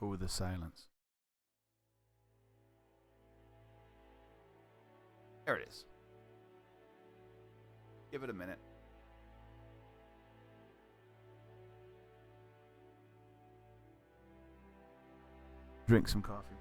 over the silence. There it is. Give it a minute. Drink some coffee.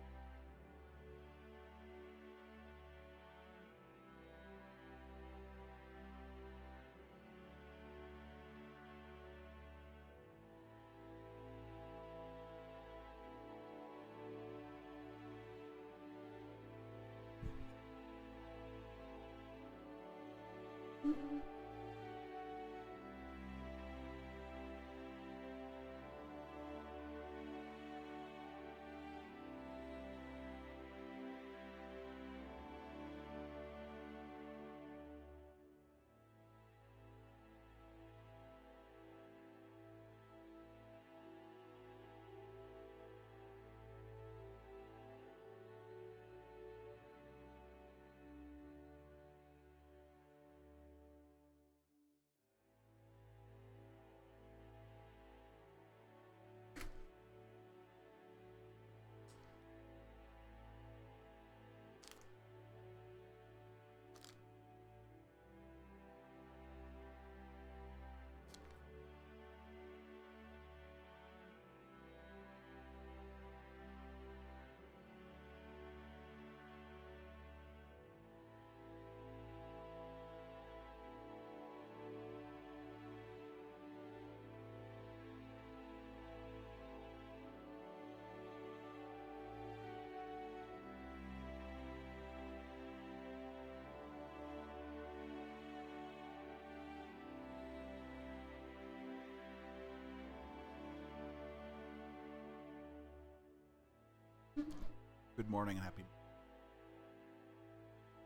Good morning and happy.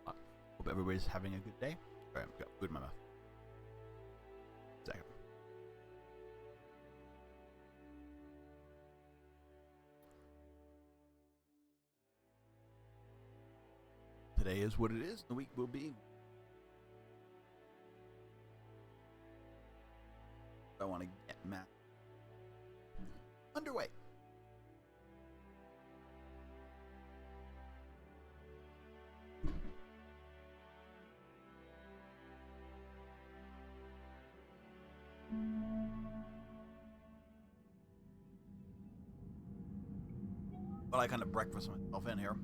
Hope everybody's having a good day. Sorry, I've got food in my mouth. Second. Today is what it is. The week will be. I want to get Matt underway. Well, I kind of breakfast myself in here.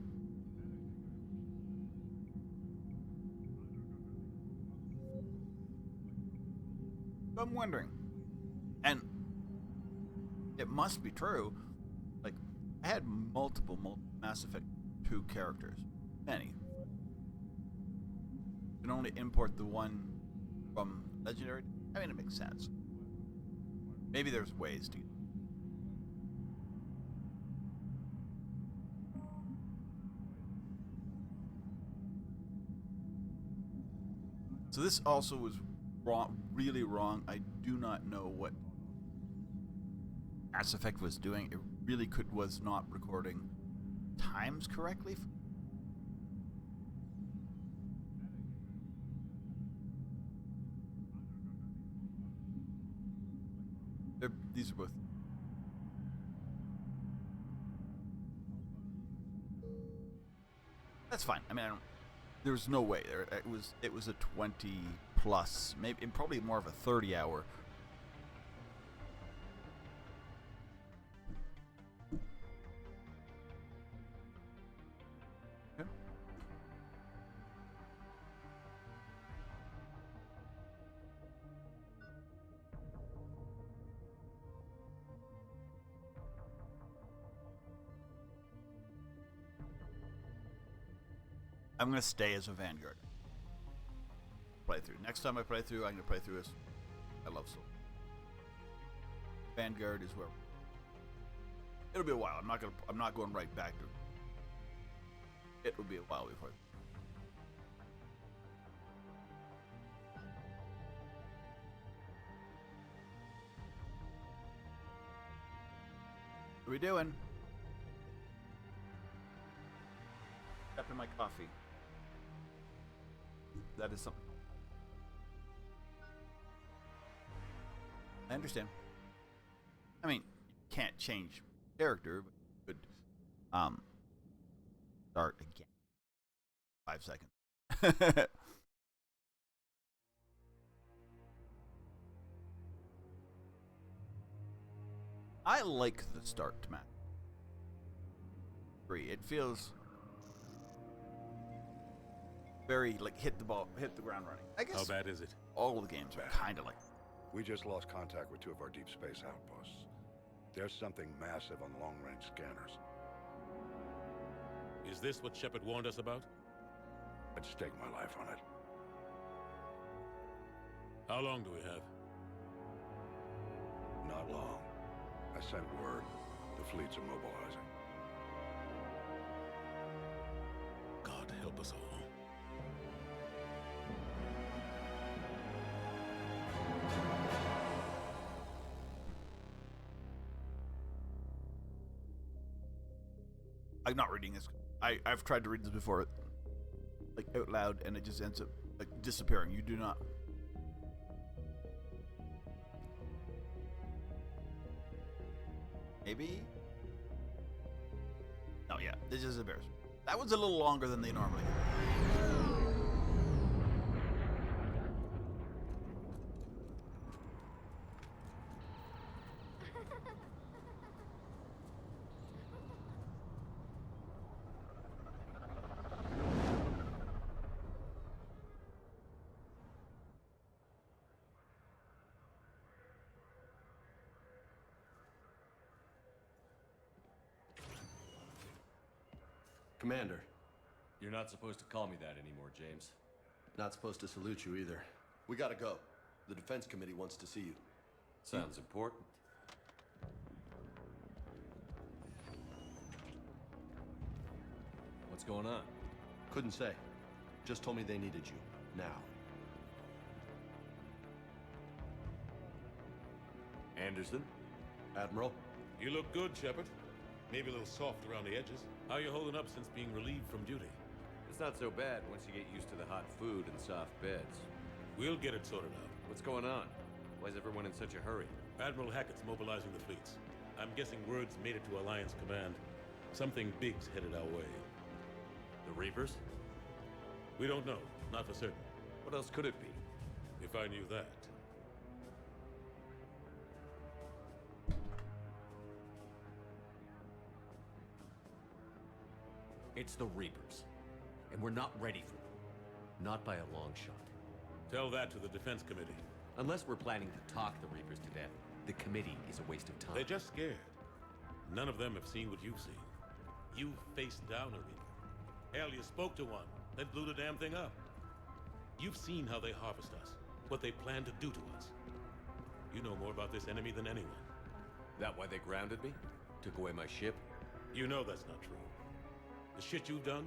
So I'm wondering, and it must be true, like, I had multiple Mass Effect 2 characters. Many. You can only import the one from Legendary. I mean, it makes sense. Maybe there's ways to. So this also was wrong, really wrong. I do not know what Mass Effect was doing. It really was not recording times correctly. These are both. That's fine. I mean, there's no way. It was a 20 plus, maybe probably more of a 30-hour. Okay. I'm gonna stay as a Vanguard. Playthrough. Next time I play through, I'm gonna play through as I love Soul. Vanguard is where it'll be a while. I'm not going right back to it. It will be a while before. What are we doing? Up in my coffee. That is something. I understand. I mean, you can't change character, but Um, start again. 5 seconds. I like the start to match 3. It feels very like hit the ground running. I guess. How bad is it? All of the games are kind of like. We just lost contact with 2 of our deep space outposts. There's something massive on long-range scanners. Is this what Shepard warned us about? I'd stake my life on it. How long do we have? Not long. I sent word. The fleets are mobilizing. God help us all. I'm not reading this. I've tried to read this before, like out loud, and it just ends up like disappearing. You do not. Maybe. Oh yeah, this is embarrassing. That was a little longer than they normally do. Commander. You're not supposed to call me that anymore, James. Not supposed to salute you either. We gotta go. The Defense Committee wants to see you. Sounds important. What's going on? Couldn't say. Just told me they needed you. Now. Anderson? Admiral? You look good, Shepard. Maybe a little soft around the edges. How you holding up since being relieved from duty? It's not so bad once you get used to the hot food and soft beds. We'll get it sorted out. What's going on? Why is everyone in such a hurry? Admiral Hackett's mobilizing the fleets. I'm guessing word's made it to Alliance Command. Something big's headed our way. The Reapers? We don't know. Not for certain. What else could it be? If I knew that. It's the Reapers. And we're not ready for them. Not by a long shot. Tell that to the Defense Committee. Unless we're planning to talk the Reapers to death, the committee is a waste of time. They're just scared. None of them have seen what you've seen. You faced down a Reaper. Hell, you spoke to one, then blew the damn thing up. You've seen how they harvest us, what they plan to do to us. You know more about this enemy than anyone. That why they grounded me? Took away my ship? You know that's not true. The shit you've done,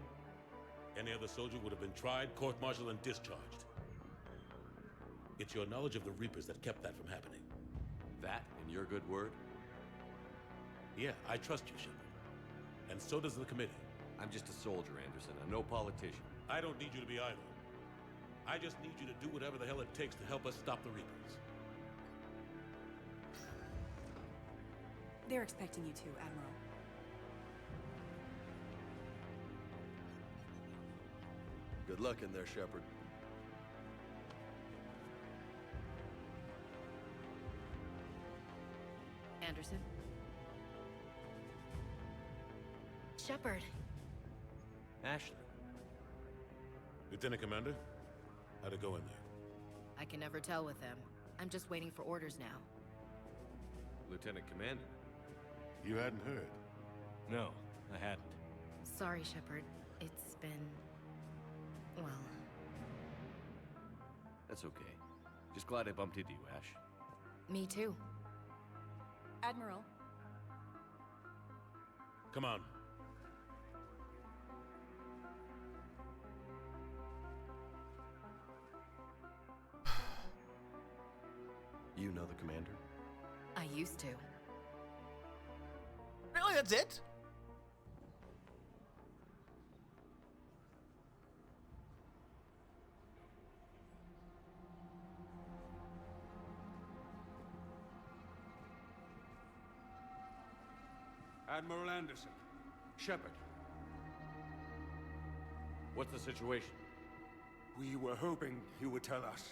any other soldier would have been tried, court-martialed, and discharged. It's your knowledge of the Reapers that kept that from happening. That, in your good word? Yeah, I trust you, Shepard. And so does the committee. I'm just a soldier, Anderson. I'm no politician. I don't need you to be either. I just need you to do whatever the hell it takes to help us stop the Reapers. They're expecting you to, Admiral. Good luck in there, Shepard. Anderson? Shepard. Ashley. Lieutenant Commander, how'd it go in there? I can never tell with them. I'm just waiting for orders now. Lieutenant Commander. You hadn't heard. No, I hadn't. Sorry, Shepard. It's been... well... That's okay. Just glad I bumped into you, Ash. Me too. Admiral. Come on. You know the commander? I used to. Really, that's it? Admiral Anderson, Shepard. What's the situation? We were hoping you would tell us.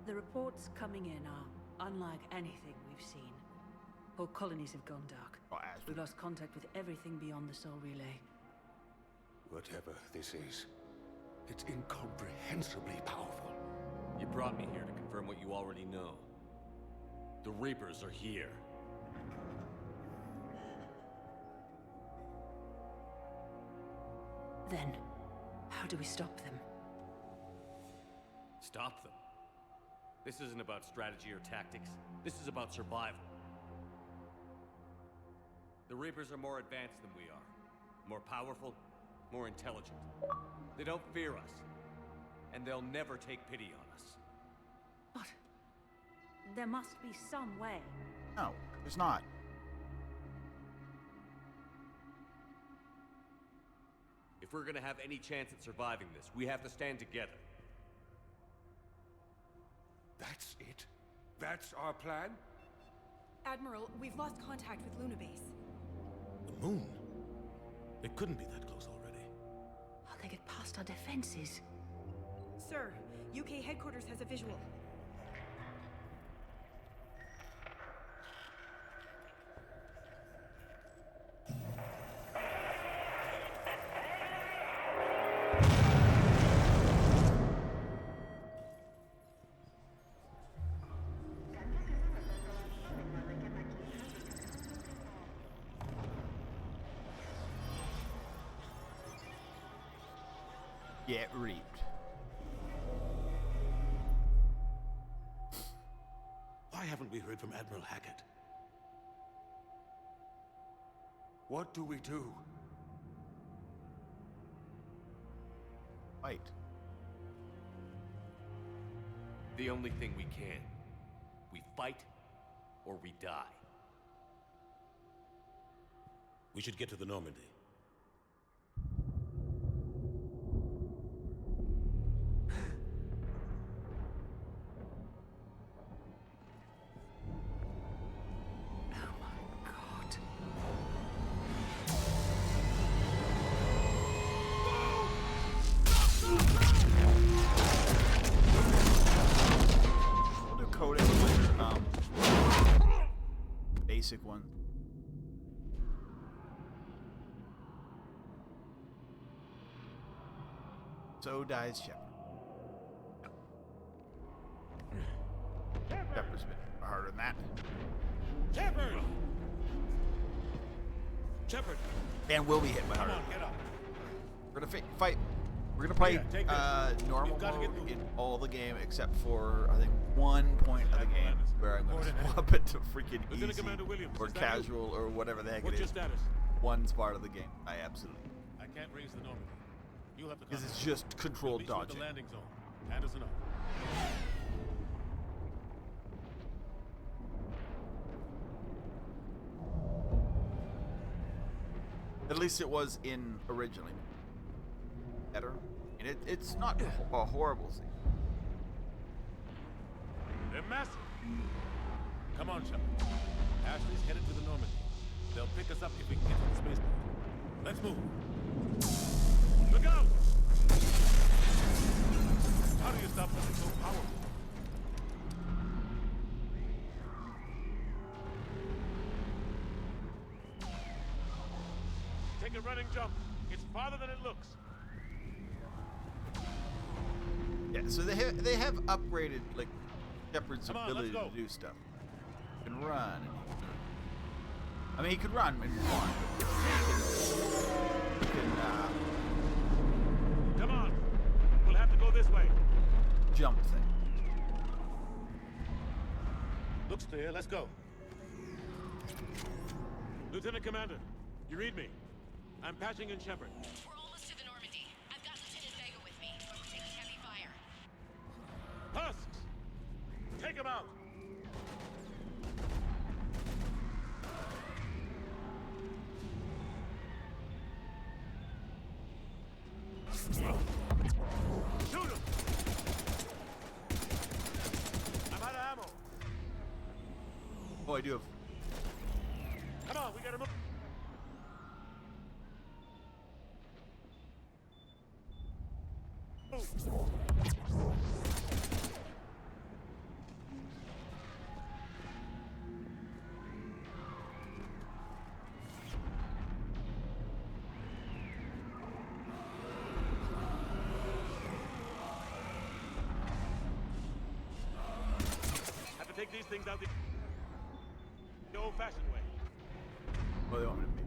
The reports coming in are unlike anything we've seen. Whole colonies have gone dark. We've lost contact with everything beyond the Soul Relay. Whatever this is, it's incomprehensibly powerful. You brought me here to confirm what you already know. The Reapers are here. Then, how do we stop them? Stop them. This isn't about strategy or tactics. This is about survival. The Reapers are more advanced than we are. More powerful, more intelligent. They don't fear us. And they'll never take pity on us. But there must be some way. No, there's not. If we're gonna have any chance at surviving this, we have to stand together. That's it? That's our plan? Admiral, we've lost contact with Luna Base. The moon? It couldn't be that close already. How they get past our defenses? Sir, UK headquarters has a visual. Get reaped. Why haven't we heard from Admiral Hackett? What do we do? Fight. The only thing we can. We fight, or we die. We should get to the Normandy. Basic one. So dies Shepard. Shepard's been harder than that. Shepard! Shepard! And will be hit by harder. Come on, get up. We're gonna fight. We're gonna play Yeah, take this. normal You've gotta mode get moving. in all the game except for I think one point of the game where I'm gonna swap it to freaking Lieutenant easy Commander Williams, or is that you? casual or whatever the heck What's it your is. status? One's part of the game. I absolutely I can't raise the Normandy. You'll have to because it's contact. just controlled Meet you at dodging. the landing zone. Anderson up. At least it was in originally. Better. And it's not a horrible thing. They're massive. Come on, Shepard. Ashley's headed to the Normandy. They'll pick us up if we can get to the spaceport. Let's move. Look out! How do you stop something so powerful? Take a running jump. It's farther than it looks. Yeah, so they have upgraded like Shepard's Come on, ability let's go. to do stuff. He can run. I mean, he could run when he wanted. He can Come on. We'll have to go this way. jump thing. Looks clear. Let's go. Lieutenant Commander, you read me. I'm patching in Shepard. We're almost to the Normandy. I've got Lieutenant Vega with me, but we're taking heavy fire. Husks! Take him out! Shoot him! I'm out of ammo. Oh, I do have. Come on, we gotta move. these things out the old-fashioned way. What do they want me to be?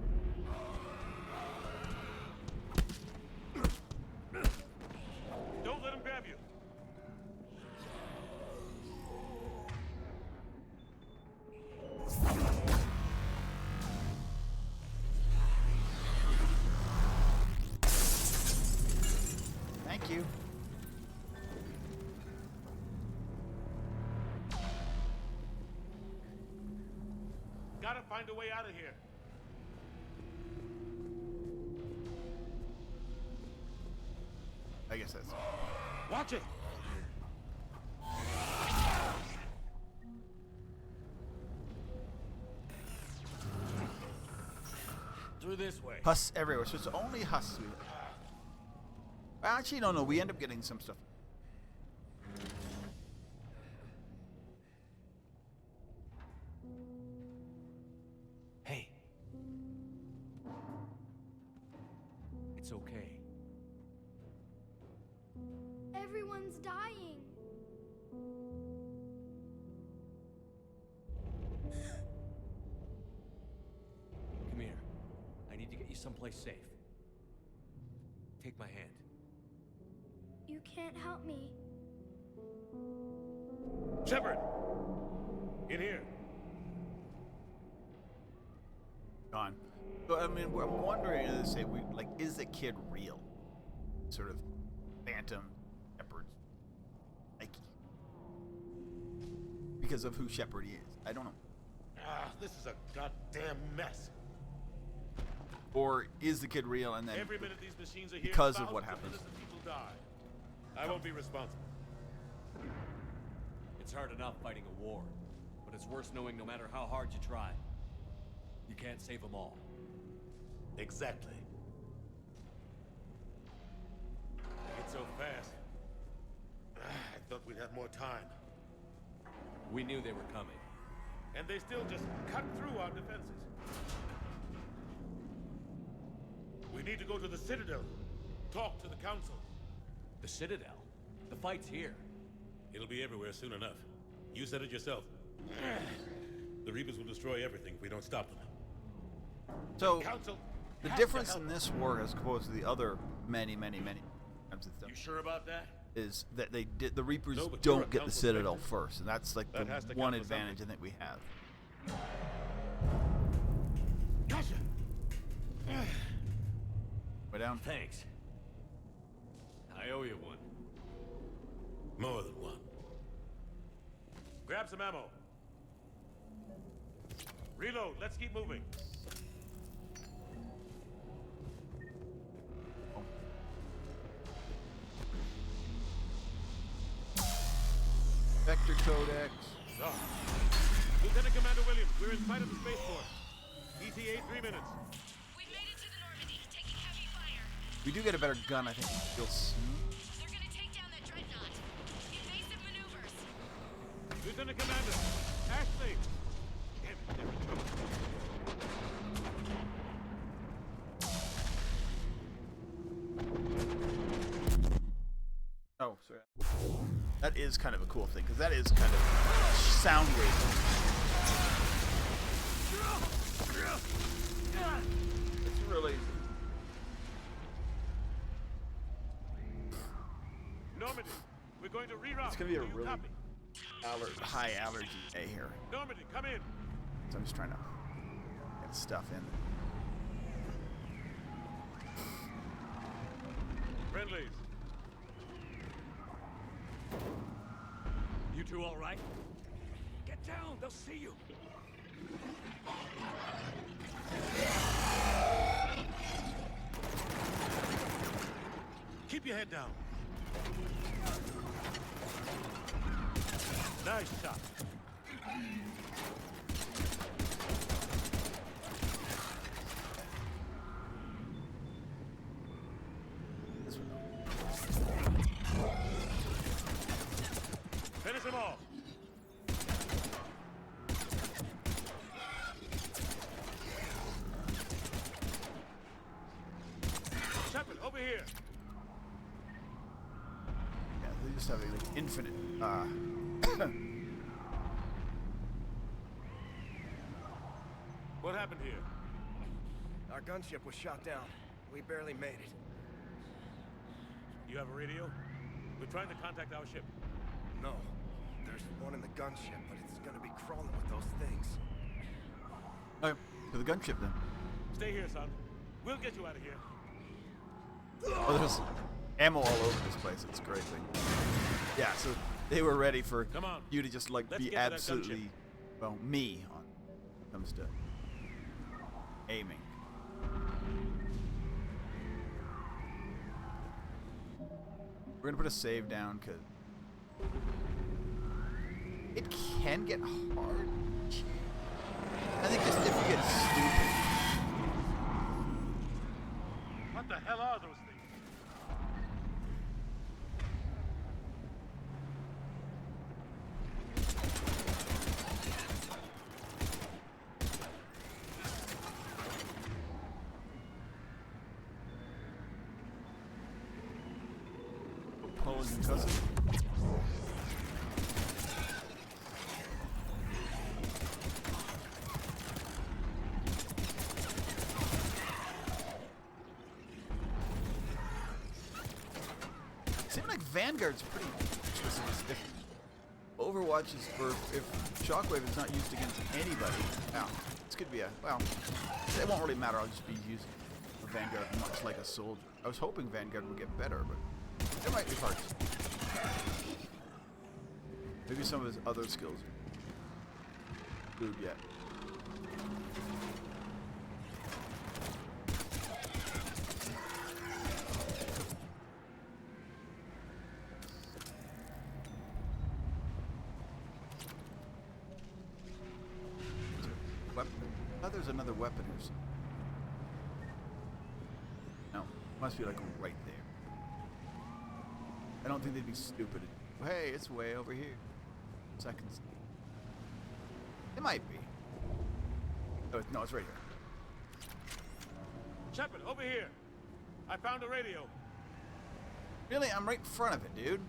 Don't let him grab you. Thank you. Gotta find a way out of here. I guess that's. Watch it. Through this way. Husks everywhere, so it's only husks. Actually, no, we end up getting some stuff. Hey. It's okay. Everyone's dying. Come here. I need to get you someplace safe. Take my hand. You can't help me. Shepard! In here. Gone. So I mean, I'm wondering, is the kid real? Sort of phantom Shepard, like, because of who Shepard is. I don't know. This is a goddamn mess. Or is the kid real and then Every minute these machines are here, because of what thousands happens? innocent people die. I won't be responsible. It's hard enough fighting a war, but it's worse knowing no matter how hard you try, you can't save them all. Exactly. It's so fast. I thought we'd have more time. We knew they were coming. And they still just cut through our defenses. We need to go to the Citadel. Talk to the Council. The Citadel? The fight's here. It'll be everywhere soon enough. You said it yourself. The Reapers will destroy everything if we don't stop them. So Council the has difference to help in this war as opposed to the other many times it's done, You sure about that? is that the Reapers No, but you're a don't get the council Citadel inspector. first, and that's like That the has to one count for advantage I think we have. Gotcha. Way down. Thanks. I owe you one. More than one. Grab some ammo. Reload. Let's keep moving. Vector Codex. Oh. Lieutenant Commander Williams, we're in sight of the spaceport. ETA 3 minutes. We've made it to the Normandy, taking heavy fire. We do get a better gun, I think, real soon. They're gonna take down that dreadnought. Invasive maneuvers. Lieutenant Commander, Ashley. Damn it, they're in trouble. Oh, sorry. That is kind of a cool thing, because that is kind of sound wave. It's really... Normandy, we're going to reroute. It's going to be a Do you really copy? high allergy day here. Normandy, come in. So I'm just trying to get stuff in. Friendlies. You two all right? Get down, they'll see you. Keep your head down. Nice shot. Finish him off. Shepard, over here. Yeah, they just have like infinite happened here? Our gunship was shot down. We barely made it. You have a radio? We're trying to contact our ship. No. There's one in the gunship, but it's gonna be crawling with those things. Okay, to the gunship then. Stay here, son. We'll get you out of here. Oh, there's ammo all over this place. It's great thing. Yeah, so they were ready for Come on. you to just like Let's be get to that absolutely, well, me on when it comes to aiming. We're gonna put a save down because it can get hard. I think just if you get stupid. What the hell are those things? Palaven cousin. Seems like Vanguard's pretty interesting. If Overwatch is for if Shockwave is not used against anybody, now this could be a it won't really matter. I'll just be using a Vanguard much like a soldier. I was hoping Vanguard would get better, but it might be hard. Maybe some of his other skills are good yet. Weapon. Oh, there's another weapon or something. No, must be like right there. I don't think they'd be stupid. Hey, it's way over here. Seconds. It might be. Oh, no, it's right here. Shepard, over here. I found a radio. Really? I'm right in front of it, dude.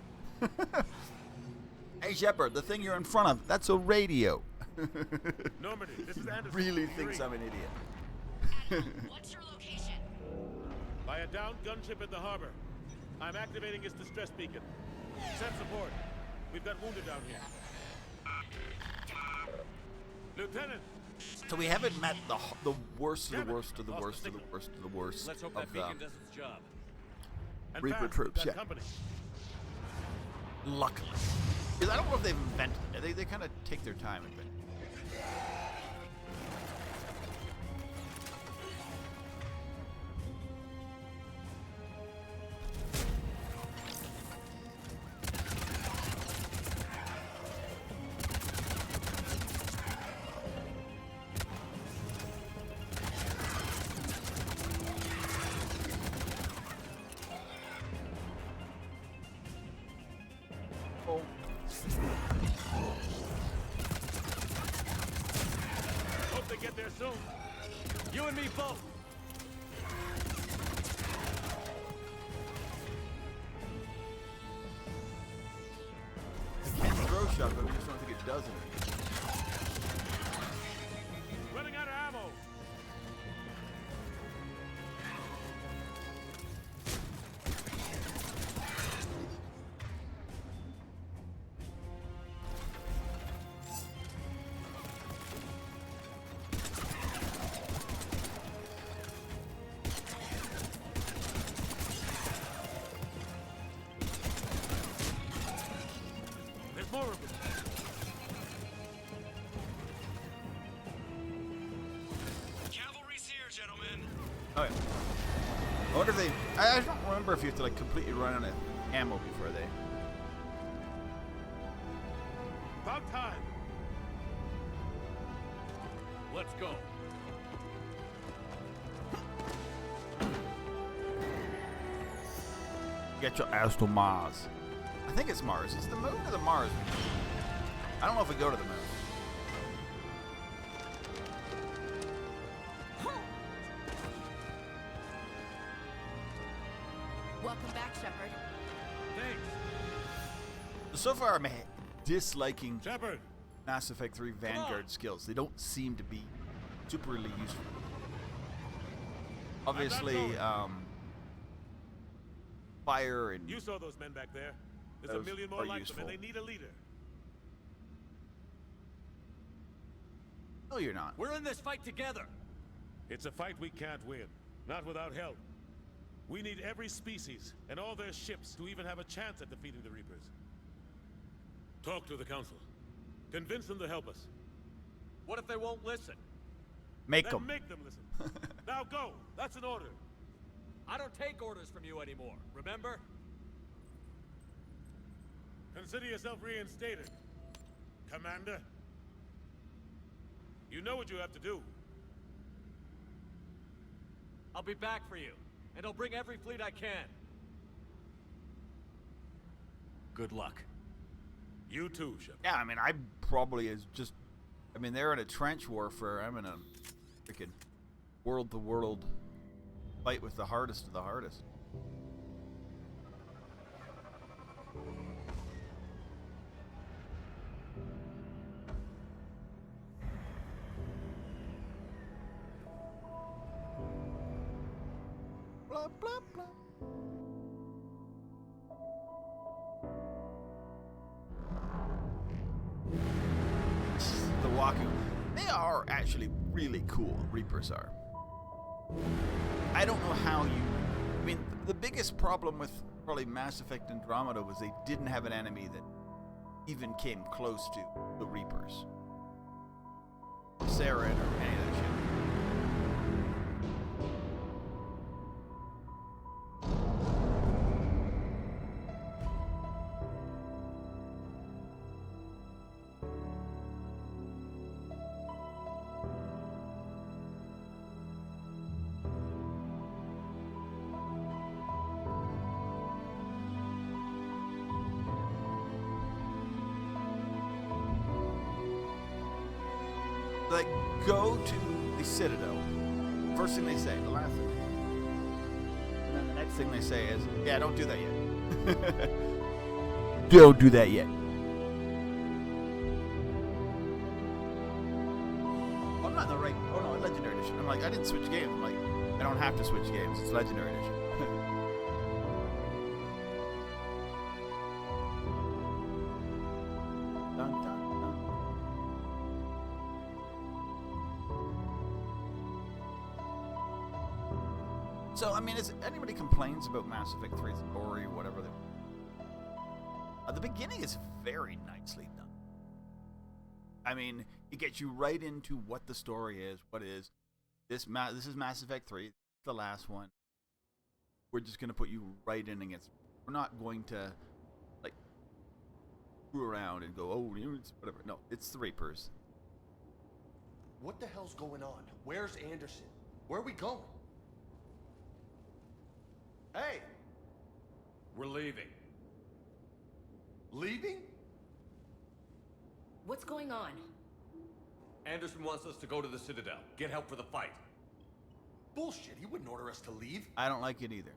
Hey, Shepard, the thing you're in front of, that's a radio. Normandy, this is Anderson. Really thinks I'm an idiot. Admiral, what's your location? By a downed gunship at the harbor. I'm activating its distress beacon. Send support. We've got wounded down here. Lieutenant! So we haven't met the worst of the worst of the worst of the worst of the worst Let's hope of that beacon does its job. And Reaper fast, troops, we've got yeah. company. Luckily. Because I don't know if they've invented it. They kind of take their time inventing it. Oh. Hope they get there soon. You and me both. It can throw shot, but we just don't think it does anything. Running out of ammo. There's more of them. Cavalry's here, gentlemen. Oh yeah. I wonder if they. I don't remember if you have to like completely run out of ammo before they. About time. Let's go. Get your ass to Mars. I think it's Mars. It's the moon or the Mars? I don't know if we go to the moon. Welcome back, Shepard. Thanks. So far, I'm disliking Shepard. Mass Effect 3 Vanguard skills. They don't seem to be superly useful. Obviously, fire and... You saw those men back there. There's Those a million more are like useful. them, and they need a leader. No, you're not. We're in this fight together. It's a fight we can't win. Not without help. We need every species and all their ships to even have a chance at defeating the Reapers. Talk to the Council. Convince them to help us. What if they won't listen? Make Then them. make them listen. Now go. That's an order. I don't take orders from you anymore, remember? Consider yourself reinstated, Commander. You know what you have to do. I'll be back for you, and I'll bring every fleet I can. Good luck. You too, Shepard. Yeah, I mean, I probably is just... I mean, they're in a trench warfare. I'm in a freaking world-to-world fight with the hardest of the hardest. Blah, blah, blah. The walking, they are actually really cool. Reapers are. I don't know how you... I mean, the biggest problem with probably Mass Effect Andromeda was they didn't have an enemy that even came close to the Reapers. Saren or any of that shit. Like, go to the Citadel. First thing they say, the last thing. And then the next thing they say is, yeah, don't do that yet. Don't do that yet. I'm not in the right... Oh no, Legendary Edition. I'm like, I didn't switch games. I'm like, I don't have to switch games. It's Legendary Edition. Dun, dun, dun. So, I mean, if anybody complains about Mass Effect 3's story or whatever, the beginning is very nicely done. I mean, it gets you right into what the story is, what is. This is Mass Effect 3, the last one. We're just going to put you right in against. We're not going to, like, screw around and go, oh, it's whatever. No, it's the Reapers. What the hell's going on? Where's Anderson? Where are we going? Hey! We're leaving. Leaving? What's going on? Anderson wants us to go to the Citadel. Get help for the fight. Bullshit, he wouldn't order us to leave. I don't like it either.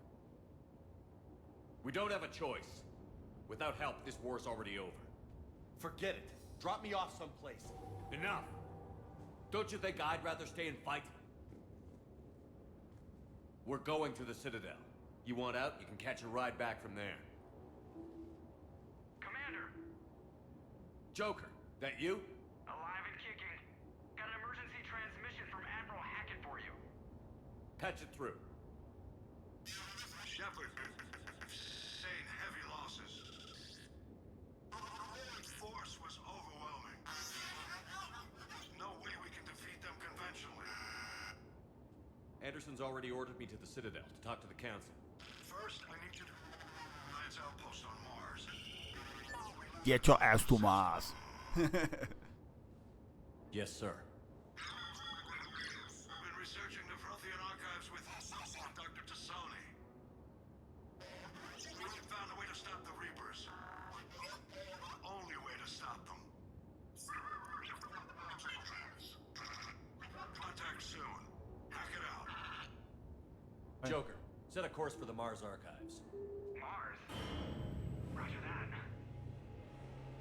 We don't have a choice. Without help, this war's already over. Forget it. Drop me off someplace. Enough! Don't you think I'd rather stay and fight? We're going to the Citadel. You want out, you can catch a ride back from there. Commander! Joker, that you? Alive and kicking. Got an emergency transmission from Admiral Hackett for you. Patch it through. Shepard, sustain heavy losses. The force was overwhelming. There's no way we can defeat them conventionally. Anderson's already ordered me to the Citadel to talk to the Council. First, I need you to Alliance outpost on Mars. Get your ass to Mars. Yes, sir. I've been researching the Frothian archives with Dr. Tassoni. We found a way to stop the Reapers. The only way to stop them. Contact soon. Hack it out. Joker, set a course for the Mars archives. Mars? Roger that.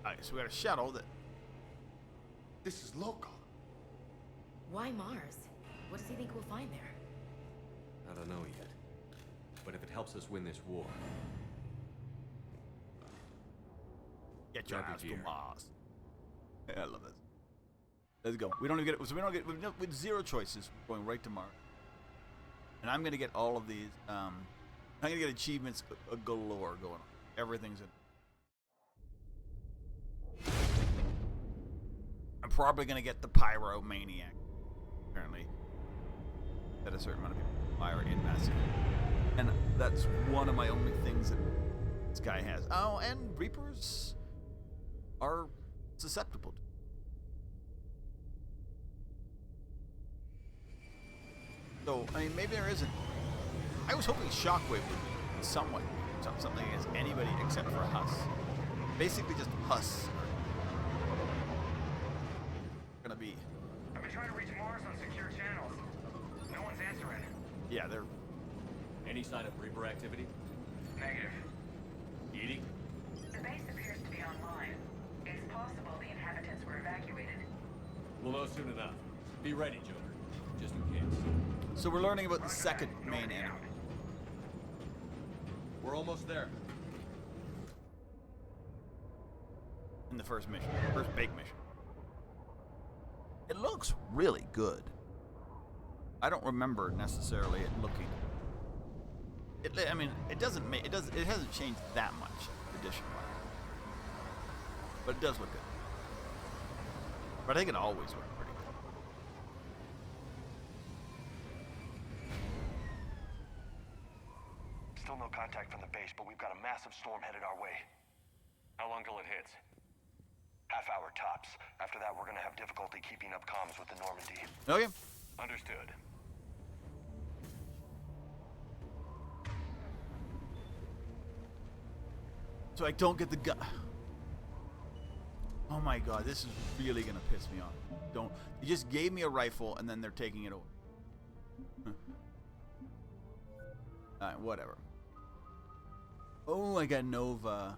Alright, so we got a shuttle that... This is local. Why Mars? What does he think we'll find there? I don't know yet. But if it helps us win this war... Get your grab ass to gear. Mars. I love this. Let's go. We don't even get it. So we don't get with zero choices. We're going right to Mars. And I'm gonna get all of these. I'm gonna get achievements galore going on. Everything's in. I'm probably gonna get the Pyromaniac. Apparently, that a certain amount of people fire in massive, and that's one of my only things that this guy has. Oh, and Reapers are susceptible to. So, I mean, maybe there isn't. I was hoping Shockwave would be somewhat something against anybody except for Huss. Basically, just Huss are gonna be. I've been trying to reach Mars on secure channels. No one's answering. Yeah, they're. Any sign of Reaper activity? Negative. EDI? The base appears to be online. It's possible the inhabitants were evacuated. We'll know soon enough. Be ready, Joker. Just in case. So we're learning about the second main enemy. We're almost there. In the first mission, first big mission. It looks really good. I don't remember necessarily it looking. I mean, it doesn't make it does. It hasn't changed that much edition-wise, but it does look good. But I think it always looked pretty good. Still no contact from the base, but we've got a massive storm headed our way. How long till it hits? Half hour tops. After that, we're gonna have difficulty keeping up comms with the Normandy. Okay. Understood. So I don't get the gun. Oh my god, this is really gonna piss me off. Don't. You just gave me a rifle and then they're taking it away. Alright, whatever. Oh, I got Nova.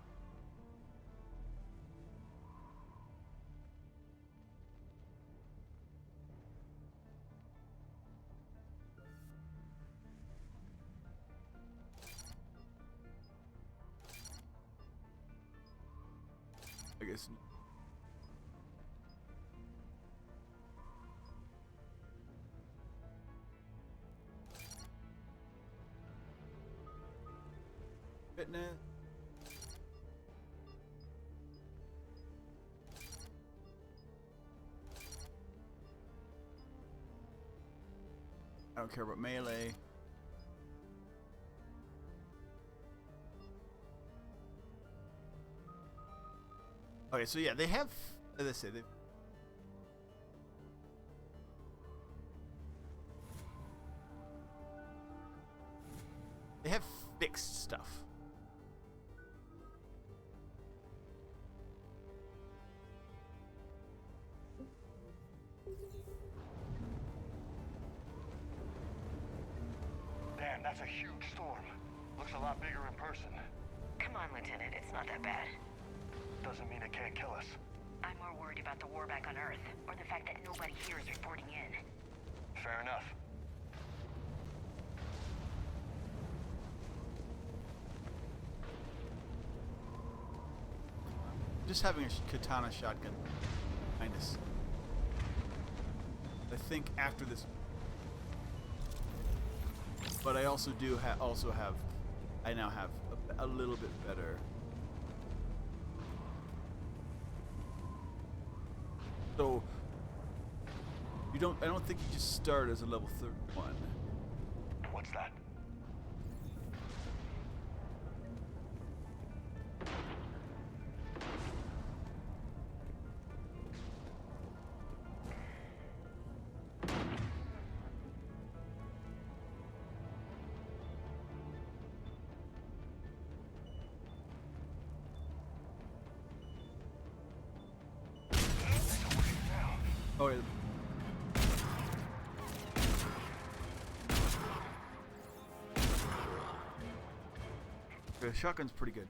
I guess. Fitness. I don't care about melee. Okay, so yeah, they have, as I say, they have fixed stuff. Damn, that's a huge storm. Looks a lot bigger in person. Come on, Lieutenant. It's not that bad. Doesn't mean it can't kill us. I'm more worried about the war back on Earth, or the fact that nobody here is reporting in. Fair enough. Just having a katana shotgun, kind of. I think after this, but I also do have. I now have a little bit better. So you don't. I don't think you just start as a level 31. What's that? Oh, yeah. The shotgun's pretty good.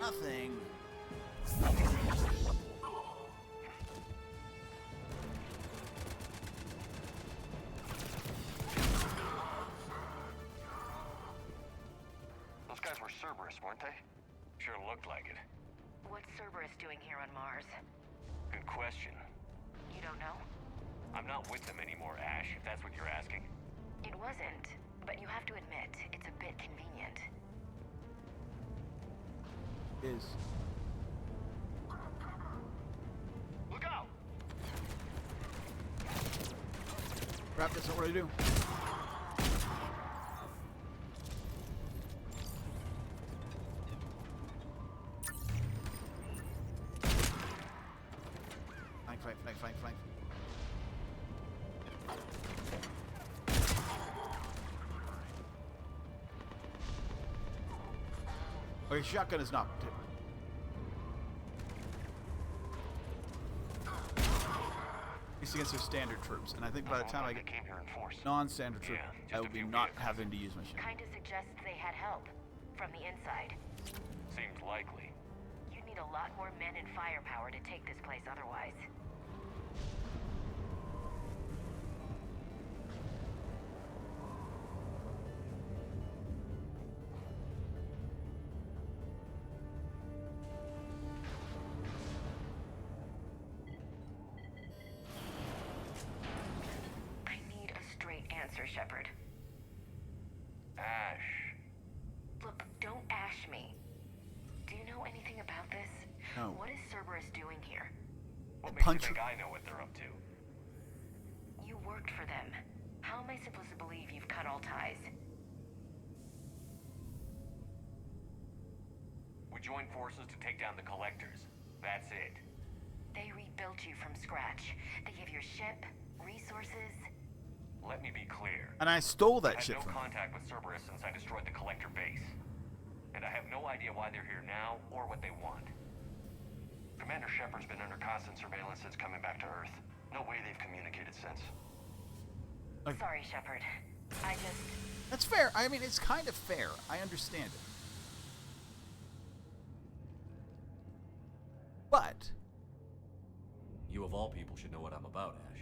nothing. Those guys were Cerberus, weren't they? Sure looked like it. What's Cerberus doing here on Mars? Good question. You don't know? I'm not with them anymore, Ash, if that's what you're asking. It wasn't, but you have to admit, it's a bit convenient. Is. Look out! Crap, that's not what I do. Flank. Okay, shotgun is not. It's against their standard troops, and I think by the time I get non-standard troops, I will be not having to use my shotgun. Kinda suggests they had help from the inside. Seems likely. You'd need a lot more men and firepower to take this place otherwise. Shepard. Ash. Look, don't ash me. Do you know anything about this? No. What is Cerberus doing here? What makes you think I know what they're up to? You worked for them. How am I supposed to believe you've cut all ties? We joined forces to take down the Collectors. That's it. They rebuilt you from scratch. They gave your ship, resources. Let me be clear. And I stole that shit from them. I from had no contact with Cerberus since I destroyed the Collector base. And I have no idea why they're here now or what they want. Commander Shepard's been under constant surveillance since coming back to Earth. No way they've communicated since. Okay. Sorry, Shepard. That's fair. I mean, it's kind of fair. I understand it. But you of all people should know what I'm about, Ash.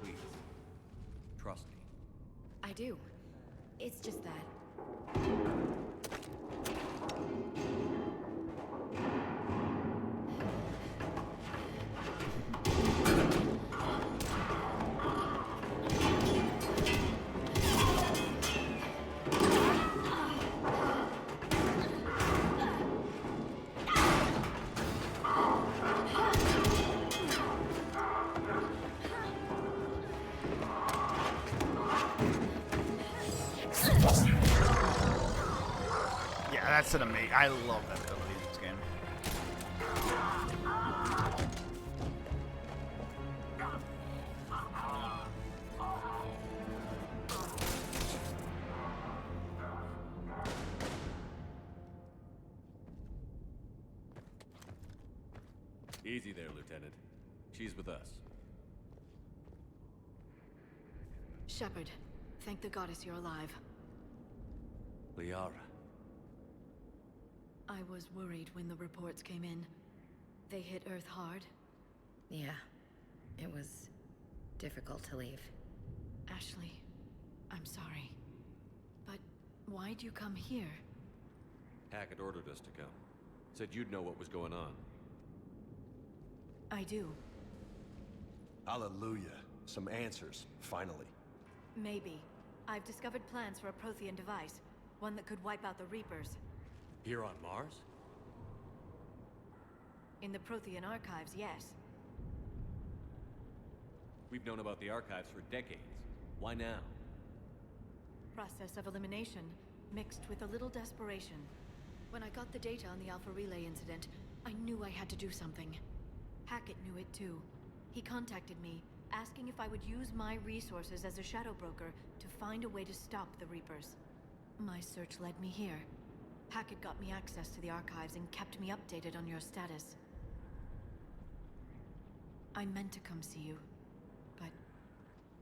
Please, trust me. I do. It's just that. That's an amazing. I love that ability in this game. Easy there, Lieutenant. She's with us. Shepard, thank the goddess you're alive. Liara. I was worried when the reports came in. They hit Earth hard. Yeah. It was difficult to leave. Ashley, I'm sorry. But why'd you come here? Hackett ordered us to come. Said you'd know what was going on. I do. Hallelujah. Some answers, finally. Maybe. I've discovered plans for a Prothean device. One that could wipe out the Reapers. Here on Mars? In the Prothean archives, yes. We've known about the archives for decades. Why now? Process of elimination, mixed with a little desperation. When I got the data on the Alpha Relay incident, I knew I had to do something. Hackett knew it too. He contacted me, asking if I would use my resources as a shadow broker to find a way to stop the Reapers. My search led me here. Hackett got me access to the archives and kept me updated on your status. I meant to come see you, but...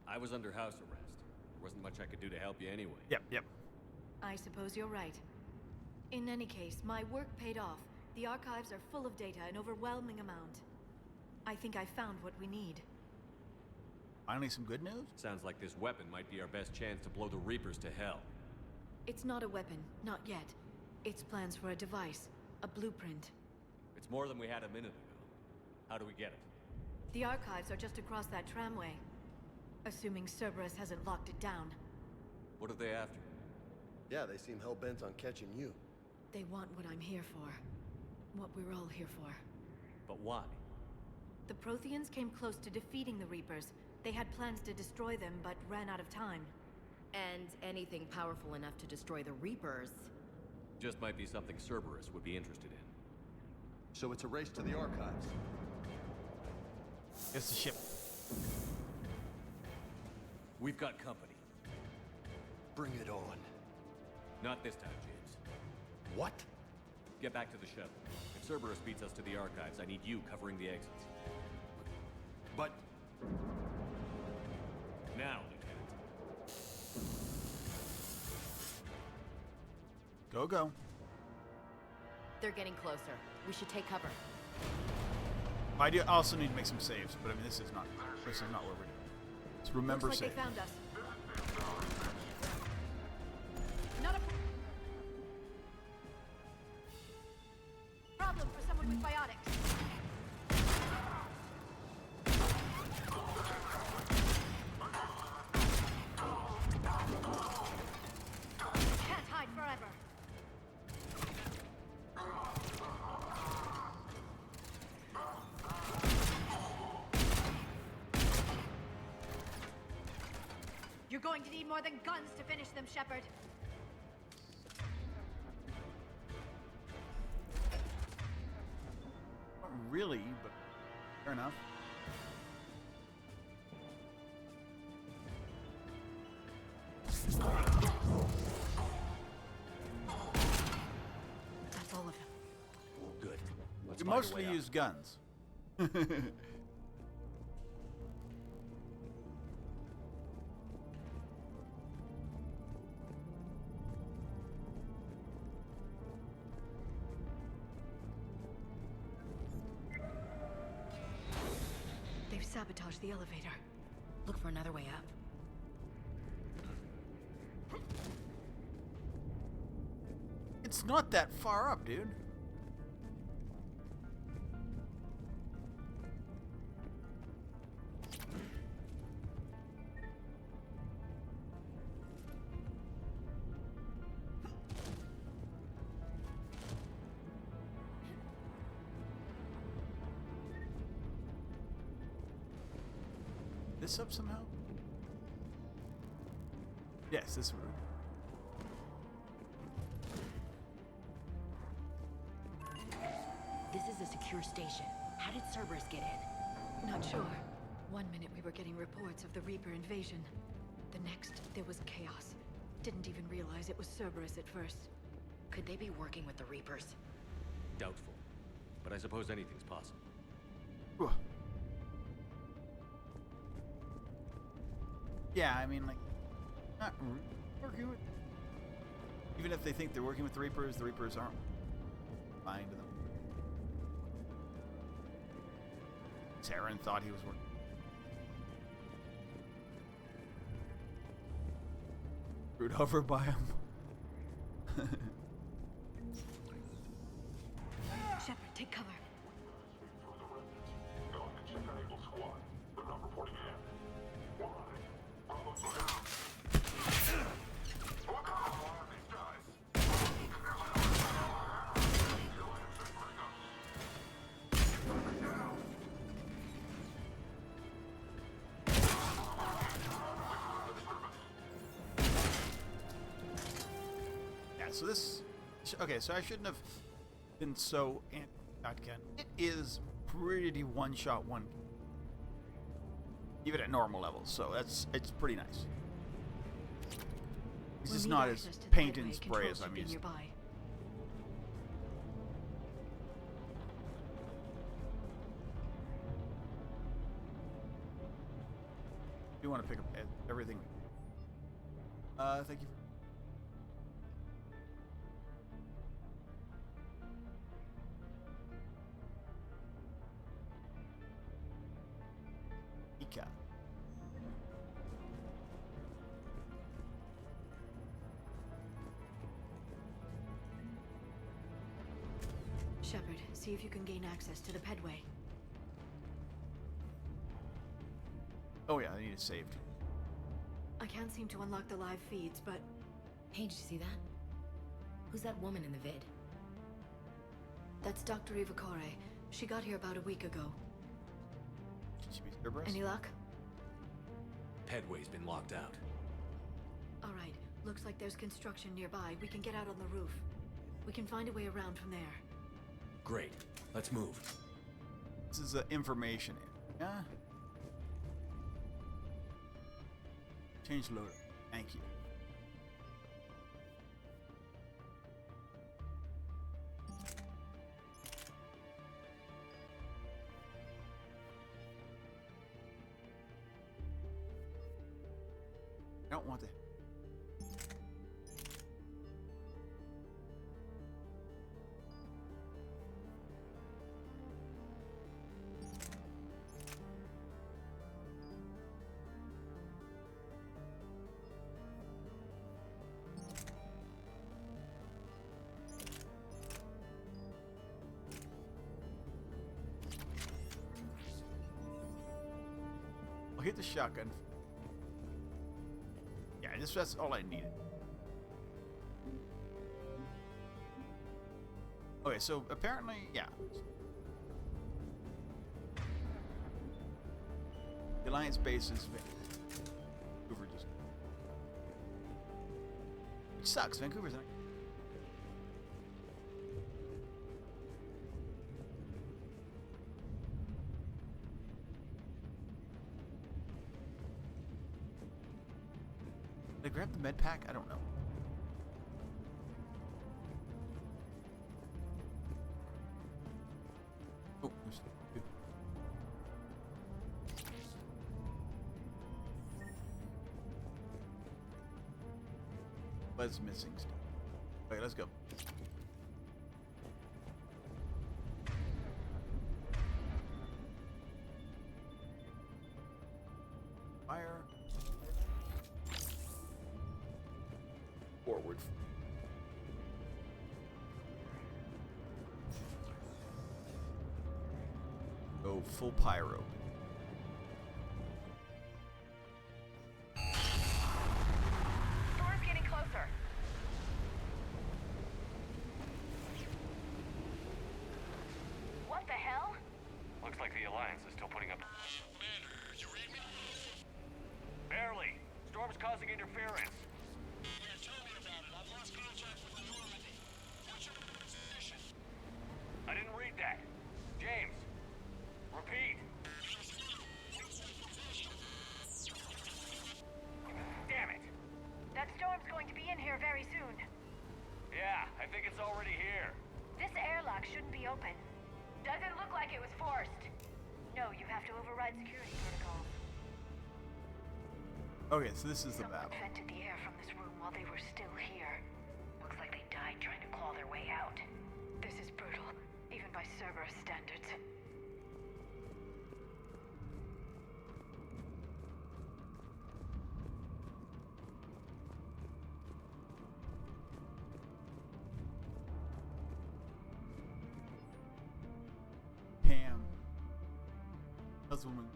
I was under house arrest. There wasn't much I could do to help you anyway. Yep. I suppose you're right. In any case, my work paid off. The archives are full of data, an overwhelming amount. I think I found what we need. Finally some good news? Sounds like this weapon might be our best chance to blow the Reapers to hell. It's not a weapon, not yet. It's plans for a device, a blueprint. It's more than we had a minute ago. How do we get it? The archives are just across that tramway. Assuming Cerberus hasn't locked it down. What are they after? Yeah, they seem hell-bent on catching you. They want what I'm here for. What we're all here for. But why? The Protheans came close to defeating the Reapers. They had plans to destroy them, but ran out of time. And anything powerful enough to destroy the Reapers. Just might be something Cerberus would be interested in. So it's a race to the archives. It's the ship. We've got company. Bring it on. Not this time, James. What? Get back to the shuttle. If Cerberus beats us to the archives, I need you covering the exits. But... Now, Lieutenant. Go. They're getting closer. We should take cover. I do also need to make some saves, but I mean, this is not where we're doing. Let's remember Looks like save. they found us. Not a problem for someone with biotics. Can't hide forever. You're going to need more than guns to finish them, Shepard. Not really, but fair enough. That's all of them. Good. Let's We find a mostly way out. use guns. They've sabotaged the elevator. Look for another way up. It's not that far up, dude. This up somehow? Yes, this room. This is a secure station. How did Cerberus get in? Not sure. One minute we were getting reports of the Reaper invasion. The next, there was chaos. Didn't even realize it was Cerberus at first. Could they be working with the Reapers? Doubtful. But I suppose anything's possible. Ugh. Yeah, I mean, like, not working with... Even if they think they're working with the Reapers aren't lying to them. Terran thought he was working. Screwed over by him. Shepard, take cover. So this, okay, so I shouldn't have been so anti-shotgun. It is pretty one-shot, one, even at normal levels. So it's pretty nice. This is not as paint and spray as I'm used to. do want to pick up everything. Thank you. Ika. Shepard, see if you can gain access to the pedway. Oh yeah, I need it saved. I can't seem to unlock the live feeds, but... Hey, did you see that? Who's that woman in the vid? That's Dr. Ivakore. She got here about a week ago. Should she be Cerberus? Any luck? Pedway's been locked out. All right. Looks like there's construction nearby. We can get out on the roof. We can find a way around from there. Great. Let's move. This is information. Yeah. Change loader. Thank you. I don't want to. I'll hit the shotgun. Yeah, that's all I needed. Okay, so apparently, yeah. The Alliance base is Vancouver just... Which sucks, Vancouver's not... Did I grab the med pack? I don't know. Oh, there's two. Bud's missing stuff. Okay, let's go. Fire. Forward. Go full pyro. Storm's getting closer. What the hell? Looks like the Alliance is still putting up... Commander, you read me? Barely. Storm's causing interference. Yeah, tell me about it. I've lost contact with the Normandy. What's your position? I didn't read that. James. Repeat. Damn it. That storm's going to be in here very soon. Yeah, I think it's already here. This airlock shouldn't be open. Doesn't look like it was forced. No, you have to override security protocols. Okay, so this is the Someone map. vented the air from this room while they were still here. Looks like they died trying to claw their way out. This is brutal, even by Cerberus standards. Pam. Puzzleman.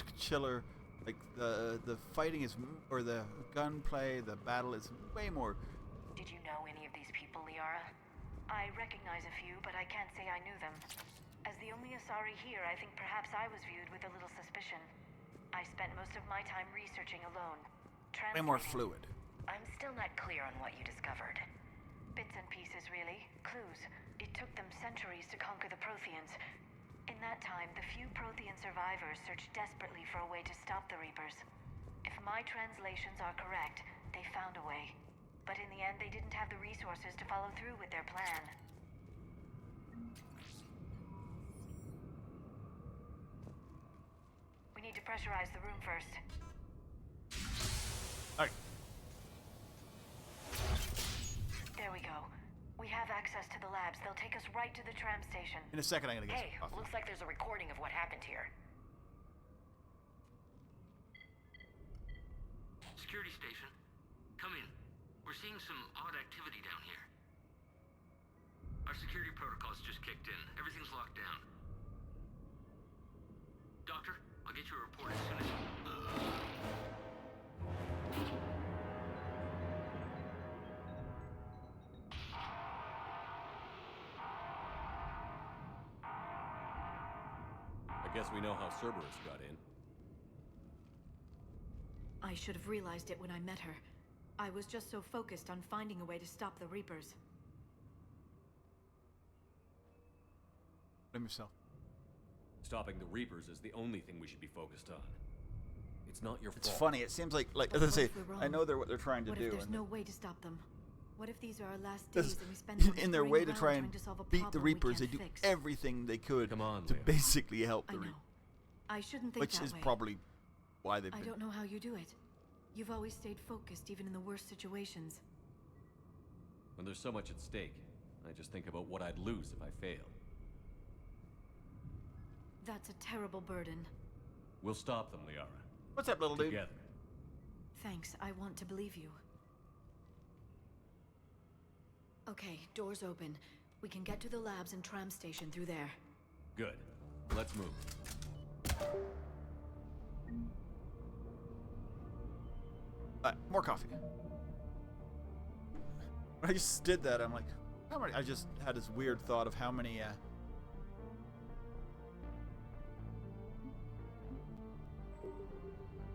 much chiller. Like the fighting is, or the gunplay, the battle is way more. Did you know any of these people, Liara? I recognize a few, but I can't say I knew them. As the only Asari here, I think perhaps I was viewed with a little suspicion. I spent most of my time researching alone. Way more fluid. I'm still not clear on what you discovered. Bits and pieces, really. Clues. It took them centuries to conquer the Protheans. In that time, the few Prothean survivors searched desperately for a way to stop the Reapers. If my translations are correct, they found a way. But in the end, they didn't have the resources to follow through with their plan. We need to pressurize the room first. Alright. There we go. We have access to the labs. They'll take us right to the tram station. In a second, I'm gonna get Hey, looks like there's a recording of what happened here. Security station. Come in. We're seeing some odd activity down here. Our security protocols just kicked in. Everything's locked down. Doctor, I'll get you a report as soon as... I guess we know how Cerberus got in. I should have realized it when I met her. I was just so focused on finding a way to stop the Reapers. Blame yourself. Stopping the Reapers is the only thing we should be focused on. It's not your fault. It's funny. It seems like as I say, I know what they're trying to What do. if there's and no way to stop them? What if these are our last days and we spend them in their scurrying way to around try and trying to solve a beat the problem we Reapers, they can't do fix? everything they could Come on, to Leo. basically help I the know. Reapers. I shouldn't think Which that is way. probably why they've I been... don't know how you do it. You've always stayed focused, even in the worst situations. When there's so much at stake, I just think about what I'd lose if I fail. That's a terrible burden. We'll stop them, Liara. What's up, little dude? Together. Thanks, I want to believe you. Okay, doors open. We can get to the labs and tram station through there. Good. Let's move. More coffee. When I just did that, I'm like, how many? I just had this weird thought of how many.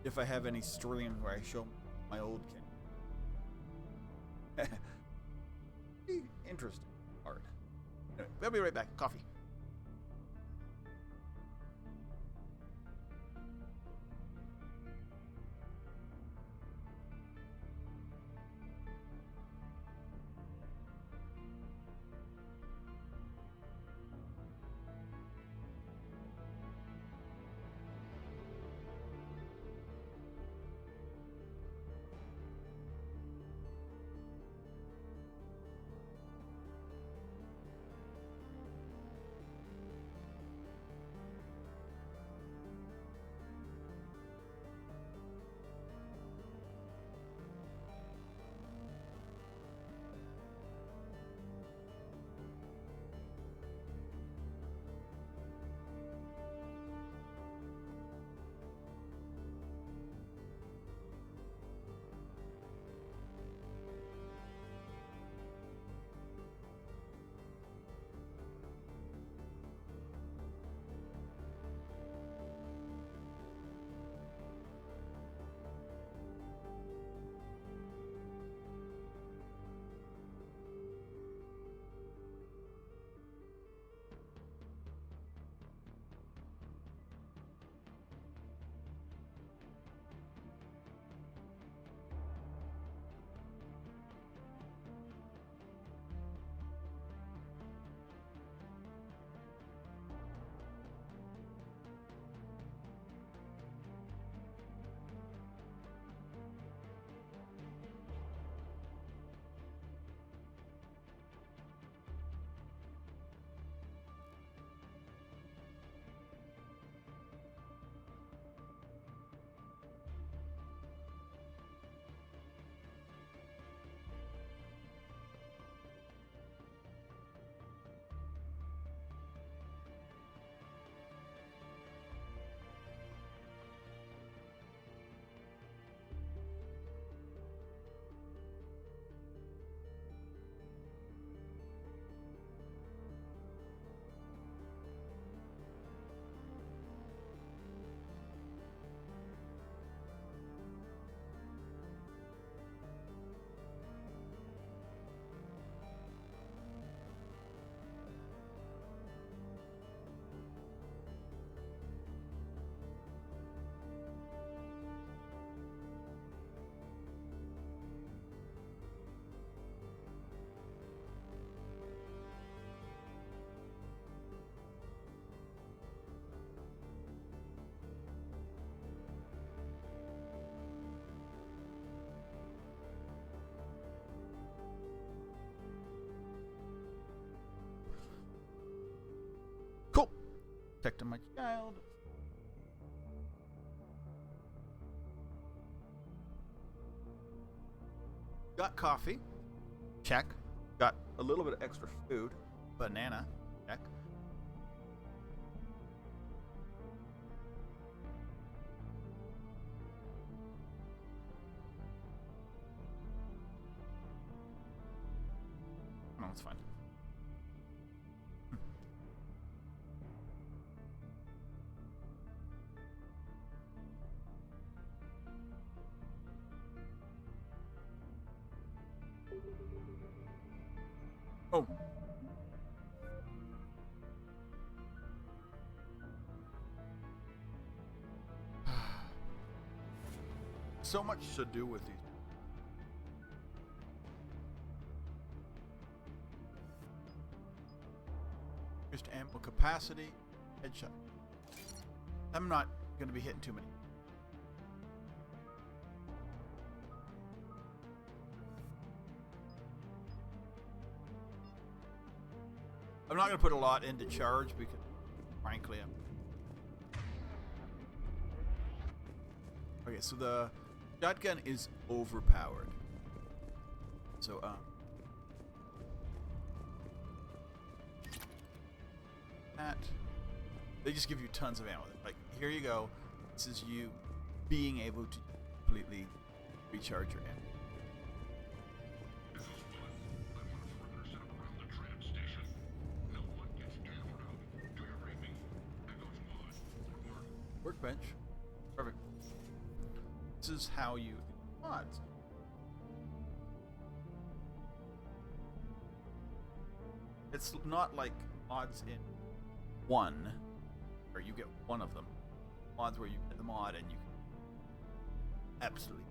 If I have any streams where I show my old kid. Interesting art. Anyway, we'll be right back. Coffee. Protecting my child. Got coffee. Check. Got a little bit of extra food. Banana. Check. No, it's fine. Oh. So much to do with these. Just ample capacity. Headshot. I'm not going to be hitting too many. I'm not going to put a lot into charge because, frankly, okay, so the shotgun is overpowered. So, that they just give you tons of ammo. Like, here you go. This is you being able to completely recharge your ammo. Workbench. Perfect. This is how you mods. It's not like mods in one, where you get one of them. Mods where you get the mod and you can absolutely.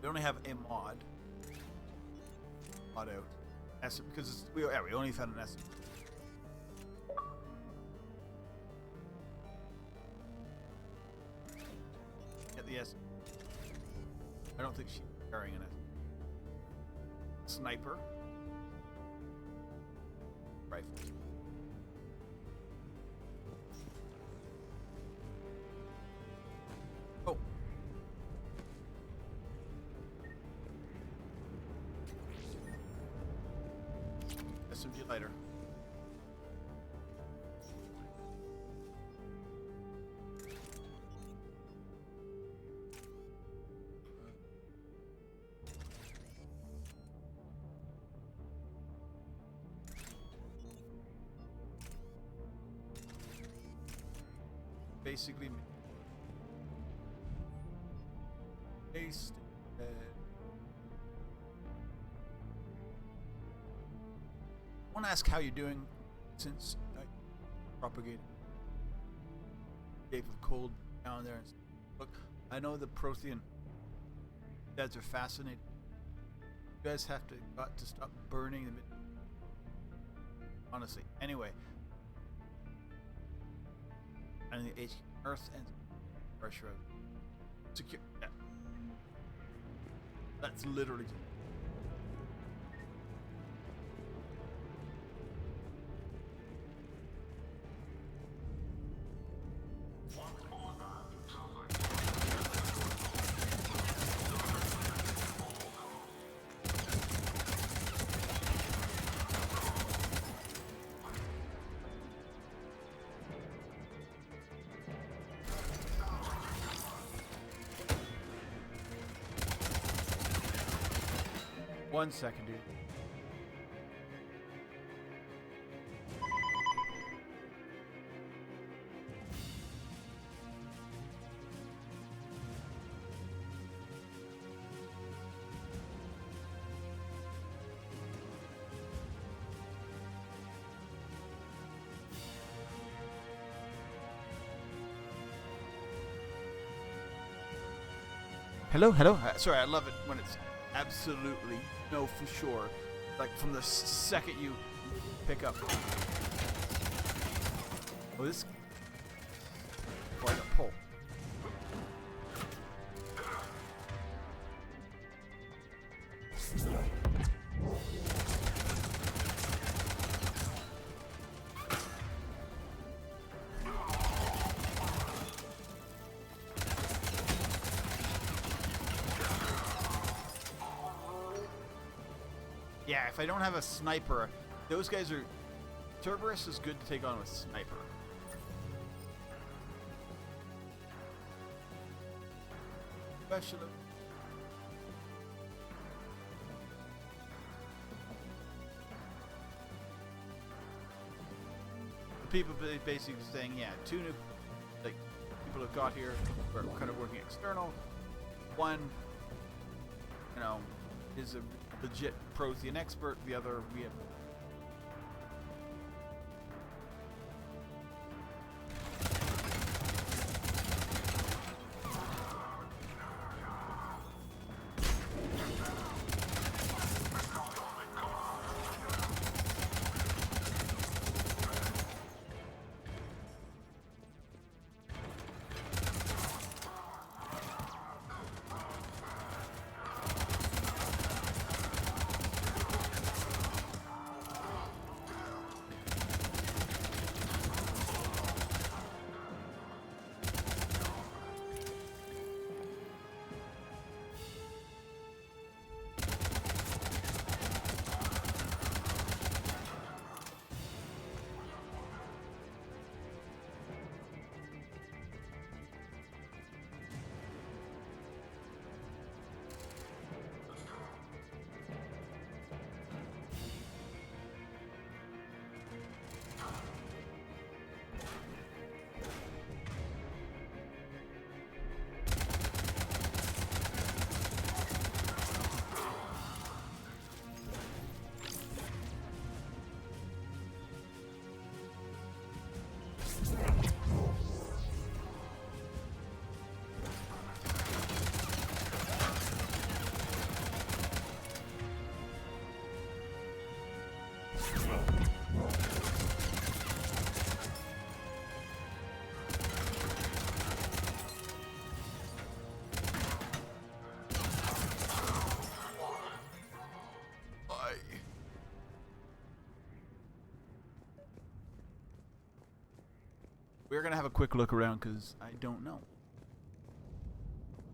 We only have a mod out because it's, we only found an S. Get the S. I don't think she's carrying an S. Sniper. Rifle. Oh. SMG later. Basically, paste. I want to ask how you're doing since I propagated Cape of Cold down there. Look, I know the Prothean deads are fascinating. You guys got to stop burning them. Honestly. Anyway. And the Earth and pressure secure. Yeah. That's literally just. One second, dude. Hello, hello. Sorry, I love it when it's absolutely no for sure. Like from the second you pick up. Oh, this. Oh, I got pull. Yeah, if I don't have a sniper, those guys are... Cerberus is good to take on with sniper. Especially... People basically saying, yeah, two new... Like, people have got here who are kind of working external. One, you know, is a legit Prothean expert. The other, we have... We're gonna have a quick look around because I don't know.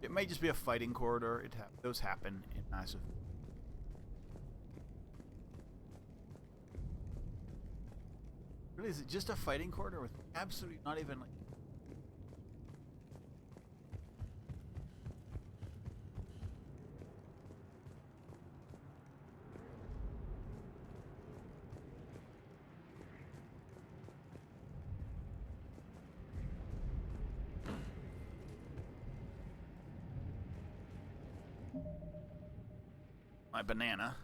It may just be a fighting corridor. Those happen in massive. Really, is it just a fighting corridor with absolutely not even like? My banana.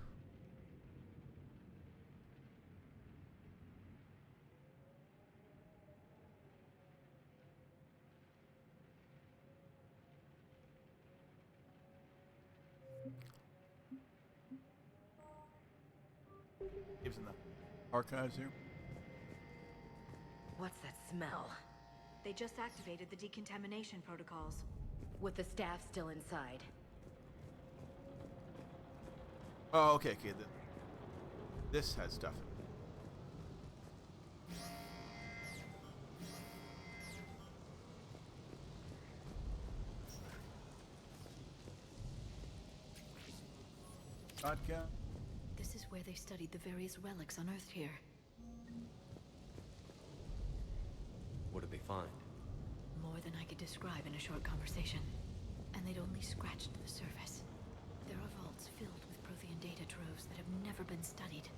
Gives in the archives here. What's that smell? They just activated the decontamination protocols. With the staff still inside. Oh, okay. This has stuff. Vodka. This is where they studied the various relics unearthed here. What did they find? More than I could describe in a short conversation. And they'd only scratched the surface. There are vaults filled with Prothean data troves that have never been studied.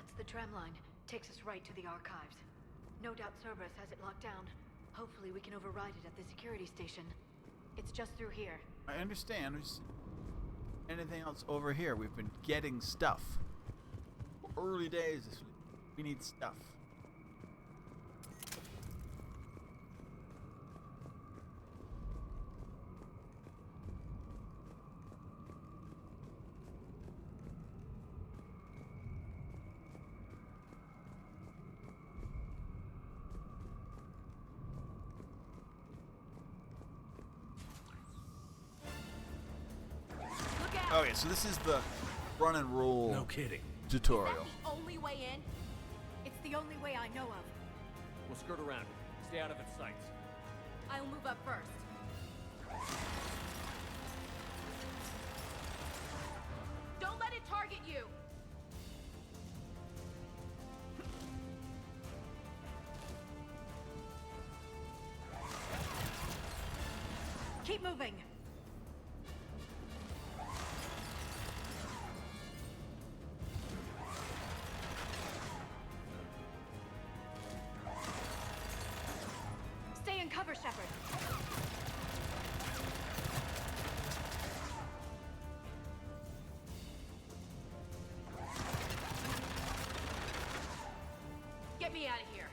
That's the tram line. Takes us right to the archives. No doubt Cerberus has it locked down. Hopefully we can override it at the security station. It's just through here. I understand. There's anything else over here? We've been getting stuff. Early days this week. We need stuff. Okay, so this is the run and roll. No kidding. Tutorial. Is that the only way in? It's the only way I know of. We'll skirt around it. Stay out of its sights. I'll move up first. Don't let it target you! Keep moving. Stay in cover, Shepard. Get me out of here.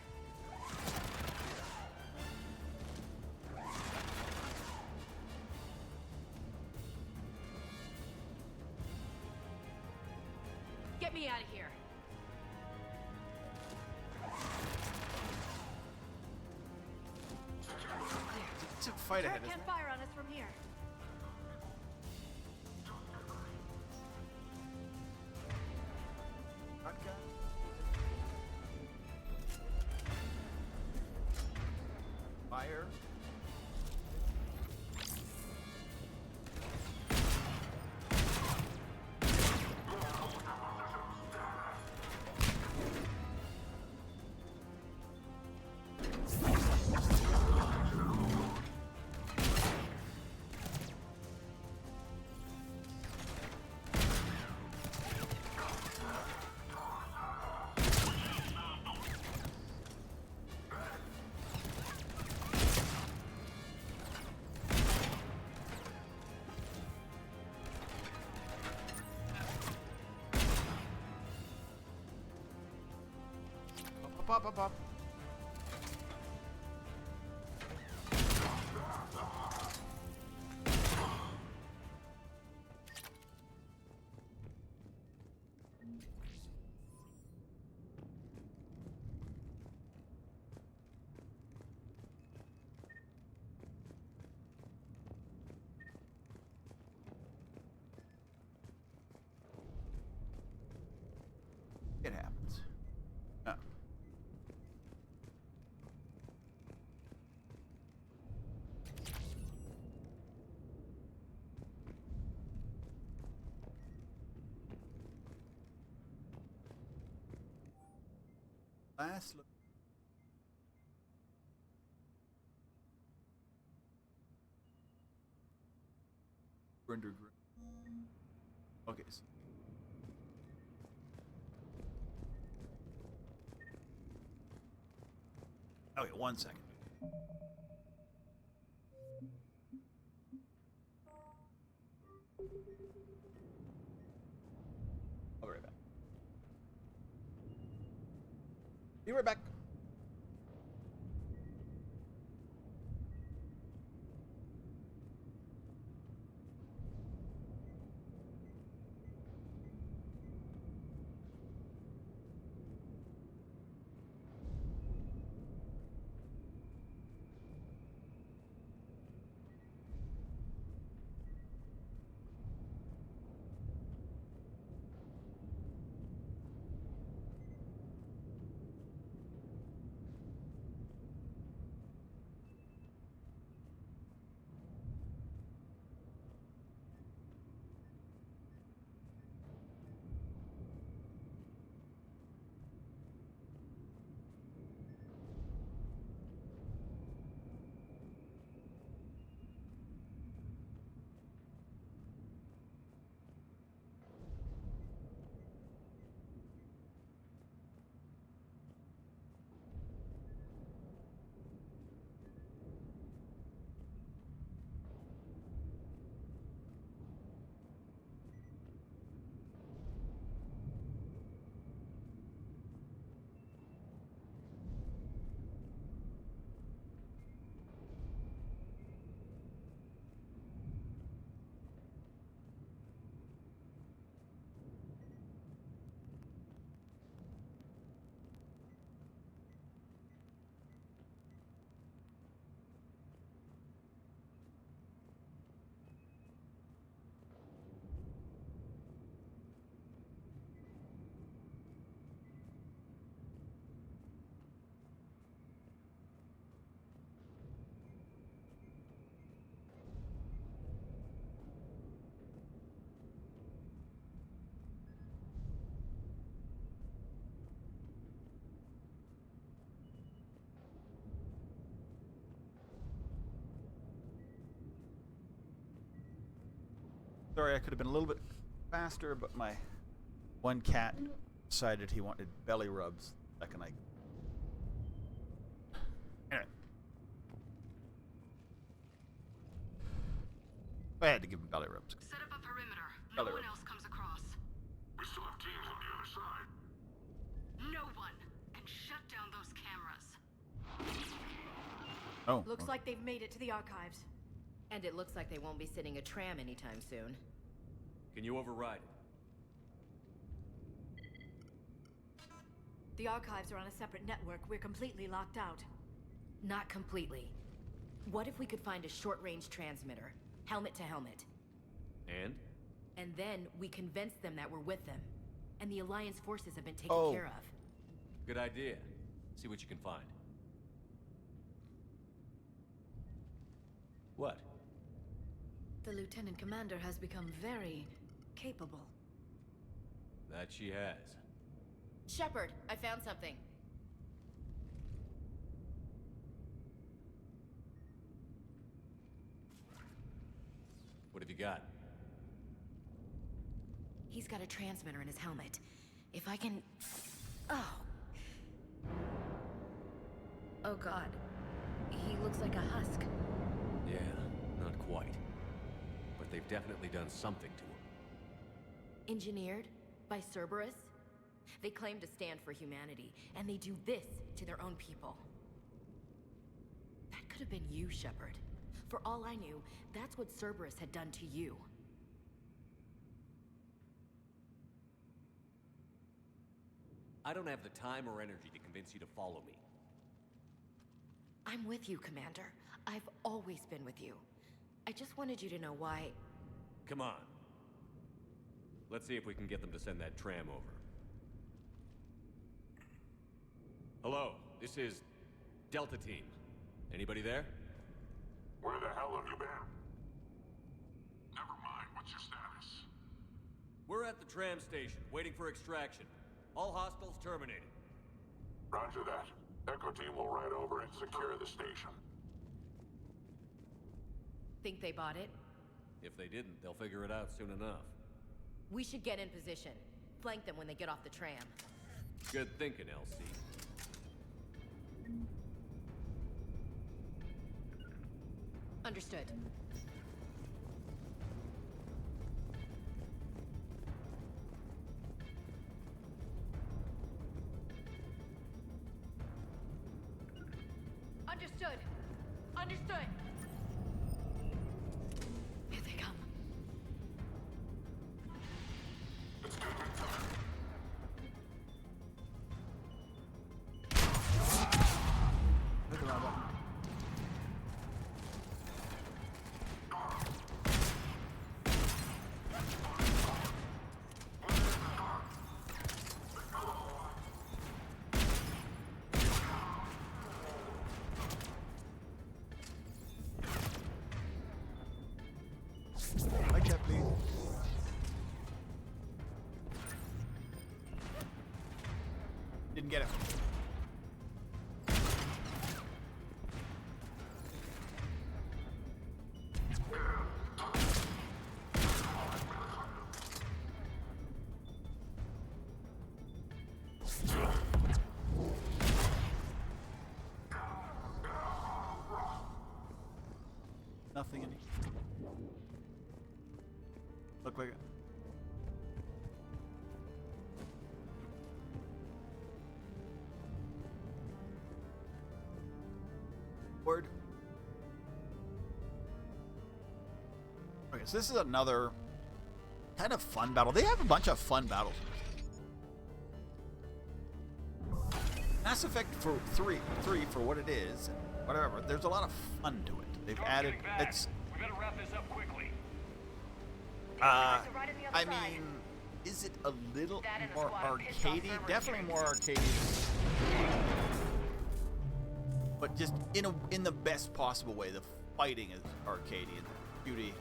Get me out of here. It's a fight ahead, Turret isn't can't it? fire on us from here. Shotgun. Fire. Pop, pop, pop. It happens. Oh. Last look. Render. Okay. So okay, 1 second. I'll be right back. Be right back. Sorry, I could have been a little bit faster, but my one cat decided he wanted belly rubs the second I... Anyway. I had to give him belly rubs. Set up a perimeter. Belly No one rubs. else comes across. We still have teams on the other side. No one. And shut down those cameras. Oh. Looks like they've made it to the archives. And it looks like they won't be sitting a tram anytime soon. Can you override it? The archives are on a separate network. We're completely locked out. Not completely. What if we could find a short-range transmitter? Helmet to helmet. And? And then we convince them that we're with them. And the Alliance forces have been taken care of. Good idea. See what you can find. What? The Lieutenant Commander has become very capable. That she has. Shepard, I found something. What have you got? He's got a transmitter in his helmet. If I can... Oh. Oh god. He looks like a husk. Yeah, not quite. But they've definitely done something to him. Engineered by Cerberus? They claim to stand for humanity, and they do this to their own people. That could have been you, Shepard. For all I knew, that's what Cerberus had done to you. I don't have the time or energy to convince you to follow me. I'm with you, Commander. I've always been with you. I just wanted you to know why... Come on. Let's see if we can get them to send that tram over. Hello, this is Delta Team. Anybody there? Where the hell have you been? Never mind, what's your status? We're at the tram station, waiting for extraction. All hostiles terminated. Roger that. Echo Team will ride over and secure the station. Think they bought it? If they didn't, they'll figure it out soon enough. We should get in position. Flank them when they get off the tram. Good thinking, LC. Understood. Understood. Understood. Here they come. Hit the wrong button. Like that, please. Didn't get it. Nothing in here. Look like it. Word. Okay, so this is another kind of fun battle. They have a bunch of fun battles. Mass Effect for 3 for what it is, whatever. There's a lot of fun to it. They've added. It's. We better wrap this up quickly. I mean, is it a little more arcadey? Definitely more arcadey. But just in the best possible way. The fighting is arcadey and beauty.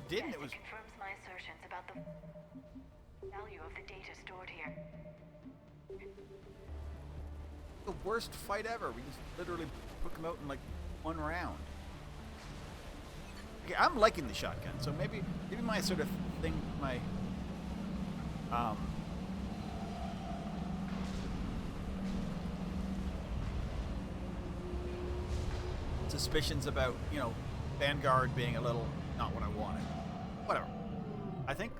didn't. Yes, It was. it confirms my assertions about the value of the data stored here. The worst fight ever. We just literally took him out in like one round. Okay, I'm liking the shotgun, so maybe my sort of thing, my suspicions about, you know, Vanguard being a little not what I wanted. Whatever. I think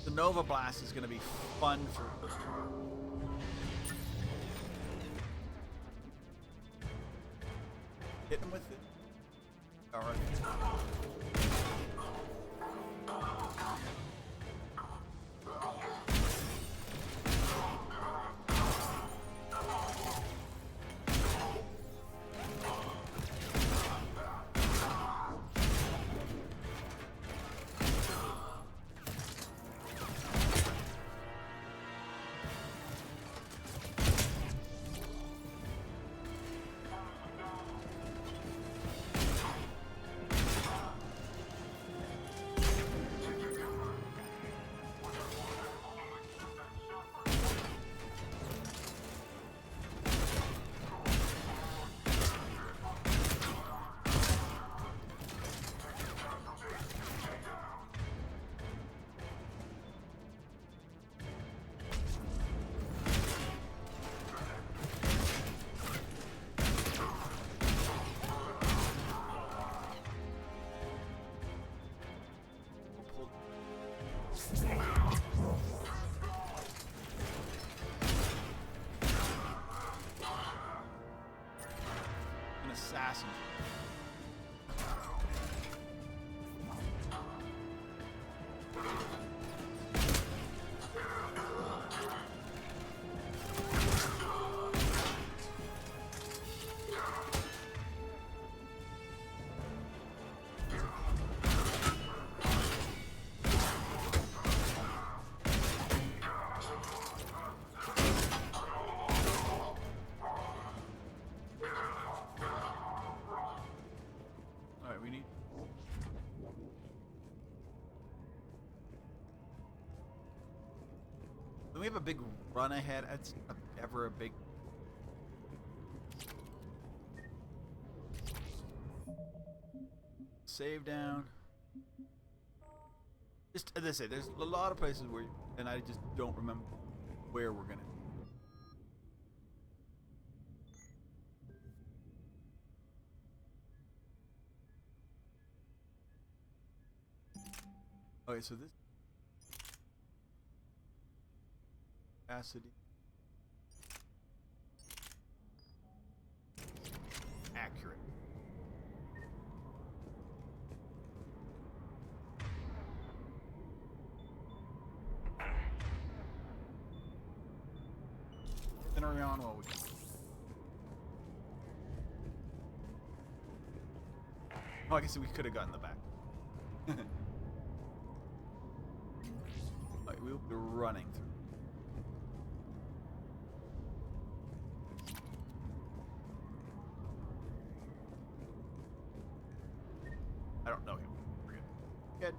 the Nova Blast is going to be fun for. Hit him with it. All right. An assassin. Alright, we need. When we have a big run ahead, it's ever a big. Save down. Just as I say, there's a lot of places where, and I just don't remember where we're gonna. Okay, so this capacity accurate. Hurry on while we can. Oh, I guess we could have gotten the back. Like, we'll be running through. I don't know him. We're good. Good.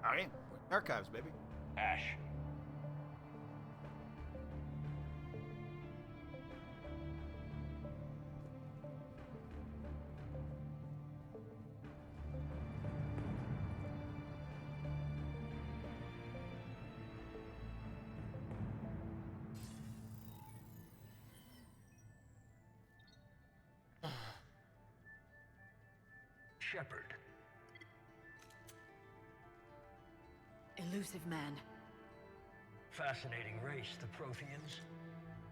Alright, archives, baby. Ash. Shepard. Elusive man. Fascinating race, the Protheans.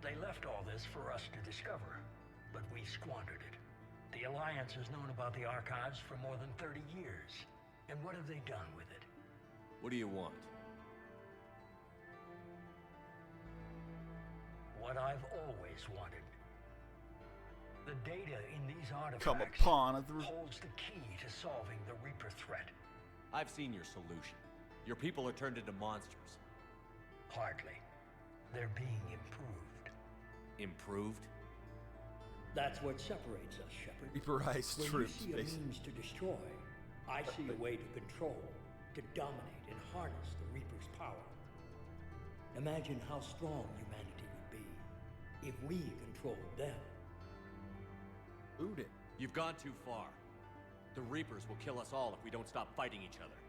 They left all this for us to discover, but we squandered it. The Alliance has known about the archives for more than 30 years. And what have they done with it? What do you want? What I've always wanted. The data in these artifacts Come upon holds the key to solving the Reaper threat. I've seen your solution. Your people are turned into monsters. Hardly. They're being improved. Improved? That's what separates us, Shepard. Reaperized When troops, you see a basically. means to destroy, I see a way to control, to dominate and harness the Reaper's power. Imagine how strong humanity would be if we controlled them. Boot it. You've gone too far. The Reapers will kill us all if we don't stop fighting each other.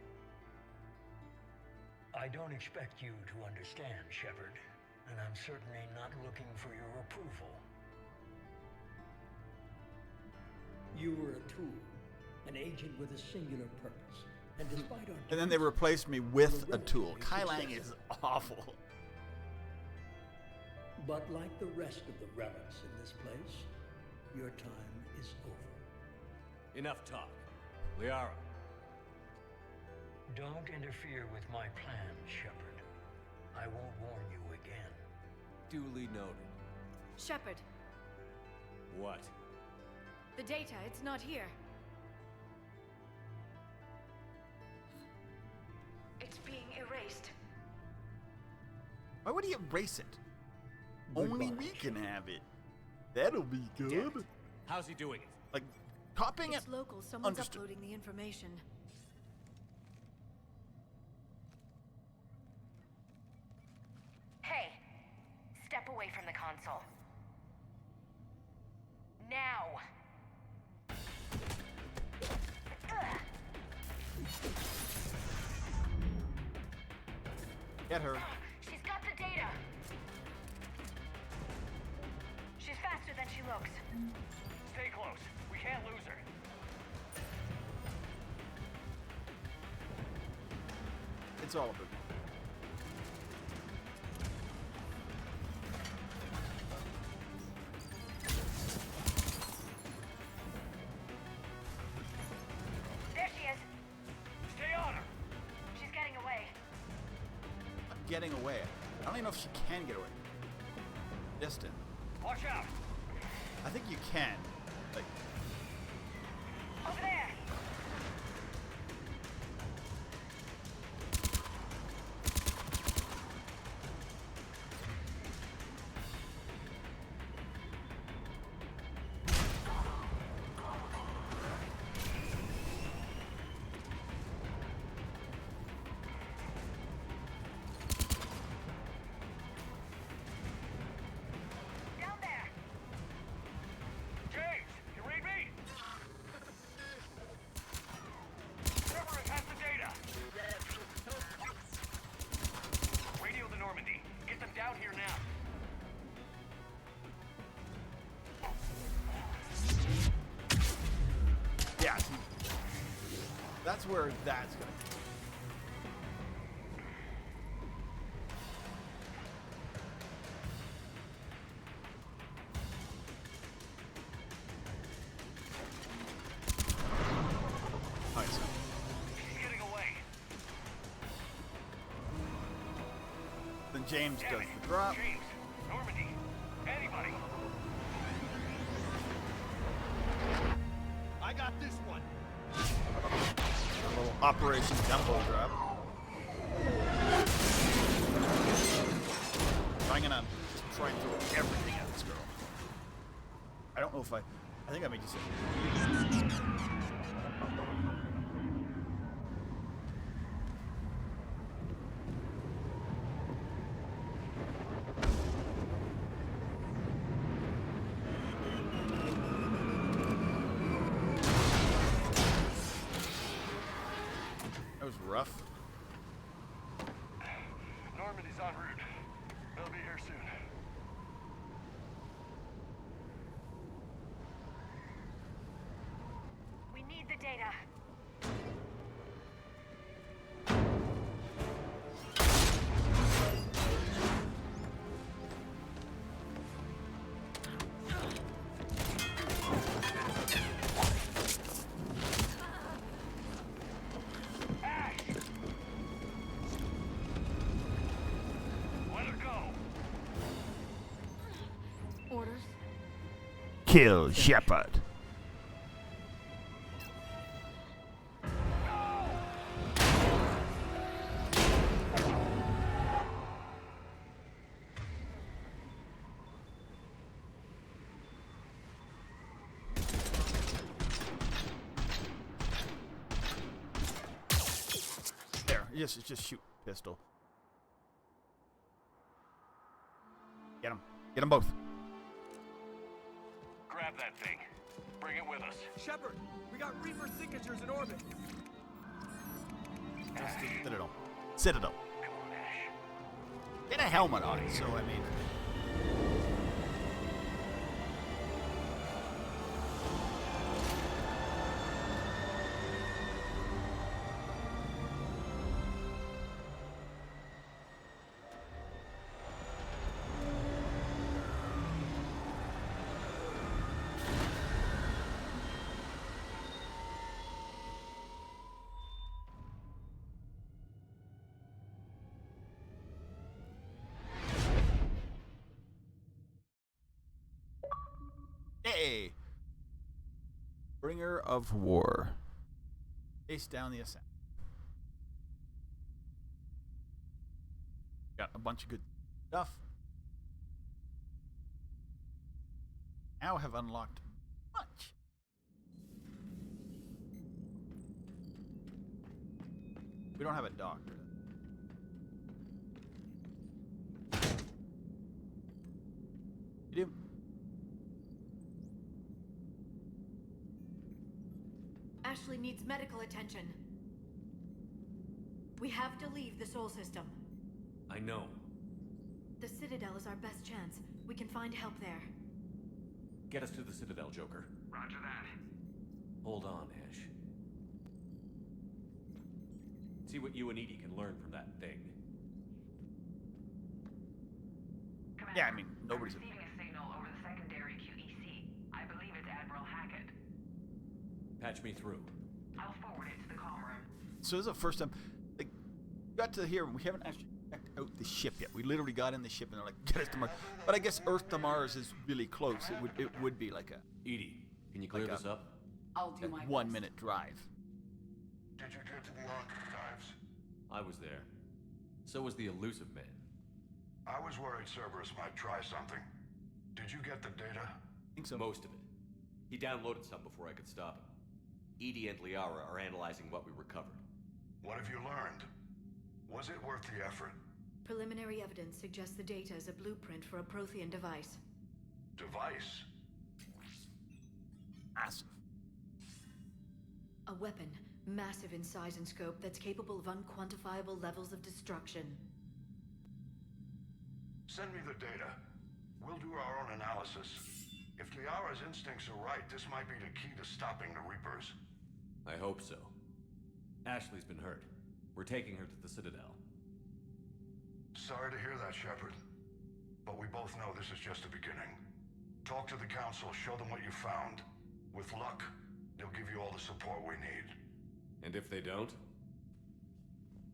I don't expect you to understand, Shepard, and I'm certainly not looking for your approval. You were a tool, an agent with a singular purpose, and despite our And then they replaced me with a tool. Kai Lang is awful. But like the rest of the relics in this place, your time is over. Enough talk. Liara. Don't interfere with my plan, Shepard. I won't warn you again. Duly noted. Shepard, What? the data, it's not here. It's being erased. Why would he erase it? Only we can have it. That'll be good. How's he doing it? Like, copying It's it? local. Someone's Understood. uploading the information. Hey, step away from the console. Now! Get her. She's got the data! She's faster than she looks. Stay close. We can't lose her. It's all about There she is. Stay on her. She's getting away. getting away. I don't even know if she can get away. Distant. Watch out. I think you can. Like, Over there. Down there. James, you read me? Cerberus has the data. Radio the Normandy. Get them down here now. yeah. That's where that's gonna. Alright, so She's getting away. then James Damn does it. the drop. James, Normandy, anybody. I got this one. A little Operation Dumbo drop. I'm gonna just try and throw everything at this girl. I don't know if I think I made you say. That was rough. Normandy's en route. They'll be here soon. We need the data. Let her go. Orders? Kill Shepard. Yes, it's just shoot pistol. Get them. Get them both. Grab that thing. Bring it with us. Shepard, we got Reaper signatures in orbit. Citadel. Citadel. Come on, Ash. Get a helmet on it, so I mean... Hey! Bringer of War. Chase down the assassin. Got a bunch of good stuff. Now have unlocked much. We don't have a doctor. You do? Ashley needs medical attention. We have to leave the Sol system. I know. The Citadel is our best chance. We can find help there. Get us to the Citadel, Joker. Roger that. Hold on, Ash. See what you and Edie can learn from that thing. Commander, Yeah, I mean, nobody's... I'm receiving a signal over the secondary QEC. I believe it's Admiral Hackett. Patch me through. I'll forward it to the comm room. So this is the first time... Like, got to here, we haven't actually checked out the ship yet. We literally got in the ship and they're like, get us to Mars. But I guess Earth to Mars is really close. It would be like a... Edie, can you clear Like this up? I'll do my 1 best. minute drive. Did you get to the archives? I was there. So was the elusive man. I was worried Cerberus might try something. Did you get the data? I think so. Most of it. He downloaded some before I could stop him. Edie and Liara are analyzing what we recovered. What have you learned? Was it worth the effort? Preliminary evidence suggests the data is a blueprint for a Prothean device. Device? Massive. A weapon, massive in size and scope, that's capable of unquantifiable levels of destruction. Send me the data. We'll do our own analysis. If Liara's instincts are right, this might be the key to stopping the Reapers. I hope so. Ashley's been hurt. We're taking her to the Citadel. Sorry to hear that, Shepard. But we both know this is just the beginning. Talk to the Council, show them what you found. With luck, they'll give you all the support we need. And if they don't?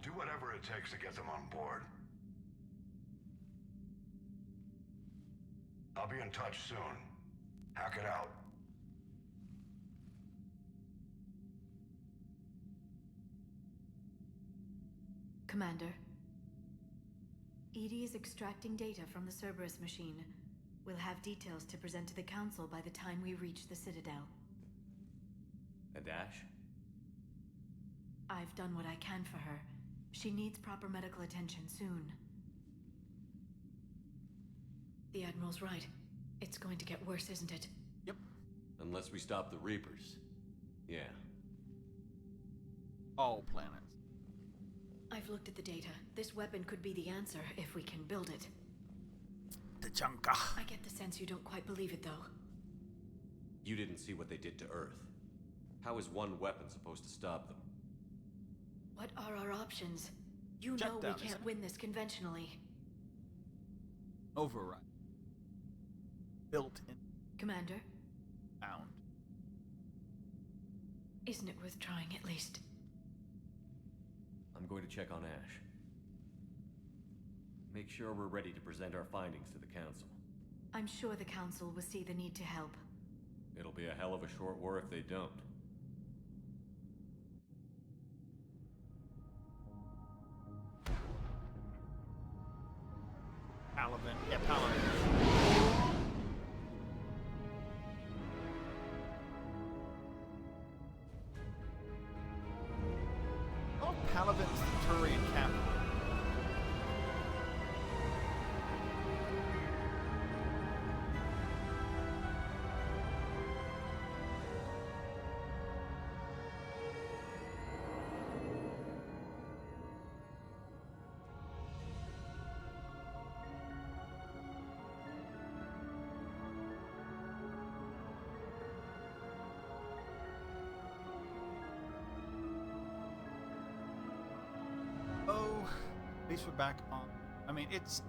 Do whatever it takes to get them on board. I'll be in touch soon. Hack it out. Commander. Edie is extracting data from the Cerberus machine. We'll have details to present to the Council by the time we reach the Citadel. And Ash? I've done what I can for her. She needs proper medical attention soon. The Admiral's right. It's going to get worse, isn't it? Yep. Unless we stop the Reapers. Yeah. All planets. I've looked at the data. This weapon could be the answer if we can build it. The Junka. I get the sense you don't quite believe it, though. You didn't see what they did to Earth. How is one weapon supposed to stop them? What are our options? You Shut know down, we can't isn't it? win this conventionally. Override. Built in. Commander, Found. isn't it worth trying at least? I'm going to check on Ash. Make sure we're ready to present our findings to the Council. I'm sure the Council will see the need to help. It'll be a hell of a short war if they don't. Palaven. Yeah, Palaven. Oh, Palaven's the Turian capital. Oh, at least we're back on. I mean, let's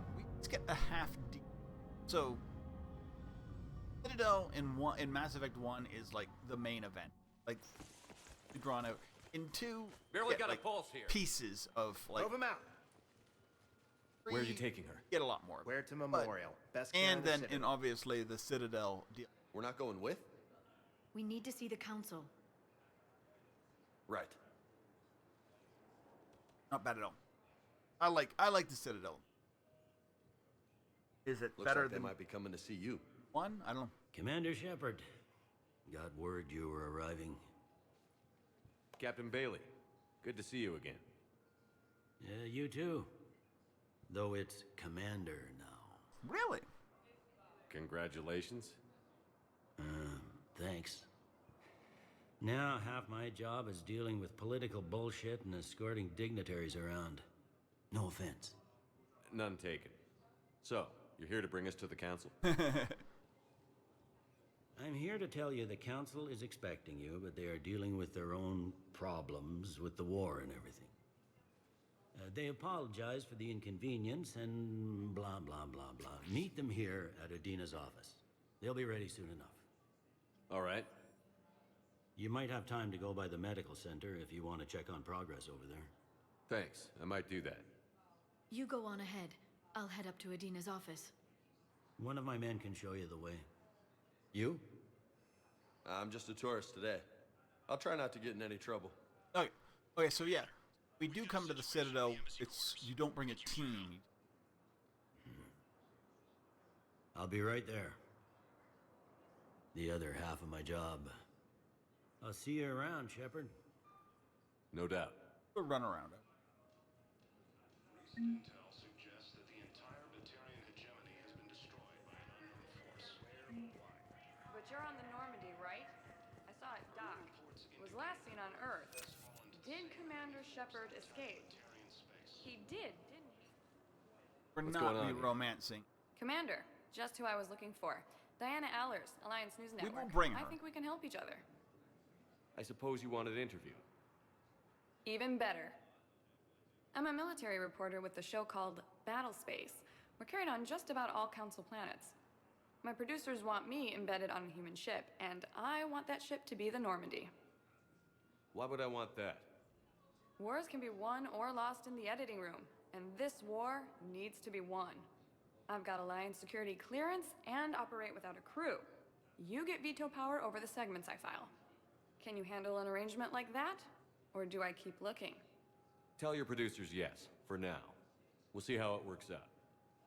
get a half D. So, Citadel in Mass Effect 1 is like the main event, like drawn out. In 2, Barely get, got like, a pulse here. pieces of like. Move him out. Where are you taking her? Get a lot more. Where to Memorial? Best care And in the then city. in obviously the Citadel deal. We're not going with? We need to see the council. Right. Not bad at all. I like the Citadel. Is it Looks better like they than might be coming to see you. one? I don't know. Commander Shepard, got word you were arriving. Captain Bailey, good to see you again. Yeah, you too. Though it's Commander now. Really? Congratulations. Thanks. Now half my job is dealing with political bullshit and escorting dignitaries around. No offense. None taken. So, you're here to bring us to the council? I'm here to tell you the council is expecting you, but they are dealing with their own problems with the war and everything. They apologize for the inconvenience and blah, blah, blah, blah. Meet them here at Adina's office. They'll be ready soon enough. All right. You might have time to go by the medical center if you want to check on progress over there. Thanks. I might do that. You go on ahead. I'll head up to Adina's office. One of my men can show you the way. You? I'm just a tourist today. I'll try not to get in any trouble. Okay, so yeah. We do come to the Citadel. You don't bring a team. I'll be right there. The other half of my job. I'll see you around, Shepard. No doubt. We'll run around. Recent intel suggests that the entire Batarian hegemony has been destroyed by an unknown force. But you're on the Normandy, right? I saw it dock. It was last seen on Earth. Did Commander Shepard escape? He did, didn't he? We're What's not going on here? romancing. Commander, just who I was looking for. Diana Allers, Alliance News We Network. will bring her. I think we can help each other. I suppose you wanted interviewed. Even better. I'm a military reporter with the show called Battle Space. We're carried on just about all Council planets. My producers want me embedded on a human ship, and I want that ship to be the Normandy. Why would I want that? Wars can be won or lost in the editing room, and this war needs to be won. I've got Alliance security clearance and operate without a crew. You get veto power over the segments I file. Can you handle an arrangement like that? Or do I keep looking? Tell your producers yes, for now. We'll see how it works out.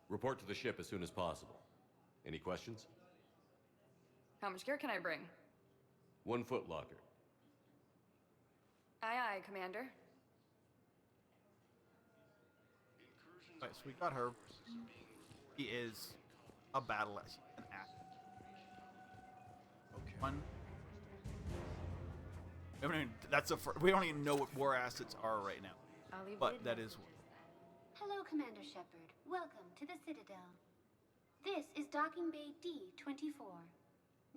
Report to the ship as soon as possible. Any questions? How much gear can I bring? 1 foot locker. Aye, aye, Commander. Right, so we got her. He is a battle ass. An ass. Okay. One. I mean, we don't even know what war assets are right now. But that is. Hello, Commander Shepard. Welcome to the Citadel. This is Docking Bay D-24.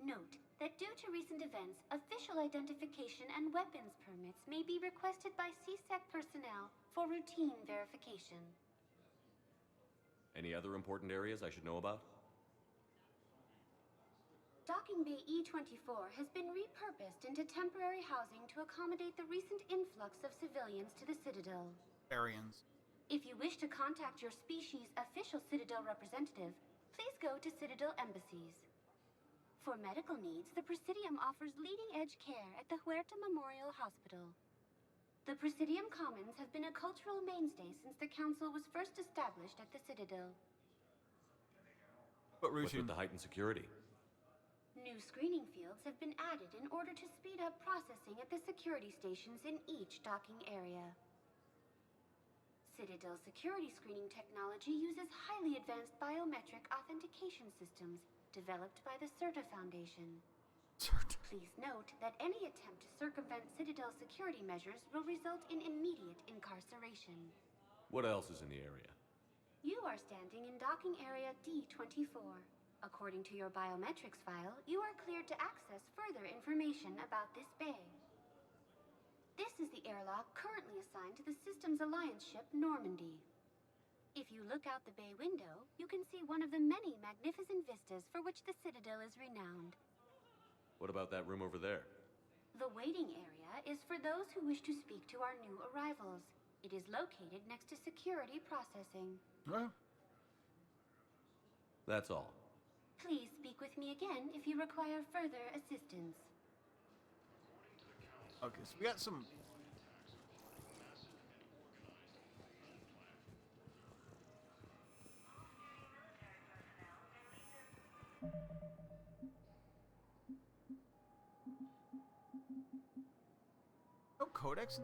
Note that due to recent events, official identification and weapons permits may be requested by CSEC personnel for routine verification. Any other important areas I should know about? Docking Bay E-24 has been repurposed into temporary housing to accommodate the recent influx of civilians to the Citadel. Arians. If you wish to contact your species' official Citadel representative, please go to Citadel embassies. For medical needs, the Presidium offers leading-edge care at the Huerta Memorial Hospital. The Presidium Commons have been a cultural mainstay since the Council was first established at the Citadel. But What's with the heightened security? New screening fields have been added in order to speed up processing at the security stations in each docking area. Citadel security screening technology uses highly advanced biometric authentication systems developed by the CERTA Foundation. Please note that any attempt to circumvent Citadel security measures will result in immediate incarceration. What else is in the area? You are standing in docking area D24. According to your biometrics file, you are cleared to access further information about this bay. This is the airlock currently assigned to the Systems Alliance ship Normandy. If you look out the bay window, you can see one of the many magnificent vistas for which the Citadel is renowned. What about that room over there? The waiting area is for those who wish to speak to our new arrivals. It is located next to security processing. That's all. Please speak with me again if you require further assistance. Okay, so we got some... No codex?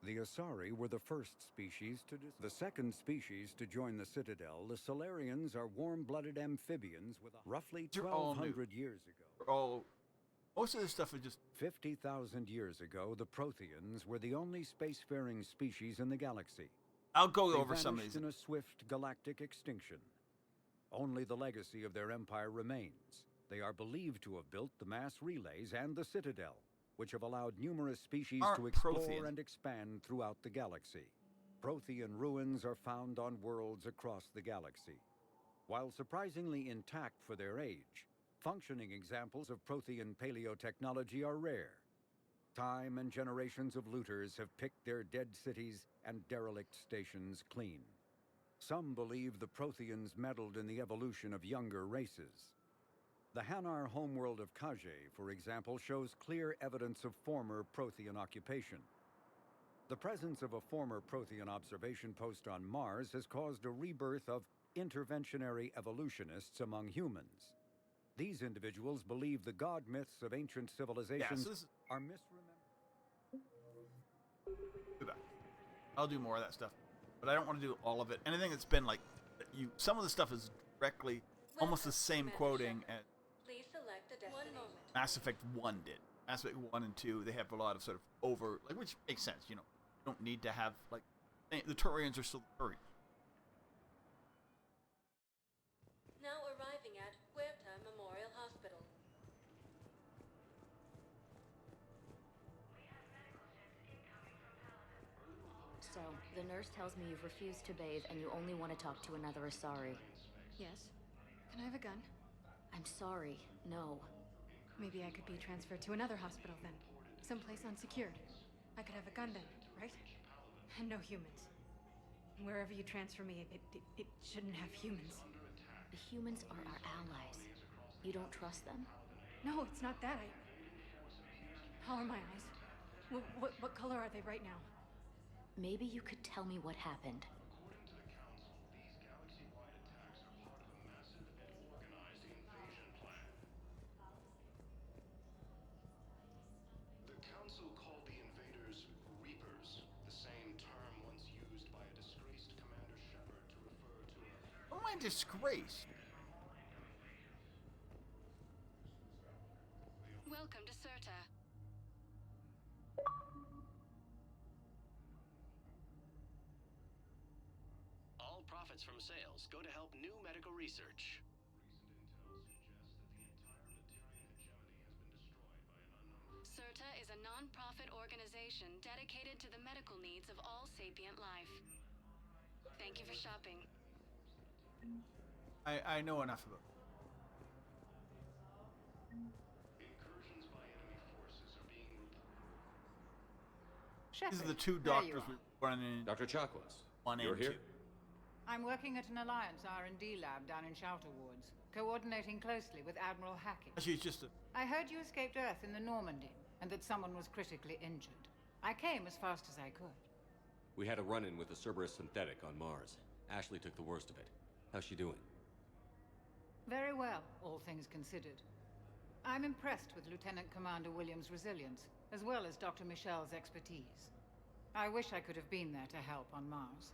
The Asari were the first species to... The second species to join the Citadel, the Solarians, are warm-blooded amphibians with roughly 1,200 years ago. Most of this stuff is just... 50,000 years ago, the Protheans were the only spacefaring species in the galaxy. I'll go over some of these. In a swift galactic extinction. Only the legacy of their empire remains. They are believed to have built the mass relays and the Citadel, which have allowed numerous species to explore and expand throughout the galaxy. Prothean ruins are found on worlds across the galaxy. While surprisingly intact for their age, functioning examples of Prothean paleotechnology are rare. Time and generations of looters have picked their dead cities and derelict stations clean. Some believe the Protheans meddled in the evolution of younger races. The Hanar homeworld of Kage, for example, shows clear evidence of former Prothean occupation. The presence of a former Prothean observation post on Mars has caused a rebirth of interventionary evolutionists among humans. These individuals believe the god myths of ancient civilizations are misremembered. I'll do more of that stuff, but I don't want to do all of it. Anything that's been like, some of the stuff is directly almost the same quoting as Please select a destination. Mass Effect 1 did. Mass Effect 1 and 2, they have a lot of sort of over, like, which makes sense, you know. You don't need to have, like, the Turians are still Turians. Now arriving at Huerta Memorial Hospital. So, the nurse tells me you've refused to bathe and you only want to talk to another Asari. Yes. Can I have a gun? I'm sorry, no. Maybe I could be transferred to another hospital then. Someplace unsecured. I could have a gun then, right? And no humans. Wherever you transfer me, it shouldn't have humans. The humans are our allies. You don't trust them? No, it's not that. How are my eyes? What color are they right now? Maybe you could tell me what happened. The Council called the invaders Reapers, the same term once used by a disgraced Commander Shepard to refer to a... How am I disgraced? Welcome to Serta. All profits from sales go to help new medical research. Serta is a non-profit organization dedicated to the medical needs of all sapient life. Thank you for shopping. I know enough about it. Incursions by enemy forces are being reported. These are the two doctors we run in. Dr. Chakwas, you're here? I'm working at an Alliance R&D lab down in Shelter Woods, coordinating closely with Admiral Hackett. She's just a... I heard you escaped Earth in the Normandy, and that someone was critically injured. I came as fast as I could. We had a run-in with the Cerberus synthetic on Mars. Ashley took the worst of it. How's she doing? Very well, all things considered. I'm impressed with Lieutenant Commander Williams' resilience, as well as Dr. Michel's expertise. I wish I could have been there to help on Mars.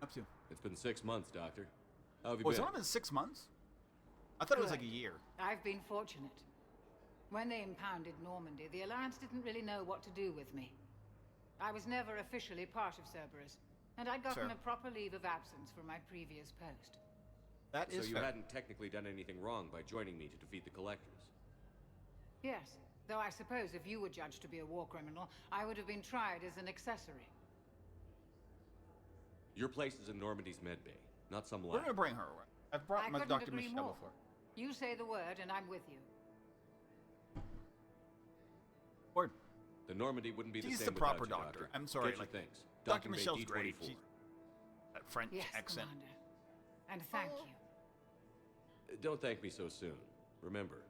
Up to. It's been 6 months, Doctor. How have you Oh, been? it's only been 6 months? I thought it was like a Good. year. I've been fortunate. When they impounded Normandy, the Alliance didn't really know what to do with me. I was never officially part of Cerberus, and I'd gotten Fair. a proper leave of absence from my previous post. That is So you fair. hadn't technically done anything wrong by joining me to defeat the Collectors? Yes, though I suppose if you were judged to be a war criminal, I would have been tried as an accessory. Your place is in Normandy's medbay, not some lab. We're gonna bring her away. I've brought I my couldn't Dr. agree Michelle more. before. You say the word, and I'm with you. Word. The Normandy wouldn't be the She's same the proper without you, doctor. I'm sorry, Get your like, things. Dr. Docking bay Michelle's great. D24. She's that French Yes, accent. Commander. And thank you. Don't thank me so soon. Remember,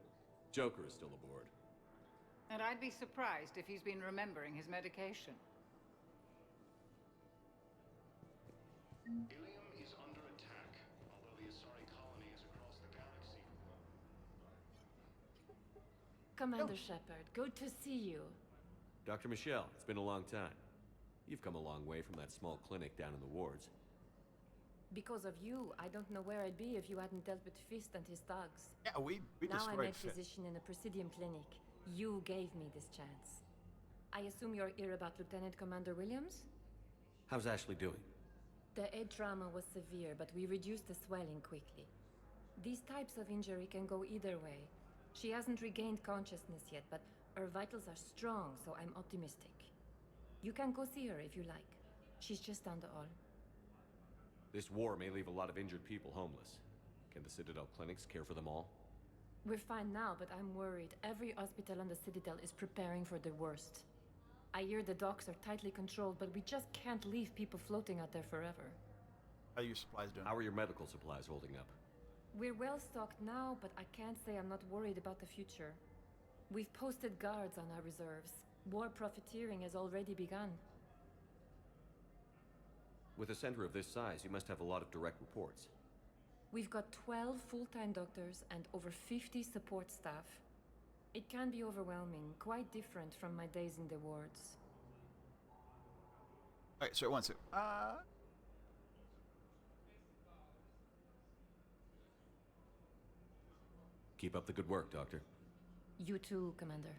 Joker is still aboard. And I'd be surprised if he's been remembering his medication. Ilium is under attack, although the Asari colony is across the galaxy. Commander Shepard, good to see you. Dr. Michelle, it's been a long time. You've come a long way from that small clinic down in the wards. Because of you, I don't know where I'd be if you hadn't dealt with Fist and his thugs. Yeah, we Now I'm destroyed a Fist. physician in a Presidium clinic. You gave me this chance. I assume you're here about Lieutenant Commander Williams? How's Ashley doing? The head trauma was severe, but we reduced the swelling quickly. These types of injury can go either way. She hasn't regained consciousness yet, but her vitals are strong, so I'm optimistic. You can go see her if you like. She's just down the hall. This war may leave a lot of injured people homeless. Can the Citadel clinics care for them all? We're fine now, but I'm worried. Every hospital on the Citadel is preparing for the worst. I hear the docks are tightly controlled, but we just can't leave people floating out there forever. How are your supplies doing? How are your medical supplies holding up? We're well stocked now, but I can't say I'm not worried about the future. We've posted guards on our reserves. War profiteering has already begun. With a center of this size, you must have a lot of direct reports. We've got 12 full-time doctors and over 50 support staff. It can be overwhelming, quite different from my days in the wards. Alright, sir, one sec. Keep up the good work, Doctor. You too, Commander.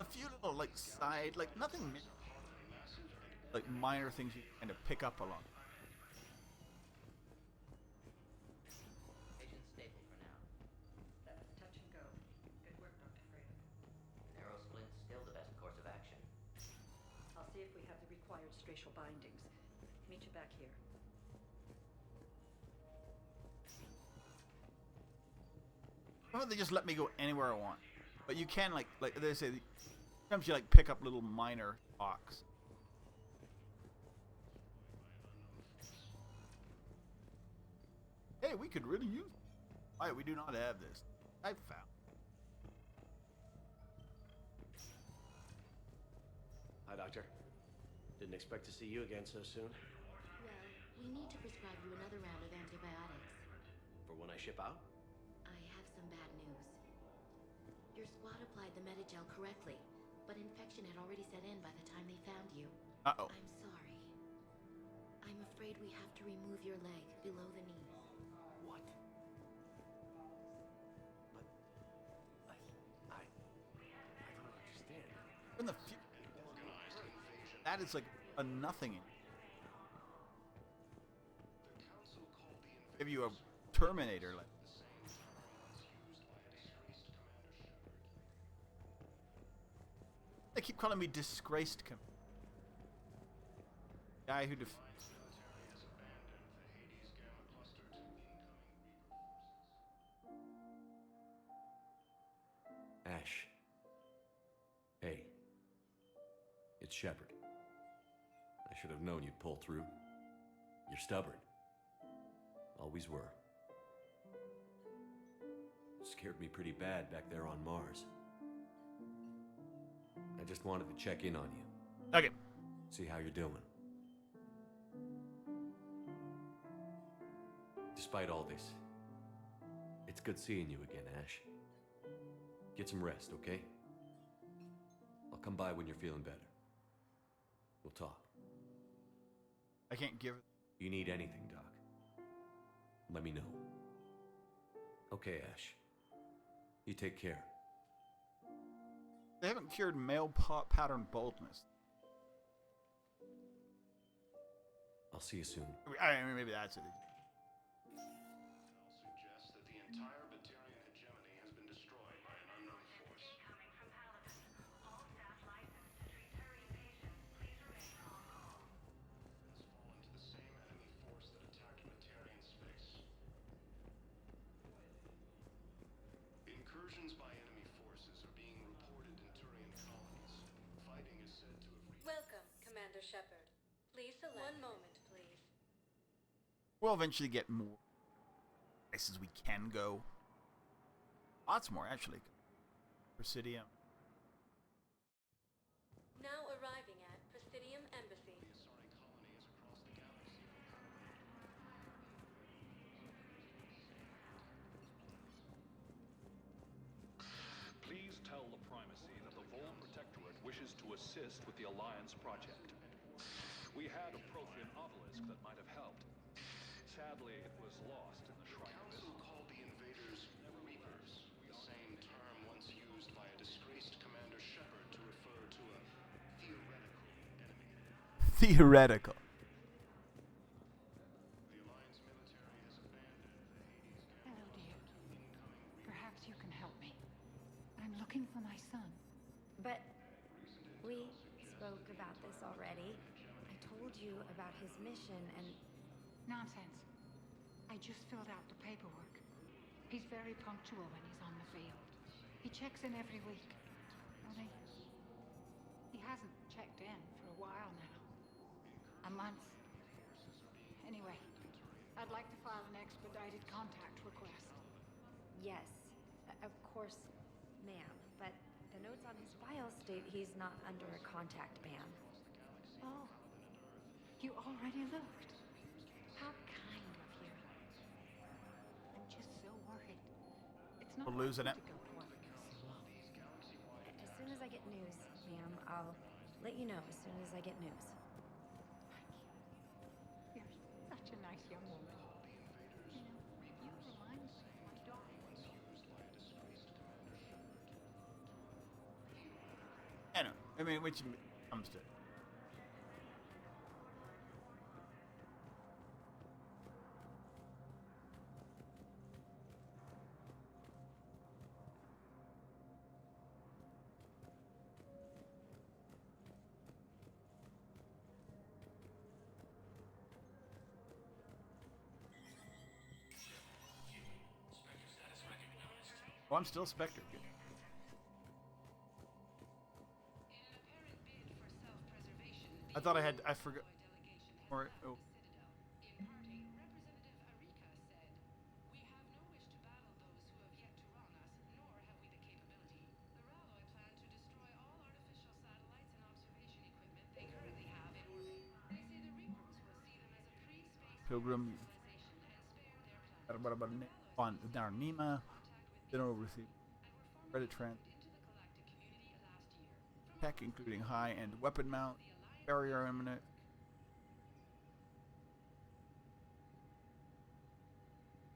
A few little, like, side, like, nothing, like, minor things you kind of pick up along. Agent stable for now. Touch and go. Good work, Dr. Palaven. Narrow splint's still the best course of action. I'll see if we have the required spatial bindings. Meet you back here. Why don't they just let me go anywhere I want? But you can, like they say, sometimes you, like, pick up little minor talks. Hey, we could really use it. Why, we do not have this. I found. Hi, Doctor. Didn't expect to see you again so soon. Well, we need to prescribe you another round of antibiotics. For when I ship out? I have some bad news. Your squad applied the Medigel correctly, but infection had already set in by the time they found you. Uh-oh. I'm sorry. I'm afraid we have to remove your leg below the knee. What? But I don't understand. In the that is like a nothing. Give you a Terminator, like. They keep calling me disgraced guy who Ash. Hey. It's Shepard. I should have known you'd pull through. You're stubborn. Always were. Scared me pretty bad back there on Mars. I just wanted to check in on you. Okay. See how you're doing. Despite all this, good seeing you again, Ash. Get some rest, okay? I'll come by when you're feeling better. We'll talk. I can't give... You need anything, Doc, let me know. Okay, Ash. You take care. They haven't cured male pattern baldness. I'll see you soon. I mean, maybe that's it. Suggests that the entire Batarian hegemony has been destroyed by an unknown force. Incoming from Palaven. All staff licensed to treat Turian patients, please remain on call. Has fallen to the same enemy force that attacked Batarian space. Incursions by enemy forces are being reported in Turian colonies. Fighting is said to have reached... Welcome, Commander Shepard. Please select. One moment, please. We'll eventually get more places we can go. Lots more, actually. Presidium. Now arriving at Presidium Embassy. Please tell the Primacy that the Vol Protectorate wishes to assist with the Alliance project. We had a Prothean obelisk that might have helped. Sadly, it was lost in the Shrine Abyss. Council called the invaders Reapers, the same term once used by a disgraced Commander Shepard to refer to a theoretical enemy. Theoretical. The Alliance military has abandoned the Hades camp. Hello, dear. Perhaps you can help me. I'm looking for my son. But we spoke about this already. I told you about his mission and... Nonsense. I just filled out the paperwork. He's very punctual when he's on the field. He checks in every week. Only, he hasn't checked in for a while now. A month. Anyway, I'd like to file an expedited contact request. Yes, of course, ma'am. But the notes on his file state he's not under a contact ban. Oh, you already looked. How kind of you. I'm just so worried. It's not We're losing it. As soon as I get news, ma'am, I'll let you know as soon as I get news. You're such a nice young woman. You know, you remind me of my daughter. I know. I mean, which comes to... Oh, I'm still Spectre. Good. I thought I had... I forgot... Or... Oh. Pilgrim... On Nima... Then oversee... Credit trend... Tech, including high-end weapon mount... Barrier imminent...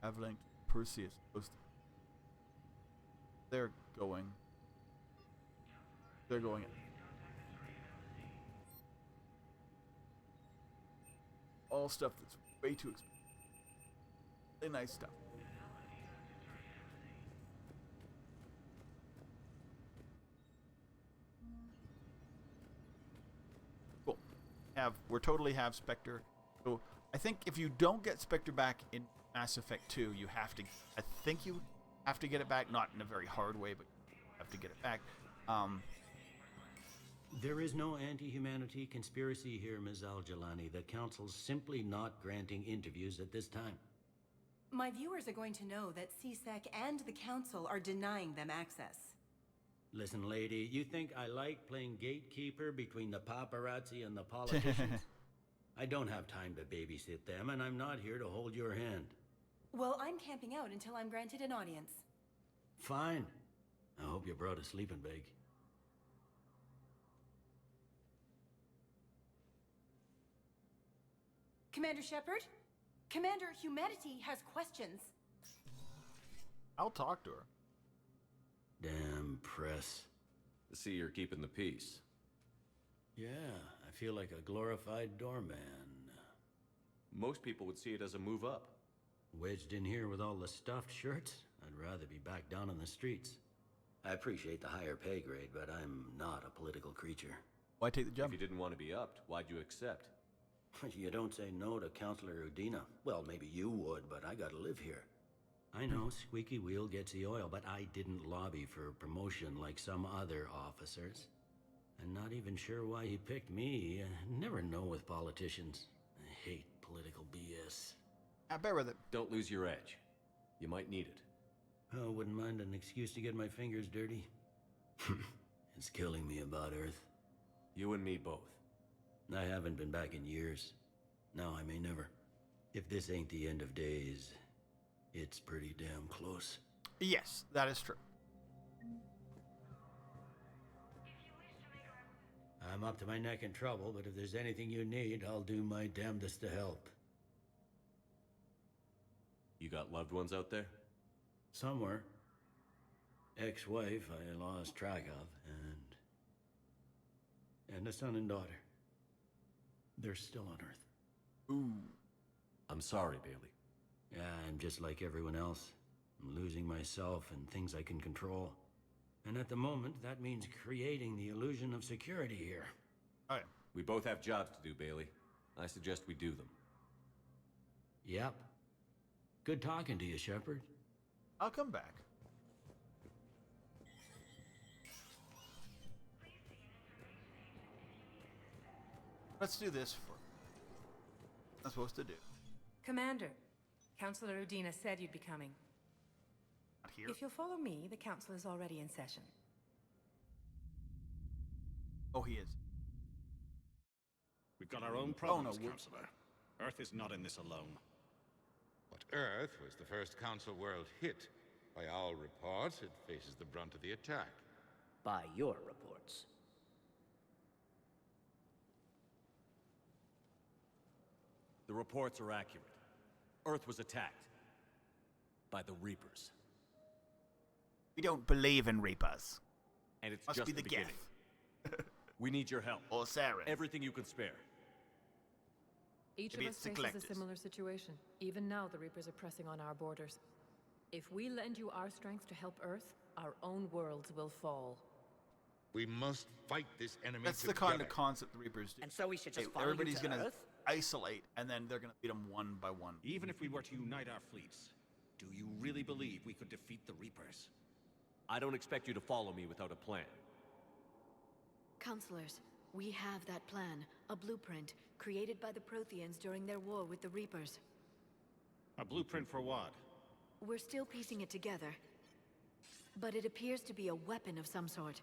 Avalink, Perseus, Ghost. They're going. They're going in. All stuff that's way too expensive. Really nice stuff. Cool. We're totally have Spectre. So I think if you don't get Spectre back in Mass Effect 2, you have to... I think you have to get it back, not in a very hard way, but you have to get it back. There is no anti-humanity conspiracy here, Ms. Al-Jalani. The Council's simply not granting interviews at this time. My viewers are going to know that CSEC and the Council are denying them access. Listen, lady, you think I like playing gatekeeper between the paparazzi and the politicians? I don't have time to babysit them, and I'm not here to hold your hand. Well, I'm camping out until I'm granted an audience. Fine. I hope you brought a sleeping bag. Commander Shepard? Commander, humanity has questions. I'll talk to her. Damn press. I see you're keeping the peace. Yeah, I feel like a glorified doorman. Most people would see it as a move up. Wedged in here with all the stuffed shirts? I'd rather be back down on the streets. I appreciate the higher pay grade, but I'm not a political creature. Why take the job? If you didn't want to be upped, why'd you accept? You don't say no to Counselor Udina. Well, maybe you would, but I gotta live here. I know, squeaky wheel gets the oil, but I didn't lobby for promotion like some other officers. I'm not even sure why he picked me. Never know with politicians. I hate political BS. I bear with it. Don't lose your edge. You might need it. Oh, wouldn't mind an excuse to get my fingers dirty. It's killing me about Earth. You and me both. I haven't been back in years. Now I may never. If this ain't the end of days, it's pretty damn close. Yes, that is true. I'm up to my neck in trouble, but if there's anything you need, I'll do my damnedest to help. You got loved ones out there? Somewhere. Ex-wife I lost track of, and a son and daughter. They're still on Earth. Ooh. I'm sorry, Bailey. Yeah, I'm just like everyone else. I'm losing myself and things I can control. And at the moment, that means creating the illusion of security here. Okay. We both have jobs to do, Bailey. I suggest we do them. Yep. Good talking to you, Shepard. I'll come back. Let's do this for what I'm supposed to do. Commander, Counselor Udina said you'd be coming. Not here. If you'll follow me, the council is already in session. Oh, he is. We've got our own problems, Counselor. Earth is not in this alone. But Earth was the first Council world hit. By all reports, it faces the brunt of the attack. By your reports. The reports are accurate. Earth was attacked. By the Reapers. We don't believe in Reapers. And it's Must just be the the beginning. We need your help. Or Sarah. Everything you can spare. Each Maybe of us it's the faces a collectors. similar situation. Even now, the Reapers are pressing on our borders. If we lend you our strength to help Earth, our own worlds will fall. We must fight this enemy That's together. the kind of concept the Reapers do. And so we should just Hey, follow everybody's you to gonna Earth? isolate, and then they're gonna beat them one by one. Even if we were to unite our fleets, do you really believe we could defeat the Reapers? I don't expect you to follow me without a plan. Counselors, we have that plan. A blueprint, created by the Protheans during their war with the Reapers. A blueprint for what? We're still piecing it together. But it appears to be a weapon of some sort.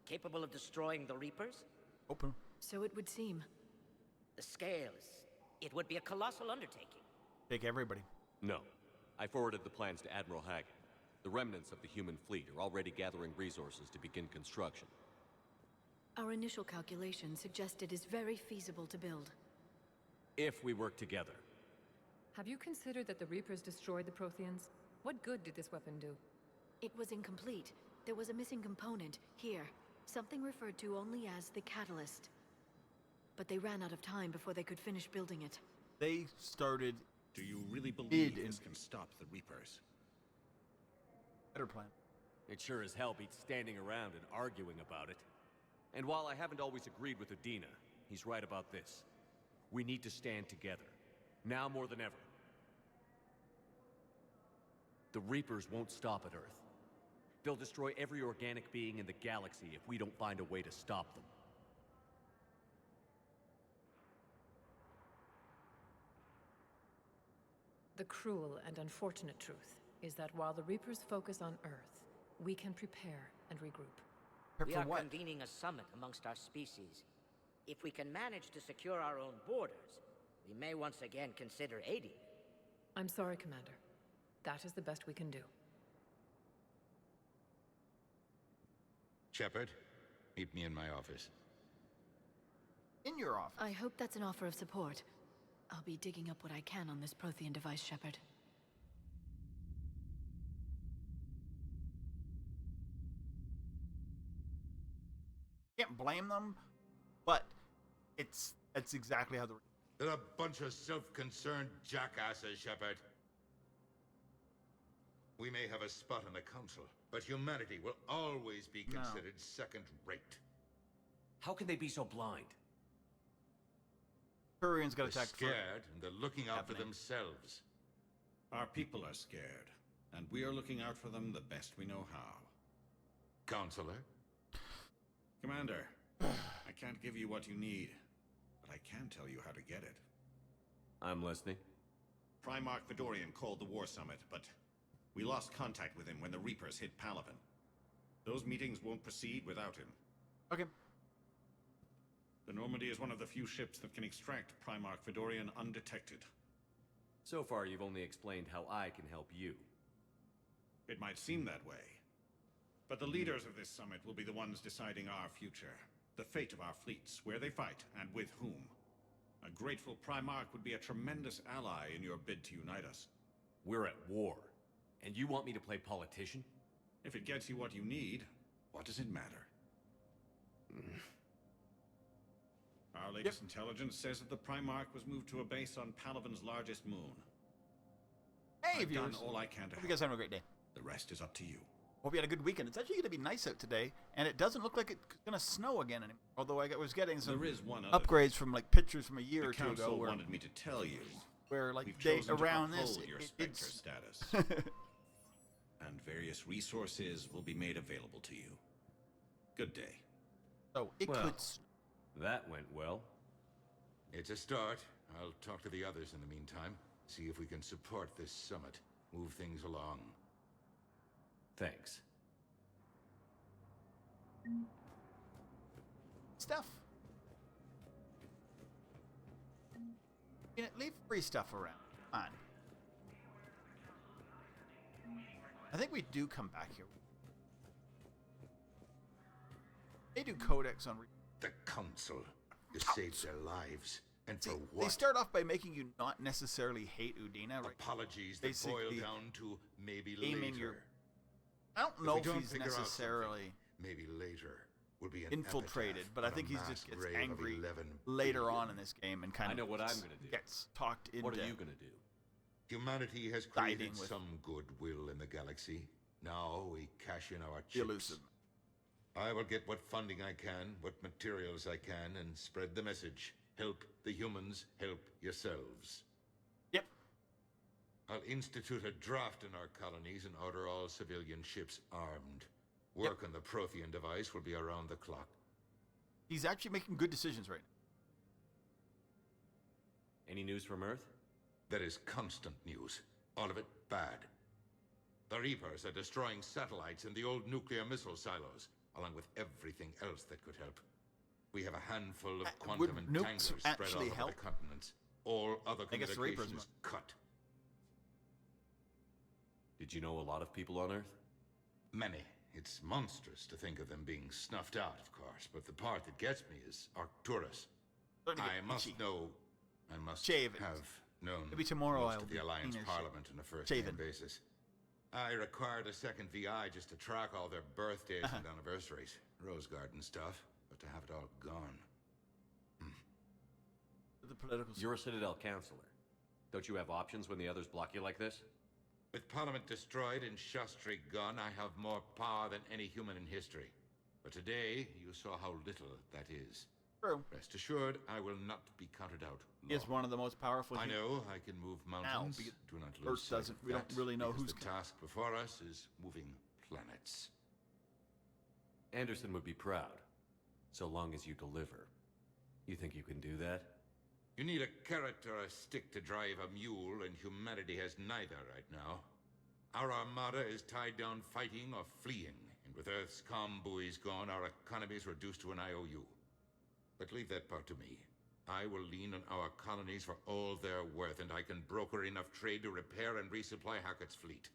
Capable of destroying the Reapers? Open. So it would seem. The scales. It would be a colossal undertaking. Take everybody. No. I forwarded the plans to Admiral Haggett. The remnants of the human fleet are already gathering resources to begin construction. Our initial calculation suggests it is very feasible to build. If we work together. Have you considered that the Reapers destroyed the Protheans? What good did this weapon do? It was incomplete. There was a missing component, here. Something referred to only as the catalyst. But they ran out of time before they could finish building it. They started. Do you really believe this can stop the Reapers? Better plan. It sure as hell beats standing around and arguing about it. And while I haven't always agreed with Udina, he's right about this. We need to stand together. Now more than ever. The Reapers won't stop at Earth. They'll destroy every organic being in the galaxy if we don't find a way to stop them. The cruel and unfortunate truth is that while the Reapers focus on Earth, we can prepare and regroup. We are convening a summit amongst our species. If we can manage to secure our own borders, we may once again consider aiding. I'm sorry, Commander. that is the best we can do. Shepard, meet me in my office. In your office? I hope that's an offer of support. I'll be digging up what I can on this Prothean device, Shepard. Can't blame them, but it's exactly how the... They're a bunch of self-concerned jackasses, Shepard. We may have a spot in the council, but humanity will always be considered second-rate. How can they be so blind? Turians got They're attacked. scared, and they're looking out for themselves. Our people are scared, and we are looking out for them the best we know how. Counselor? Commander, I can't give you what you need, but I can tell you how to get it. I'm listening. Primarch Fedorian called the War Summit, but we lost contact with him when the Reapers hit Palaven. Those meetings won't proceed without him. Okay. The Normandy is one of the few ships that can extract Primarch Fedorian undetected. So far, you've only explained how I can help you. It might seem that way. But the leaders of this summit will be the ones deciding our future. The fate of our fleets, where they fight, and with whom. A grateful Primarch would be a tremendous ally in your bid to unite us. We're at war. And you want me to play politician? If it gets you what you need, what does it matter? Our latest intelligence says that the Primarch was moved to a base on Palaven's largest moon. Hey, I've done viewers. all I can to Hope help. you guys having a great day. The rest is up to you. Hope you had a good weekend. It's actually going to be nice out today, and it doesn't look like it's going to snow again anymore. Although I was getting some There is one other upgrades from like pictures from a year The or two ago. council Where, wanted me to tell you. where like We've they chosen to around this, uphold your Spectre it's status. And various resources will be made available to you. Good day. Oh, it Well, could. That went well. It's a start. I'll talk to the others in the meantime. See if we can support this summit. Move things along. Thanks. Stuff. You know, leave free stuff around. Come on. I think we do come back here. They do codex on... The council. You saved their lives. And for what? They start off by making you not necessarily hate Udina. Right? Apologies that boil down to maybe aiming later. your... I don't know if we don't he's figure out necessarily maybe later will be an infiltrated, epitaph but I on a think he mass just gets grave of angry 11 later billion. on in this game and kind I of know what I'm gonna do. gets talked into... What are you gonna do? Humanity has Siding created with some goodwill in the galaxy. Now we cash in our The chips. elusive. I will get what funding I can, what materials I can, and spread the message. Help the humans, help yourselves. Yep. I'll institute a draft in our colonies and order all civilian ships armed. Work on the Prothean device will be around the clock. He's actually making good decisions right now. Any news from Earth? There is constant news. All of it bad. The Reapers are destroying satellites in the old nuclear missile silos, along with everything else that could help. We have a handful of quantum would entanglers nukes spread all actually over help? the continents. All other I guess the Reapers communications cut. Did you know a lot of people on Earth? Many. It's monstrous to think of them being snuffed out, of course, but the part that gets me is Arcturus. Starting to get I must itchy. know, I must Shaven. have known Maybe tomorrow most I'll of the be Alliance cleaner Parliament on a first-name shaven. basis. I required a second VI just to track all their birthdays and anniversaries. Rose Garden stuff, but to have it all gone. The political... You're a Citadel counselor. Don't you have options when the others block you like this? With Parliament destroyed and Shastri gone, I have more power than any human in history. But today, you saw how little that is. True. Rest assured, I will not be counted out. He is one of the most powerful... I know I can move mountains. because Do not lose Earth sight doesn't... of We don't that, really know because who's... the task before us is moving planets. Anderson would be proud, so long as you deliver. You think you can do that? You need a carrot or a stick to drive a mule, and humanity has neither right now. Our armada is tied down fighting or fleeing, and with Earth's comm buoys gone, our economy is reduced to an IOU. But leave that part to me. I will lean on our colonies for all they're worth, and I can broker enough trade to repair and resupply Hackett's fleet.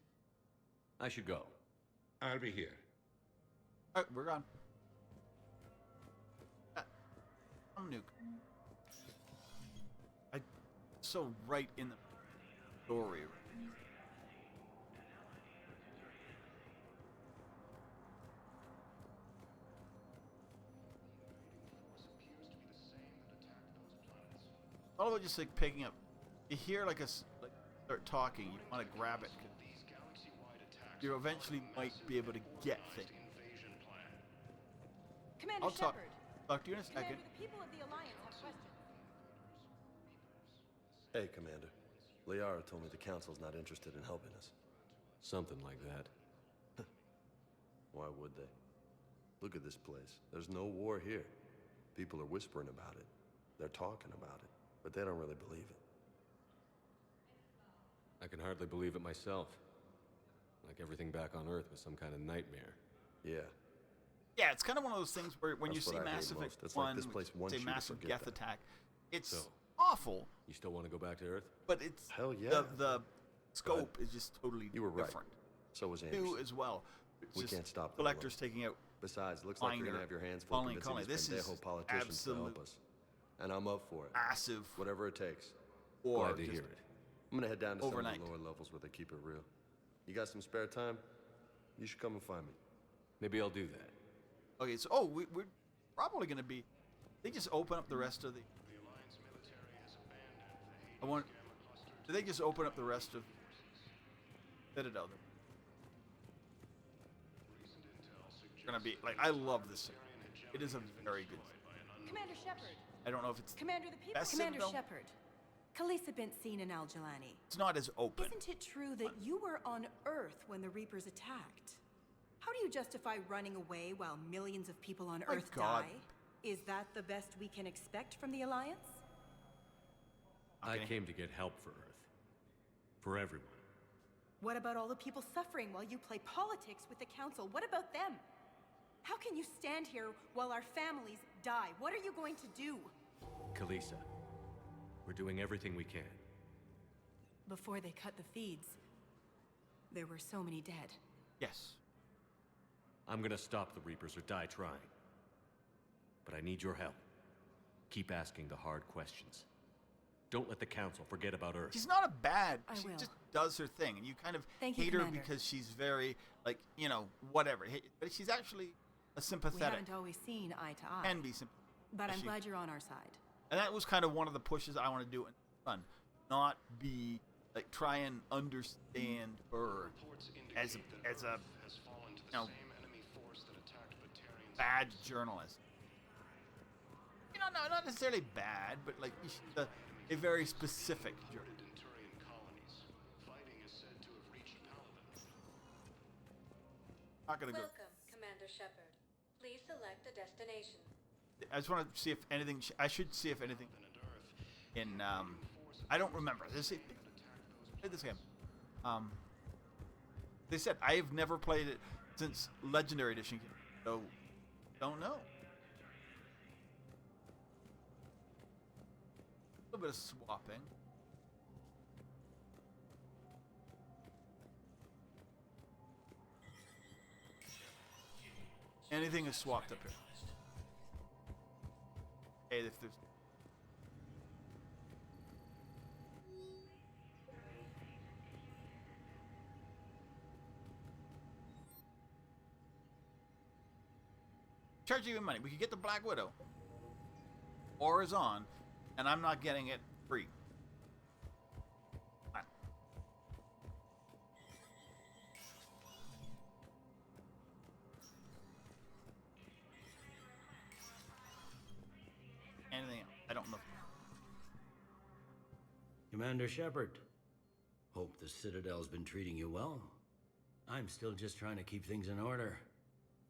I should go. I'll be here. All right, we're gone. I'm nuke. So right in the story. All about just like picking up. You hear like start talking. You want to grab it. You eventually might be able to get things. Commander I'll talk to you in a second. Commander, the people of the Alliance have questions. Hey, Commander. Liara told me the Council's not interested in helping us. Something like that. Why would they? Look at this place. There's no war here. People are whispering about it. They're talking about it, but they don't really believe it. I can hardly believe it myself. Like everything back on Earth was some kind of nightmare. Yeah. Yeah, it's kind of one of those things where when That's you see what I hate Mass Effect most. It's 1, like this place wants say you to massive forget Geth that. attack, it's So, awful. You still want to go back to Earth? But it's hell yeah. The scope is just totally You were right. different. So was Anderson. Two as well. It's We just can't stop them collectors alone. taking out. Besides, it looks like you're Binder, gonna have your hands full falling convincing colony. these This is pendejo politicians to help absolute us. And I'm up for it. Massive. Whatever it takes. Or Glad to just hear it. I'm gonna head down to overnight. some of the lower levels where they keep it real. You got some spare time? You should come and find me. Maybe I'll do that. Okay, so we're probably going to be. They just open up the rest of the. I want. Do they just open up the rest of Citadel? It's gonna be like I love this. It is a very good. Commander Shepard. I don't know if it's Commander, the people. best Commander Citadel. Shepard. Khaleesi bint seen in Al Jalani. It's not as open. Isn't it true that you were on Earth when the Reapers attacked? How do you justify running away while millions of people on My Earth God. die? Is that the best we can expect from the Alliance? I came to get help for Earth. For everyone. What about all the people suffering while you play politics with the Council? What about them? How can you stand here while our families die? What are you going to do? Kalisa, we're doing everything we can. Before they cut the feeds, there were so many dead. Yes. I'm gonna stop the Reapers or die trying. But I need your help. Keep asking the hard questions. Don't let the Council forget about Earth. She's not a bad. I She will. just does her thing, and you kind of Thank you, hate her Commander. because she's very like whatever. But she's actually a We sympathetic. haven't always seen eye to eye. Can be sympathetic. But I'm She- glad you're on our side. And that was kind of one of the pushes I want to do in Fun. Not be like try and understand her as a bad journalist. No, not necessarily bad, but like a very specific journalist. Not gonna go. Welcome, Commander Shepard. Please select a destination. I just want to see if anything. I should see if anything. In I don't remember. Play this game. They said I have never played it since Legendary Edition, so don't know. A little bit of swapping. Anything is swapped up here. Hey, if there's. Charge you money. We could get the Black Widow. Or is on, and I'm not getting it free. Fine. Anything else? I don't know. Commander Shepard, hope the Citadel's been treating you well. I'm still just trying to keep things in order.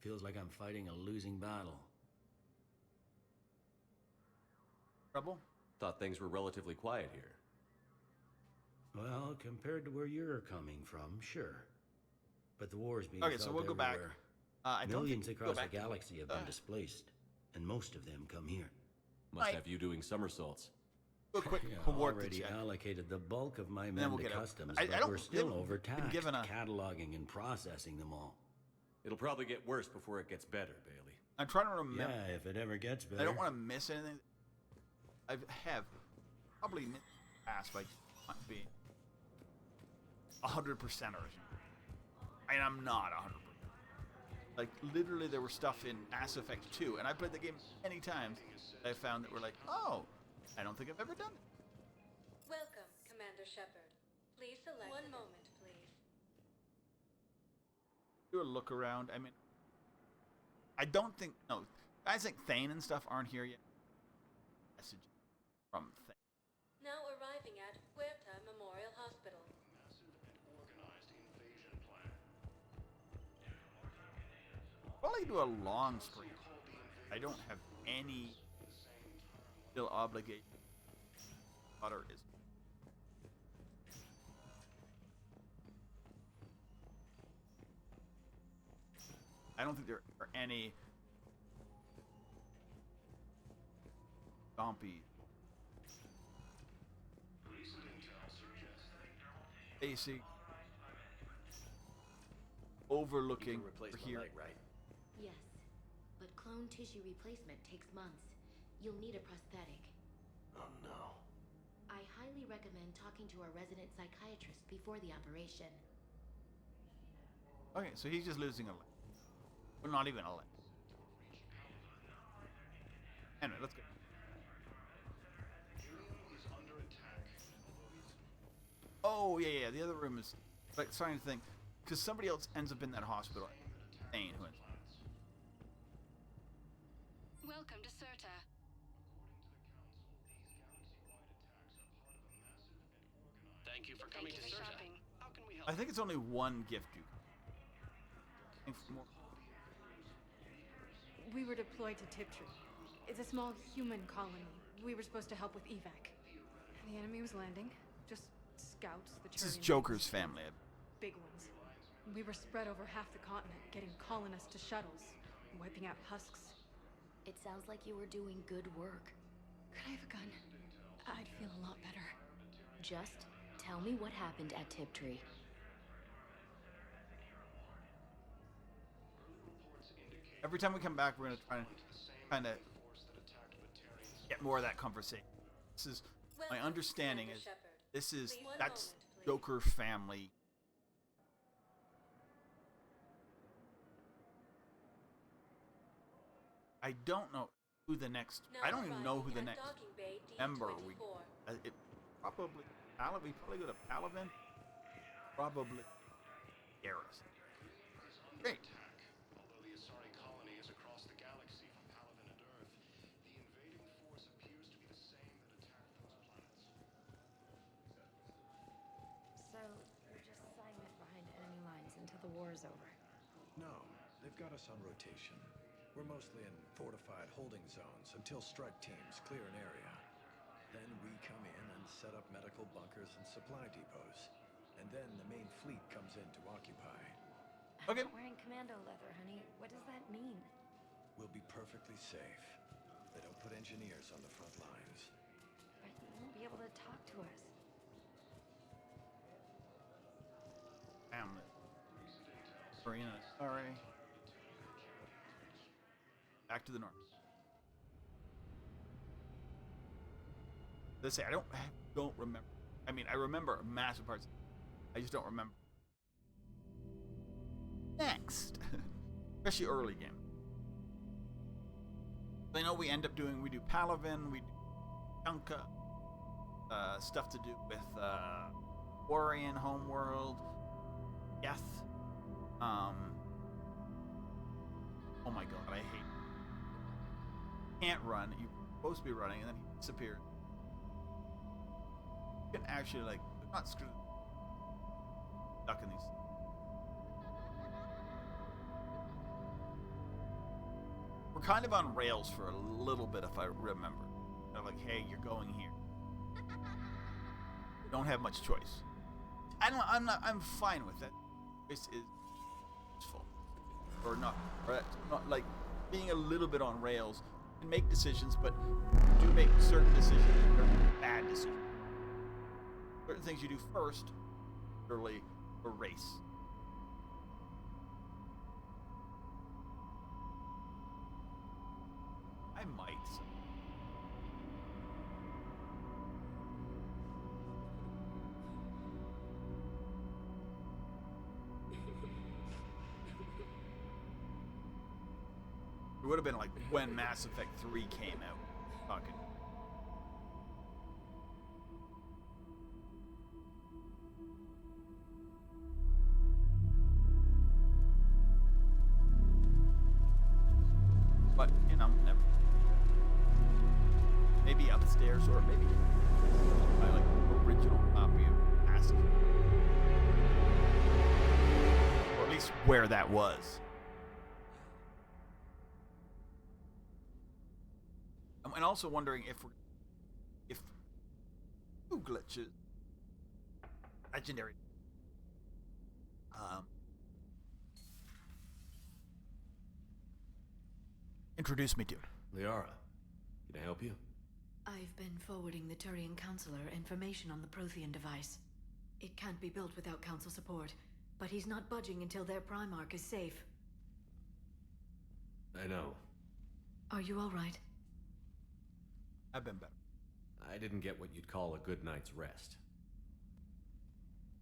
Feels like I'm fighting a losing battle. Trouble? Thought things were relatively quiet here. Well, compared to where you're coming from, sure. But the war's being Okay, felt so we'll go back. everywhere. I don't think Millions we can across go back the to- galaxy have been displaced, and most of them come here. Must have you doing somersaults. A quick Yeah, homework already check. allocated the bulk of my then men we'll to get out. customs, I but don't- we're still they've been overtaxed, given a- cataloging and processing them all. It'll probably get worse before it gets better, Bailey. I'm trying to remember. Yeah, if it ever gets better. I don't want to miss anything. I have probably missed the past by not being 100%er. And I'm not 100%. Like, literally, there were stuff in Mass Effect 2, and I played the game many times. I found that we're like, oh, I don't think I've ever done it. Welcome, Commander Shepard. Please select. One moment, please. Do a look around. I mean, I don't think. No, I think Thane and stuff aren't here yet. Message from Thane. Now arriving at Huerta Memorial Hospital. Probably do a long spree. I don't have any still obligation. Butter is. I don't think there are any zombies. Basic overlooking here. Right? Yes, but clone tissue replacement takes months. You'll need a prosthetic. Oh no. I highly recommend talking to our resident psychiatrist before the operation. Okay, so he's just losing a leg. Well, not even a leg. Anyway, let's go. Oh, yeah, the other room is... Like, starting to think... Because somebody else ends up in that hospital. Thane, who ends up. Welcome to Serta. Thank you for coming to Serta. How can we help? I think it's only one gift you can. We were deployed to Tiptree. It's a small human colony. We were supposed to help with evac. The enemy was landing. Just scouts. This is Joker's family. Big ones. We were spread over half the continent, getting colonists to shuttles, wiping out husks. It sounds like you were doing good work. Could I have a gun? I'd feel a lot better. Just tell me what happened at Tiptree. Every time we come back, we're going to try and kind of get more of that conversation. This is my understanding is this is that's Joker family. I don't know who the next. I don't even know who the next member we. It probably Palaven. We probably go to Palaven. Probably Garrison. Great. Although the Asari colony is across the galaxy from Palaven and Earth, the invading force appears to be the same that attacked those planets. So, you're just silent behind enemy lines until the war is over? No, they've got us on rotation. We're mostly in fortified holding zones until strike teams clear an area. Then we come in and set up medical bunkers and supply depots. And then the main fleet comes in to occupy. Okay. I'm wearing commando leather, honey. What does that mean? We'll be perfectly safe. They don't put engineers on the front lines. But you won't be able to talk to us. Family. Marina. Sorry. Back to the north. Let's say I don't remember. I mean, I remember massive parts. I just don't remember. Next, especially early game. I know we end up doing. We do Palaven. We do Junka. Stuff to do with Orion Homeworld. Death. Oh my god, I hate. Can't run. You're supposed to be running, and then he disappears. You can actually not screw. Stuck in these. We're kind of on rails for a little bit, if I remember. They're like, hey, you're going here. Don't have much choice. I'm fine with it. This is useful. Or not like being a little bit on rails can make decisions, but do make certain decisions that are bad decisions. Certain things you do first, literally erase. I might. It would have been like when Mass Effect 3 came out. Fucking. But, you know, never. Maybe upstairs or maybe my like original copy of Mass Effect. Or at least where that was. And also wondering if two glitches, legendary, introduce me to. Liara, can I help you? I've been forwarding the Turian Counselor information on the Prothean device. It can't be built without Council support, but he's not budging until their Primarch is safe. I know. Are you all right? I've been better. I didn't get what you'd call a good night's rest.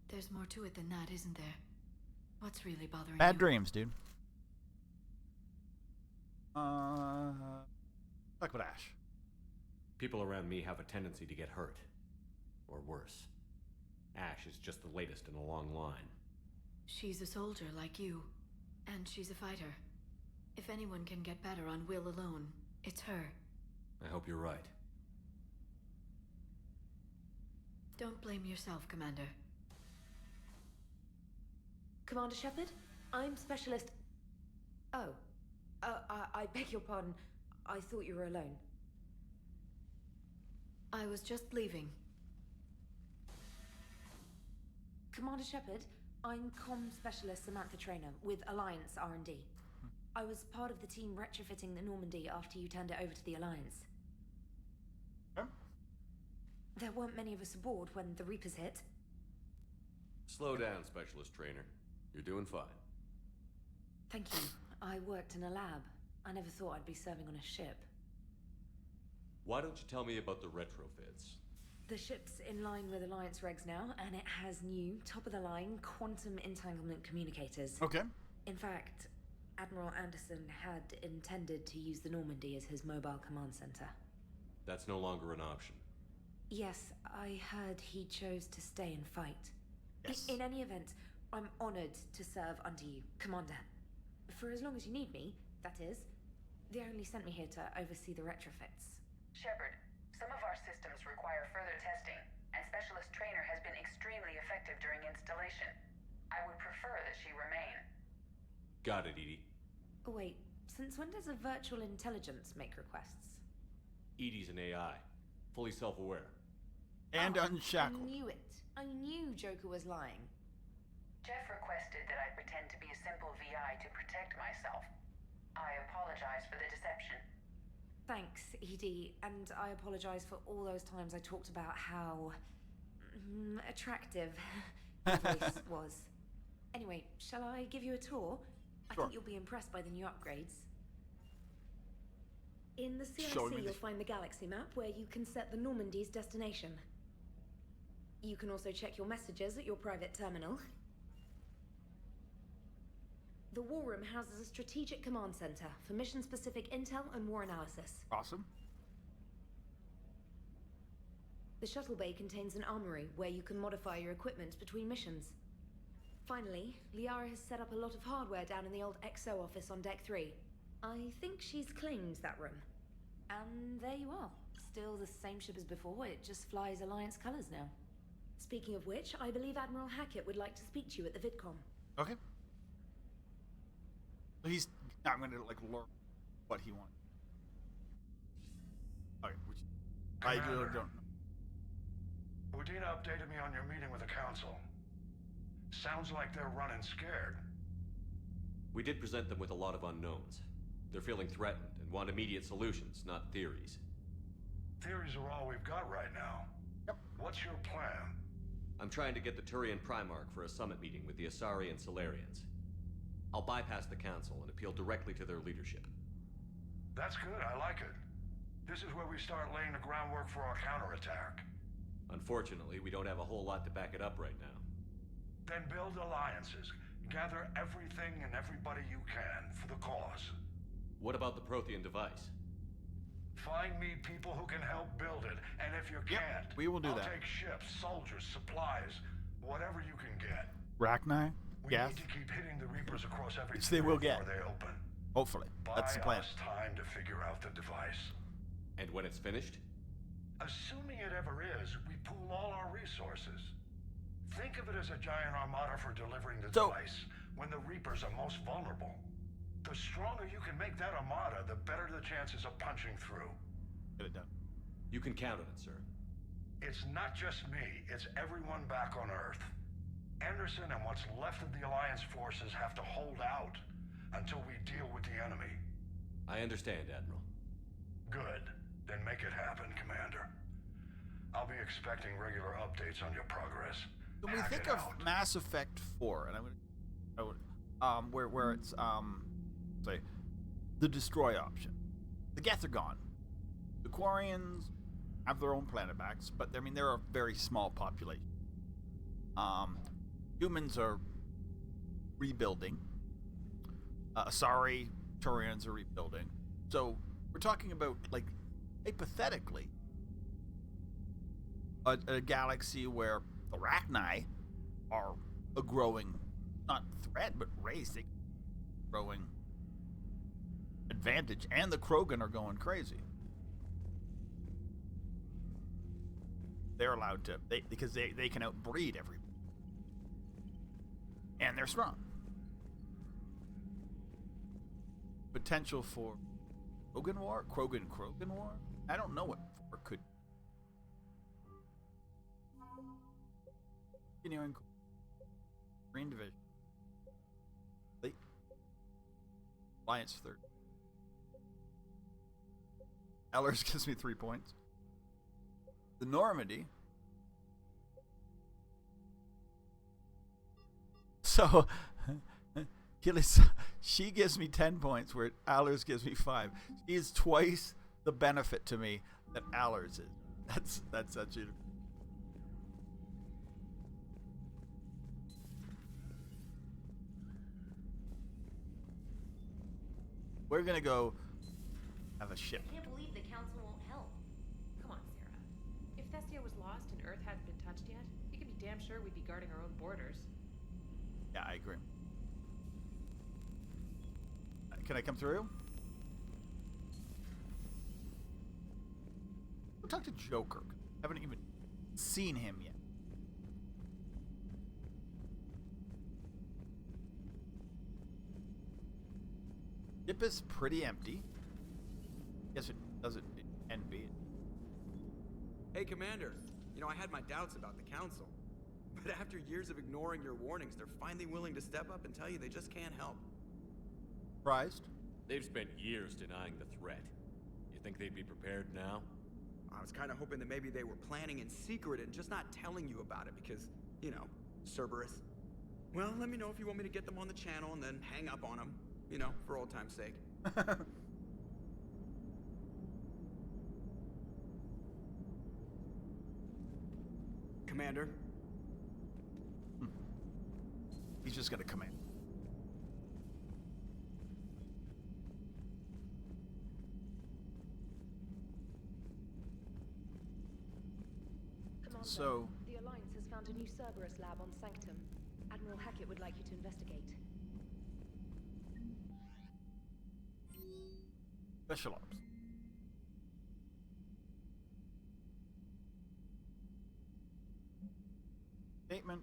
There's more to it than that, isn't there? What's really bothering you? Bad dreams, dude. Talk about Ash. People around me have a tendency to get hurt. Or worse. Ash is just the latest in a long line. She's a soldier like you. And she's a fighter. If anyone can get better on will alone, it's her. I hope you're right. Don't blame yourself, Commander. Commander Shepard, I'm Specialist... Oh. I beg your pardon. I thought you were alone. I was just leaving. Commander Shepard, I'm Comm Specialist Samantha Traynor with Alliance R&D. I was part of the team retrofitting the Normandy after you turned it over to the Alliance. There weren't many of us aboard when the Reapers hit. Slow down, Specialist Trainer. You're doing fine. Thank you. I worked in a lab. I never thought I'd be serving on a ship. Why don't you tell me about the retrofits? The ship's in line with Alliance regs now, and it has new, top-of-the-line, quantum entanglement communicators. Okay. In fact, Admiral Anderson had intended to use the Normandy as his mobile command center. That's no longer an option. Yes, I heard he chose to stay and fight. Yes. In any event, I'm honored to serve under you, Commander. For as long as you need me, that is. They only sent me here to oversee the retrofits. Shepard, some of our systems require further testing, and Specialist Trainer has been extremely effective during installation. I would prefer that she remain. Got it, EDI. Oh, wait, since when does a virtual intelligence make requests? EDI's an AI, fully self-aware. And unshackled. I knew it. I knew Joker was lying. Jeff requested that I pretend to be a simple VI to protect myself. I apologize for the deception. Thanks, ED, and I apologize for all those times I talked about how... attractive your voice was. Anyway, shall I give you a tour? I think you'll be impressed by the new upgrades. In the CIC, you'll find the galaxy map where you can set the Normandy's destination. You can also check your messages at your private terminal. The War Room houses a strategic command center for mission-specific intel and war analysis. Awesome. The shuttle bay contains an armory where you can modify your equipment between missions. Finally, Liara has set up a lot of hardware down in the old XO office on Deck 3. I think she's claimed that room. And there you are. Still the same ship as before, it just flies Alliance colors now. Speaking of which, I believe Admiral Hackett would like to speak to you at the VidCon. Okay. I'm gonna learn what he wants. Okay, which I really don't know. Udina updated me on your meeting with the Council. Sounds like they're running scared. We did present them with a lot of unknowns. They're feeling threatened, and want immediate solutions, not theories. Theories are all we've got right now. Yep. What's your plan? I'm trying to get the Turian Primarch for a summit meeting with the Asari and Solarians. I'll bypass the Council and appeal directly to their leadership. That's good, I like it. This is where we start laying the groundwork for our counterattack. Unfortunately, we don't have a whole lot to back it up right now. Then build alliances. Gather everything and everybody you can for the cause. What about the Prothean device? Find me people who can help build it, and if you can't, we will do I'll that. take ships, soldiers, supplies, whatever you can get. Rachni? We Yes. need to keep hitting the Reapers across every Which they will get. before they open. Hopefully. That's the Buy plan. us time to figure out the device. And when it's finished? Assuming it ever is, we pool all our resources. Think of it as a giant armada for delivering the device when the Reapers are most vulnerable. The stronger you can make that armada, the better the chances of punching through. Get it done. You can count on it, sir. It's not just me, it's everyone back on Earth. Anderson and what's left of the Alliance forces have to hold out until we deal with the enemy. I understand, Admiral. Good. Then make it happen, Commander. I'll be expecting regular updates on your progress. When we Hack think it of out. Mass Effect 4, and where it's say the destroy option. The Geth are gone. The Quarians have their own planet backs, but I mean they're a very small population. Humans are rebuilding. Asari, Turians are rebuilding. So we're talking about, like, hypothetically, a galaxy where the Rachni are a growing, not threat, but race. They growing advantage, and the Krogan are going crazy. They're allowed to, because they can outbreed everybody, and they're strong. Potential for Krogan War? Krogan War? I don't know what war could. Continuing. Green Division. Late. Alliance 3rd. Ellers gives me 3 points. The Normandy. So, Gillis, she gives me 10 points, where Allers gives me 5. She is twice the benefit to me that Allers is. That's such a... We're gonna go have a ship. I can't believe the council won't help. Come on, Sarah. If Thessia was lost and Earth hadn't been touched yet, you can be damn sure we'd be guarding our own borders. Yeah, I agree. Can I come through? We'll talk to Joker. Haven't even seen him yet. Ship is pretty empty. Guess it doesn't end be. Hey, Commander. You know, I had my doubts about the Council. But after years of ignoring your warnings, they're finally willing to step up and tell you they just can't help. Surprised? They've spent years denying the threat. You think they'd be prepared now? I was kind of hoping that maybe they were planning in secret and just not telling you about it because, you know, Cerberus. Well, let me know if you want me to get them on the channel and then hang up on them. You know, for old time's sake. Commander? He's just gonna come in. Commander, So, the Alliance has found a new Cerberus lab on Sanctum. Admiral Hackett would like you to investigate. Special Ops. Statement.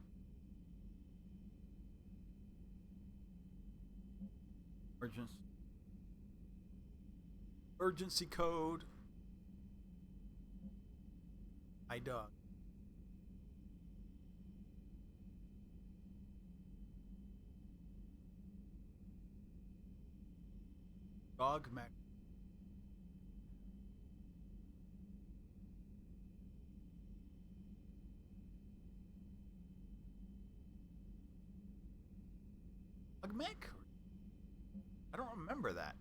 Urgency code. IDOG. Dog Mac. remake? I don't remember that.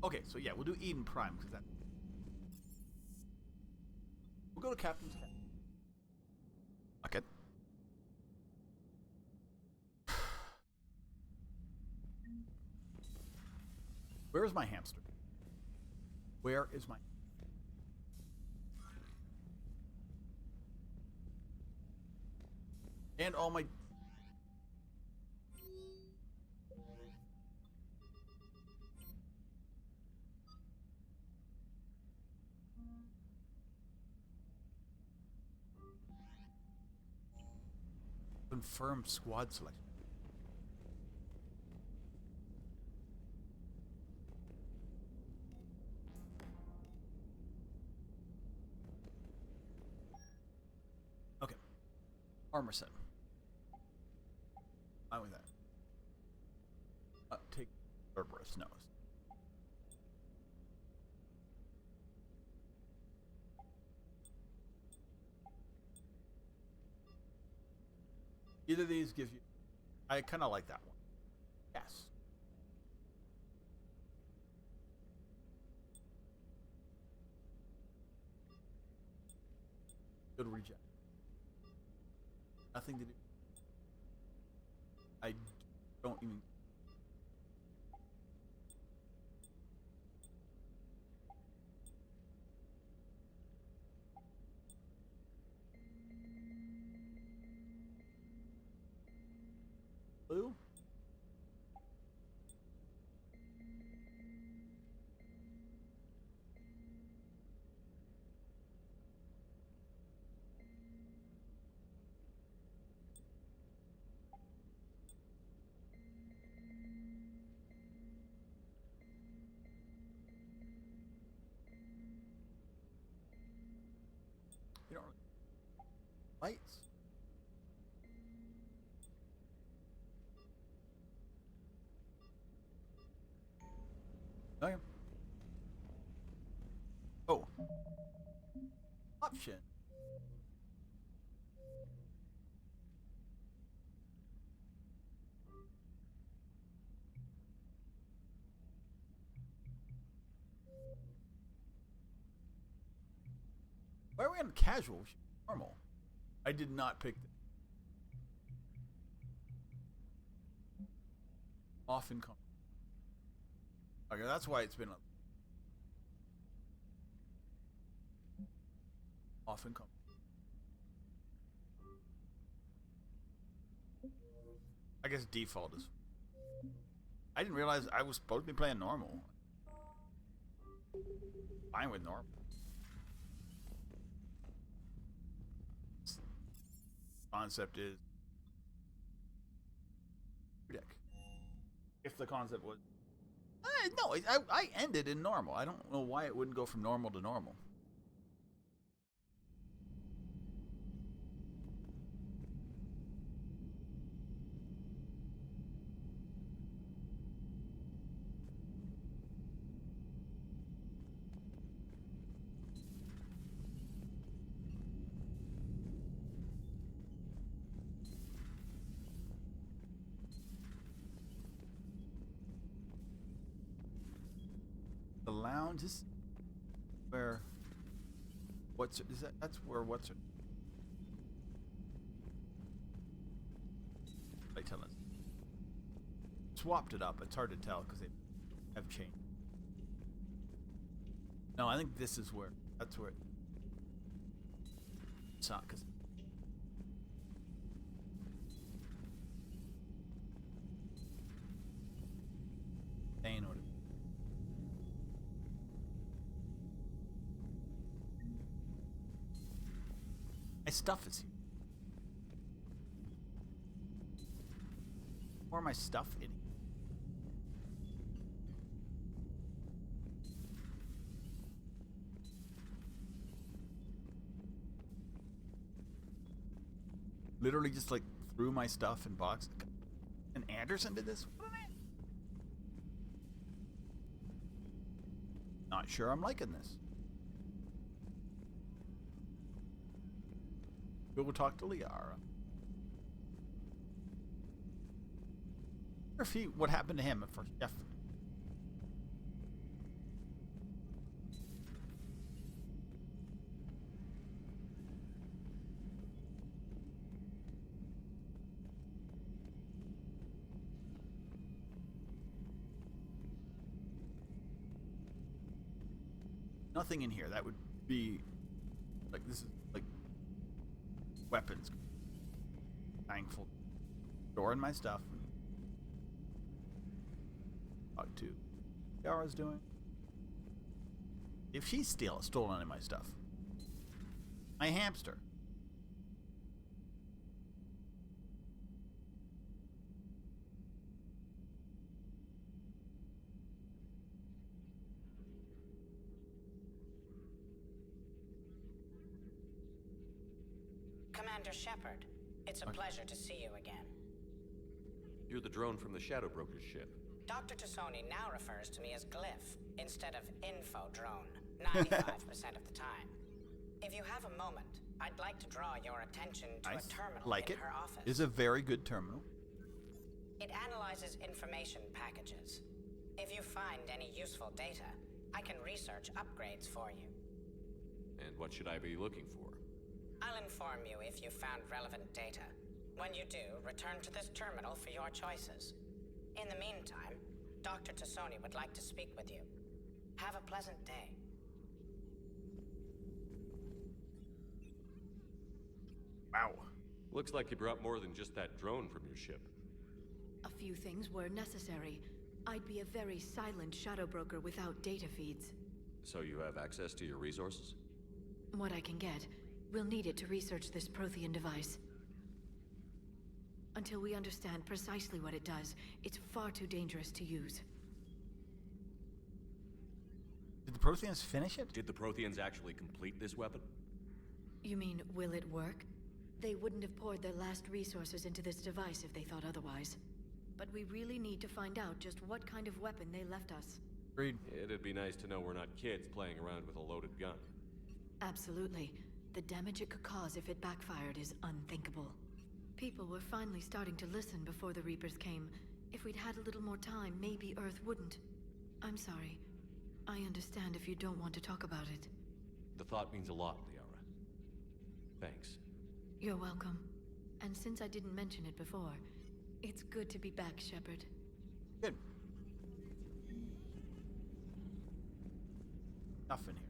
Okay, so yeah, we'll do Eden Prime because that. We'll go to Captain's Cap. Okay. Where is my hamster? Where is my... And all my... Confirm squad selection. Okay. Armor set. Fine with that. Take Cerberus nose. Either of these give you... I kind of like that one. Yes. Good reject. Nothing to do. I don't even... Blue? You don't... Lights? Okay. Oh. Option. Why are we on casual? Normal. I did not pick the... Often come. Okay, that's why it's been a... Often come. I guess default is... I didn't realize I was supposed to be playing normal. Fine with normal. Concept is... Deck. If the concept was... no, I ended in normal. I don't know why it wouldn't go from normal to normal. The lounge is where... What's... Is that... That's where what's... They tell us. Swapped it up. It's hard to tell because they have changed. No, I think this is where... That's where... It's not because... Saying what... My stuff is here. Where my stuff in? Literally just like threw my stuff in boxes. And Anderson did this? Not sure I'm liking this. We'll talk to Liara. If what happened to him at first? Jeff. Nothing in here. That would be like, this is like weapons. Thankful. Storing my stuff. Talk to Yara's doing. If she's stolen any of my stuff. My hamster. Commander Shepard, it's a pleasure to see you again. You're the drone from the Shadow Broker's ship. Dr. Tassoni now refers to me as Glyph instead of Info Drone, 95% of the time. If you have a moment, I'd like to draw your attention to a terminal in her office. It is a very good terminal. It analyzes information packages. If you find any useful data, I can research upgrades for you. And what should I be looking for? I'll inform you if you found relevant data. When you do, return to this terminal for your choices. In the meantime, Dr. Tassoni would like to speak with you. Have a pleasant day. Wow. Looks like you brought more than just that drone from your ship. A few things were necessary. I'd be a very silent shadow broker without data feeds. So you have access to your resources? What I can get. We'll need it to research this Prothean device. Until we understand precisely what it does, it's far too dangerous to use. Did the Protheans finish it? Did the Protheans actually complete this weapon? You mean, will it work? They wouldn't have poured their last resources into this device if they thought otherwise. But we really need to find out just what kind of weapon they left us. Agreed. It'd be nice to know we're not kids playing around with a loaded gun. Absolutely. The damage it could cause if it backfired is unthinkable. People were finally starting to listen before the Reapers came. If we'd had a little more time, maybe Earth wouldn't. I'm sorry. I understand if you don't want to talk about it. The thought means a lot, Liara. Thanks. You're welcome. And since I didn't mention it before, it's good to be back, Shepard. Good. Nothing here.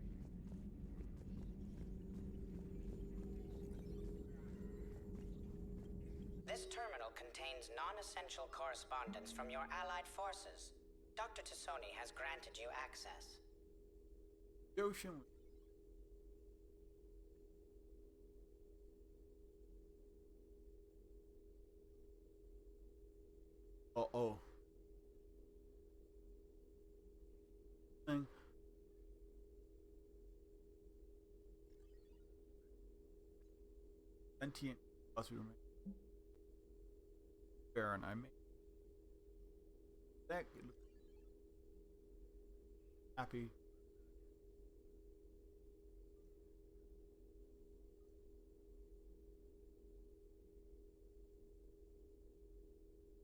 This terminal contains non-essential correspondence from your allied forces. Dr. Tassoni has granted you access. Ocean. Uh-oh. Thing. Sentient plus we remain. Baron, I made that happy.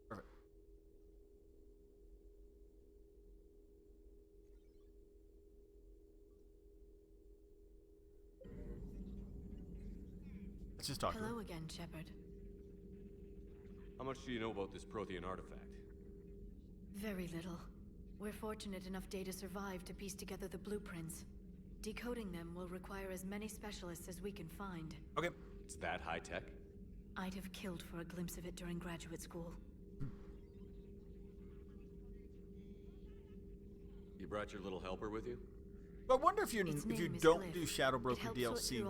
Perfect. Let's just talk. Hello again, Shepard. How much do you know about this Prothean artifact? Very little. We're fortunate enough Data survived to piece together the blueprints. Decoding them will require as many specialists as we can find. Okay. It's that high tech? I'd have killed for a glimpse of it during graduate school. You brought your little helper with you? But I wonder if you don't do Shadow Broker DLC,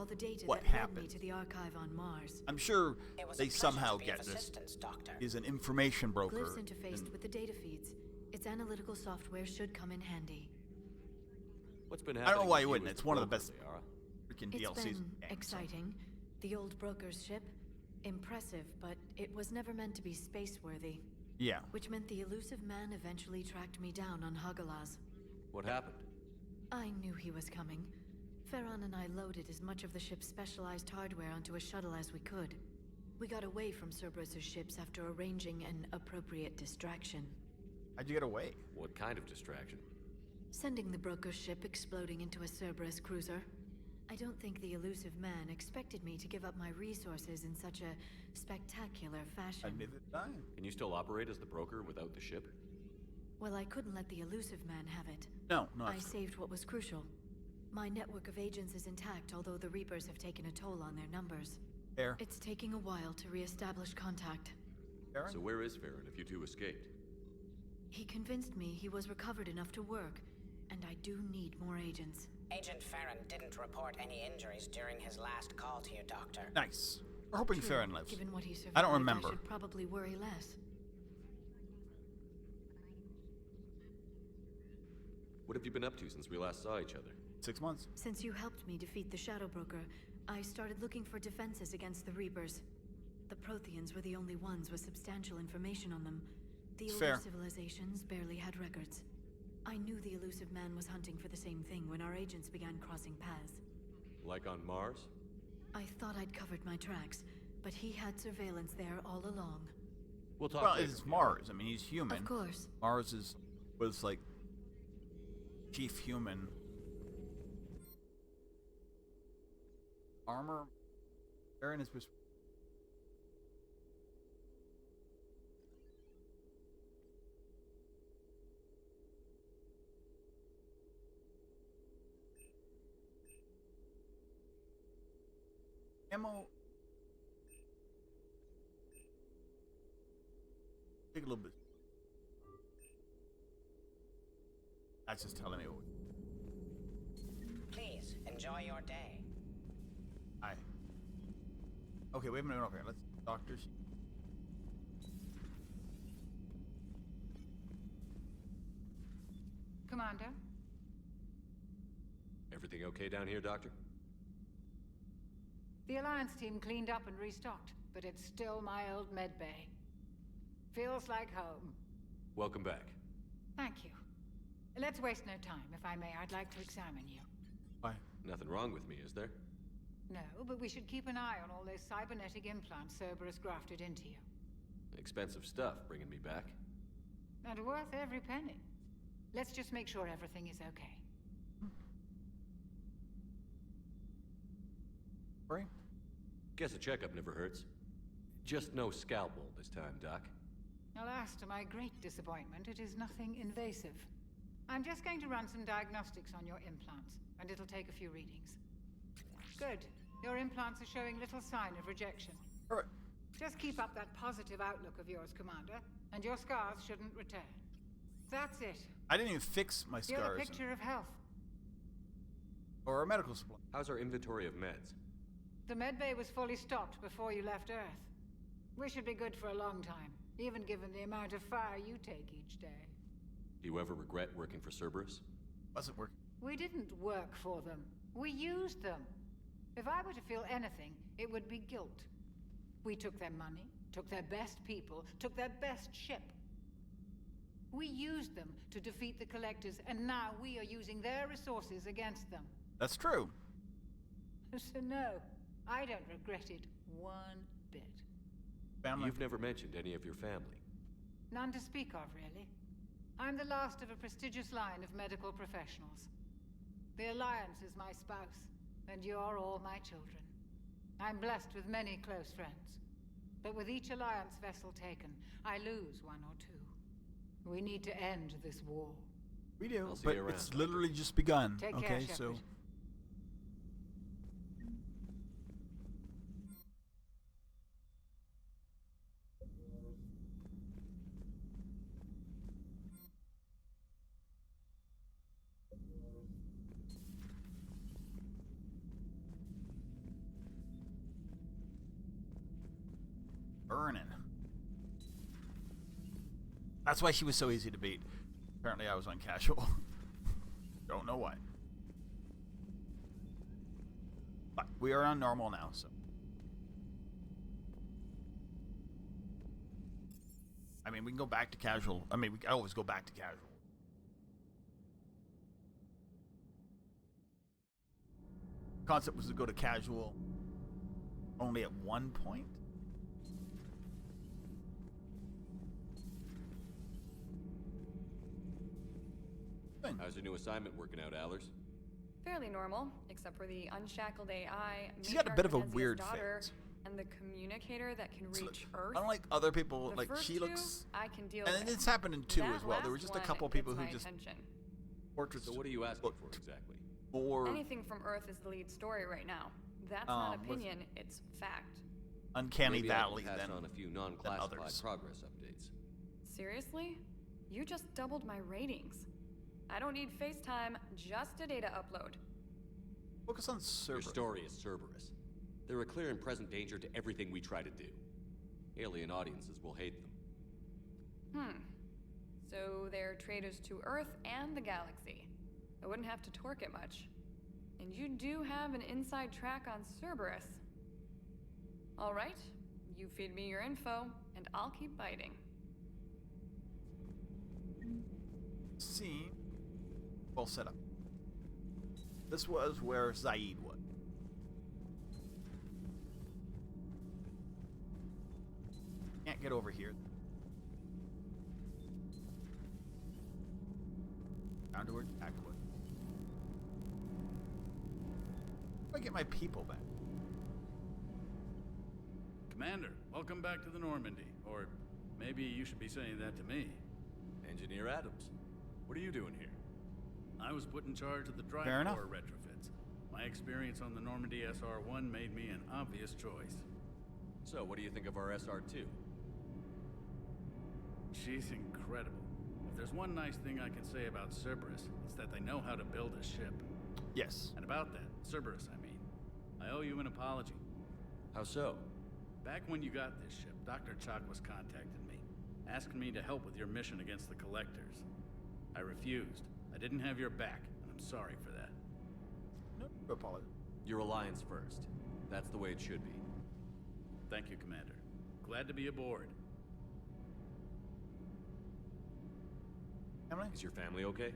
what happens? To the archive on Mars. I'm sure they somehow get this. Is an information broker. Glyph's interfaced with the data feeds. Its analytical software should come in handy. What's been happening? I don't know why you wouldn't. It's one of the best freaking It's DLCs. been exciting. The old broker's ship, impressive, but it was never meant to be space-worthy. Yeah. Which meant the elusive man eventually tracked me down on Hagalaz. What happened? I knew he was coming. Farron and I loaded as much of the ship's specialized hardware onto a shuttle as we could. We got away from Cerberus' ships after arranging an appropriate distraction. How'd you get away? What kind of distraction? Sending the broker's ship exploding into a Cerberus cruiser. I don't think the elusive man expected me to give up my resources in such a spectacular fashion. Neither did I. Can you still operate as the broker without the ship? Well, I couldn't let the elusive man have it. No, no. I saved what was crucial. My network of agents is intact, although the Reapers have taken a toll on their numbers. Fair. It's taking a while to re-establish contact. Farron? So where is Farron if you two escaped? He convinced me he was recovered enough to work, and I do need more agents. Agent Farron didn't report any injuries during his last call to you, Doctor. Nice. We're hoping True, Farron lives. Given what he survived, I don't remember. I should probably worry less. What have you been up to since we last saw each other? 6 months. Since you helped me defeat the Shadow Broker, I started looking for defenses against the Reapers. The Protheans were the only ones with substantial information on them. The older Fair. civilizations barely had records. I knew the elusive man was hunting for the same thing when our agents began crossing paths. Like on Mars? I thought I'd covered my tracks, but he had surveillance there all along. We'll talk Well, later. it's Mars. I mean, he's human. Of course. Mars was like chief human. Armor. Farron is. Ammo. Take a little bit. That's just telling me what. Please, enjoy your day. Hi. Okay, wait a minute over here. Let's doctors. Commander? Everything okay down here, Doctor? The Alliance team cleaned up and restocked, but it's still my old med bay. Feels like home. Welcome back. Thank you. Let's waste no time. If I may, I'd like to examine you. Why? Nothing wrong with me, is there? No, but we should keep an eye on all those cybernetic implants Cerberus grafted into you. Expensive stuff bringing me back. And worth every penny. Let's just make sure everything is okay. Right? Guess a checkup never hurts. Just no scalpel this time, Doc. Alas, to my great disappointment, it is nothing invasive. I'm just going to run some diagnostics on your implants, and it'll take a few readings. Good. Your implants are showing little sign of rejection. All right. Just keep up that positive outlook of yours, Commander, and your scars shouldn't return. That's it. I didn't even fix my scars. You're a picture of health. Or a medical supply. How's our inventory of meds? The medbay was fully stocked before you left Earth. We should be good for a long time, even given the amount of fire you take each day. Do you ever regret working for Cerberus? Wasn't working. We didn't work for them. We used them. If I were to feel anything, it would be guilt. We took their money, took their best people, took their best ship. We used them to defeat the Collectors, and now we are using their resources against them. That's true. So no, I don't regret it one bit. Family. You've never mentioned any of your family. None to speak of, really. I'm the last of a prestigious line of medical professionals. The Alliance is my spouse, and you're all my children. I'm blessed with many close friends. But with each Alliance vessel taken, I lose one or two. We need to end this war. We do, I'll see but you around, it's literally just begun. Take okay, care, so. Shepard. Burning. That's why she was so easy to beat. Apparently I was on casual. Don't know why. But we are on normal now, so. I mean, we can go back to casual. I mean, we can always go back to casual. Concept was to go to casual only at one point. How's your new assignment working out, Allers? Fairly normal, except for the unshackled AI. She's got a bit of a Matriarch weird daughter, face. and the communicator that can reach Earth. I don't like other people. The Like first she two, looks. I can deal And with. it's happened in 2 That as well. There were last just a one couple of people gets who my just attention. portraits. So what are you asking for exactly? Or Anything from Earth is the lead story right now. That's not with opinion; it's fact. Uncanny Maybe I can Valley pass then on a few non-classified others. progress updates. Seriously? You just doubled my ratings. I don't need FaceTime, just a data upload. Focus on Your Cerberus. story is Cerberus. They're a clear and present danger to everything we try to do. Alien audiences will hate them. So they're traitors to Earth and the galaxy. I wouldn't have to torque it much. And you do have an inside track on Cerberus. All right, you feed me your info, and I'll keep biting. See, well set up. This was where Zaid was. Can't get over here. Down to where Jack was. How do I get my people back? Commander, welcome back to the Normandy. Or maybe you should be saying that to me. Engineer Adams, what are you doing here? I was put in charge of the drive Fair enough. core retrofits. My experience on the Normandy SR-1 made me an obvious choice. So, what do you think of our SR-2? She's incredible. If there's one nice thing I can say about Cerberus, it's that they know how to build a ship. Yes. And about that, Cerberus, I mean, I owe you an apology. How so? Back when you got this ship, Dr. Chakwas contacted me, asking me to help with your mission against the Collectors. I refused. I didn't have your back, and I'm sorry for that. No apology. Your alliance first. That's the way it should be. Thank you, Commander. Glad to be aboard. Emily? Is your family okay?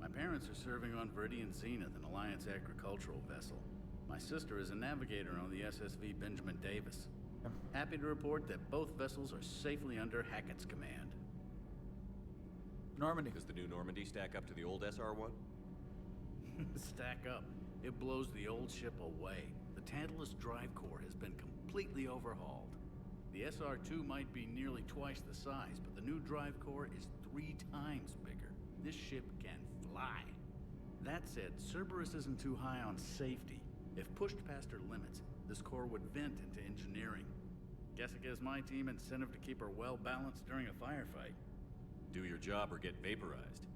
My parents are serving on Viridian Zenith, an Alliance agricultural vessel. My sister is a navigator on the SSV Benjamin Davis. Happy to report that both vessels are safely under Hackett's command. Normandy. Does the new Normandy stack up to the old SR-1? Stack up. It blows the old ship away. The Tantalus drive core has been completely overhauled. The SR-2 might be nearly twice the size, but the new drive core is 3 times bigger. This ship can fly. That said, Cerberus isn't too high on safety. If pushed past her limits, this core would vent into engineering. Guess it gives my team incentive to keep her well balanced during a firefight. Do your job or get vaporized.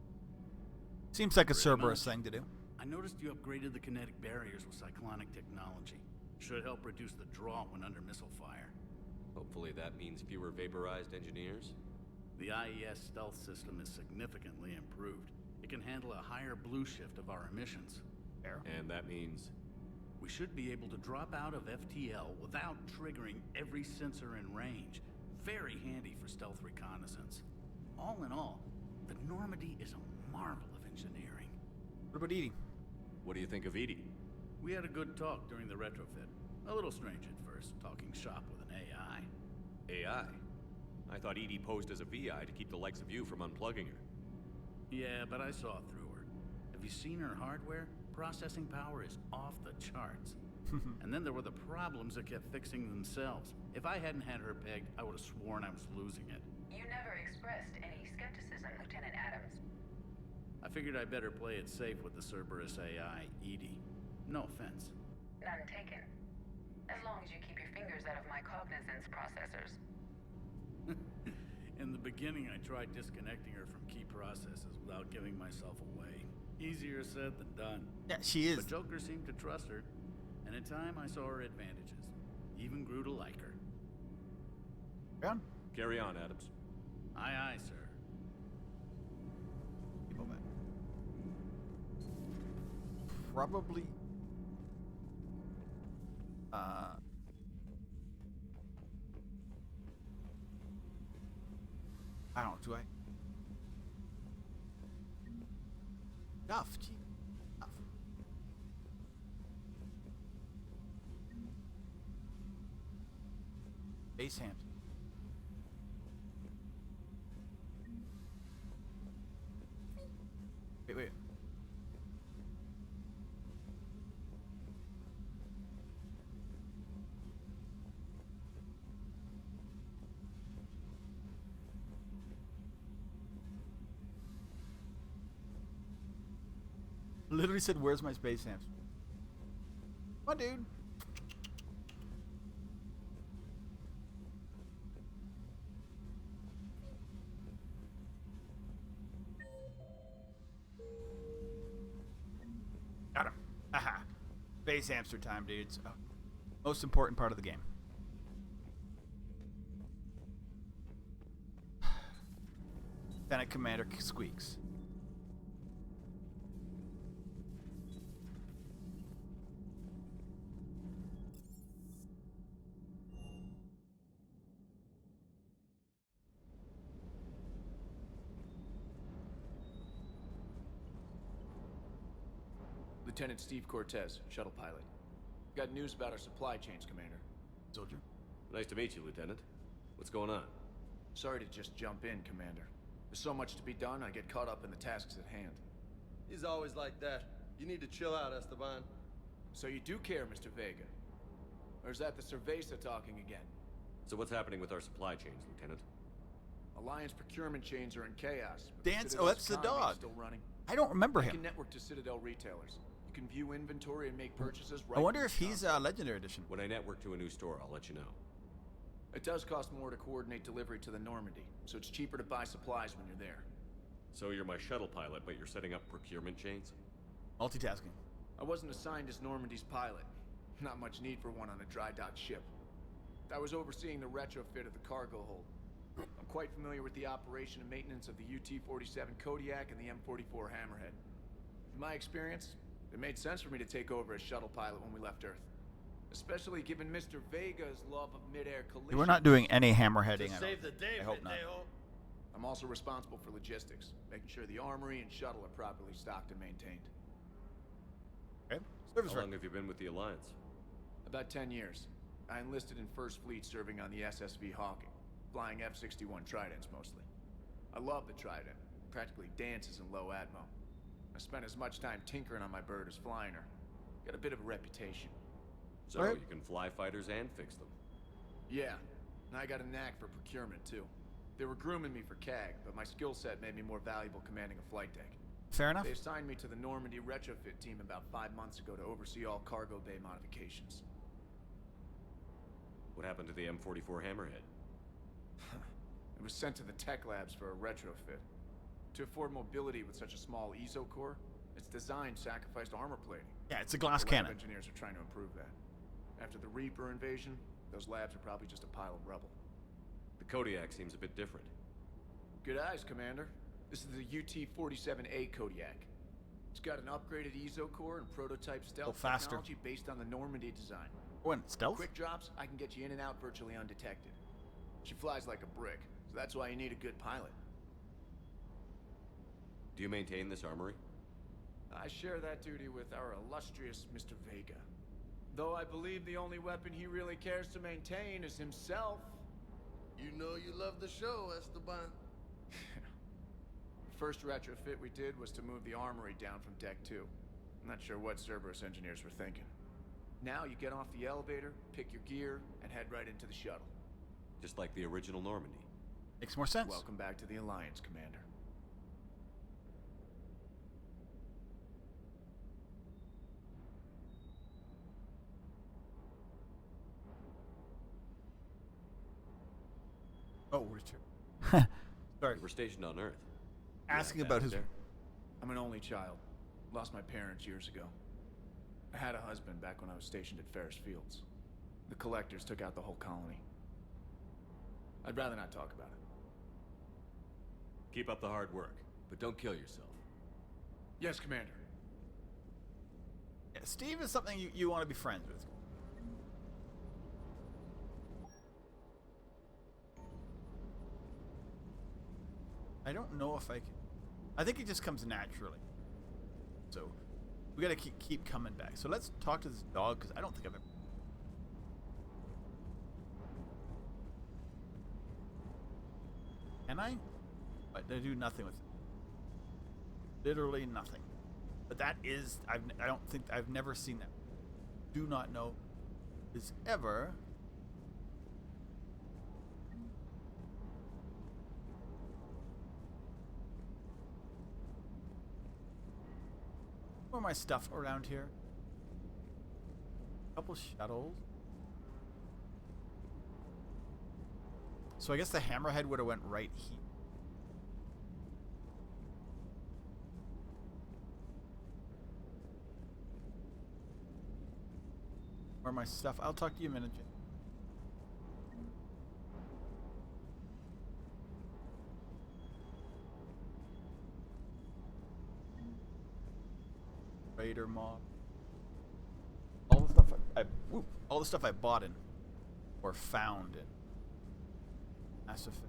Seems like a Pretty Cerberus much. thing to do. I noticed you upgraded the kinetic barriers with cyclonic technology. Should help reduce the draw when under missile fire. Hopefully that means fewer vaporized engineers. The IES stealth system is significantly improved. It can handle a higher blue shift of our emissions. And that means... We should be able to drop out of FTL without triggering every sensor in range. Very handy for stealth reconnaissance. All in all, the Normandy is a marvel of engineering. What about Edie? What do you think of Edie? We had a good talk during the retrofit. A little strange at first, talking shop with an AI. AI? I thought Edie posed as a VI to keep the likes of you from unplugging her. Yeah, but I saw through her. Have you seen her hardware? Processing power is off the charts. And then there were the problems that kept fixing themselves. If I hadn't had her pegged, I would have sworn I was losing it. You never expressed any skepticism, Lieutenant Adams. I figured I'd better play it safe with the Cerberus AI, Edie. No offense. None taken. As long as you keep your fingers out of my cognizance processors. In the beginning, I tried disconnecting her from key processes without giving myself away. Easier said than done. Yeah, she is. But Joker seemed to trust her, and in time I saw her advantages. Even grew to like her. Down? Carry on, Adams. Aye, aye, sir. People back. Probably. I don't. Do I? Enough. Gee. Enough. Base hamster. Wait. Literally said, "Where's my space hamster?" Come on, dude. Got him. Aha. Space hamster time, dudes. Oh. Most important part of the game. Lieutenant Commander squeaks. Lieutenant Steve Cortez, shuttle pilot. Got news about our supply chains, Commander. Soldier. Nice to meet you, Lieutenant. What's going on? Sorry to just jump in, Commander. There's so much to be done, I get caught up in the tasks at hand. He's always like that. You need to chill out, Esteban. So you do care, Mr. Vega? Or is that the Cerveza talking again? So what's happening with our supply chains, Lieutenant? Alliance procurement chains are in chaos. Dance? Oh, that's the dog. Still running. I don't remember him. You can network to Citadel retailers. You can view inventory and make purchases right. I wonder if he's Legendary Edition. When I network to a new store, I'll let you know. It does cost more to coordinate delivery to the Normandy, so it's cheaper to buy supplies when you're there. So you're my shuttle pilot, but you're setting up procurement chains? Multitasking. I wasn't assigned as Normandy's pilot. Not much need for one on a dry dock ship. I was overseeing the retrofit of the cargo hold. I'm quite familiar with the operation and maintenance of the UT-47 Kodiak and the M44 Hammerhead. In my experience, it made sense for me to take over as shuttle pilot when we left Earth. Especially given Mr. Vega's love of mid-air collisions. We're not doing any hammerheading. I hope not. I'm also responsible for logistics, making sure the armory and shuttle are properly stocked and maintained. Okay. How long have you been with the Alliance? About 10 years. I enlisted in First Fleet serving on the SSV Hawking, flying F-61 Tridents mostly. I love the Trident, practically dances in low atmo. I spent as much time tinkering on my bird as flying her. Got a bit of a reputation. So you can fly fighters and fix them? Yeah, and I got a knack for procurement too. They were grooming me for CAG, but my skill set made me more valuable commanding a flight deck. Fair enough. They assigned me to the Normandy retrofit team about 5 months ago to oversee all cargo bay modifications. What happened to the M44 Hammerhead? It was sent to the tech labs for a retrofit. To afford mobility with such a small ESO core, its design sacrificed armor plating. Yeah, it's a glass The cannon. lab engineers are trying to improve that. After the Reaper invasion, those labs are probably just a pile of rubble. The Kodiak seems a bit different. Good eyes, Commander. This is the UT-47A Kodiak. It's got an upgraded ESO core and prototype stealth faster. technology based on the Normandy design. When stealth? Quick drops, I can get you in and out virtually undetected. She flies like a brick, so that's why you need a good pilot. Do you maintain this armory? I share that duty with our illustrious Mr. Vega. Though I believe the only weapon he really cares to maintain is himself. You know you love the show, Esteban. The first retrofit we did was to move the armory down from Deck 2. I'm not sure what Cerberus engineers were thinking. Now you get off the elevator, pick your gear, and head right into the shuttle. Just like the original Normandy. Makes more sense. Welcome back to the Alliance, Commander. Oh, Richard. Sorry. We're stationed on Earth. Asking about his... I'm an only child. Lost my parents years ago. I had a husband back when I was stationed at Ferris Fields. The collectors took out the whole colony. I'd rather not talk about it. Keep up the hard work, but don't kill yourself. Yes, Commander. Yeah, Steve is something you want to be friends with. I don't know if I can. I think it just comes naturally. So we gotta keep coming back. So let's talk to this dog because I don't think I've ever. Can I? But I do nothing with it. Literally nothing. But that is, I don't think, I've never seen that. Do not know is ever. More of my stuff around here. A couple shuttles. So I guess the hammerhead would have went right here. Or my stuff. I'll talk to you in a minute, Jim. Raider mob. All the stuff all the stuff I bought in or found in Mass Effect.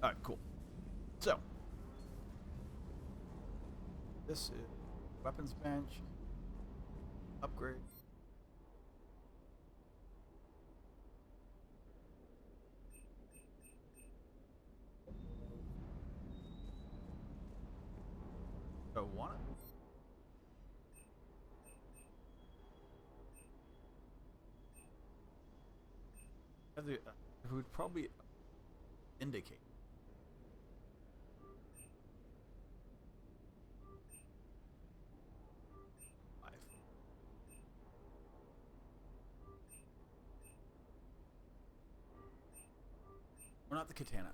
Alright, cool. So this is weapons bench. Upgrade. So one. It would probably indicate. We're not the katana.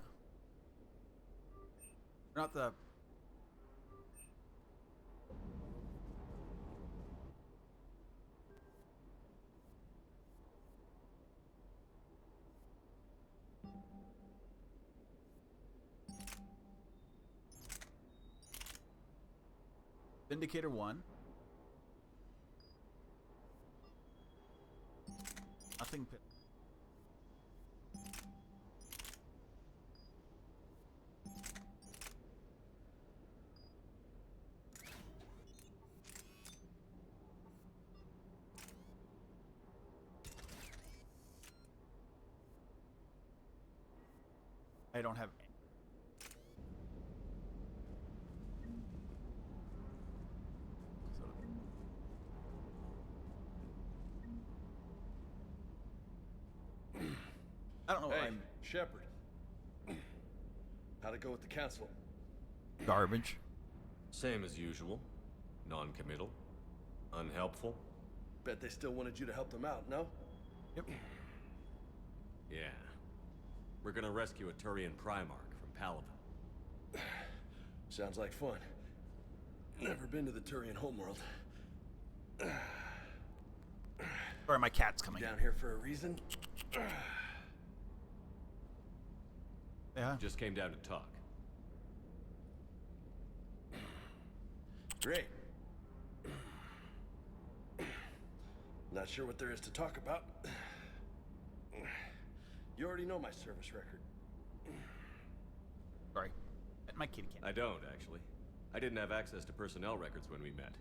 We're not the. Indicator 1. Nothing. I don't have. I don't know. Hey, Shepard. How'd it go with the council? Garbage. Same as usual. Non-committal. Unhelpful. Bet they still wanted you to help them out, no? Yep. Yeah. We're gonna rescue a Turian Primarch from Palaven. Sounds like fun. Never been to the Turian homeworld. Sorry, my cat's coming. Down here for a reason? Yeah. Just came down to talk. Great. Not sure what there is to talk about. You already know my service record. Sorry. My kitty cat. I don't, actually. I didn't have access to personnel records when we met.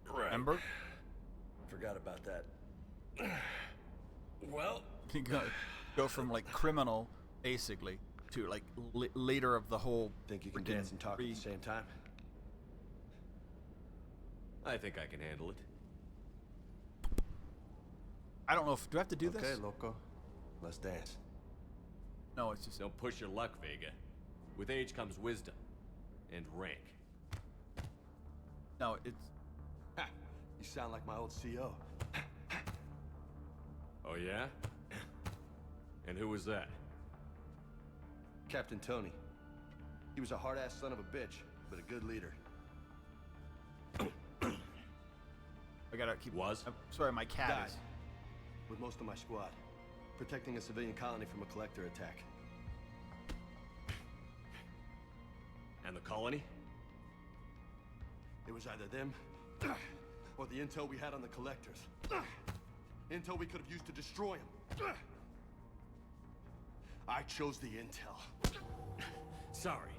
Right. Remember? Forgot about that. Well... You go from, like, criminal, basically, to, like, leader of the whole... Think you can dance and talk at the same time? I think I can handle it. I don't know if... Do I have to do this? Okay, loco. Let's dance. No, it's just... Don't push your luck, Vega. With age comes wisdom. And rank. No, it's... Ha! You sound like my old CO. Oh, yeah? And who was that? Captain Tony. He was a hard-ass son of a bitch, but a good leader. I gotta keep... Was? I'm sorry, my cat Died. is... With most of my squad. Protecting a civilian colony from a collector attack. And the colony? It was either them, Or the intel we had on the collectors. Intel we could have used to destroy them. I chose the intel. Sorry.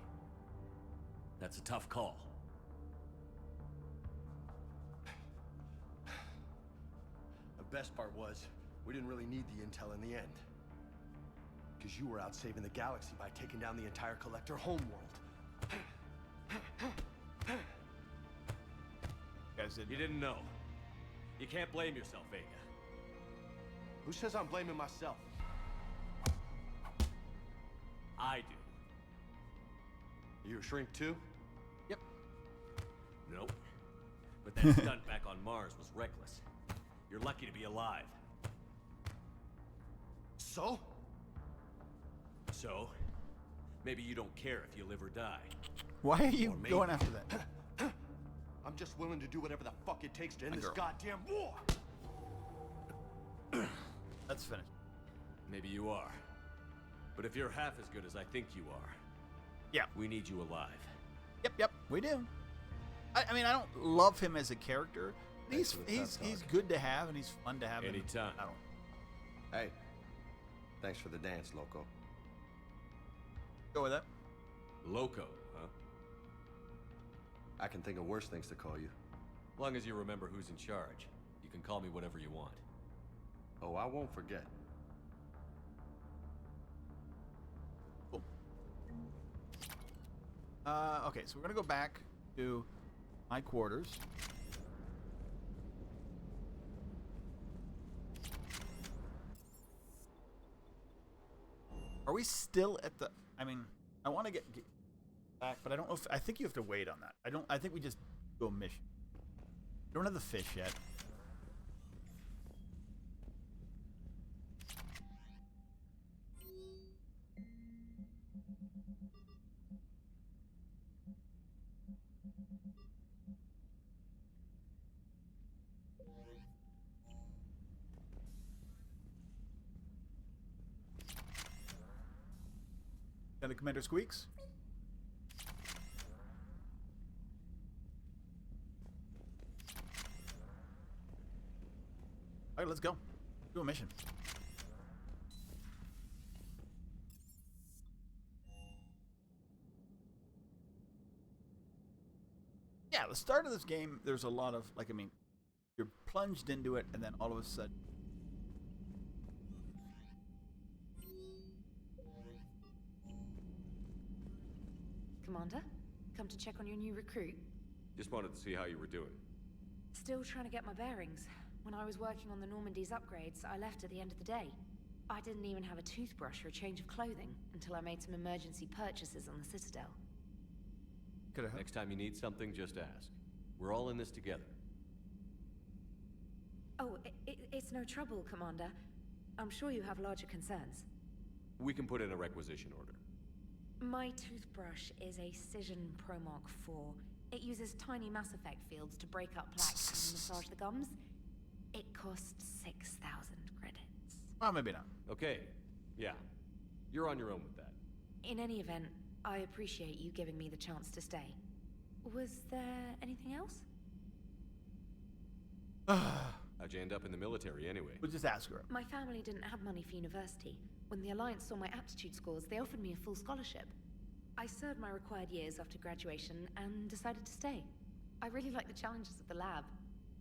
That's a tough call. The best part was, we didn't really need the intel in the end. Because you were out saving the galaxy by taking down the entire collector homeworld. You didn't know. You can't blame yourself, Vega. Who says I'm blaming myself? I do. You a shrink too? Yep. Nope. But that stunt back on Mars was reckless. You're lucky to be alive. So? So? Maybe you don't care if you live or die. Why are you going after that? I'm just willing to do whatever the fuck it takes to end this girl. goddamn war! Let's finish. Maybe you are. But if you're half as good as I think you are, yeah, we need you alive. Yep, we do. I mean, I don't love him as a character. He's good to have, and he's fun to have. Anytime. I don't. Hey, thanks for the dance, Loco. Go with that. Loco, huh? I can think of worse things to call you. Long as you remember who's in charge, you can call me whatever you want. Oh, I won't forget. Cool. Okay, so we're gonna go back to my quarters. Are we still at the? I mean, I want to get back, but I don't know if I think you have to wait on that. I think we just go mission. We don't have the fish yet. And the commander squeaks. All right, let's go. Do a mission. Yeah, the start of this game, there's a lot of, like, I mean, you're plunged into it, and then all of a sudden, Commander, come to check on your new recruit. Just wanted to see how you were doing. Still trying to get my bearings. When I was working on the Normandy's upgrades, I left at the end of the day. I didn't even have a toothbrush or a change of clothing until I made some emergency purchases on the Citadel. Next time you need something, just ask. We're all in this together. Oh, it's no trouble, Commander. I'm sure you have larger concerns. We can put in a requisition order. My toothbrush is a Cision Pro Mark IV. It uses tiny Mass Effect fields to break up plaques and massage the gums. It costs 6,000 credits. Well, maybe not. Okay, yeah. You're on your own with that. In any event, I appreciate you giving me the chance to stay. Was there anything else? How'd you end up in the military anyway? We'll just ask her. My family didn't have money for university. When the Alliance saw my aptitude scores, they offered me a full scholarship. I served my required years after graduation and decided to stay. I really like the challenges of the lab.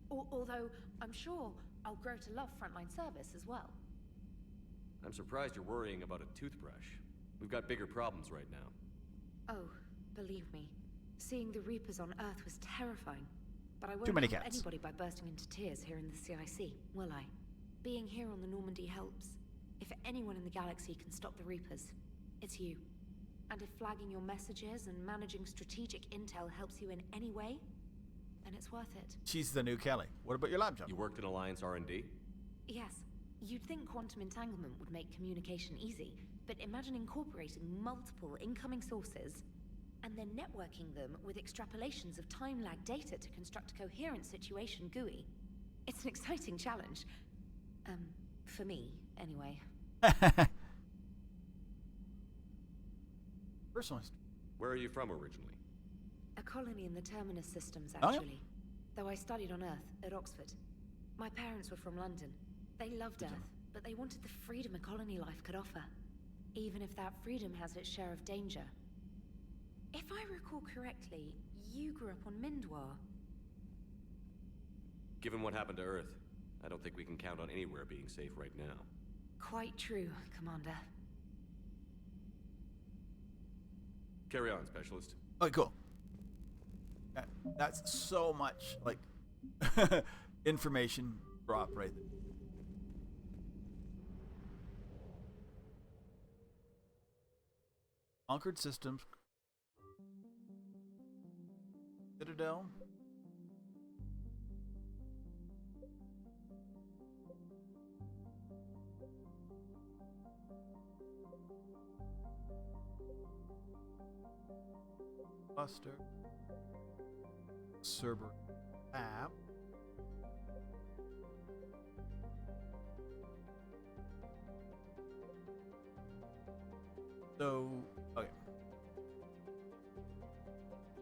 Although, I'm sure I'll grow to love frontline service as well. I'm surprised you're worrying about a toothbrush. We've got bigger problems right now. Oh, believe me. Seeing the Reapers on Earth was terrifying. But I won't Too many help cats. anybody by bursting into tears here in the CIC, will I? Being here on the Normandy helps. If anyone in the galaxy can stop the Reapers, it's you. And if flagging your messages and managing strategic intel helps you in any way, then it's worth it. She's the new Kelly. What about your lab job? You worked in Alliance R&D? Yes. You'd think quantum entanglement would make communication easy, but imagine incorporating multiple incoming sources and then networking them with extrapolations of time-lag data to construct a coherent situation GUI. It's an exciting challenge. For me, anyway. Personalist. Where are you from originally? A colony in the Terminus systems, Oh, yeah? actually. though I studied on Earth at Oxford. My parents were from London. They loved Earth, but they wanted the freedom a colony life could offer, even if that freedom has its share of danger. If I recall correctly, you grew up on Mindwar. Given what happened to Earth, I don't think we can count on anywhere being safe right now. Quite true, Commander. Carry on, Specialist. Okay, cool. That's so much, like, information drop right there. Conquered systems. Citadel. Cluster. Server app. So, okay.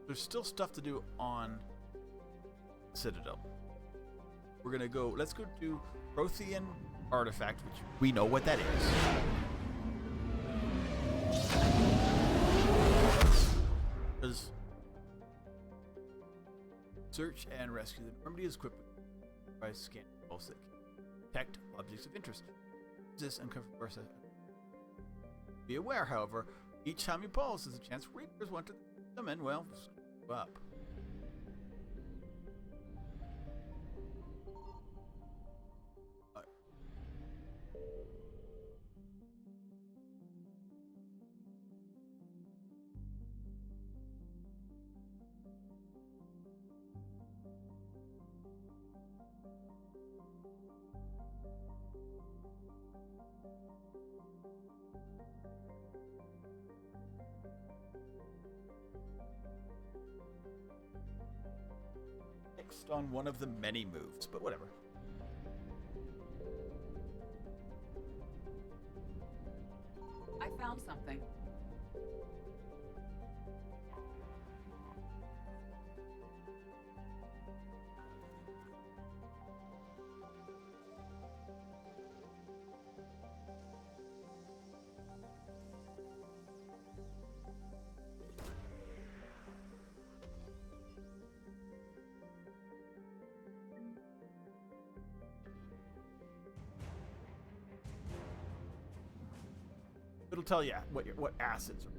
There's still stuff to do on Citadel. We're gonna go, let's go to Prothean Artifact, which we know what that is. Because search and rescue. The remedy is equipped with a scan pulse that can detect objects of interest. This uncover versa. Be aware, however, each time you pulse is a chance Reapers want to come in, well, up. On one of the many moves, but whatever. I found something. It'll tell you what acids are.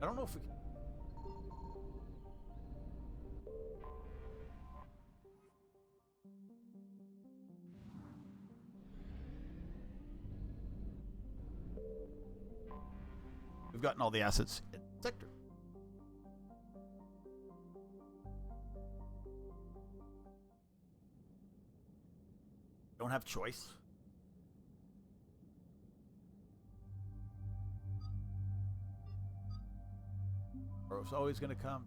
I don't know if we can. We've gotten all the acids in the sector. Don't have choice. It's always going to come.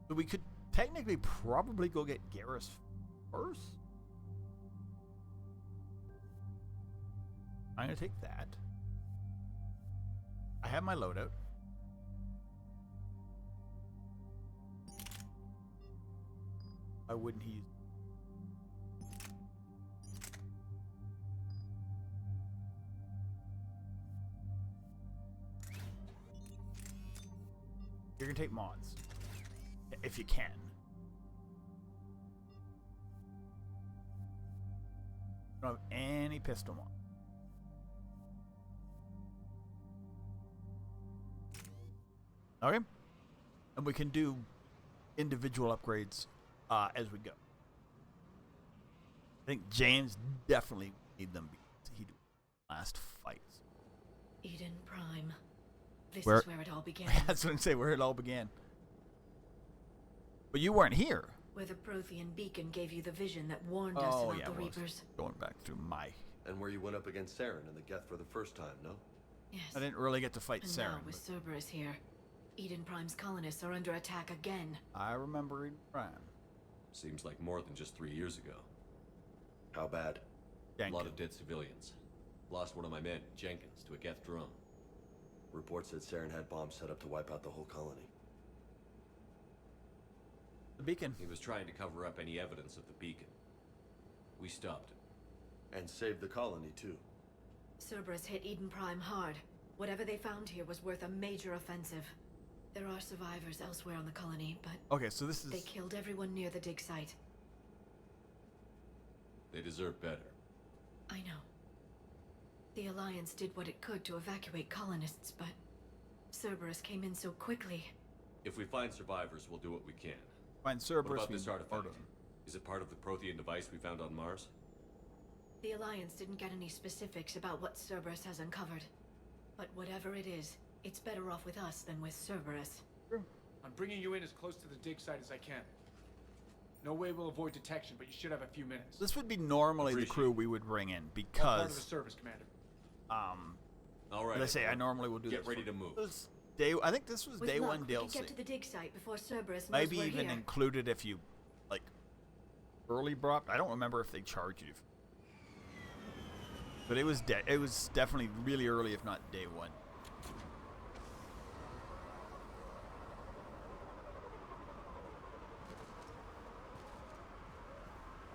So we could technically probably go get Garrus first. I'm going to take that. I have my loadout. Why wouldn't he use? You're gonna take mods, if you can. Don't have any pistol mod. Okay, and we can do individual upgrades as we go. I think James definitely need them because he did last fights. Eden Prime. This Where, is where it all began. That's what I'm saying, where it all began. But you weren't here. Where the Prothean beacon gave you the vision that warned us about the Reapers. Going back through my... And where you went up against Saren in the Geth for the first time, no? Yes. I didn't really get to fight And Saren. now with Cerberus here, Eden Prime's colonists are under attack again. I remember Eden Prime. Seems like more than just 3 years ago. How bad? A lot of dead civilians. Lost one of my men, Jenkins, to a Geth drone. Reports said Saren had bombs set up to wipe out the whole colony. The beacon. He was trying to cover up any evidence of the beacon. We stopped him. And saved the colony, too. Cerberus hit Eden Prime hard. Whatever they found here was worth a major offensive. There are survivors elsewhere on the colony, but... Okay, so this is... They killed everyone near the dig site. They deserve better. I know. The Alliance did what it could to evacuate colonists, but... Cerberus came in so quickly. If we find survivors, we'll do what we can. Find Cerberus. What about this artifact? Is it part of the Prothean device we found on Mars? The Alliance didn't get any specifics about what Cerberus has uncovered. But whatever it is, it's better off with us than with Cerberus. I'm bringing you in as close to the dig site as I can. No way we'll avoid detection, but you should have a few minutes. This would be normally the crew we would bring in, because... All part of the service, Commander. All right. As I say, I normally will do Get ready to move. I think this was With day luck, one we DLC. could get to the dig site before Cerberus knows Maybe we're even here. included if you, like, early brought. I don't remember if they charge you. But it was definitely really early, if not day one.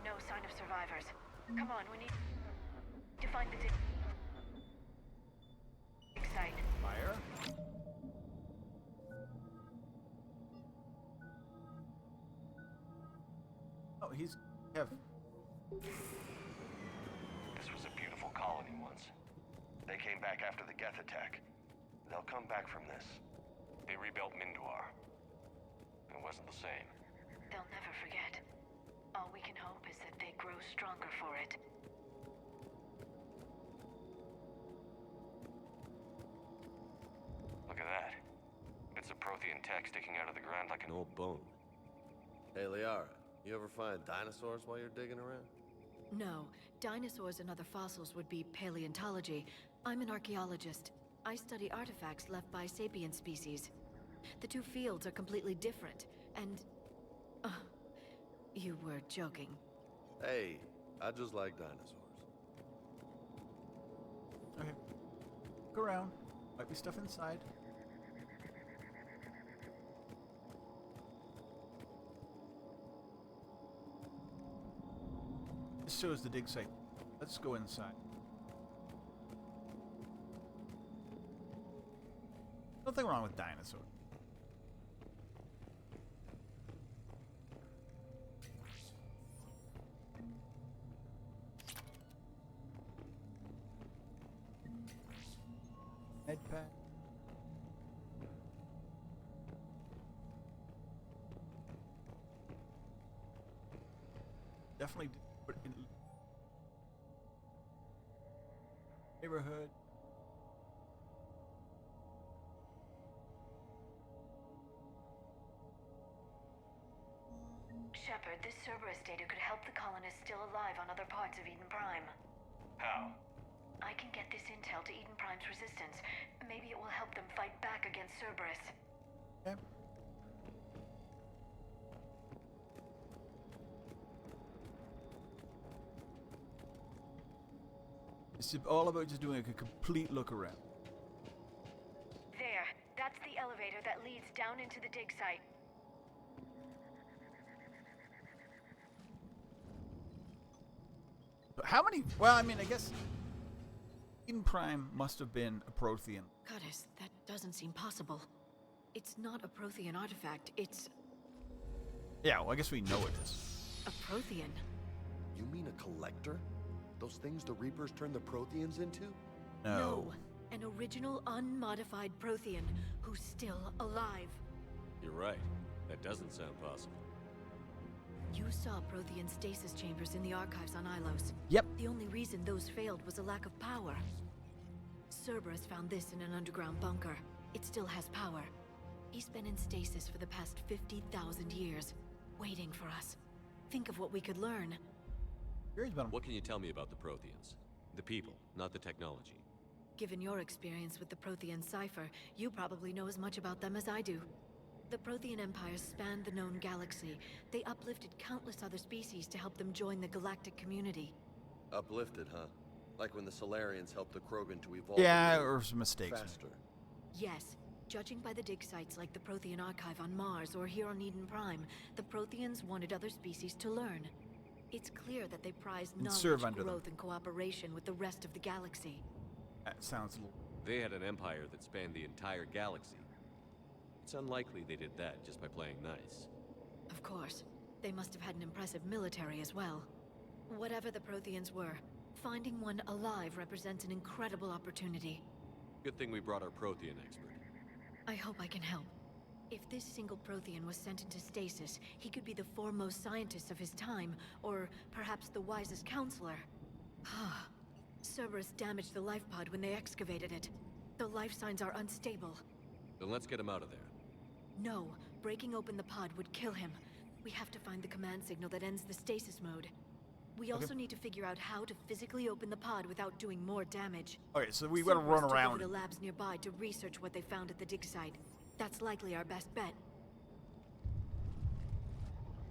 No sign of survivors. Come on, we need to find the dig site. Fire. Oh, he's have. This was a beautiful colony once. They came back after the Geth attack. They'll come back from this. They rebuilt Minduar. It wasn't the same. They'll never forget. All we can hope is that they grow stronger for it. Look at that. Bits of Prothean tech sticking out of the ground like an old bone. Hey, Liara, you ever find dinosaurs while you're digging around? No, dinosaurs and other fossils would be paleontology. I'm an archaeologist. I study artifacts left by sapient species. The two fields are completely different, and... you were joking. Hey, I just like dinosaurs. Okay. Go around. Might be stuff inside. This shows the dig site. Let's go inside. Nothing wrong with dinosaurs. Med pack. Definitely put in neighborhood. Shepard, this Cerberus data could help the colonists still alive on other parts of Eden Prime. How? I can get this intel to Eden Prime's resistance. Maybe it will help them fight back against Cerberus. Okay. It's all about just doing a complete look around. There. That's the elevator that leads down into the dig site. How many? Well, I mean, I guess Eden Prime must have been a Prothean. Goddess, that doesn't seem possible. It's not a Prothean artifact, it's Yeah, well, I guess we know it is. a Prothean. You mean a collector? Those things the Reapers turned the Protheans into? No. An original, unmodified Prothean who's still alive. You're right. That doesn't sound possible. You saw Prothean stasis chambers in the archives on Ilos. Yep. The only reason those failed was a lack of power. Cerberus found this in an underground bunker. It still has power. He's been in stasis for the past 50,000 years, waiting for us. Think of what we could learn. What can you tell me about the Protheans? The people, not the technology. Given your experience with the Prothean cipher, you probably know as much about them as I do. The Prothean empires spanned the known galaxy. They uplifted countless other species to help them join the galactic community. Uplifted, huh? Like when the Solarians helped the Krogan to evolve. Yeah, or some mistakes. Faster. Yes, Judging by the dig sites like the Prothean Archive on Mars or here on Eden Prime, the Protheans wanted other species to learn. It's clear that they prize And knowledge, serve under them. growth, and cooperation with the rest of the galaxy. That sounds... They had an empire that spanned the entire galaxy. It's unlikely they did that just by playing nice. Of course. They must have had an impressive military as well. Whatever the Protheans were, finding one alive represents an incredible opportunity. Good thing we brought our Prothean expert. I hope I can help. If this single Prothean was sent into stasis, he could be the foremost scientist of his time, or perhaps the wisest counselor. Cerberus damaged the life pod when they excavated it. The life signs are unstable. Then let's get him out of there. No, breaking open the pod would kill him. We have to find the command signal that ends the stasis mode. We also need to figure out how to physically open the pod without doing more damage. Okay, so we gotta run Cerberus around. took over to labs nearby to research what they found at the dig site. That's likely our best bet.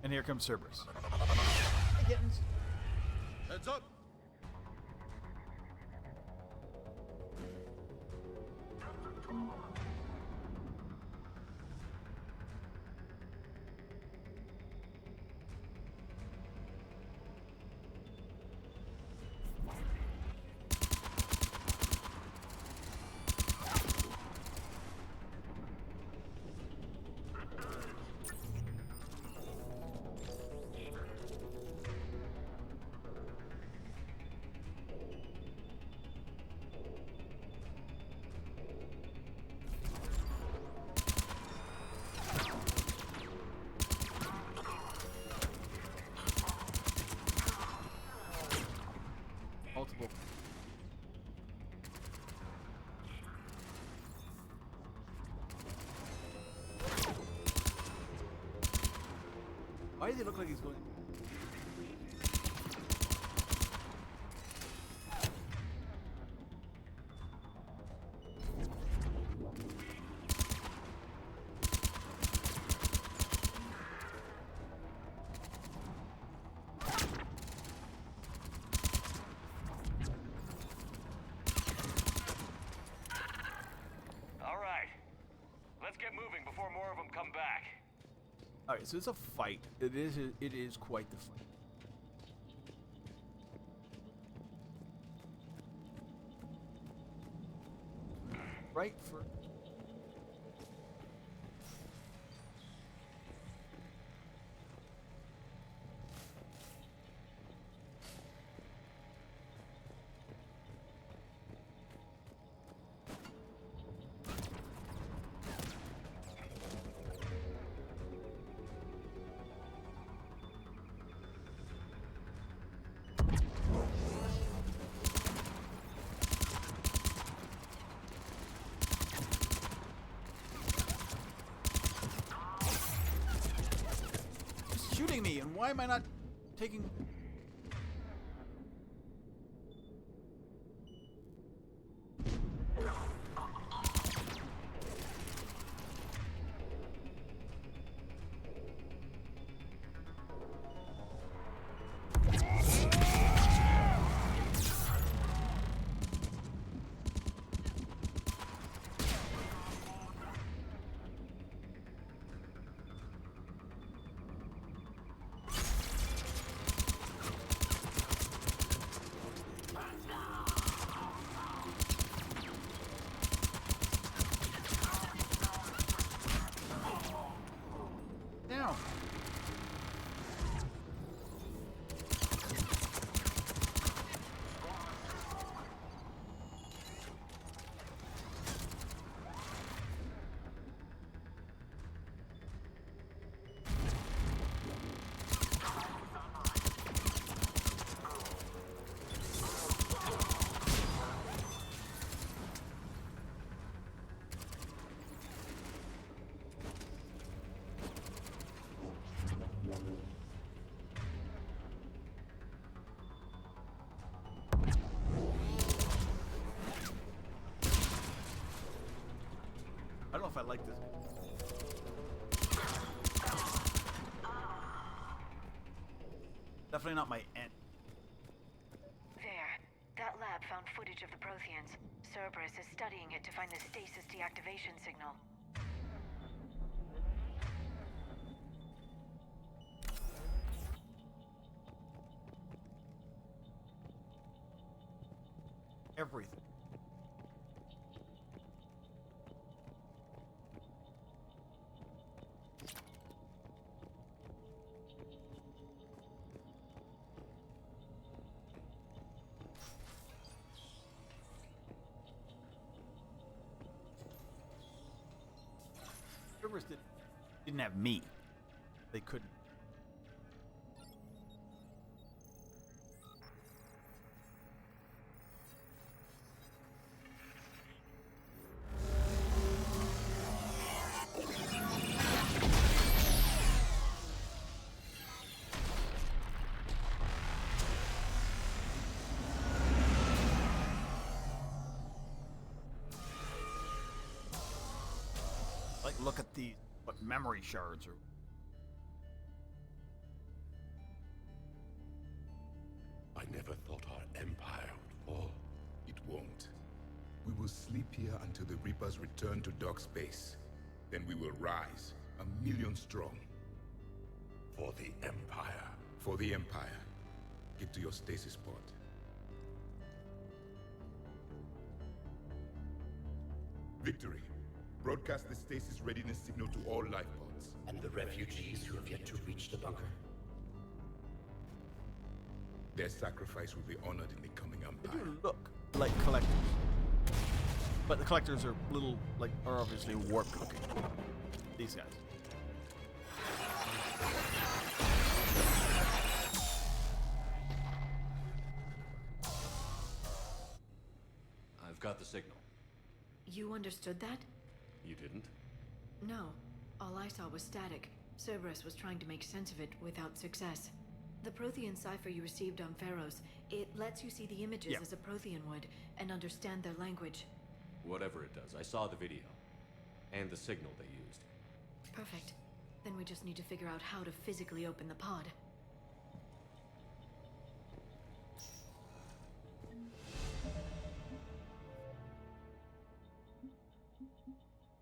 And here comes Cerberus. Heads up! Multiple. Why does he look like he's going? moving before more of them come back. All right, so it's a fight. It is quite the fight. Right for. Shooting me, and why am I not taking? Down. I don't know if I like this. Definitely not my end. There. That lab found footage of the Protheans. Cerberus is studying it to find the stasis deactivation signal. Everything. Cerberus didn't have me. They couldn't. Like, look at these, what memory shards are. I never thought our empire would fall. It won't. We will sleep here until the Reapers return to dark space. Then we will rise, 1,000,000 strong. For the Empire. For the Empire. Get to your stasis pod. Victory. Broadcast the stasis readiness signal to all life pods. And the refugees who have yet to reach the bunker? Their sacrifice will be honored in the coming They Empire. do look like collectors. But the collectors are little, like, are obviously warp cooking. These guys. I've got the signal. You understood that? You didn't? No. All I saw was static. Cerberus was trying to make sense of it without success. The Prothean cipher you received on Pharaohs, it lets you see the images as a Prothean would, and understand their language. Whatever it does, I saw the video. And the signal they used. Perfect. Then we just need to figure out how to physically open the pod.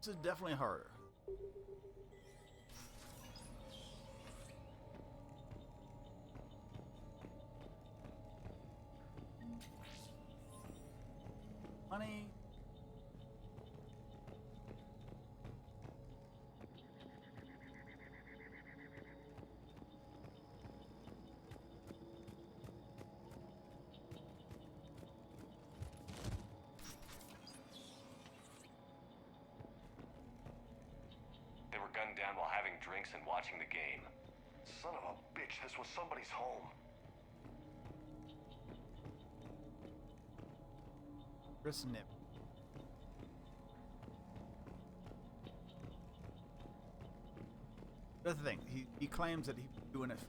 This is definitely harder. Honey. They were gunned down while having drinks and watching the game. Son of a bitch, this was somebody's home. Chris Nip. That's the thing. He claims that he's doing it for.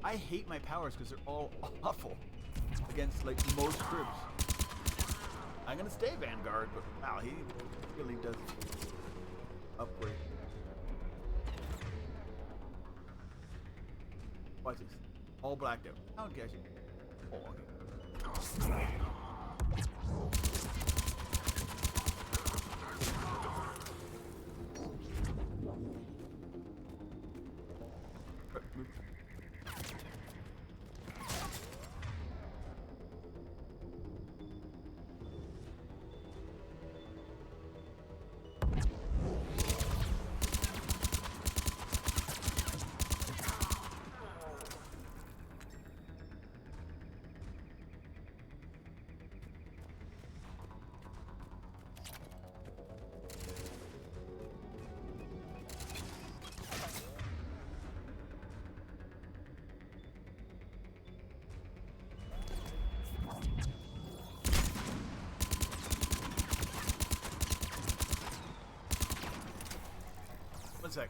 I hate my powers because they're all awful against like most troops. I'm gonna stay Vanguard, but wow, he really does upgrade. Watch this. All blacked out. I don't care. Oh, okay. One sec.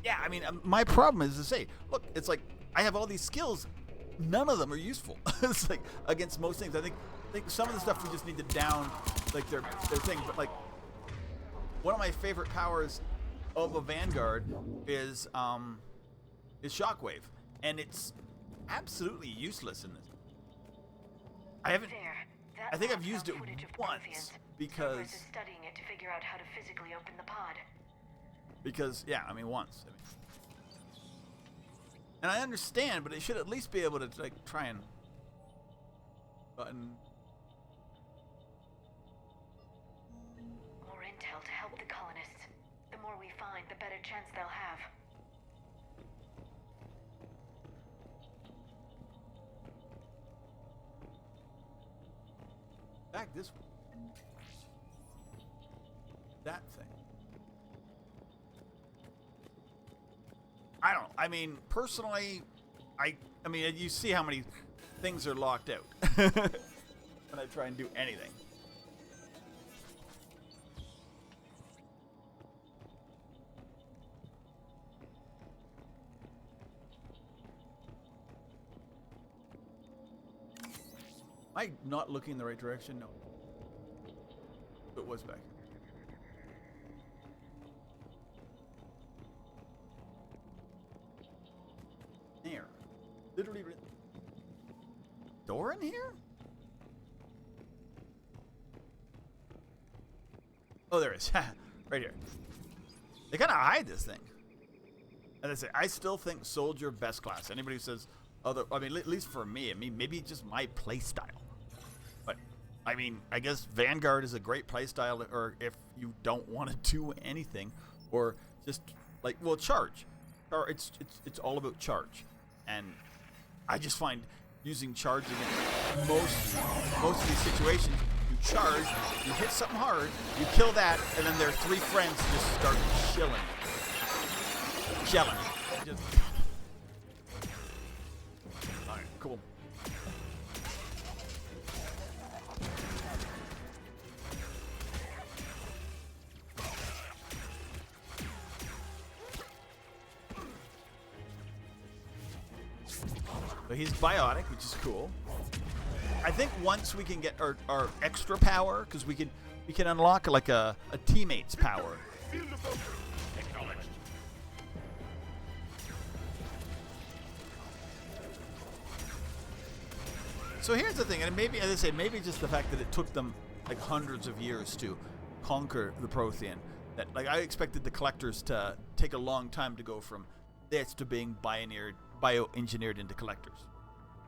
Yeah, I mean, my problem is to say, look, it's like I have all these skills, none of them are useful. It's like against most things. I think some of the stuff we just need to down, like their thing. But like, one of my favorite powers of a Vanguard is Shockwave, and it's absolutely useless in this. I haven't. I think I've used it once because. Is studying it to figure out how to physically open the pod. Because yeah, I mean once. I mean, and I understand, but it should at least be able to like try and button. More intel to help the colonists. The more we find, the better chance they'll have. Back this way. That thing. I don't know. I mean, personally, I mean, you see how many things are locked out when I try and do anything. Am I not looking in the right direction? No. It was back. There. Literally. Door in here? Oh, there is. Right here. They kind of hide this thing. And I say, I still think Soldier best class. Anybody who says other, I mean, at least for me, maybe just my play style. But I mean, I guess Vanguard is a great play style, or if you don't want to do anything, or just like, well, charge. Or it's all about charge. And I just find using charge in most of these situations, you charge, you hit something hard, you kill that, and then their three friends just start chilling. Just... Alright, cool. So he's biotic, which is cool. I think once we can get our extra power, because we can unlock like a teammate's power. So here's the thing, and maybe, as I say, maybe just the fact that it took them like hundreds of years to conquer the Prothean. That like I expected the collectors to take a long time to go from this to being bioengineered into collectors.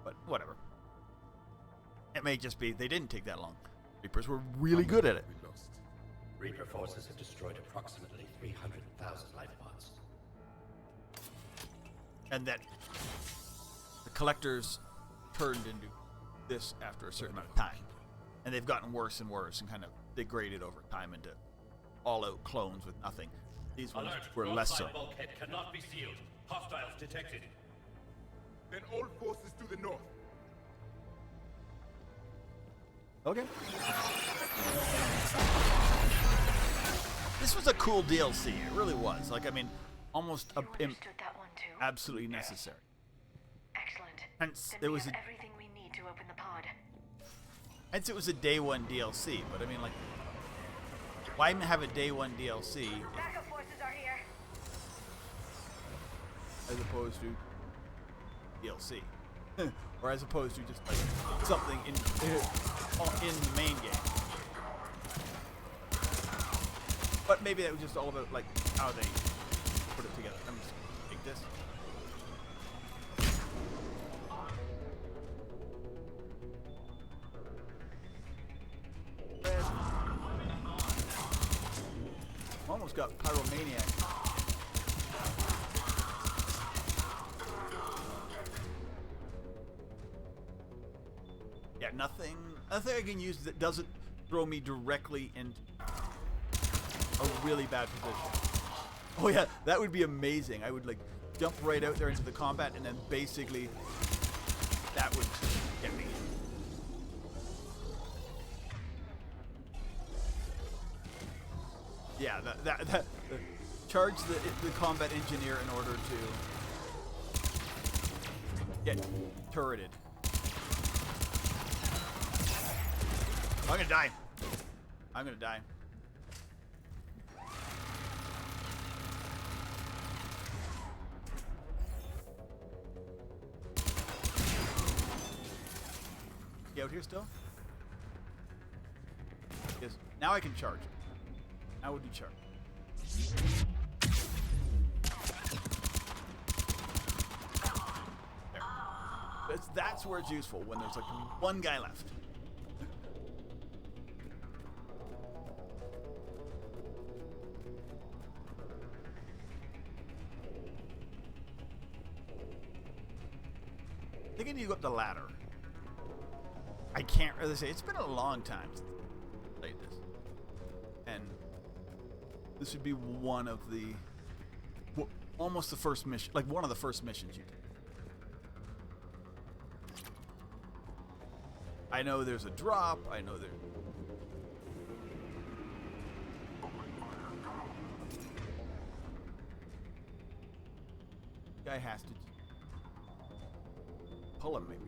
But whatever. It may just be they didn't take that long. Reapers were really good at it. Reaper forces have destroyed approximately 300,000 life pods. And that the collectors turned into this after a certain amount of time. And they've gotten worse and worse and kind of degraded over time into all-out clones with nothing. These ones were less so. Bulkhead cannot be sealed. Hostiles detected. Then all forces to the north. Okay. This was a cool DLC. It really was. Like, I mean, almost absolutely necessary. Excellent. Hence, Then it was everything we need to open the pod. hence it was a day one DLC. But I mean, like, why have a day one DLC Backup forces are here. as opposed to DLC, or as opposed to just like something in the main game? But maybe that was just all about like how they put it together. I'm just gonna take this. Almost got Pyromaniac. Yeah, nothing I can use that doesn't throw me directly into a really bad position. Oh yeah, that would be amazing. I would like jump right out there into the combat and then basically That would get me. Yeah, that charge the combat engineer in order to get turreted. I'm gonna die. I'm gonna die. You out here still? Yes. Now I can charge. Now we'll do charge. There. That's where it's useful, when there's like one guy left. I think I need to go up the ladder. I can't really say. It's been a long time since I played this. And this would be one of the... almost the first mission. Like one of the first missions you do. I know there's a drop. I know there... Guy has to pull him, maybe.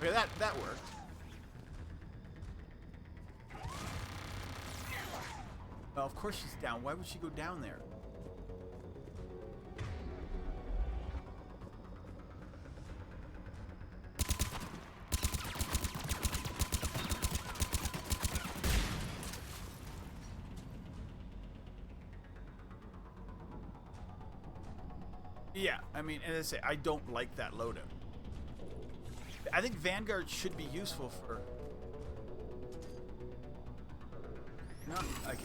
Okay, that worked. Well, of course she's down. Why would she go down there? Yeah, I mean, and I say I don't like that loadout. I think Vanguard should be useful for. No, okay.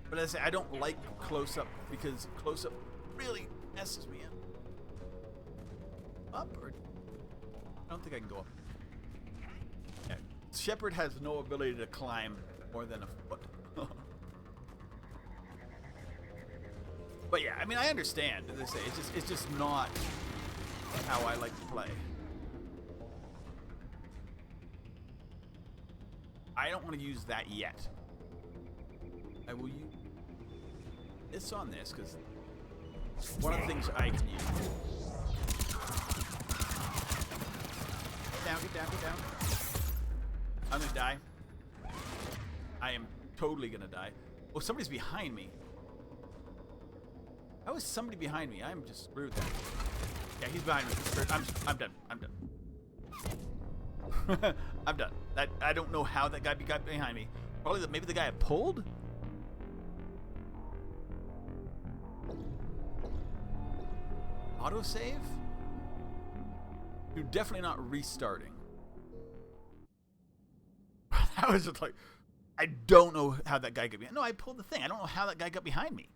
But as I say, I don't like close up because close up really messes me up. Up or I don't think I can go up. Yeah. Shepard has no ability to climb more than a foot. But yeah, I mean, I understand. As I say, it's just not how I like to play. I don't want to use that yet. I will use this on this because one of the things I can use. Get down, get down, get down. I'm gonna die. I am totally gonna die. Oh, somebody's behind me. How is somebody behind me? I'm just screwed then. Yeah, he's behind me. I'm done. I'm done. I'm done. I don't know how that guy got behind me. Probably maybe the guy I pulled? Autosave? You're definitely not restarting. That was just like, I don't know how that guy got behind me. No, I pulled the thing. I don't know how that guy got behind me.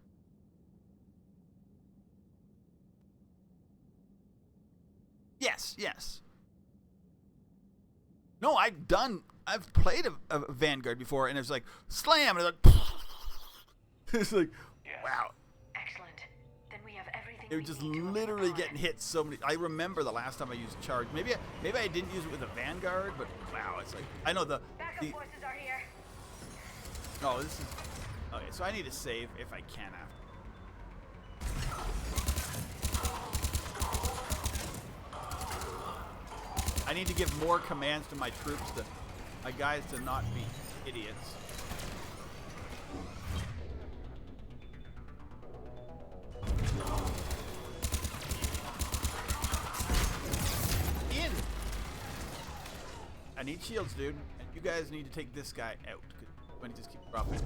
Yes, yes. No, I've played a Vanguard before, and it's like, slam, and it's like, it's like, wow. Excellent. Then we have everything. It was just literally getting hit so many. I remember the last time I used charge. Maybe I didn't use it with a Vanguard, but wow, it's like, I know the forces are here. Oh, this is okay. So I need to save if I can after. I need to give more commands to my troops, my guys, to not be idiots. In! I need shields, dude. And you guys need to take this guy out, when he just keeps dropping.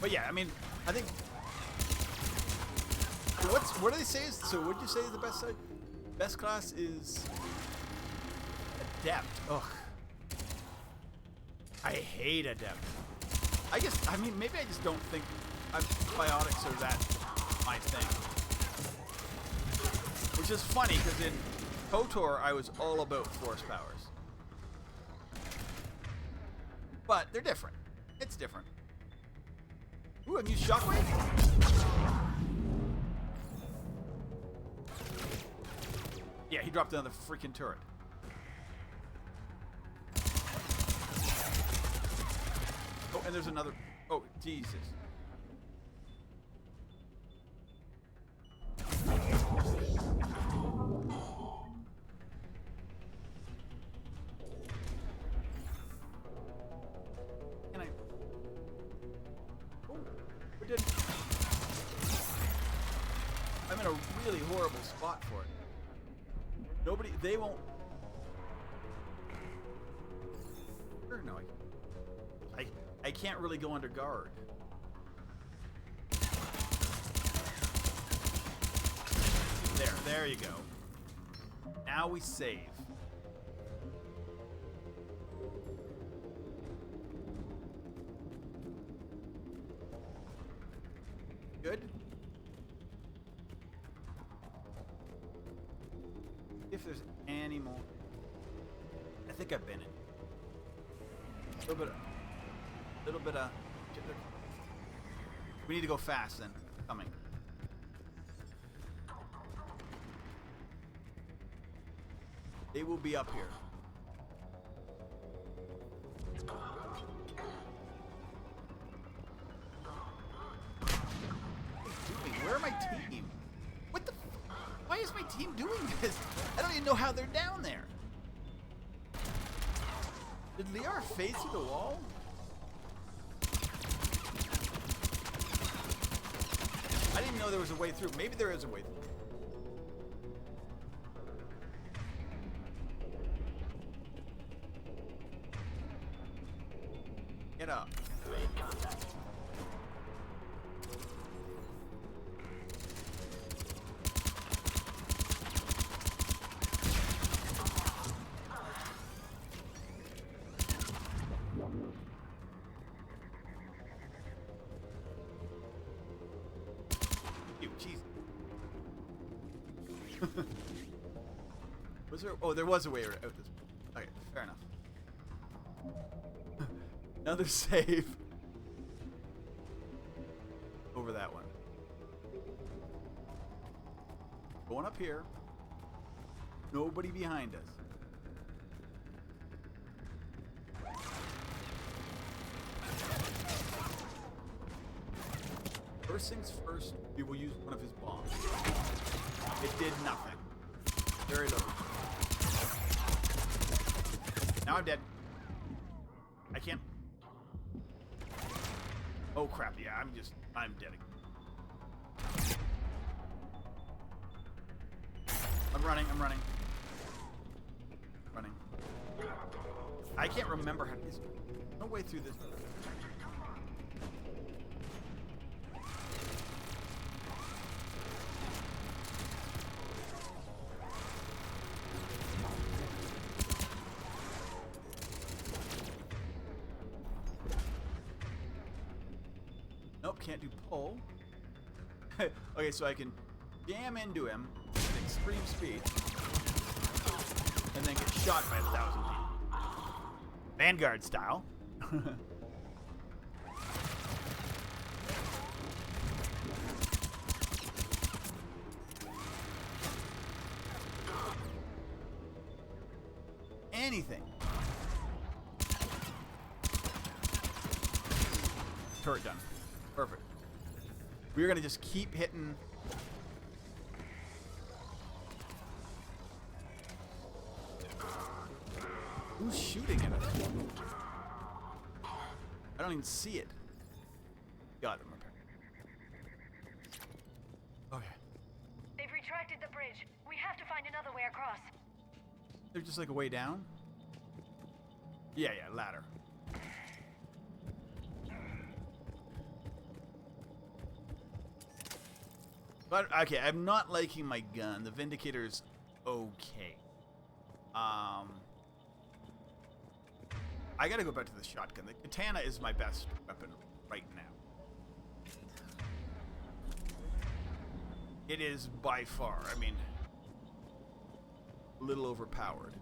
But yeah, I mean, I think. What do they say? So what did you say is the best side? Best class is Adept. Ugh. I hate Adept. I mean, maybe I just don't think biotics are that my thing. Which is funny, because in KOTOR, I was all about force powers. But they're different. It's different. Ooh, a new shockwave? Yeah, he dropped down the freaking turret. Oh, and there's another. Oh, Jesus. Can I? Oh, we did. I'm in a really horrible spot for it. They won't. No, I can't really go under guard. There you go. Now we save. Good. If there's any more. I think I've been in. A little bit of. We need to go fast then. Coming. They will be up here. Where are my team? What the? Why is my team doing this? I don't even know how they're down there. Did Liara fade through the wall? I didn't know there was a way through. Maybe there is a way through. Get up. Was there? Oh, there was a way out this. Okay, fair enough. Another save. Over that one. Going up here. Nobody behind us. First things first, we will use one of his bombs. It did nothing. Very little. Now I'm dead. I can't. Oh crap, yeah, I'm dead. I'm running. Running. I can't remember how to. There's no way through this. Nope, can't do pull. Okay, so I can jam into him at extreme speed and then get shot by 1,000 people. Vanguard style. Anything. Turret done. Perfect. We're gonna just keep hitting. Who's shooting at us? I don't even see it. Got him. Okay. They've retracted the bridge. We have to find another way across. They're just like a way down? Yeah, ladder. But, okay, I'm not liking my gun. The Vindicator's okay. I gotta go back to the shotgun. The katana is my best weapon right now. It is by far, I mean, a little overpowered.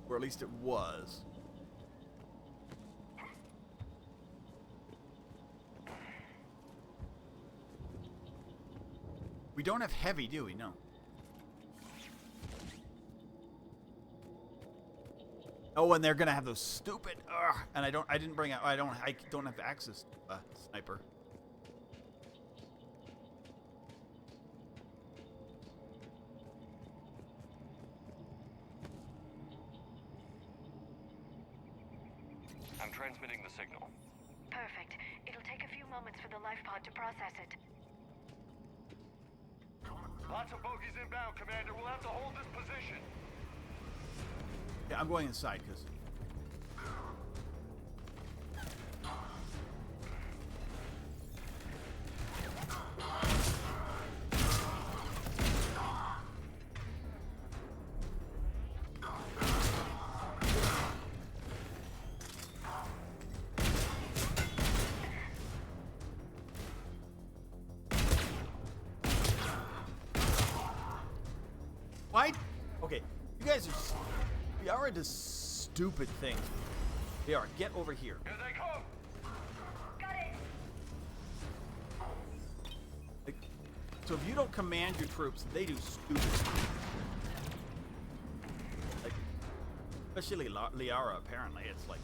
Or at least it was. We don't have heavy, do we? No. Oh, and they're gonna have those stupid. And I didn't bring out. I don't have access to a sniper. I'm transmitting the signal. Perfect. It'll take a few moments for the life pod to process it. Lots of bogeys inbound, Commander. We'll have to hold this position. Yeah, I'm going inside because. Why? Okay, you guys are. We are into stupid things. They are. Get over here. Here they come. Got it. Like, so if you don't command your troops, they do stupid stuff. Like, especially Liara, apparently. It's like.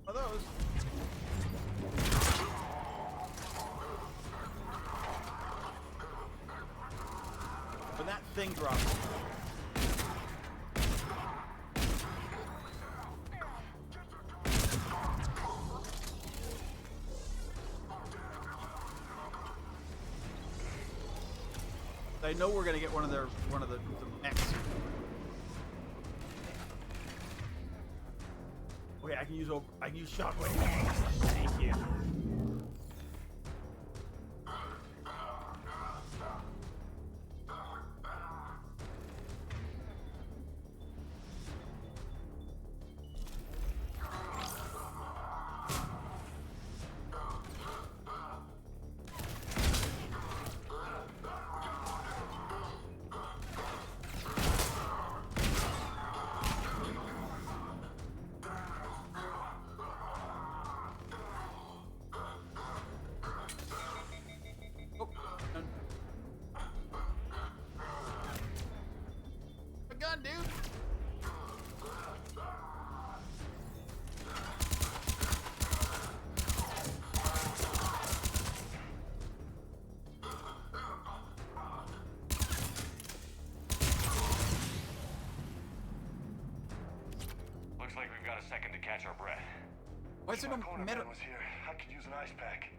One of those. When that thing drops. I know we're gonna get one of the mechs. Okay, I can use shockwave. Thank you. Gun, dude. Looks like we've got a second to catch our breath. Why is there no metal? was here. I could use an ice pack.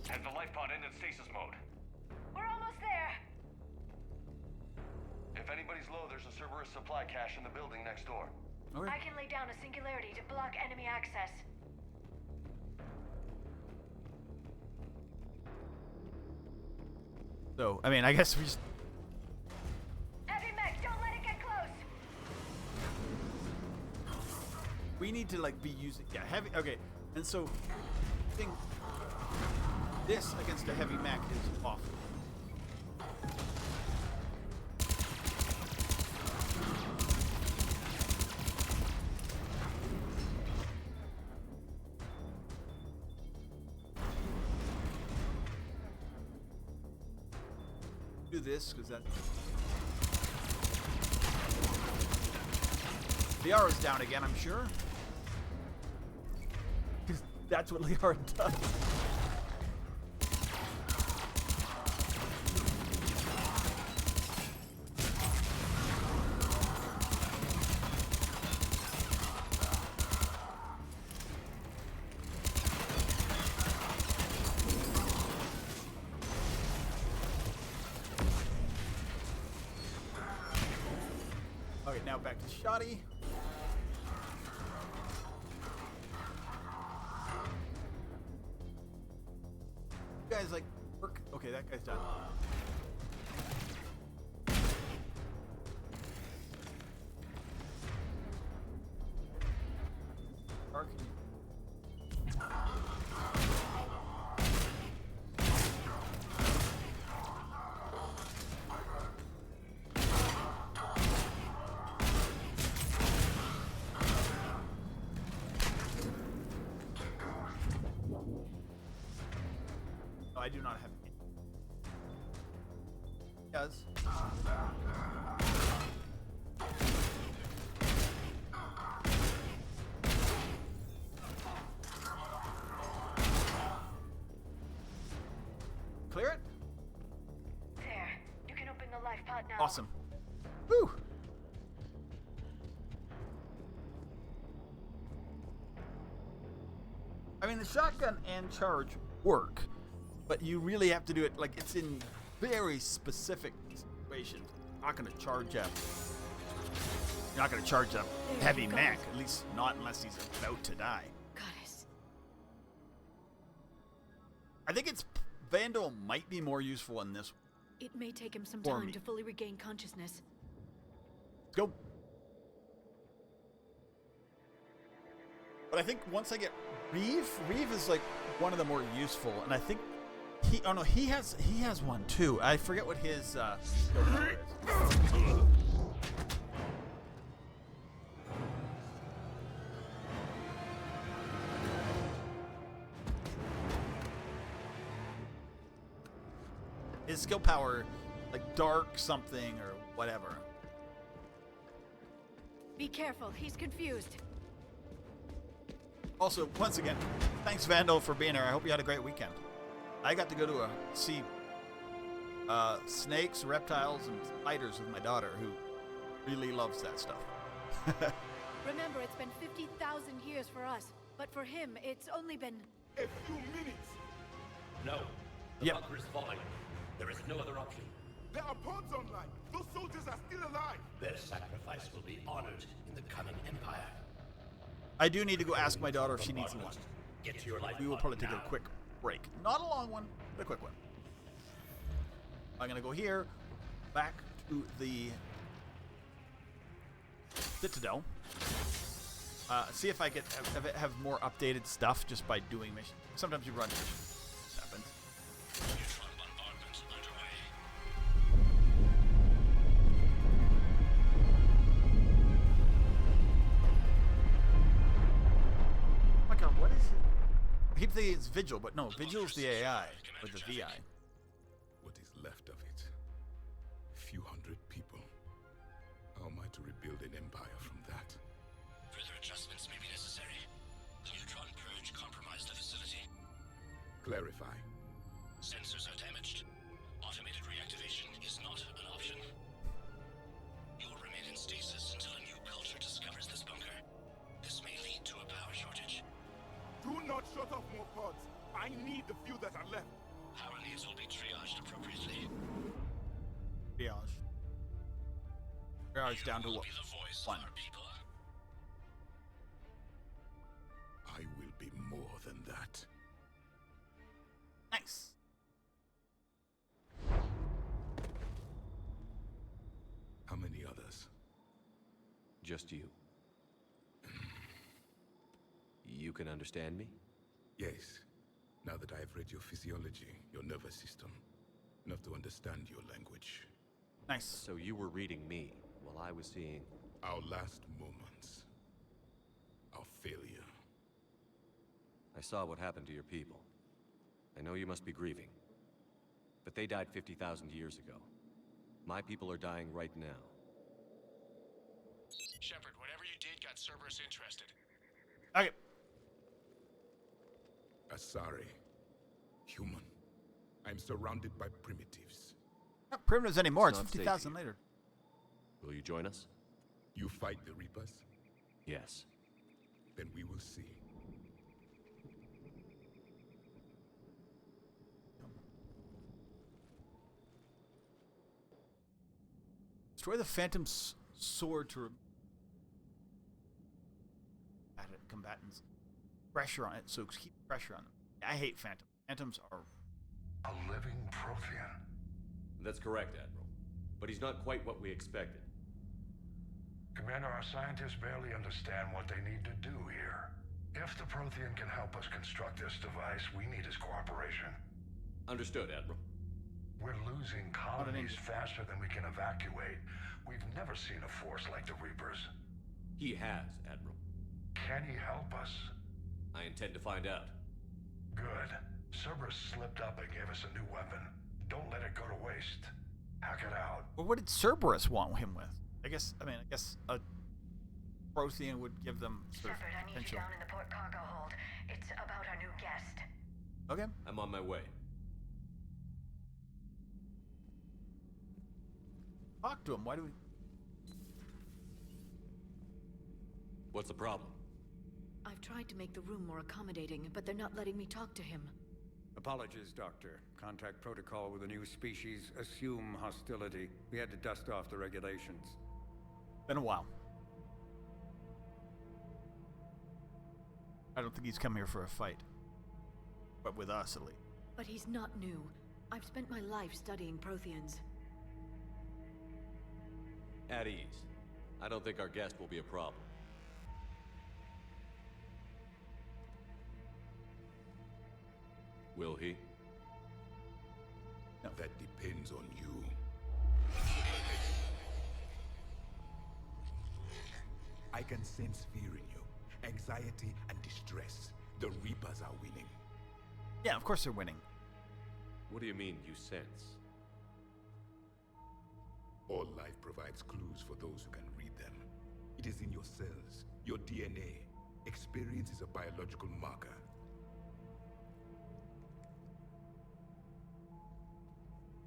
Has the life pod ended stasis mode? We're almost there. If anybody's low, there's a Cerberus supply cache in the building next door. Okay. I can lay down a singularity to block enemy access. So, I mean, I guess we just. Heavy mech, don't let it get close. We need to like be using heavy. Okay, and so, thing. This against a heavy mech is awful. Do this because that. Liara's down again, I'm sure. Because that's what Liara does. Okay. now back to Shoddy. You guys like work? Okay, that guy's done. Ark, no, I do not have any. Does. Clear it? There. You can open the life pod now. Awesome. Woo! I mean, the shotgun and charge work, but you really have to do it like it's in very specific situations. You're not going to charge up. You're not going to charge up heavy mech, at least not unless he's about to die. Goddess. I think it's Vandal might be more useful in this. It may take him some For time me. to fully regain consciousness. Let's go. But I think once I get Reeve is like one of the more useful, and I think he has one too. I forget what his skill power is. His skill power, like dark something or whatever. Be careful, he's confused. Also, once again, thanks Vandal for being here. I hope you had a great weekend. I got to go to see snakes, reptiles, and spiders with my daughter, who really loves that stuff. Remember, it's been 50,000 years for us, but for him, it's only been A few minutes. No. The bunker is falling. There is no other option. There are pods online. Those soldiers are still alive. Their sacrifice will be honored in the coming empire. I do need to go ask my daughter if she needs one. Get to your life We will pod probably take now. a quick break. Not a long one, but a quick one. I'm going to go here, back to the Citadel. See if I could have more updated stuff just by doing missions. Sometimes you run missions. This happens. Oh my god, what is it? I keep thinking it's Vigil, but no, Vigil's the AI, or the VI. What is left of it? A few hundred people. How am I to rebuild an empire from that? Further adjustments may be necessary. The neutron purge compromised the facility. Clarify. Sensors are damaged. Automated reactivation is not an option. You will remain in stasis until a new culture discovers this bunker. This may lead to a power shortage. Do not shut off more pods. I need the few that are left. Power needs will be triaged appropriately. Triage. Triage down to what? Be the voice One. of our people. I will be more than that. Nice. How many others? Just you. You can understand me? Yes. Now that I have read your physiology, your nervous system, enough to understand your language. Nice. So you were reading me while I was seeing... Our last moments. Our failure. I saw what happened to your people. I know you must be grieving. But they died 50,000 years ago. My people are dying right now. Shepard, whatever you did got Cerberus interested. Okay. Asari. Human. I'm surrounded by primitives. Not primitives anymore, it's It's not 50,000 safe later. Will you join us? You fight the Reapers? Yes. Then we will see. Destroy the Phantom sword to combatants. Pressure on it, so keep pressure on them. I hate phantoms. Phantoms are a living Prothean. That's correct, Admiral. But he's not quite what we expected. Commander, our scientists barely understand what they need to do here. If the Prothean can help us construct this device, we need his cooperation. Understood, Admiral. We're losing colonies faster than we can evacuate. We've never seen a force like the Reapers. He has, Admiral. Can he help us? I intend to find out. Good. Cerberus slipped up and gave us a new weapon. Don't let it go to waste. Hack it out. Well, what did Cerberus want him with? I guess a Prothean would give them sort of Shepard, I need you down in the port cargo hold. It's about our new guest. Okay. I'm on my way. Talk to him. Why do we... What's the problem? I've tried to make the room more accommodating, but they're not letting me talk to him. Apologies, Doctor. Contact protocol with a new species. Assume hostility. We had to dust off the regulations. Been a while. I don't think he's come here for a fight. But with us, at least. But he's not new. I've spent my life studying Protheans. At ease. I don't think our guest will be a problem. Will he? No. That depends on you. I can sense fear in you. Anxiety and distress. The Reapers are winning. Yeah, of course they're winning. What do you mean, you sense? All life provides clues for those who can read them. It is in your cells, your DNA. Experience is a biological marker.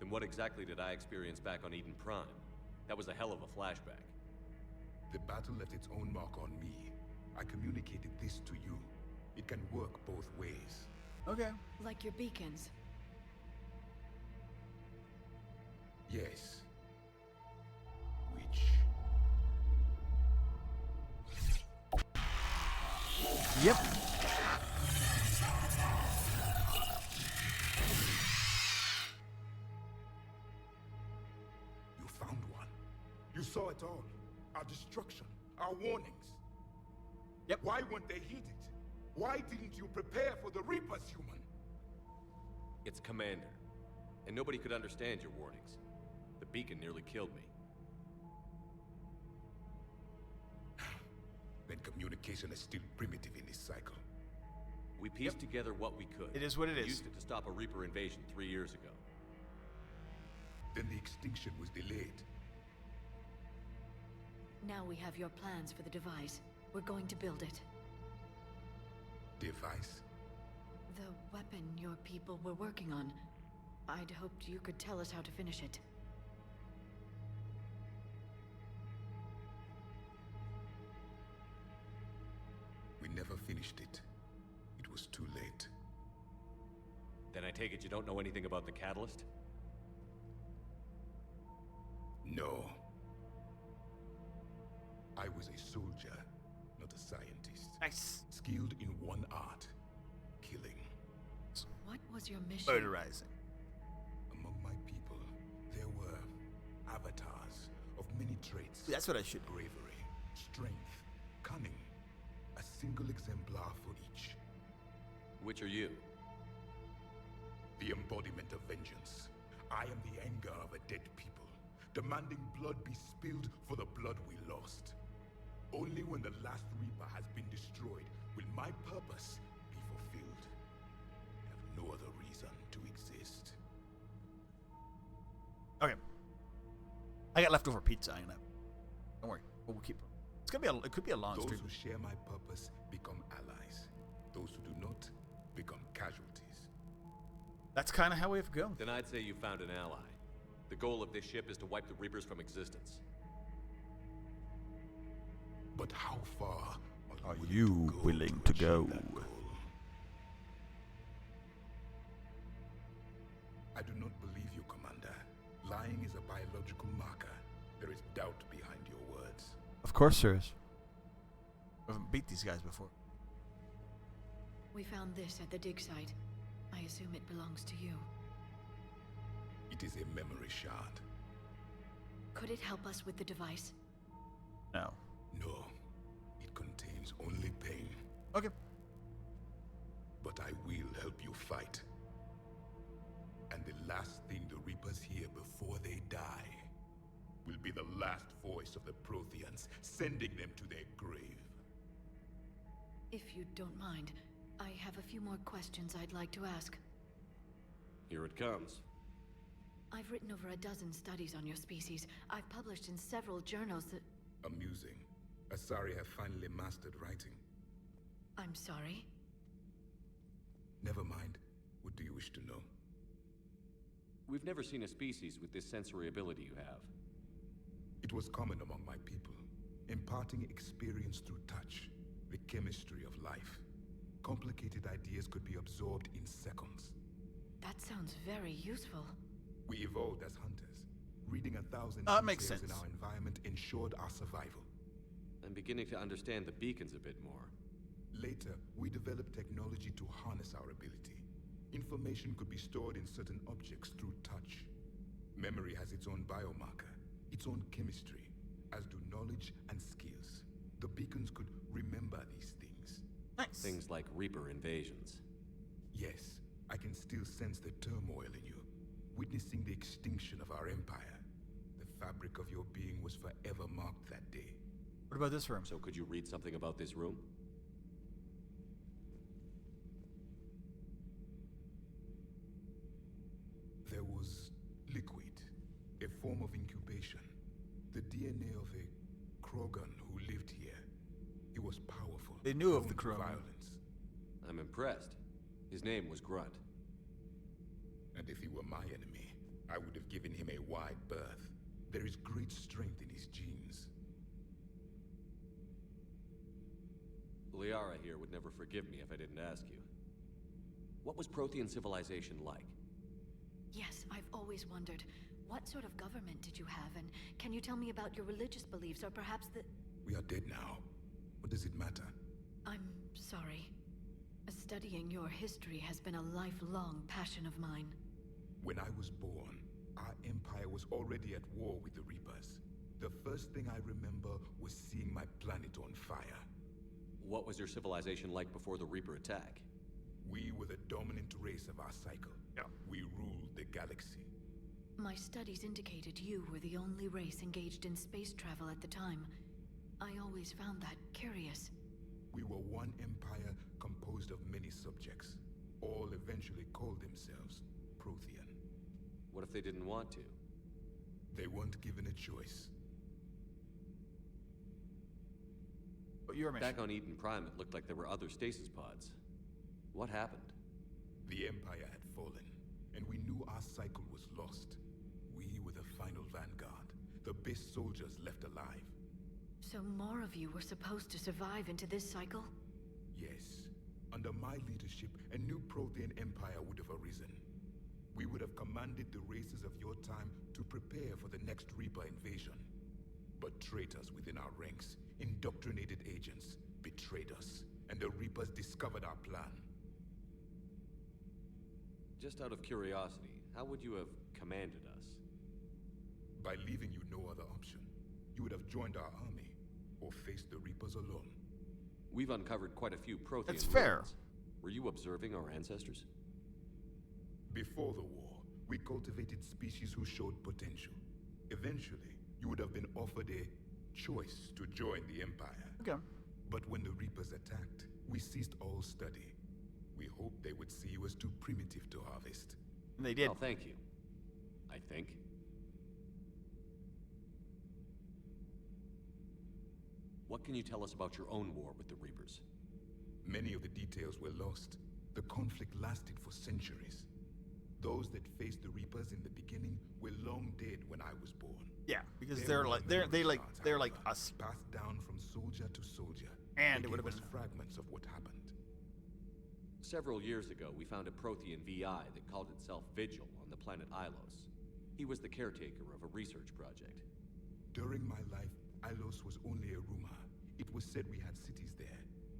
Then what exactly did I experience back on Eden Prime? That was a hell of a flashback. The battle left its own mark on me. I communicated this to you. It can work both ways. Okay. Like your beacons. Yes. Which... Yep. You found one. You saw it all. Our destruction. Our warnings. Yep. Why weren't they heeded? Why didn't you prepare for the Reapers, human? It's Commander. And nobody could understand your warnings. The beacon nearly killed me. Then communication is still primitive in this cycle. We pieced together what we could. It is what it We is. used it to stop a Reaper invasion 3 years ago. Then the extinction was delayed. Now we have your plans for the device. We're going to build it. Device? The weapon your people were working on. I'd hoped you could tell us how to finish it. We never finished it. It was too late. Then I take it you don't know anything about the catalyst? No. I was a soldier, not a scientist. Nice. Skilled in one art, killing. What was your mission? Murderizing. Among my people, there were avatars of many traits. That's what I should do. Bravery, strength, cunning. A single exemplar for each. Which are you? The embodiment of vengeance. I am the anger of a dead people, demanding blood be spilled for the blood we lost. Only when the last Reaper has been destroyed will my purpose be fulfilled. I have no other reason to exist. Okay. I got leftover pizza. I'm gonna. Don't worry. We'll keep. It's gonna be. It could be a long Those stream. who share my purpose become allies. Those who do not become casualties. That's kind of how we have to go. Then I'd say you found an ally. The goal of this ship is to wipe the Reapers from existence. But how far are you willing to go? I do not believe you, Commander. Lying is a biological marker. There is doubt behind your words. Of course there is. I haven't beat these guys before. We found this at the dig site. I assume it belongs to you. It is a memory shard. Could it help us with the device? No. No. It contains only pain. Okay. But I will help you fight. And the last thing the Reapers hear before they die will be the last voice of the Protheans, sending them to their grave. If you don't mind, I have a few more questions I'd like to ask. Here it comes. I've written over a dozen studies on your species. I've published in several journals that... Amusing. Asari have finally mastered writing. I'm sorry? Never mind. What do you wish to know? We've never seen a species with this sensory ability you have. It was common among my people, imparting experience through touch, the chemistry of life. Complicated ideas could be absorbed in seconds. That sounds very useful. We evolved as hunters. Reading 1,000 makes details sense. in our environment ensured our survival. I'm beginning to understand the beacons a bit more. Later, we developed technology to harness our ability. Information could be stored in certain objects through touch. Memory has its own biomarker, its own chemistry, as do knowledge and skills. The beacons could remember these things. Nice. Things like Reaper invasions. Yes, I can still sense the turmoil in you, witnessing the extinction of our empire. The fabric of your being was forever marked that day. What about this room? So could you read something about this room? There was liquid, a form of incubation. The DNA of a Krogan who lived here. He was powerful. They knew of prone the to Krogan. violence. I'm impressed. His name was Grunt. And if he were my enemy, I would have given him a wide berth. There is great strength in his genes. Liara here would never forgive me if I didn't ask you. What was Prothean civilization like? Yes, I've always wondered, what sort of government did you have, and can you tell me about your religious beliefs, or perhaps the... We are dead now. What does it matter? I'm sorry. Studying your history has been a lifelong passion of mine. When I was born, our empire was already at war with the Reapers. The first thing I remember was seeing my planet on fire. What was your civilization like before the Reaper attack? We were the dominant race of our cycle. Yeah. We ruled the galaxy. My studies indicated you were the only race engaged in space travel at the time. I always found that curious. We were one empire composed of many subjects. All eventually called themselves Prothean. What if they didn't want to? They weren't given a choice. But your mission. Back on Eden Prime, it looked like there were other stasis pods. What happened? The Empire had fallen, and we knew our cycle was lost. We were the final vanguard, the best soldiers left alive. So more of you were supposed to survive into this cycle? Yes. Under my leadership, a new Prothean empire would have arisen. We would have commanded the races of your time to prepare for the next Reaper invasion. But traitors within our ranks, indoctrinated agents, betrayed us, and the Reapers discovered our plan. Just out of curiosity, how would you have commanded us? By leaving you no other option. You would have joined our army, or faced the Reapers alone. We've uncovered quite a few Prothean That's fair. ruins. Were you observing our ancestors? Before the war, we cultivated species who showed potential. Eventually, you would have been offered a choice to join the Empire. Okay. But when the Reapers attacked, we ceased all study. We hoped they would see you as too primitive to harvest. And they did. Well, thank you. I think. What can you tell us about your own war with the Reapers? Many of the details were lost. The conflict lasted for centuries. Those that faced the Reapers in the beginning were long dead when I was born. Yeah, because There they're were like they're like however, us. passed down from soldier to soldier. And They it would have gave us been fragments of what happened. Several years ago, we found a Prothean VI that called itself Vigil on the planet Ilos. He was the caretaker of a research project. During my life, Ilos was only a rumor. It was said we had cities there,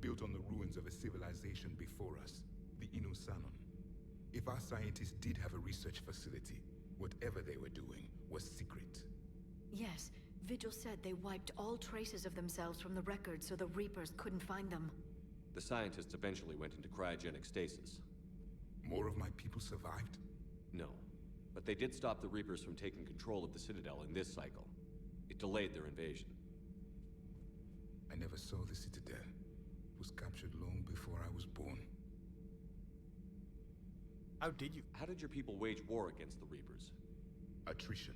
built on the ruins of a civilization before us, the Inusanon. If our scientists did have a research facility, whatever they were doing was secret. Yes, Vigil said they wiped all traces of themselves from the records so the Reapers couldn't find them. The scientists eventually went into cryogenic stasis. More of my people survived? No, but they did stop the Reapers from taking control of the Citadel in this cycle. It delayed their invasion. I never saw the Citadel. It was captured long before I was born. How did you? How did your people wage war against the Reapers? Attrition.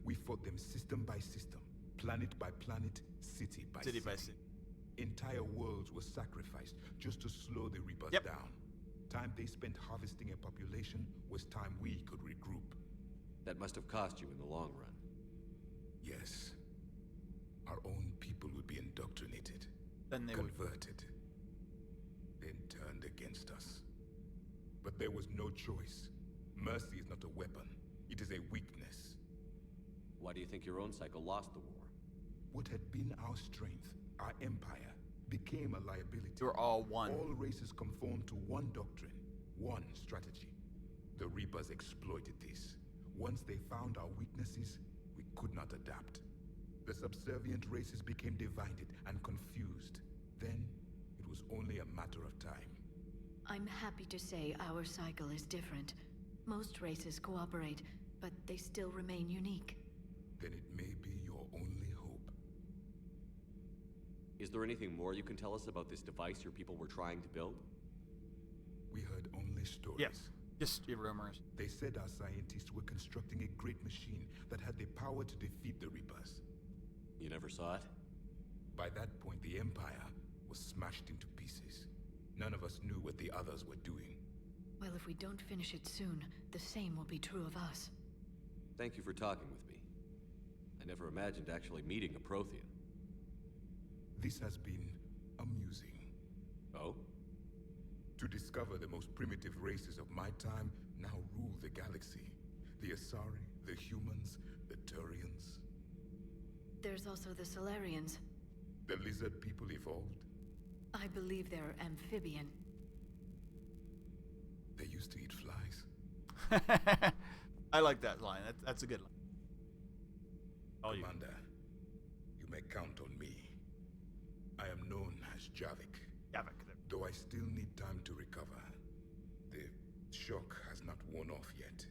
We fought them system by system, planet by planet, city by city. Entire worlds were sacrificed just to slow the Reapers down. Time they spent harvesting a population was time we could regroup. That must have cost you in the long run. Yes. Our own people would be indoctrinated, then they converted, then turned against us. But there was no choice. Mercy is not a weapon. It is a weakness. Why do you think your own cycle lost the war? What had been our strength, our empire, became a liability. They were all one. All races conformed to one doctrine, one strategy. The Reapers exploited this. Once they found our weaknesses, we could not adapt. The subservient races became divided and confused. Then, it was only a matter of time. I'm happy to say our cycle is different. Most races cooperate, but they still remain unique. Then it may be your only hope. Is there anything more you can tell us about this device your people were trying to build? We heard only stories. Yes, just rumors. They said our scientists were constructing a great machine that had the power to defeat the Reapers. You never saw it? By that point, the Empire was smashed into pieces. None of us knew what the others were doing. Well, if we don't finish it soon, the same will be true of us. Thank you for talking with me. I never imagined actually meeting a Prothean. This has been amusing. Oh? To discover the most primitive races of my time now rule the galaxy. The Asari, the humans, the Turians. There's also the Solarians. The lizard people evolved? I believe they're amphibian. They used to eat flies. I like that line. That's a good line. Commander, you may count on me. I am known as Javik. Javik. Though I still need time to recover. The shock has not worn off yet.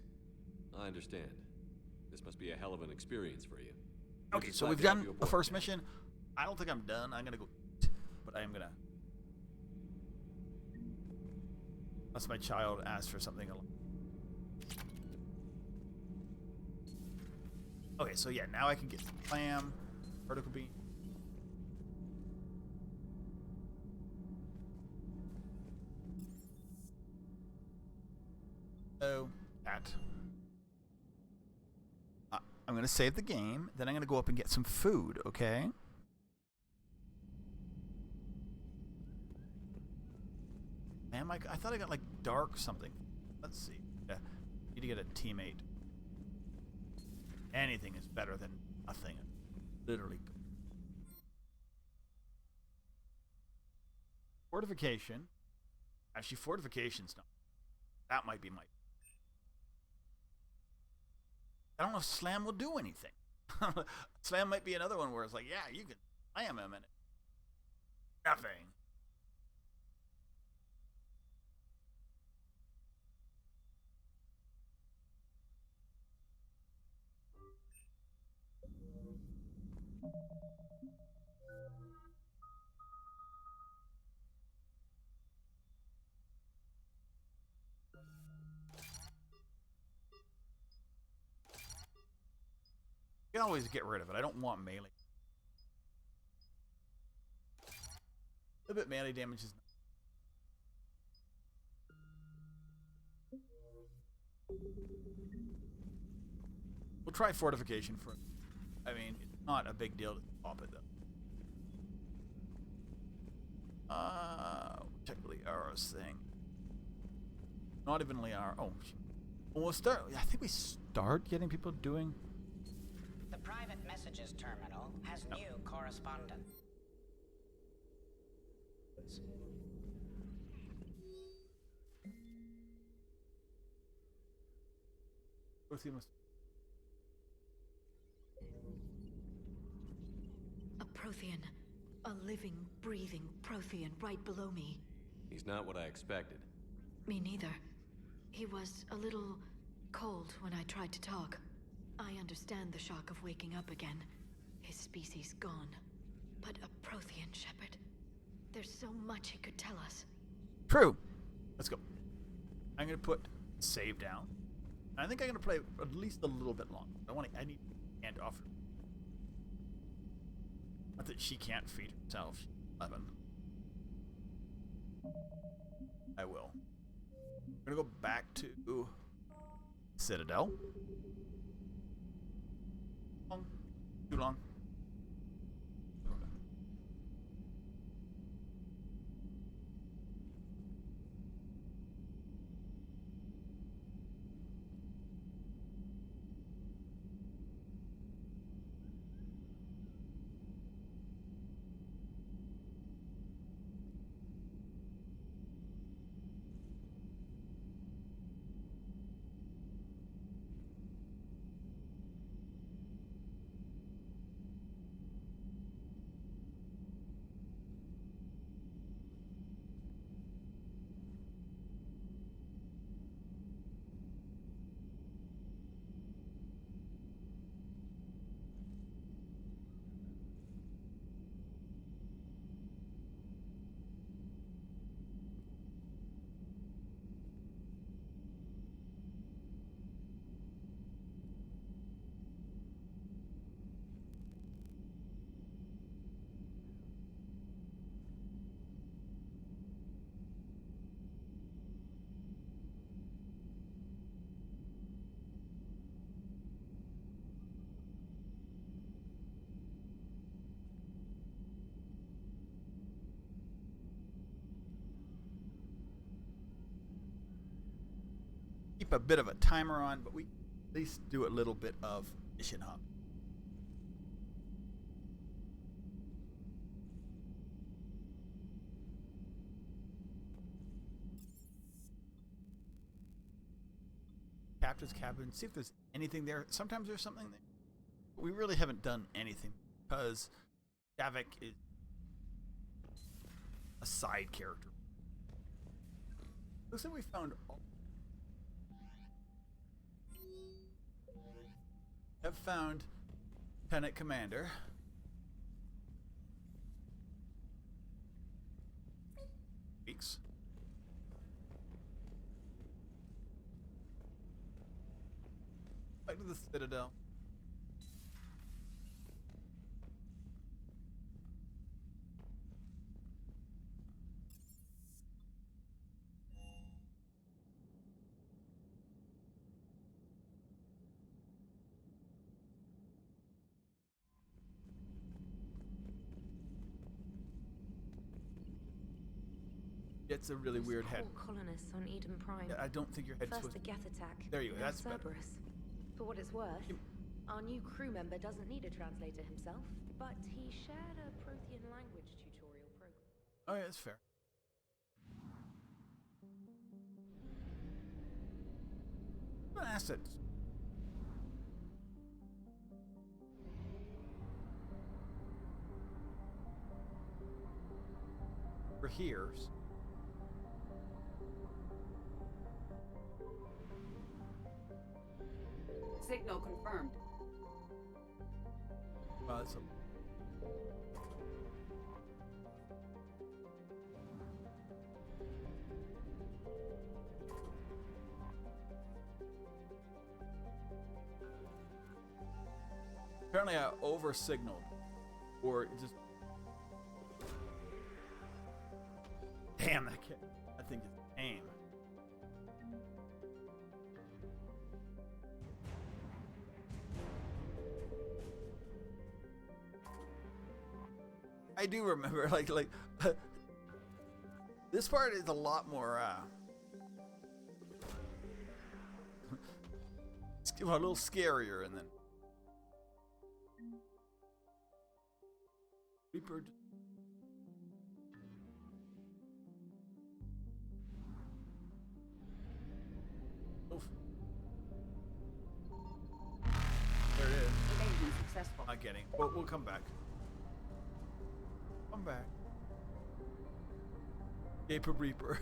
I understand. This must be a hell of an experience for you. Okay, so we've done the first mission. I don't think I'm done. I'm gonna go, but I am gonna. Unless my child asks for something. Okay, so yeah, now I can get clam, vertical beam. Oh, that. I'm gonna save the game. Then I'm gonna go up and get some food. Okay. Man, I thought I got like dark something. Let's see. Yeah, need to get a teammate. Anything is better than nothing. Literally. Fortification. Actually, fortification's not. That might be my. I don't know if Slam will do anything. Slam might be another one where it's like, yeah, you can slam him and nothing. You can always get rid of it. I don't want melee. A little bit melee damage is. We'll try fortification for. I mean, it's not a big deal to pop it though. Check Liara's thing. Not even Liara. Oh, well, we'll start. I think we start getting people doing. The private message messages terminal has new correspondence. A Prothean. A living, breathing Prothean right below me. He's not what I expected. Me neither. He was a little cold when I tried to talk. I understand the shock of waking up again. His species gone. But a Prothean, Shepard. There's so much he could tell us. True. Let's go. I'm gonna put save down. I think I'm gonna play at least a little bit longer. I need hand off. Not that she can't feed herself. 11. I will. I'm gonna go back to Citadel. Too long. Keep a bit of a timer on, but we at least do a little bit of mission hub. Captain's cabin. See if there's anything there. Sometimes there's something there. But we really haven't done anything because Javik is a side character. Looks like we found all. Have found Lieutenant Commander. Weeks. Back to the Citadel. It's a really weird head. Colonists on Eden Prime. Yeah, I don't think your head's First supposed the Geth attack. There you go. Now That's better. Cerberus. For what it's worth, our new crew member doesn't need a translator himself, but he shared a Prothean language tutorial program. Oh yeah, that's fair. Assets. For here's. Signal confirmed. Well, that's a... Apparently I over-signaled. Or it just... Damn, that kid. That thing just aim. I do remember, like this part is a lot more, a little scarier, and then Reaper. Oof. There it is. Evasion successful. Not getting. But we'll come back. Come back. Gape of Reaper.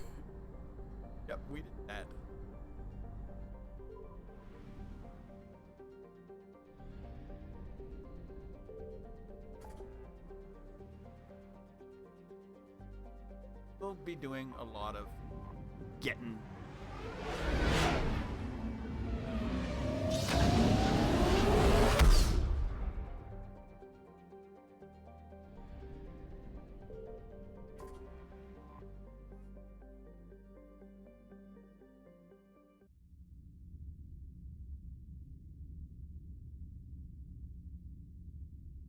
Yep, we did that. We'll be doing a lot of getting.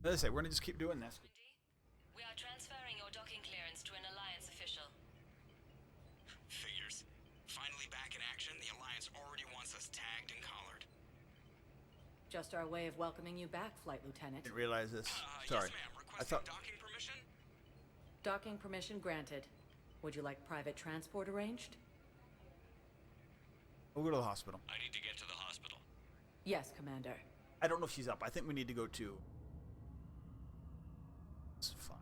As I say, we're gonna just keep doing this. We are transferring your docking clearance to an Alliance official. Figures. Finally back in action, the Alliance already wants us tagged and collared. Just our way of welcoming you back, Flight Lieutenant. Didn't realize this. Sorry. Yes, ma'am. I thought. Docking permission? Docking permission granted. Would you like private transport arranged? We'll go to the hospital. I need to get to the hospital. Yes, Commander. I don't know if she's up. I think we need to go to. It's fun.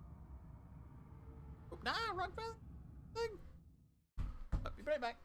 Oh, nah, wrong thing. I'll be right back.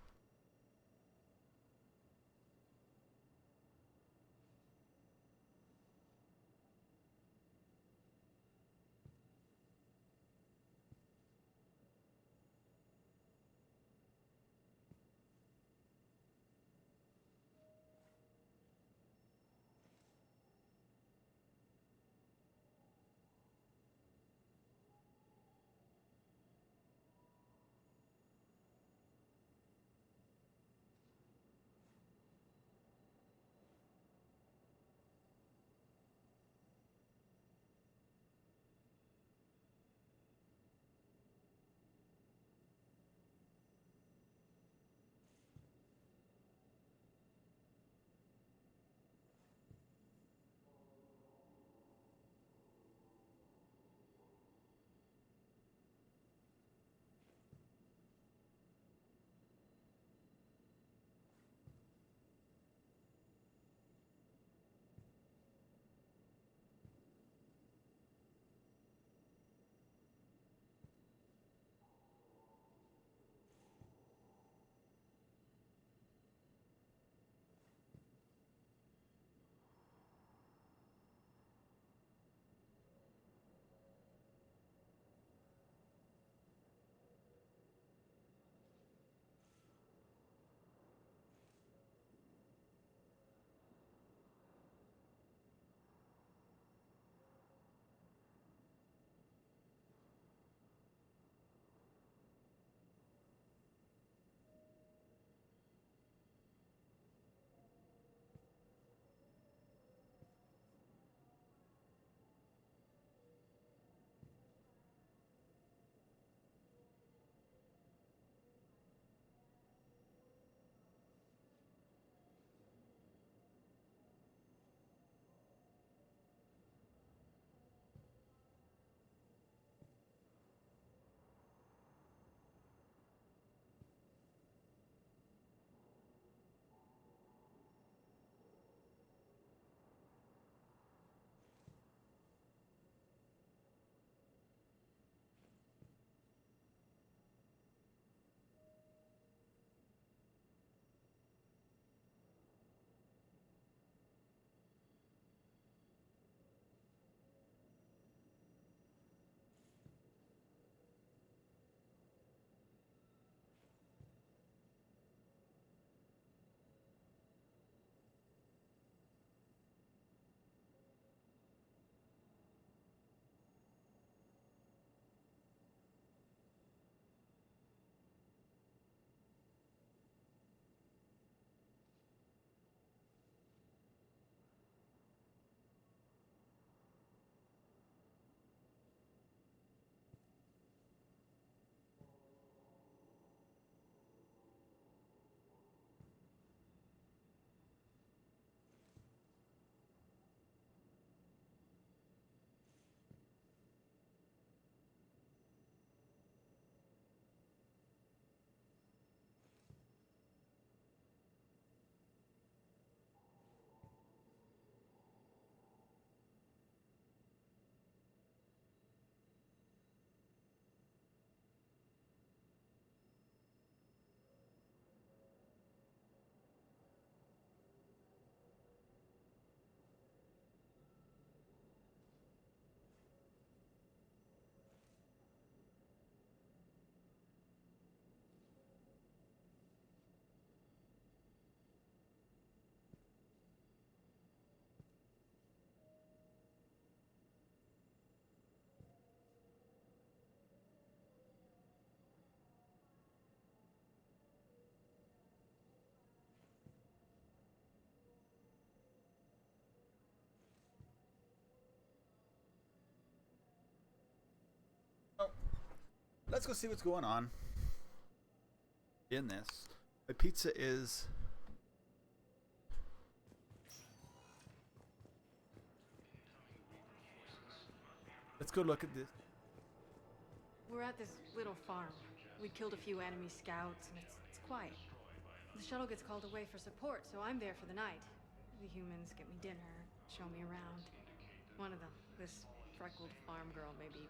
let's go see what's going on in this. My pizza is... Let's go look at this. We're at this little farm. We killed a few enemy scouts, and it's quiet. The shuttle gets called away for support, so I'm there for the night. The humans get me dinner, show me around. One of them, this freckled farm girl, maybe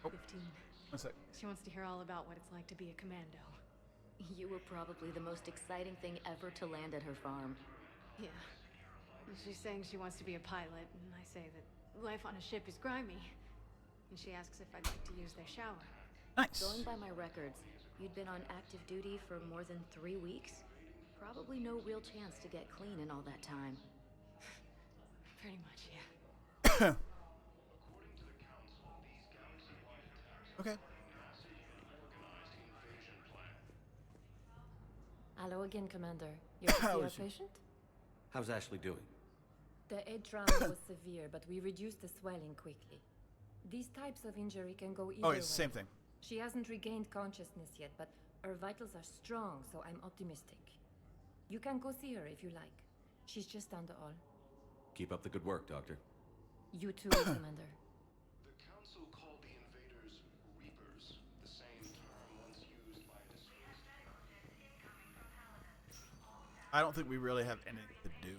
15. 1 sec. She wants to hear all about what it's like to be a commando. You were probably the most exciting thing ever to land at her farm. Yeah. And she's saying she wants to be a pilot, and I say that life on a ship is grimy. And she asks if I'd like to use their shower. Nice. Going by my records, you'd been on active duty for more than 3 weeks. Probably no real chance to get clean in all that time. Pretty much, yeah. Okay. Hello again, Commander. You're the How CR is she? patient? How's Ashley doing? The head trauma was severe, but we reduced the swelling quickly. These types of injury can go either Oh, way. it's the same thing. She hasn't regained consciousness yet, but her vitals are strong, so I'm optimistic. You can go see her if you like. She's just down the hall. Keep up the good work, Doctor. You too, Commander. The Council called the invaders Reapers, the same term once used by a disgraced... I don't think we really have anything to do.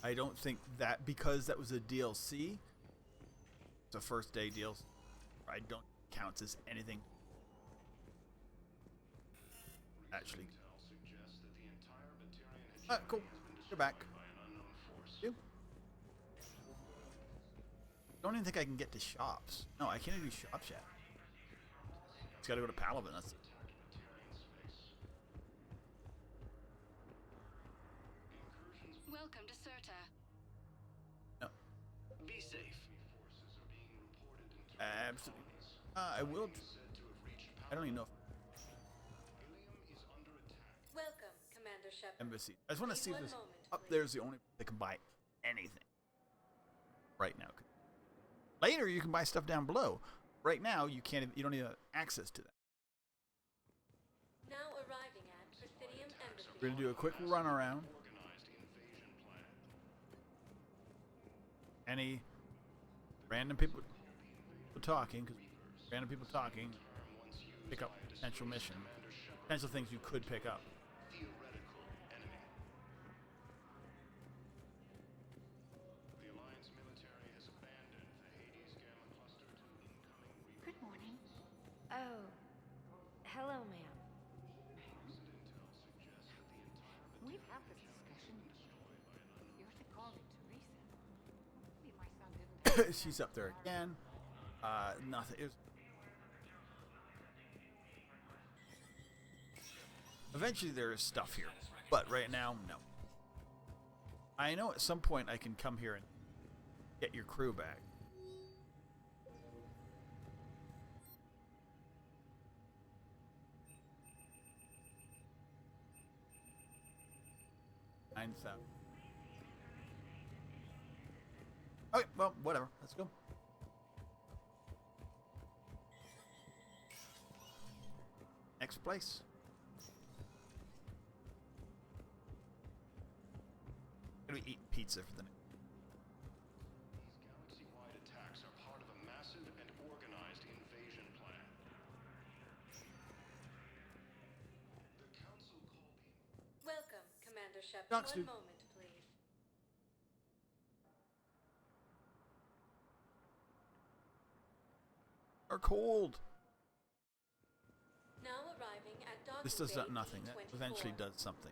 I don't think that because that was a DLC, it's a first day DLC, I don't count as anything. Actually. Cool. You're back. You? Don't even think I can get to shops. No, I can't even do shops yet. Just gotta go to Palaven. That's it. Welcome to Serta. No. Be safe. Absolutely. I will. I don't even know if Welcome, Commander Shepard. embassy. I just want to see if One this moment, up please. there's the only place they can buy anything. Right now. Later you can buy stuff down below. Right now you can't. You don't even have access to that. Now arriving at Presidium Embassy. We're gonna do a quick run around. Any random people talking, because random people talking, pick up potential mission, potential things you could pick up. Good morning. Oh. Hello, ma'am. We've had this discussion. You're to call it Teresa. Maybe my son didn't. She's up there again. Nothing. Eventually there is stuff here, but right now, no. I know at some point I can come here and get your crew back. Okay, well, whatever. Let's go. Next place. Gonna be eating pizza for the night. These galaxy-wide attacks are part of a massive and organized invasion plan. The Council called the... Welcome, Commander Shepard. Docs, One dude. moment, please. Are cold. Now arriving at Docking This does Bay nothing. That D24. eventually does something.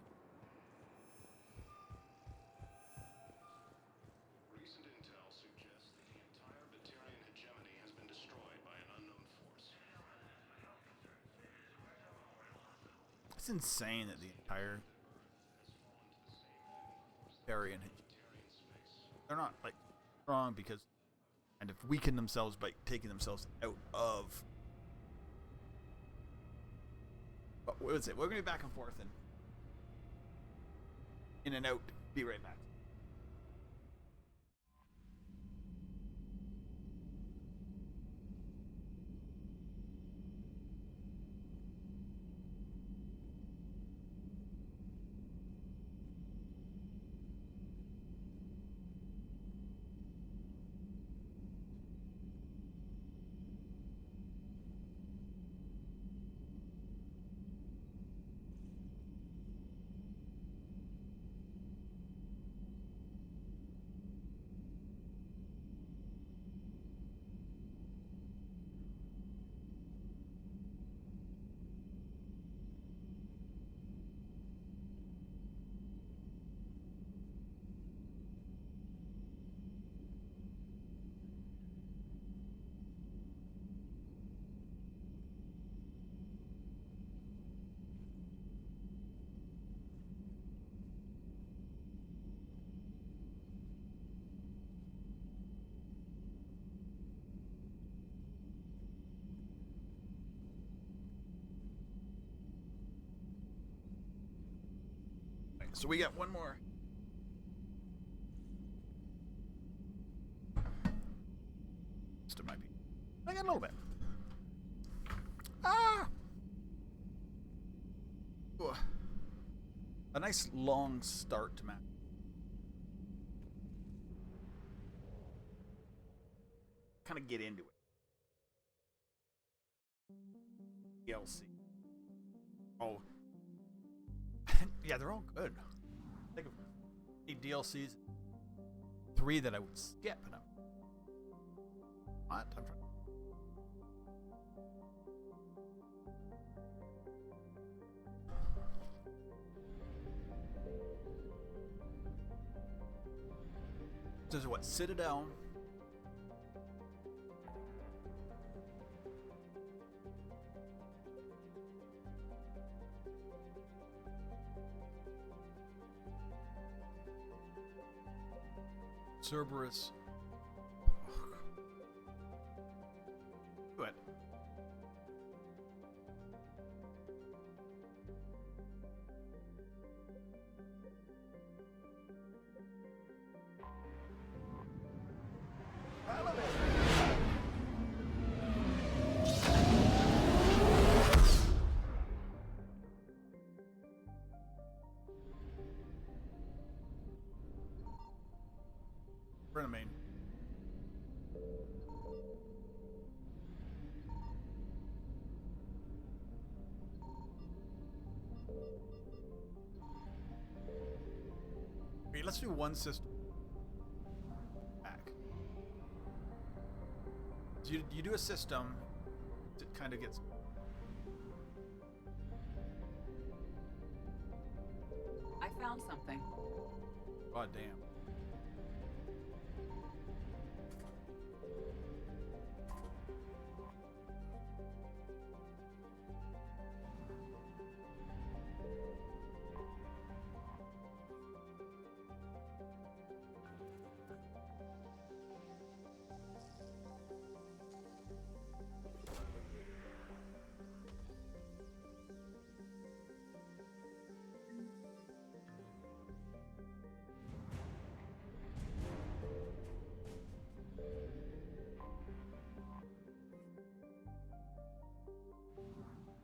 Recent intel suggests that the entire Batarian hegemony has been destroyed by an unknown force. It's insane that the entire Batarian, they're not like strong because kind of weaken themselves by taking themselves out of. But what is it? We're gonna be back and forth and in and out. Be right back. So we got one more. Still might be. I got a little bit. Ooh. A nice long start to match. Kind of get into it. DLC. Oh. Yeah, they're all good. Think of any DLCs. 3 that I would skip. And what? I'm trying. This is what? Citadel. Cerberus. Go ahead. Main. Okay, let's do one system back. So you do a system that kind of gets. I found something. Oh damn.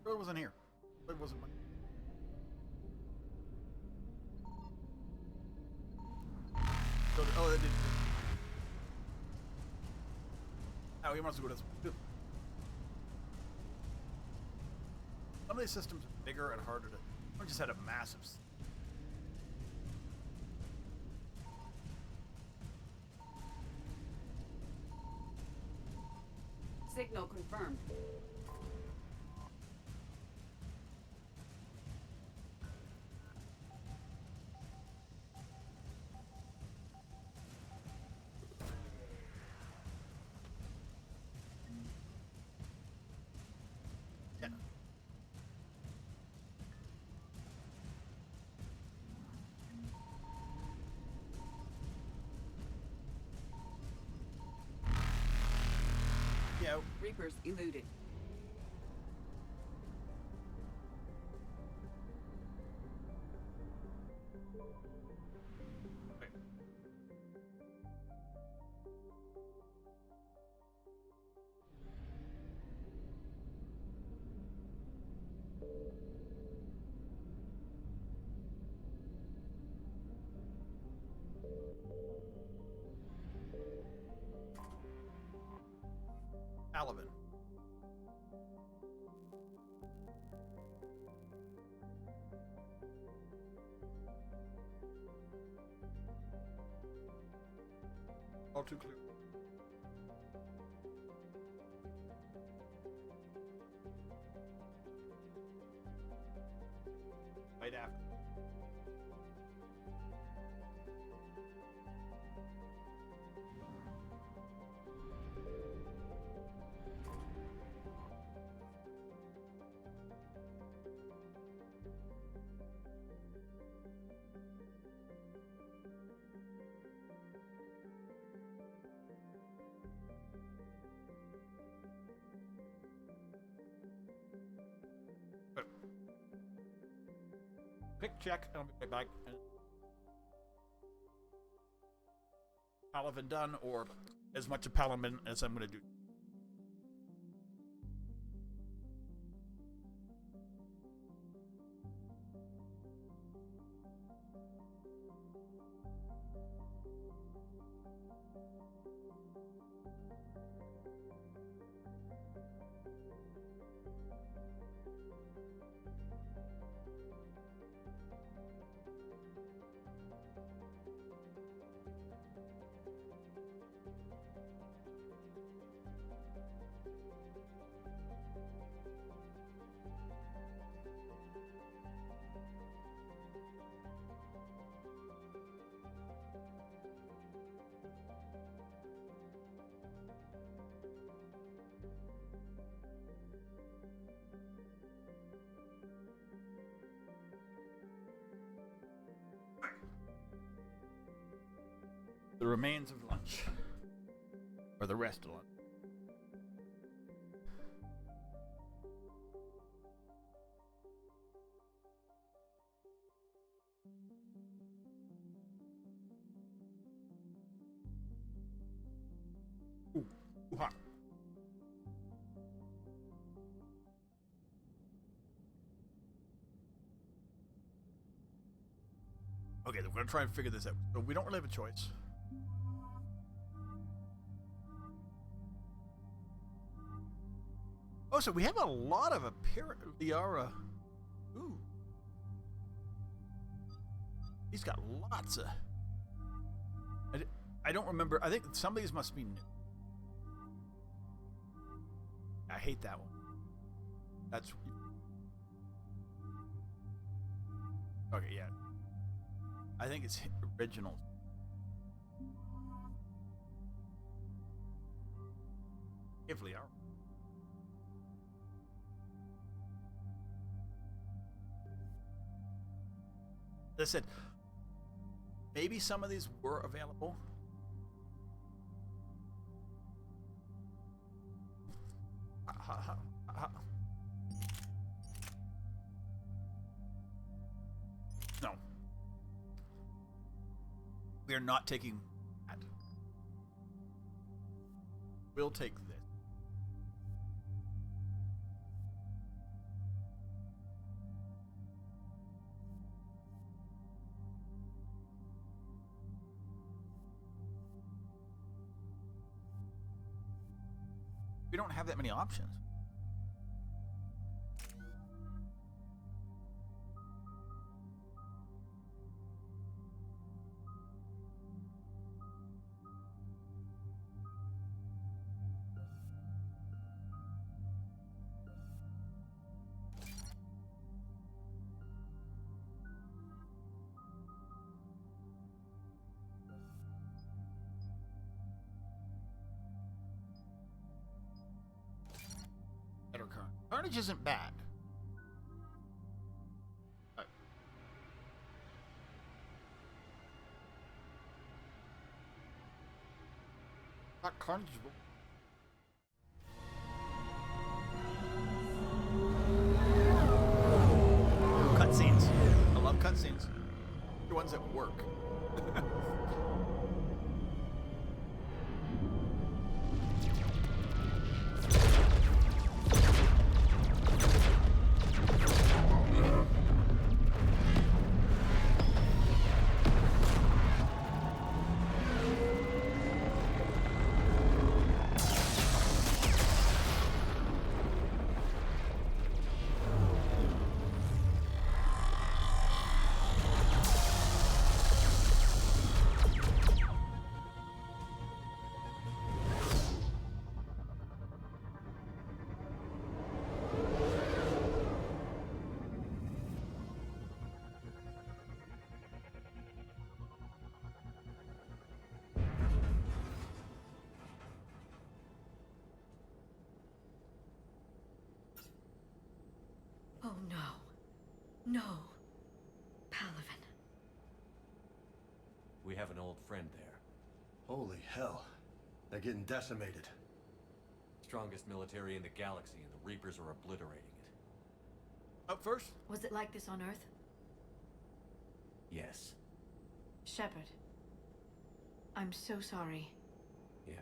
It wasn't here. It wasn't. So, oh, that did. Oh, he wants to go to this. Some of these systems are bigger and harder to. I just had a massive. Signal confirmed. Yeah. Reapers eluded. Palaven. All too clear. Right after. Quick check, and I'll be right back. Palaven done, or as much of Palaven as I'm going to do. The remains of lunch. Or the rest of lunch. Ooh, hot. Okay, we're gonna try and figure this out. So we don't really have a choice. Oh, so we have a lot of apparent Liara. Ooh. He's got lots of... I don't remember. I think some of these must be new. I hate that one. That's... Okay, yeah. I think it's original. If Liara. As I said, maybe some of these were available. No. We are not taking that. We'll take this. We don't have that many options. Carnage isn't bad. Not Carnage. Cutscenes. I love cutscenes. The ones that work. Oh no. No. Palaven. We have an old friend there. Holy hell. They're getting decimated. Strongest military in the galaxy, and the Reapers are obliterating it. Up first? Was it like this on Earth? Yes. Shepard. I'm so sorry. Yeah.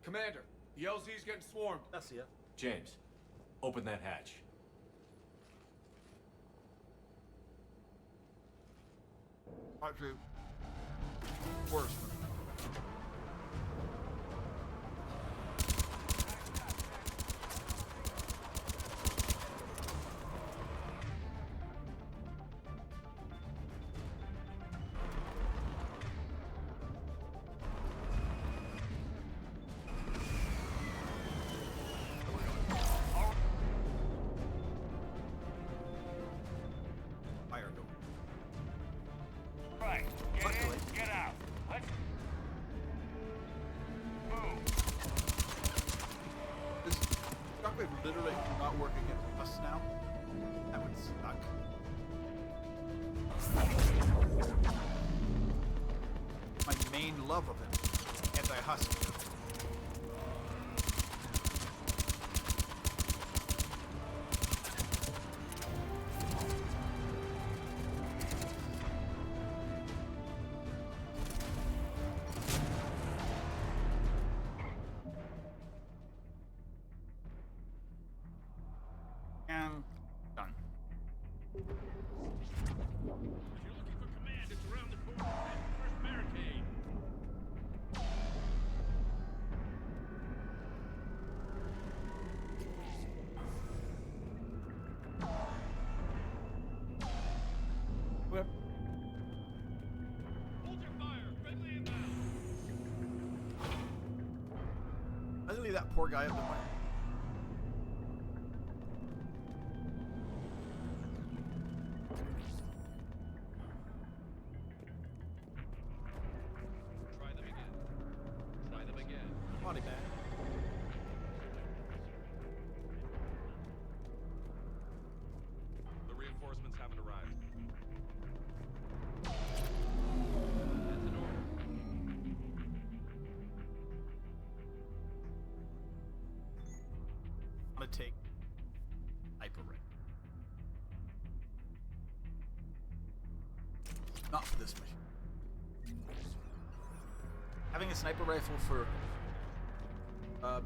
Commander, the LZ's getting swarmed. That's it. James, open that hatch. Actually, worse. Fire door. Right. Get in, get out. Let's move. Does Shockwave literally not work against us now? That would suck. My main love of him, anti-husk. And done. If you're looking for command, it's around the corner. First barricade. Whip. Hold your fire. Friendly inbound. I leave that poor guy up the way. Try them again. Try them again. Body bag. The reinforcements haven't arrived. That's an order. I'm gonna take sniper rifle. Not for this mission. Having a sniper rifle for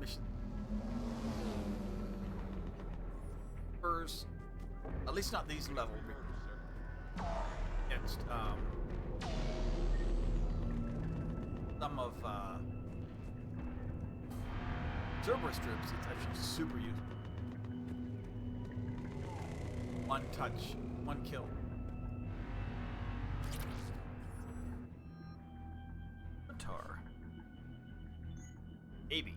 mission first, at least not these level. Against some of Cerberus troops, it's actually super useful. One touch, one kill. Tar. Maybe.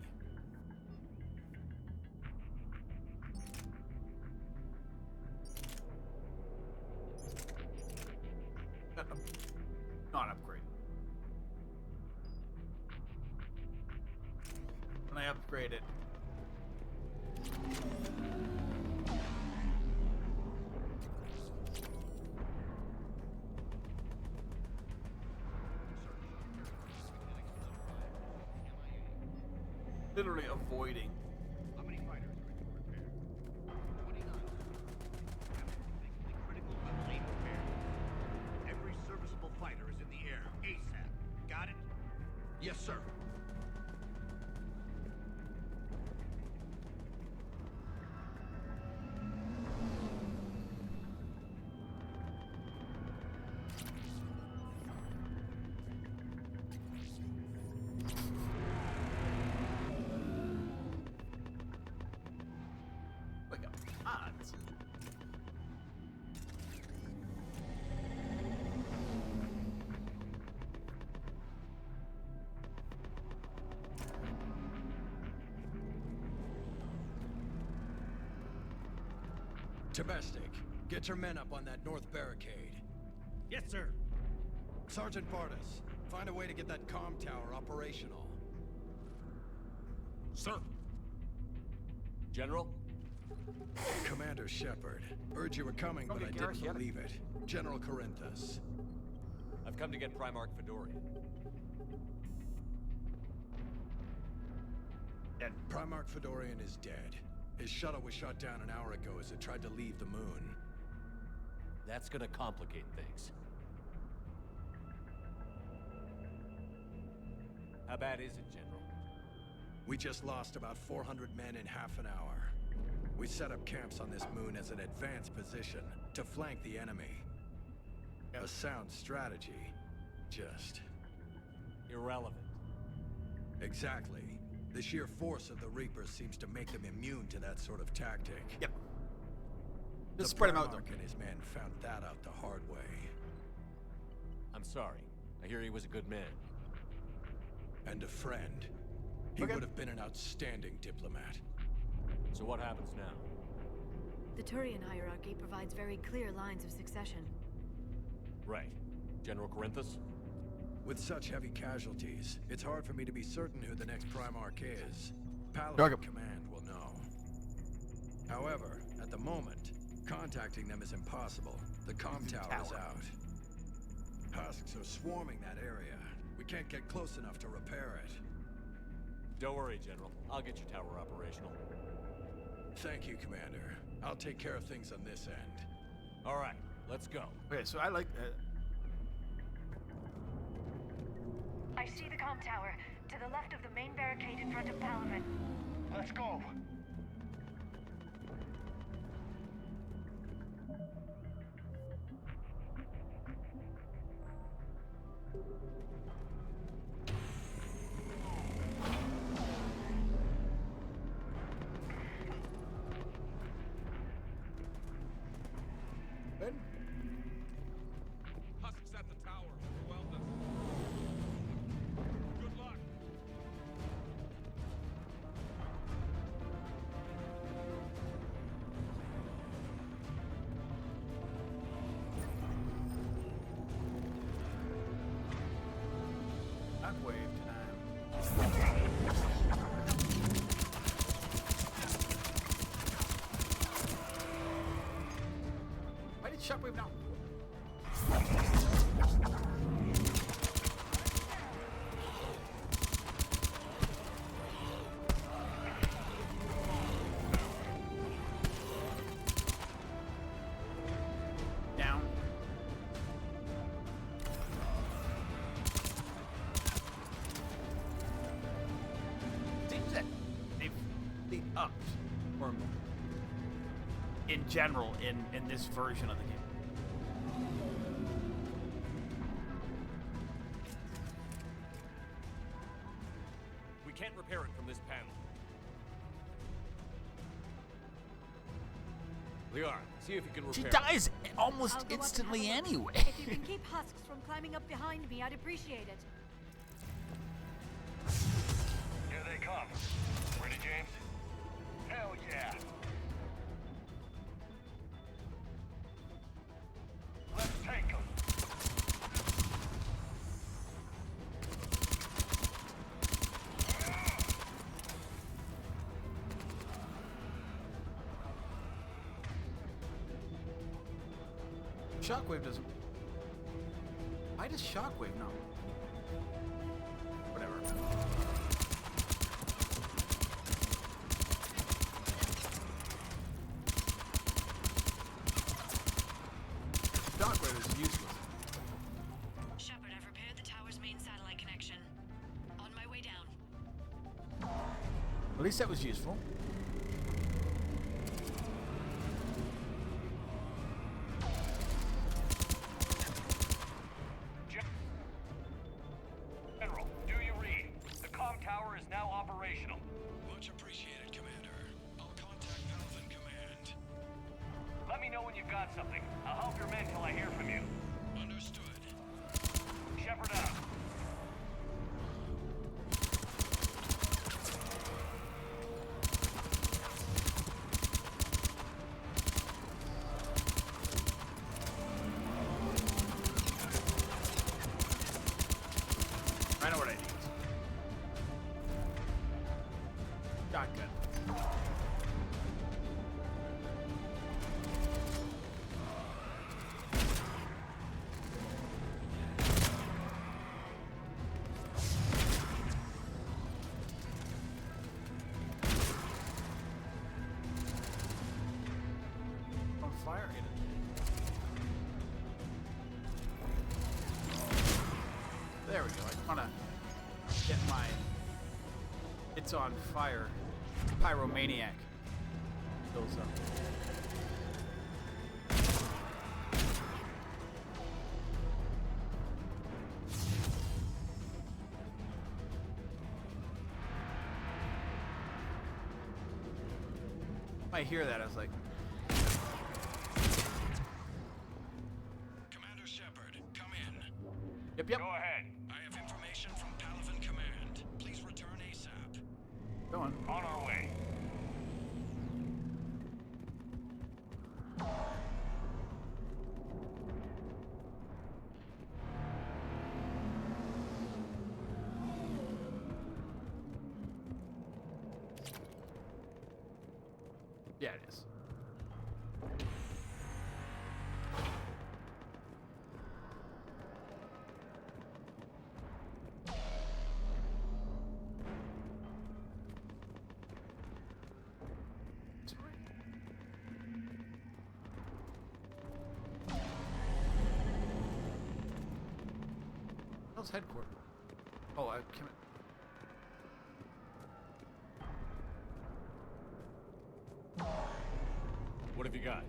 Not upgrade. When I upgrade it. Literally avoiding. How many fighters are in repair? 29. Everything critical but late repair. Every serviceable fighter is in the air ASAP. Got it? Yes, sir. Look at odds. Domestic, get your men up on that north barricade. Yes, sir. Sergeant Vardis, find a way to get that comm tower operational. Sir. General? Commander Shepard, heard you were coming, but I didn't believe it. General Corinthus. I've come to get Primarch Fedorian. Dead. Primarch Fedorian is dead. His shuttle was shot down an hour ago as it tried to leave the moon. That's gonna complicate things. How bad is it, General? We just lost about 400 men in half an hour. We set up camps on this moon as an advanced position to flank the enemy. A sound strategy, just... irrelevant. Exactly. The sheer force of the Reapers seems to make them immune to that sort of tactic. Yep. The Just spread them out. Primarch and his men found that out the hard way. I'm sorry. I hear he was a good man. And a friend. He would have been an outstanding diplomat. So what happens now? The Turian hierarchy provides very clear lines of succession. Right. General Corinthus? With such heavy casualties, it's hard for me to be certain who the next Primarch is. Palaven Command will know. However, at the moment, contacting them is impossible. The comm tower is out. Husks are swarming that area. We can't get close enough to repair it. Don't worry, General. I'll get your tower operational. Thank you, Commander. I'll take care of things on this end. All right, let's go. Okay, so I like... I see the comm tower, to the left of the main barricade in front of Palaven. Let's go! Ben? Husks at the tower. Well done. Good luck. Shockwave time. Why did Shockwave not? Down. Seems that they've upped, or in general, in this version of the game. We can't repair it from this panel. Liara, see if you can repair She it. dies almost I'll go up and instantly have a look. anyway. If you can keep husks from climbing up behind me, I'd appreciate it. Here they come. Ready, James? Hell yeah! Let's take them! Shockwave doesn't. Why does Shockwave not? Whatever. Shockwave is useless. Shepard, I've repaired the tower's main satellite connection. On my way down. At least that was useful. General, do you read? The comm tower is now operational. Much appreciated, Commander. I'll contact Palaven Command. Let me know when you've got something. I'll help your men till I hear from you. Understood. Shepard out. I know what I need. Shotgun. On fire, hit it. There we go. I want to get my It's on fire. Pyromaniac. Fills up. I hear that, I was like, Commander Shepard, come in. Yep. Go ahead. I have information from Palaven Command. Please return ASAP. Go on. On our way. Yeah, it is. How's headquarters? Oh, I can't. What have you got?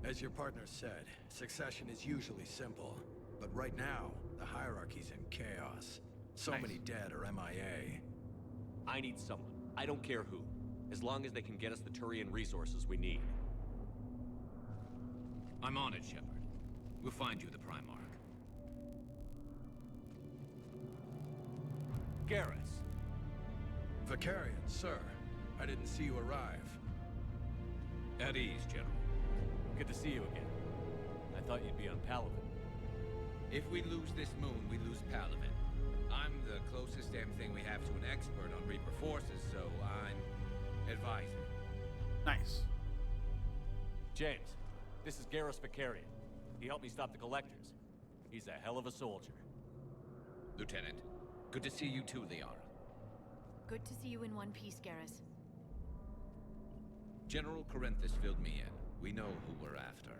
As your partner said, succession is usually simple. But right now, the hierarchy's in chaos. So many dead or MIA. I need someone. I don't care who. As long as they can get us the Turian resources we need. I'm on it, Shepard. We'll find you the Primarch. Garrus. Vicarian, sir. I didn't see you arrive. At ease, General. Good to see you again. I thought you'd be on Palaven. If we lose this moon, we lose Palaven. I'm the closest damn thing we have to an expert on Reaper forces, so I'm advising. Nice. James, this is Garrus Vicarian. He helped me stop the Collectors. He's a hell of a soldier. Lieutenant, good to see you too, Liara. Good to see you in one piece, Garrus. General Corinthus filled me in. We know who we're after.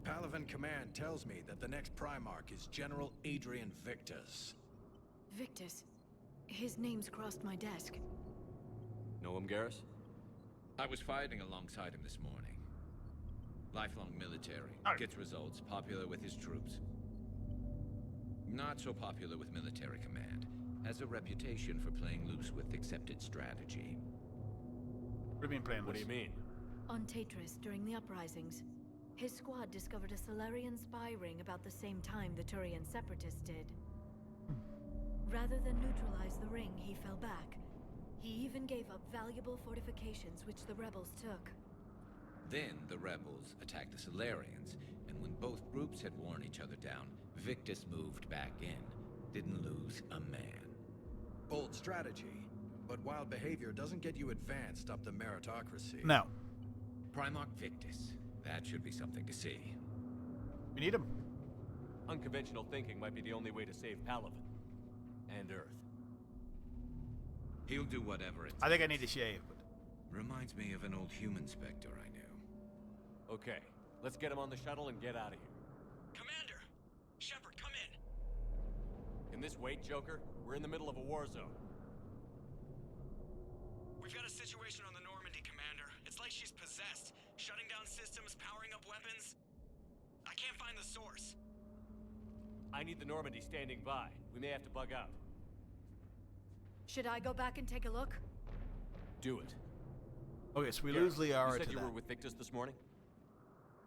Palaven Command tells me that the next Primarch is General Adrian Victus. Victus. His name's crossed my desk. Know him, Garrus? I was fighting alongside him this morning. Lifelong military, gets results, popular with his troops. Not so popular with military command. Has a reputation for playing loose with accepted strategy. What do you mean playing loose? What do you mean? On Tatris, during the uprisings, his squad discovered a Solarian spy ring about the same time the Turian separatists did. Rather than neutralize the ring, he fell back. He even gave up valuable fortifications which the rebels took. Then the rebels attacked the Solarians, and when both groups had worn each other down, Victus moved back in. Didn't lose a man. Bold strategy, but wild behavior doesn't get you advanced up the meritocracy. No. Primarch Victus. That should be something to see. We need him. Unconventional thinking might be the only way to save Palaven. And Earth. He'll do whatever it takes. I think I need to shave, but... Reminds me of an old human Spectre I knew. Okay, let's get him on the shuttle and get out of here. Commander! Shepard, come in! Can this wait, Joker? We're in the middle of a war zone. We've got a situation on the Normandy, Commander. It's like she's possessed. Shutting down systems, powering up weapons. I can't find the source. I need the Normandy standing by. We may have to bug out. Should I go back and take a look? Do it. Okay, so we lose Liara You said to you that. were with Victus this morning?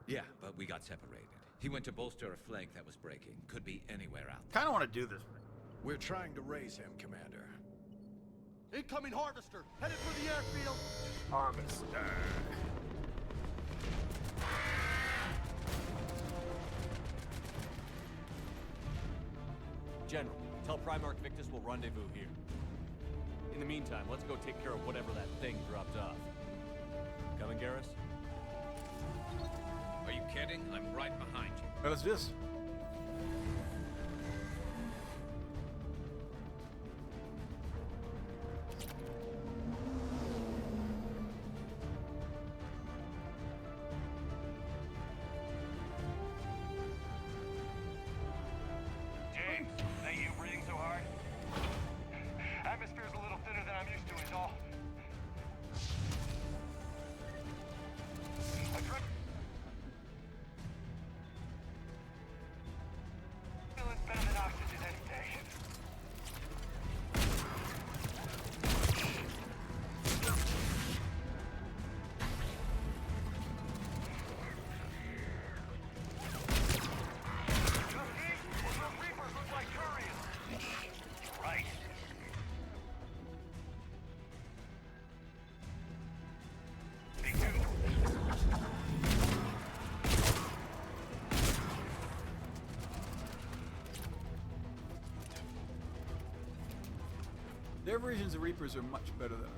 Yeah, but we got separated. He went to bolster a flank that was breaking. Could be anywhere out there. Kind of want to do this. We're trying to raise him, Commander. Incoming Harvester! Headed for the airfield! Harvester. General, tell Primarch Victus we'll rendezvous here. In the meantime, let's go take care of whatever that thing dropped off. Coming, Garrus? Are you kidding? I'm right behind you. Well, let's do this. James, that you breathing so hard? Atmosphere's a little thinner than I'm Their versions of Reapers are much better than ours.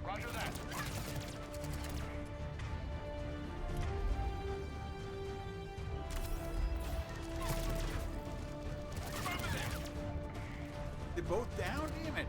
Roger that. They're both down? Damn it.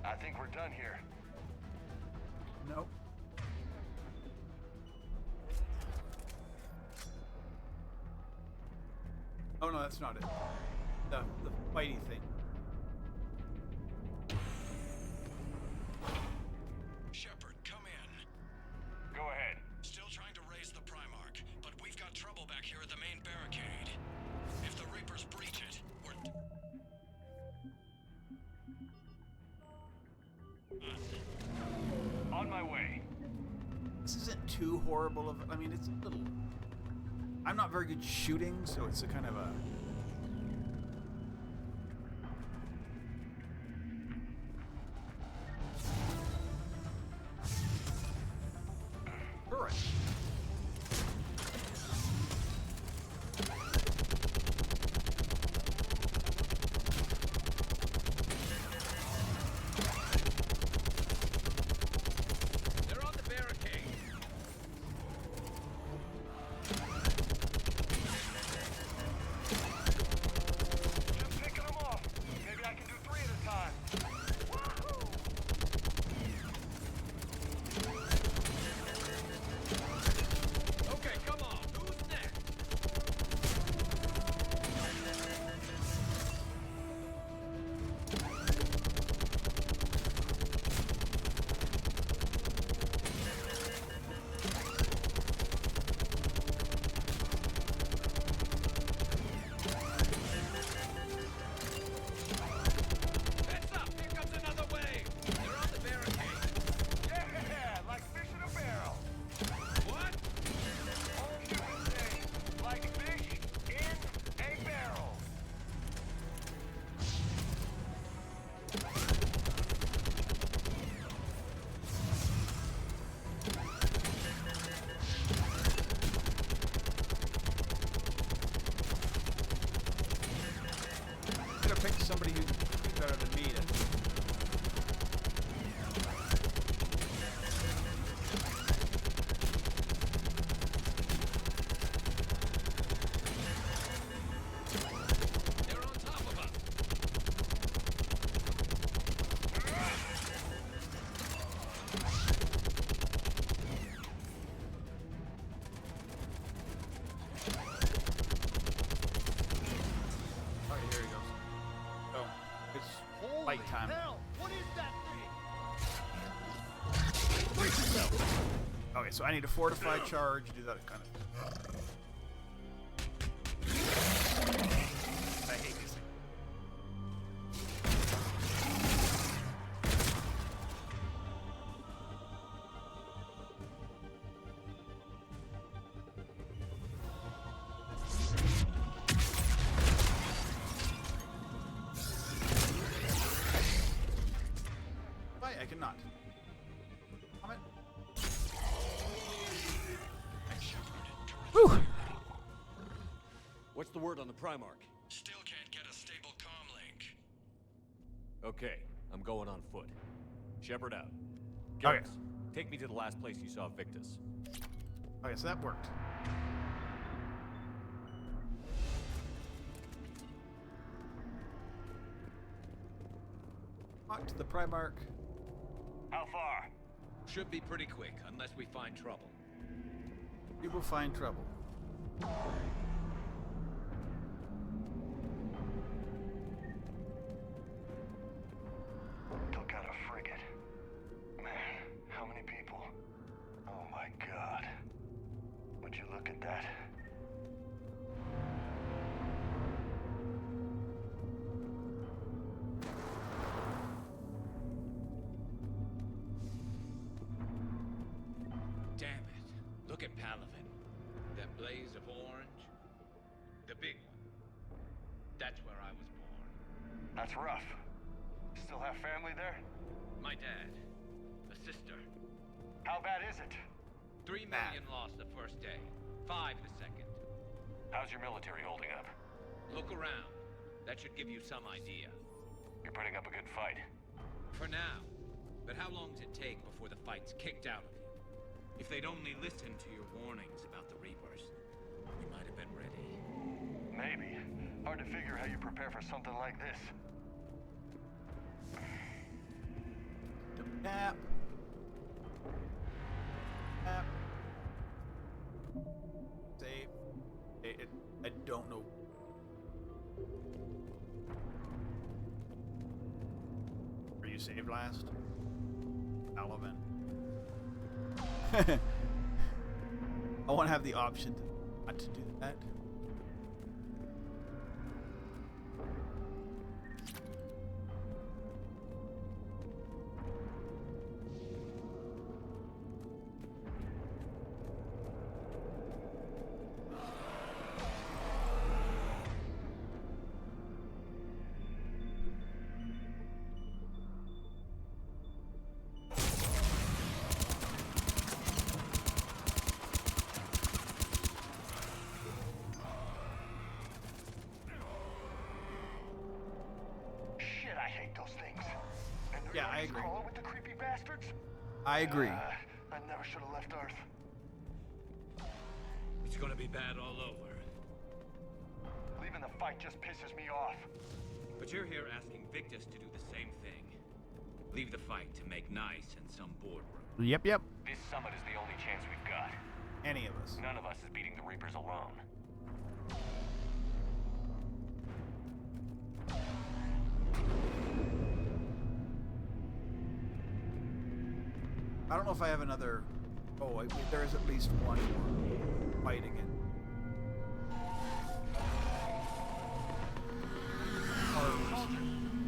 I think we're done here. Nope. Oh no, that's not it. The fighty thing. Shepard, come in. Go ahead. Still trying to raise the Primarch, but we've got trouble back here at the main barricade. If the Reapers breach it, we're... On my way. This isn't too horrible of. I mean, it's a little. I'm not very good shooting, so it's a kind of a. All right. They're on the barricade. Just picking them off. Maybe I can do 3 at a time. Wahoo! Okay, come on. Who's next? Heads up! Here comes another wave! They're on the barricade. Yeah, like fish in a barrel. What? Old humans say, like fish in a barrel. I'm gonna pick somebody who's better than me. They're on top of us. Alright, here he goes. Oh. Okay, so I need a fortified charge, do that kind of. I hate these things. Why? I cannot. Comment. Whew. What's the word on the Primarch? Still can't get a stable comm link. Okay, I'm going on foot. Shepard out. Okay. Garrus, take me to the last place you saw Victus. Okay, so that worked. Talk to the Primarch. How far? Should be pretty quick, unless we find trouble. We will find trouble. Took out a frigate. Man, how many people? Oh my god. Would you look at that? Damn it. Look at Palaven. That blaze of orange. The big one. That's where I was born. That's rough. Still have family there? My dad. A sister. How bad is it? 3 million lost the first day. 5 the second. How's your military holding up? Look around. That should give you some idea. You're putting up a good fight. For now. But how long does it take before the fight's kicked out of you? If they'd only listened to your warnings about the Reapers, we might have been ready. Maybe. Hard to figure how you prepare for something like this. The map. Map. Save. I don't know. Are you saved last? Palaven. I want to have the option to not to do that. Shit, I hate those things. And they're Yeah, I always agree. crawling with the creepy bastards? I agree. I never should have left Earth. It's gonna be bad all over. Leaving the fight just pisses me off. But you're here asking Victus to do the same thing. Leave the fight to make nice in some boardroom. Yep, yep. This summit is the only chance we've got. Any of us. None of us is beating the Reapers alone. I don't know if I have another. Oh, there is at least one more fighting it.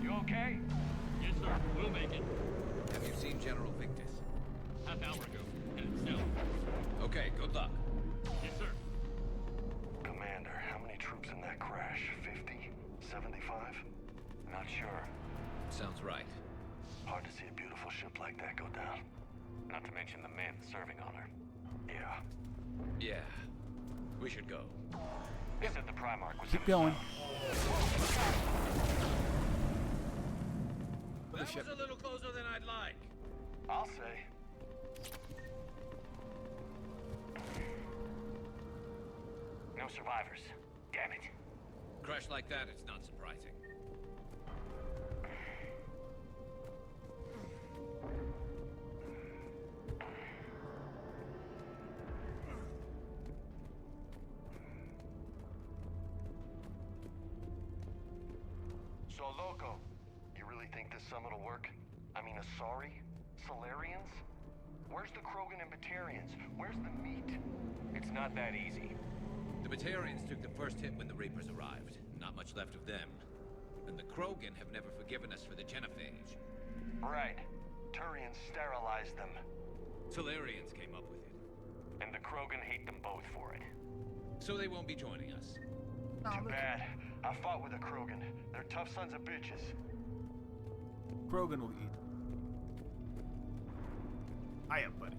You okay? Yes, sir. We'll make it. Have you seen General Victus? Half hour ago. Headed south. Okay, good luck. Yes, sir. Commander, how many troops in that crash? 50? 75? Not sure. Sounds right. Hard to see a beautiful ship like that go down. Not to mention the men serving on her. Yeah. Yeah. We should go. They said the Primarch was Keep going. That was a little closer than I'd like. I'll say. No survivors. Damn it. Crash like that, it's not surprising. So, Loco, you really think this summit will work? I mean, Asari? Solarians? Where's the Krogan and Batarians? Where's the meat? It's not that easy. The Batarians took the first hit when the Reapers arrived. Not much left of them. And the Krogan have never forgiven us for the genophage. Right. Turians sterilized them. Solarians came up with it. And the Krogan hate them both for it. So they won't be joining us. Too bad. I fought with a Krogan. They're tough sons of bitches. Krogan will eat. Hiya, buddy.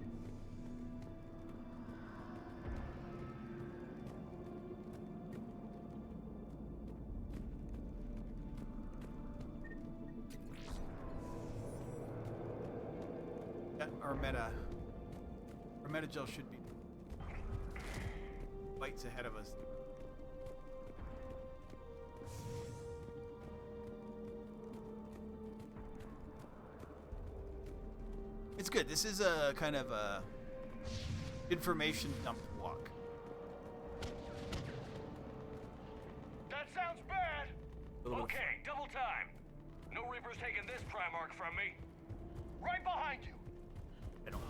Yeah, our meta gel should be lights ahead of us. It's good. This is a kind of a information dump walk. That sounds bad! A little bit Okay, double time. No Reapers taking this Primarch from me. Right behind you! I don't.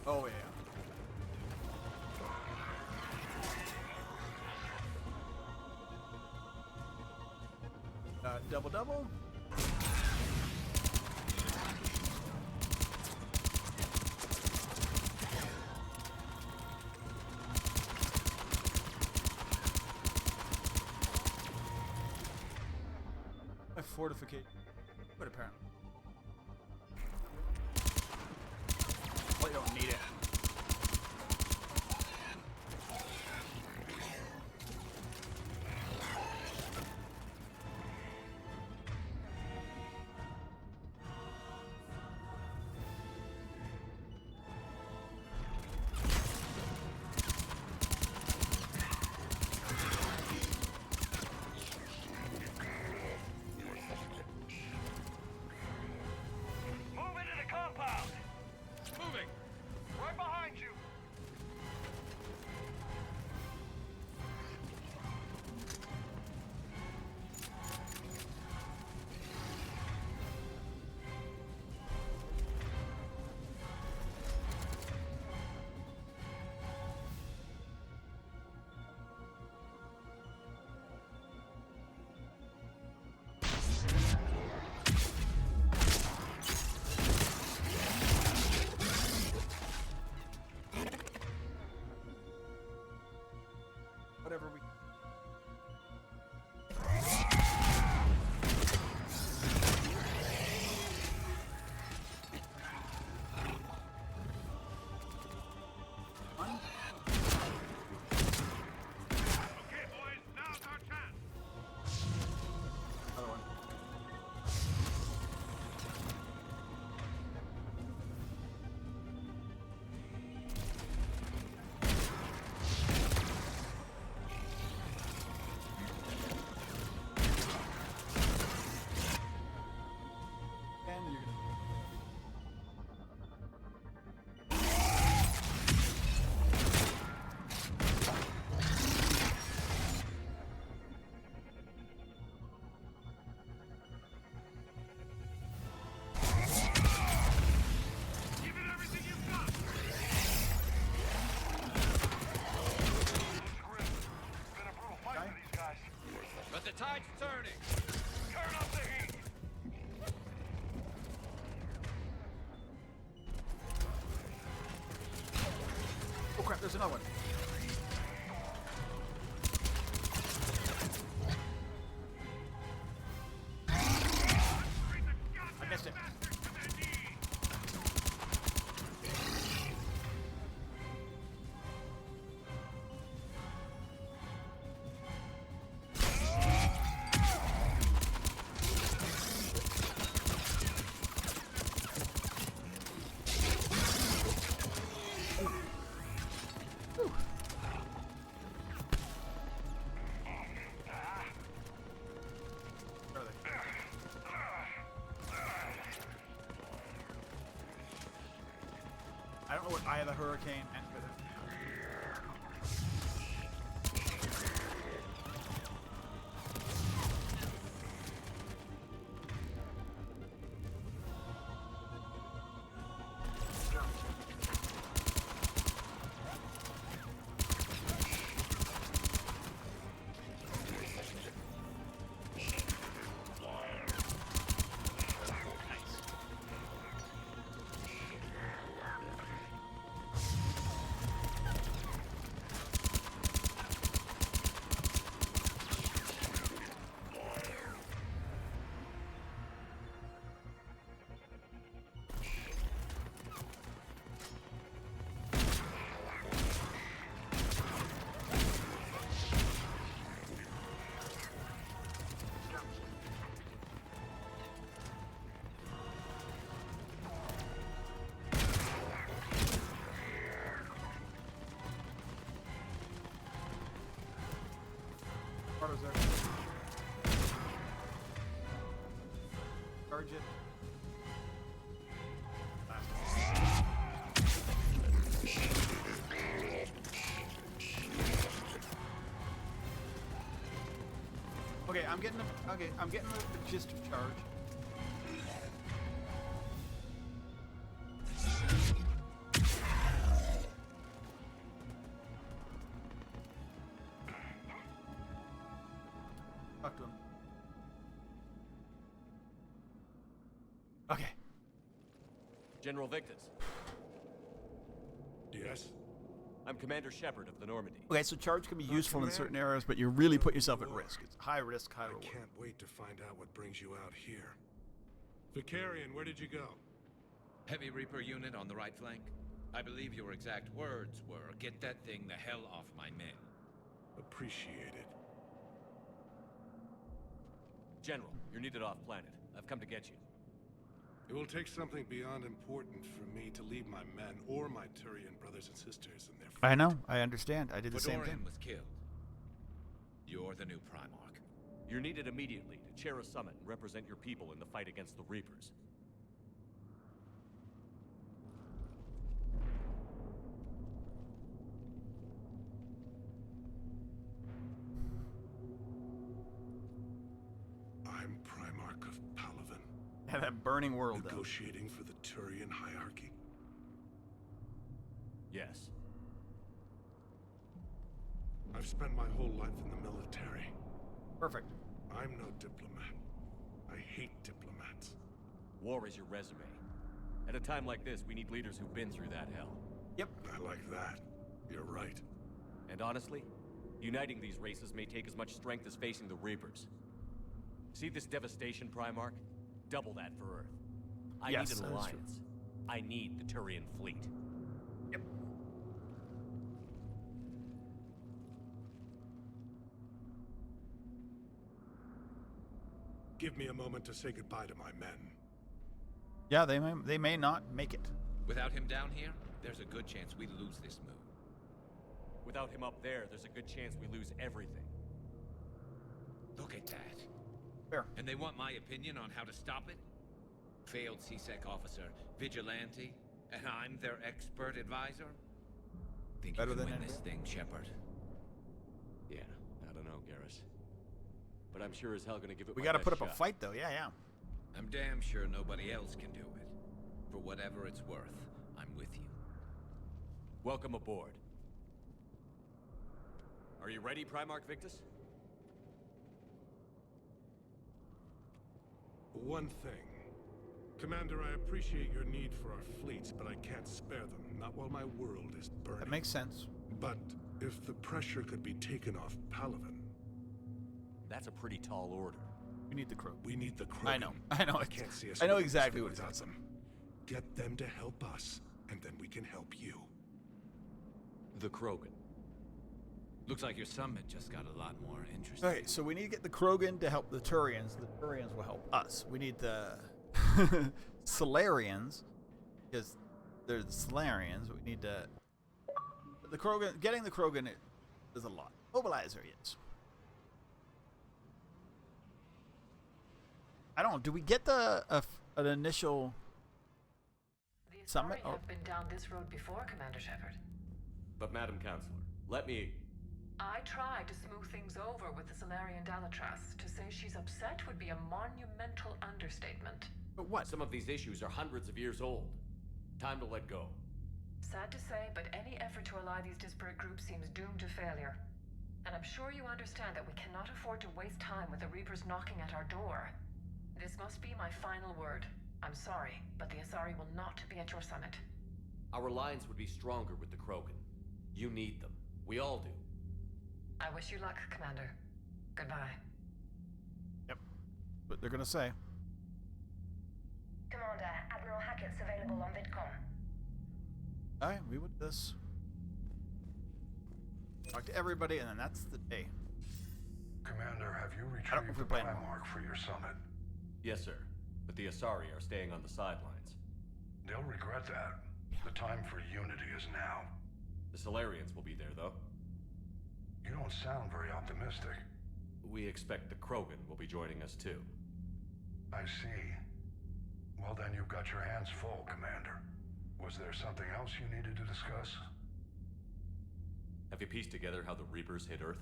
Oh, yeah. Double. A fortification. But apparently. Well, you don't need it. Whatever we. Okay, boys, now's our chance. Another one. And you're gonna. Give it everything you've got. Been a brutal fight for these guys. But the tide's turning. Turn up the heat! Oh crap! There's another one. I missed it. Where are they? I don't know what Eye of the Hurricane meant with it. arrows there. Charge it. Okay, I'm getting the gist of charge. Talk to him. Okay. General Victus. Yes? I'm Commander Shepard of the Normandy. Okay, so charge can be useful in certain areas, but you really put yourself at risk. It's high risk, high reward. I can't wait to find out what brings you out here. Vicarian, where did you go? Heavy Reaper unit on the right flank. I believe your exact words were, "Get that thing the hell off my men." Appreciate it. General, you're needed off planet. I've come to get you. It will take something beyond important for me to leave my men or my Turian brothers and sisters in their fight. I know. I understand. I did the same thing. was killed. You're the new Primarch. You're needed immediately to chair a summit and represent your people in the fight against the Reapers. I'm Primarch of Palaven. Yeah, that burning world. Negotiating for the Turian hierarchy. Yes. I've spent my whole life in the military. Perfect. I'm no diplomat. I hate diplomats. War is your resume. At a time like this, we need leaders who've been through that hell. Yep. I like that. You're right. And honestly, uniting these races may take as much strength as facing the Reapers. See this devastation, Primarch? Double that for Earth. I need an alliance. I need the Turian fleet. Yep. Give me a moment to say goodbye to my men. Yeah, they may not make it. Without him down here, there's a good chance we lose this move. Without him up there, there's a good chance we lose everything. Look at that. Fair. And they want my opinion on how to stop it? Failed CSEC officer, vigilante, and I'm their expert advisor? Think Better you can than win this thing, Shepard? Yeah, I don't know, Garrus. But I'm sure as hell gonna give it We my gotta best put up a shot. fight, though. Yeah, yeah. I'm damn sure nobody else can do it. For whatever it's worth, I'm with you. Welcome aboard. Are you ready, Primarch Victus? One thing. Commander, I appreciate your need for our fleets, but I can't spare them. Not while my world is burning. That makes sense. But if the pressure could be taken off Palaven... That's a pretty tall order. We need the Krogan. We need the Krogan. I know. I can't see us. I know exactly what without them. Get them to help us, and then we can help you. The Krogan. Looks like your summit just got a lot more interesting. Okay, so we need to get the Krogan to help the Turians. The Turians will help us. We need the Solarians, because they're the Solarians. We need to... The Krogan... Getting the Krogan is a lot. Mobilizer, yes. I don't know. Do we get an initial summit? I have been down this road before, Commander Shepard. But Madam Counselor, let me... I tried to smooth things over with the Solarian Dalatras. To say she's upset would be a monumental understatement. But what? Some of these issues are hundreds of years old. Time to let go. Sad to say, but any effort to ally these disparate groups seems doomed to failure. And I'm sure you understand that we cannot afford to waste time with the Reapers knocking at our door. This must be my final word. I'm sorry, but the Asari will not be at your summit. Our alliance would be stronger with the Krogan. You need them. We all do. I wish you luck, Commander. Goodbye. Yep. What they're gonna say. Commander, Admiral Hackett's available on VidCom. Alright, we would this. Talk to everybody, and then that's the day. Commander, have you I don't know if retrieved we're the playing Primarch for your summit? Yes, sir. But the Asari are staying on the sidelines. They'll regret that. The time for unity is now. The Solarians will be there, though. You don't sound very optimistic. We expect the Krogan will be joining us too. I see. Well then you've got your hands full, Commander. Was there something else you needed to discuss? Have you pieced together how the Reapers hit Earth?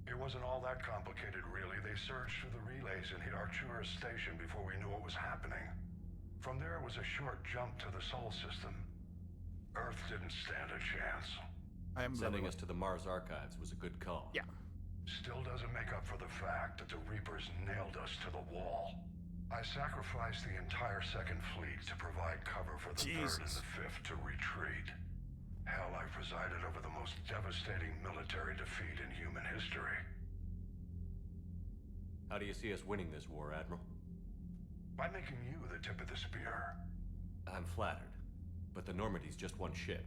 It wasn't all that complicated, really. They surged through the relays and hit Arcturus Station before we knew what was happening. From there, it was a short jump to the Sol system. Earth didn't stand a chance. Sending us to the Mars Archives was a good call. Yeah. Still doesn't make up for the fact that the Reapers nailed us to the wall. I sacrificed the entire Second Fleet to provide cover for the Third and the Fifth to retreat. Hell, I presided over the most devastating military defeat in human history. How do you see us winning this war, Admiral? By making you the tip of the spear. I'm flattered, but the Normandy's just one ship.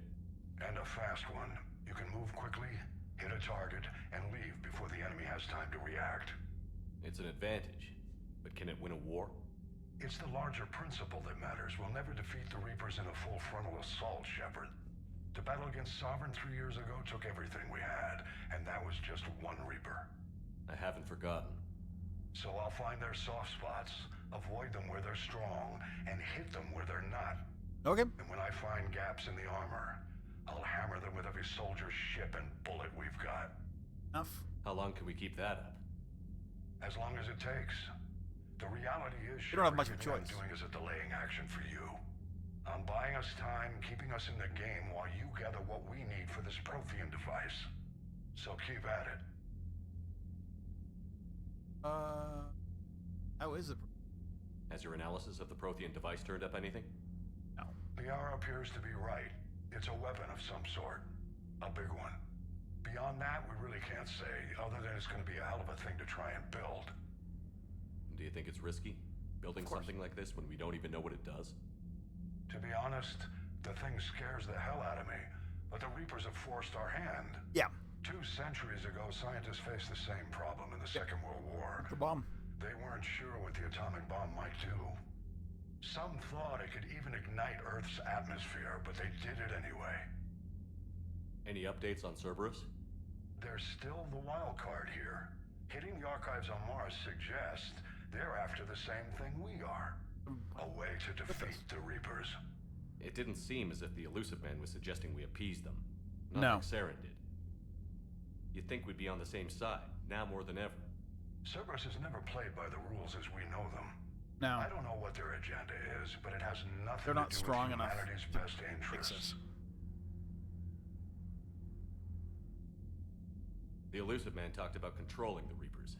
And a fast one. You can move quickly, hit a target, and leave before the enemy has time to react. It's an advantage, but can it win a war? It's the larger principle that matters. We'll never defeat the Reapers in a full frontal assault, Shepard. The battle against Sovereign 3 years ago took everything we had, and that was just one Reaper. I haven't forgotten. So I'll find their soft spots, avoid them where they're strong, and hit them where they're not. Okay. And when I find gaps in the armor, I'll hammer them with every soldier, ship, and bullet we've got. Enough. How long can we keep that up? As long as it takes. The reality is, you don't have much of a everything choice. I'm doing is a delaying action for you. I'm buying us time, keeping us in the game while you gather what we need for this Prothean device. So keep at it. How is it? Has your analysis of the Prothean device turned up anything? No. Liara appears to be right. It's a weapon of some sort. A big one. Beyond that, we really can't say, other than it's going to be a hell of a thing to try and build. Do you think it's risky? Building something like this when we don't even know what it does? To be honest, the thing scares the hell out of me, but the Reapers have forced our hand. Yeah. 2 centuries ago, scientists faced the same problem in the Second World War. The bomb. They weren't sure what the atomic bomb might do. Some thought it could even ignite Earth's atmosphere, but they did it anyway. Any updates on Cerberus? They're still the wild card here. Hitting the archives on Mars suggests they're after the same thing we are. A way to defeat the Reapers. It didn't seem as if the Elusive Man was suggesting we appease them. Not No. like Saren did. You'd think we'd be on the same side, now more than ever. Cerberus has never played by the rules as we know them. No. I don't know what their agenda is, but it has nothing They're not to do strong with enough humanity's to best fix interests. us. The Elusive Man talked about controlling the Reapers.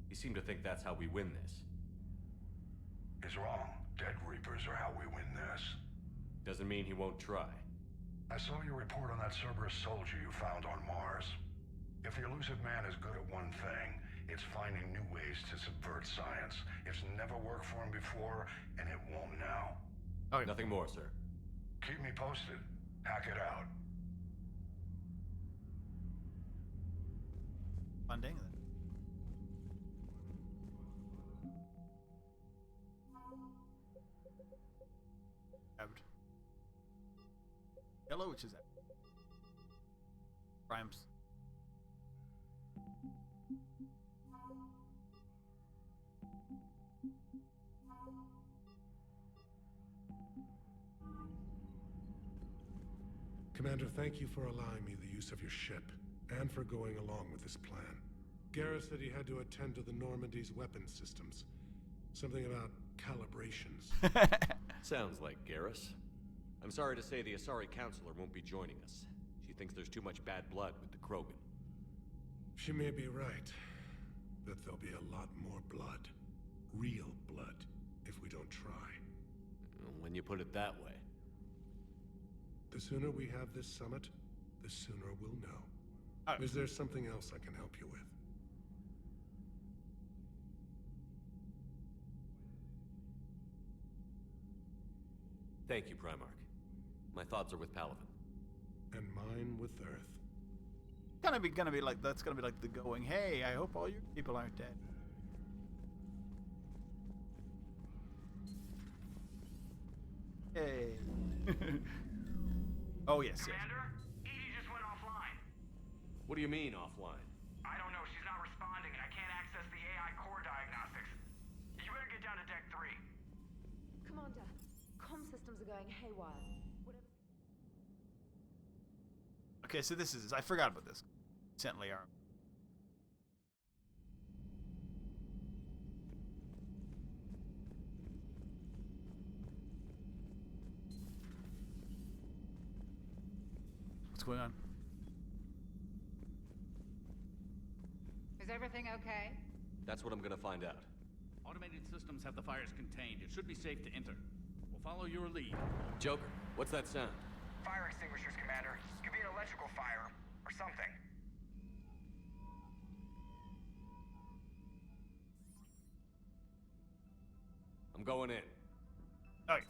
He seemed to think that's how we win this. He's wrong. Dead Reapers are how we win this. Doesn't mean he won't try. I saw your report on that Cerberus soldier you found on Mars. If the Elusive Man is good at one thing, it's finding new ways to subvert science. It's never worked for him before, and it won't now. Okay. Nothing more, sir. Keep me posted. Hack it out. Funding. Yellow, which is that? Rhymes. Commander, thank you for allowing me the use of your ship, and for going along with this plan. Garrus said he had to attend to the Normandy's weapons systems. Something about calibrations. Sounds like Garrus. I'm sorry to say the Asari Counselor won't be joining us. She thinks there's too much bad blood with the Krogan. She may be right, but there'll be a lot more blood. Real blood, if we don't try. When you put it that way. The sooner we have this summit, the sooner we'll know. Is there something else I can help you with? Thank you, Primarch. My thoughts are with Palaven. And mine with Earth. Gonna be like that's gonna be like the going. Hey, I hope all your people aren't dead. Hey. Oh yes, yes. Commander, Edie just went offline. What do you mean offline? I don't know. She's not responding, and I can't systems are going haywire. Whatever. Okay, so this is... I forgot about this. Sentinel arm. What's going on? Is everything okay? That's what I'm gonna find out. Automated systems have the fires contained. It should be safe to enter. We'll follow your lead. Joker, what's that sound? Fire extinguishers, Commander. Could be an electrical fire, or something. I'm going in. Okay.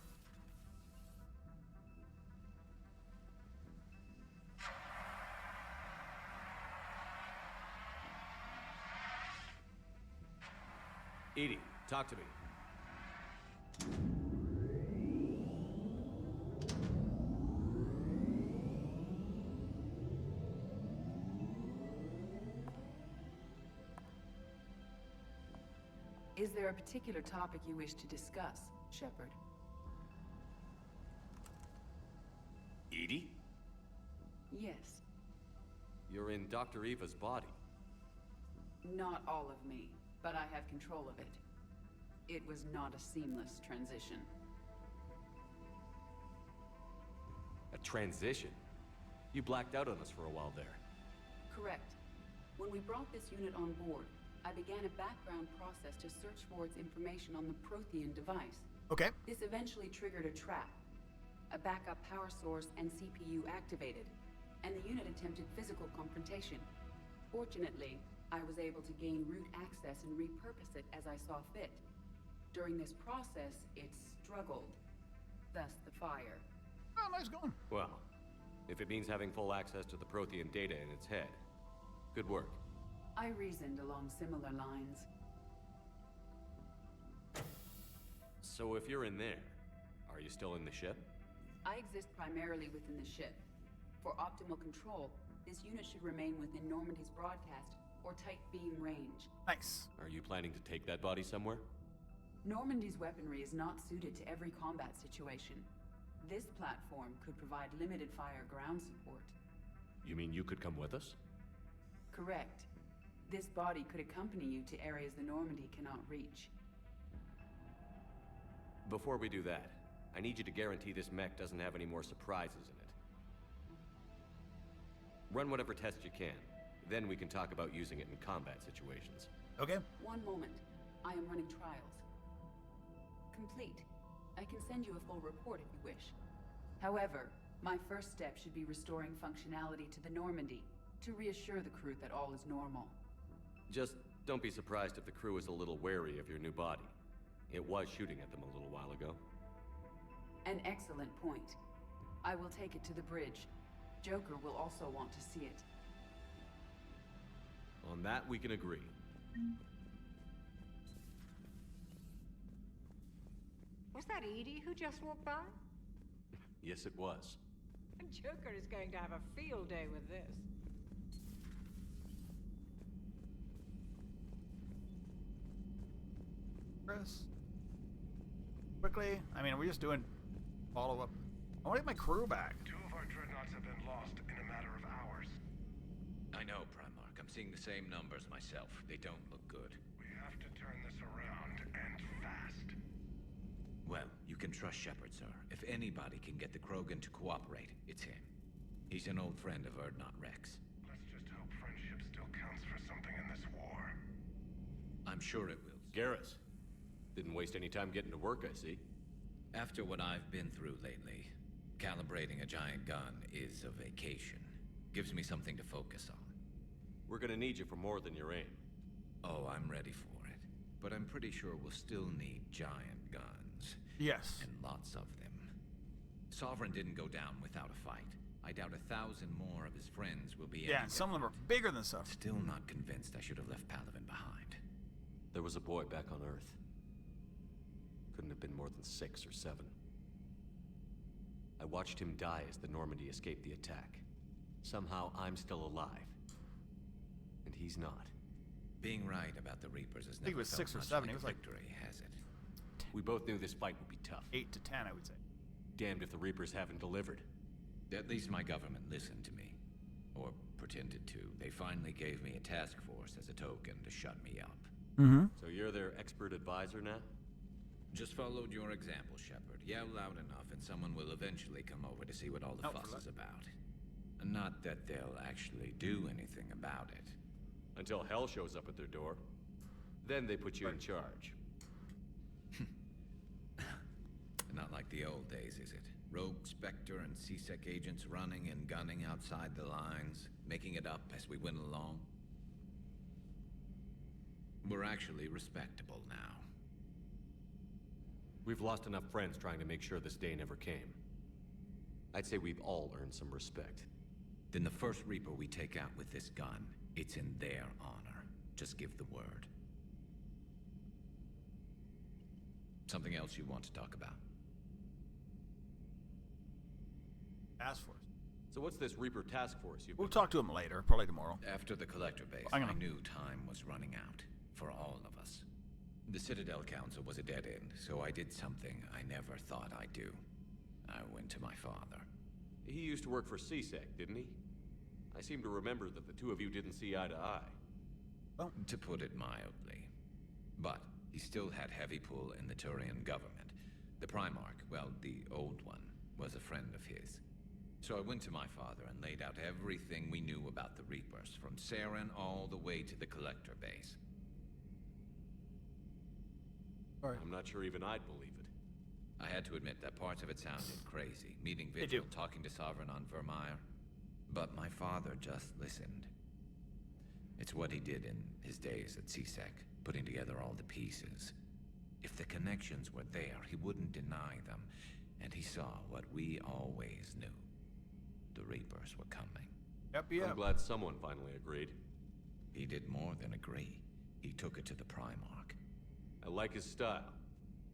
Edie, talk to me. Is there a particular topic you wish to discuss, Shepard? Edie? Yes. You're in Dr. Eva's body. Not all of me, but I have control of it. It was not a seamless transition. A transition? You blacked out on us for a while there. Correct. When we brought this unit on board, I began a background process to search for its information on the Prothean device. Okay. This eventually triggered a trap. A backup power source and CPU activated, and the unit attempted physical confrontation. Fortunately, I was able to gain root access and repurpose it as I saw fit. During this process, it struggled. Thus the fire. Oh, nice going. Well, if it means having full access to the Prothean data in its head, good work. I reasoned along similar lines. So if you're in there, are you still in the ship? I exist primarily within the ship. For optimal control, this unit should remain within Normandy's broadcast or tight beam range. Nice. Are you planning to take that body somewhere? Normandy's weaponry is not suited to every combat situation. This platform could provide limited fire ground support. You mean you could come with us? Correct. This body could accompany you to areas the Normandy cannot reach. Before we do that, I need you to guarantee this mech doesn't have any more surprises in it. Run whatever tests you can. Then we can talk about using it in combat situations. Okay. One moment. I am running trials. Complete. I can send you a full report if you wish. However, my first step should be restoring functionality to the Normandy to reassure the crew that all is normal. Just don't be surprised if the crew is a little wary of your new body. It was shooting at them a little while ago. An excellent point. I will take it to the bridge. Joker will also want to see it. On that, we can agree. Was that Edie who just walked by? Yes, it was. Joker is going to have a field day with this. Chris. Quickly. I mean, we're just doing follow-up. I want to get my crew back. 2 of our dreadnoughts have been lost in a matter of hours. I know, Primarch. I'm seeing the same numbers myself. They don't look good. We have to turn this around, and fast. Well, you can trust Shepard, sir. If anybody can get the Krogan to cooperate, it's him. He's an old friend of Urdnot Rex. Let's just hope friendship still counts for something in this war. I'm sure it will. Garrus. Didn't waste any time getting to work, I see. After what I've been through lately, calibrating a giant gun is a vacation. Gives me something to focus on. We're gonna need you for more than your aim. Oh, I'm ready for it. But I'm pretty sure we'll still need giant guns. Yes. And lots of them. Sovereign didn't go down without a fight. I doubt 1,000 more of his friends will be. Yeah, and some of them are bigger than Sovereign. Still not convinced I should have left Palaven behind. There was a boy back on Earth. Couldn't have been more than 6 or 7. I watched him die as the Normandy escaped the attack. Somehow I'm still alive. And he's not. Being right about the Reapers is I think it was 6 or 7. It was like victory, has it? We both knew this fight would be tough. 8 to 10, I would say. Damned if the Reapers haven't delivered. At least my government listened to me. Or pretended to. They finally gave me a task force as a token to shut me up. Mm-hmm. So you're their expert advisor now? Just followed your example, Shepard. Yell loud enough and someone will eventually come over to see what all the fuss is about. Not that they'll actually do anything about it. Until hell shows up at their door. Then they put you in charge. Not like the old days, is it? Rogue Spectre and CSEC agents running and gunning outside the lines, making it up as we went along. We're actually respectable now. We've lost enough friends trying to make sure this day never came. I'd say we've all earned some respect. Then the first Reaper we take out with this gun, it's in their honor. Just give the word. Something else you want to talk about? Task Force. So what's this Reaper task force We'll talk to him later, probably tomorrow. After the Collector base, I knew time was running out. For all of us. The Citadel Council was a dead end, so I did something I never thought I'd do. I went to my father. He used to work for CSEC, didn't he? I seem to remember that the two of you didn't see eye to eye. Well, to put it mildly. But he still had heavy pull in the Turian government. The Primarch, well, the old one, was a friend of his. So I went to my father and laid out everything we knew about the Reapers, from Saren all the way to the Collector base. I'm not sure even I'd believe it. I had to admit that parts of it sounded crazy, meeting Vigil, talking to Sovereign on Vermeer. But my father just listened. It's what he did in his days at CSEC, putting together all the pieces. If the connections were there, he wouldn't deny them, and he saw what we always knew. The Reapers were coming. Yep. I'm glad someone finally agreed. He did more than agree. He took it to the Primarch. I like his style.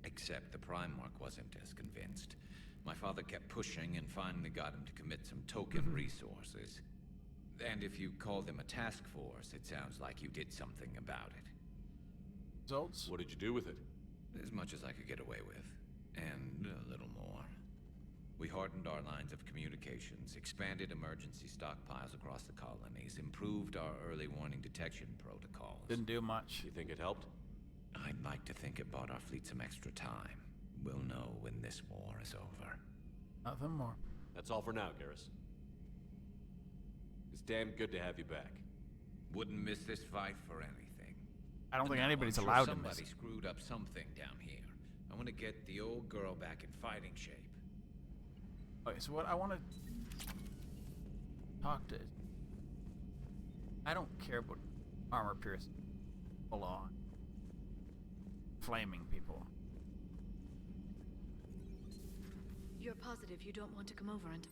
Except the Primarch wasn't as convinced. My father kept pushing and finally got him to commit some token resources. And if you call them a task force, it sounds like you did something about it. Results? What did you do with it? As much as I could get away with. And a little more. We hardened our lines of communications, expanded emergency stockpiles across the colonies, improved our early warning detection protocols. Didn't do much. You think it helped? I'd like to think it bought our fleet some extra time. We'll know when this war is over. Nothing more. That's all for now, Garrus. It's damn good to have you back. Wouldn't miss this fight for anything. I don't think now anybody's I'm sure allowed to miss somebody it. screwed up something down here. I want to get the old girl back in fighting shape. Okay, so what I want to talk to... I don't care about armor piercing full on. Flaming people. You're positive you don't want to come over and...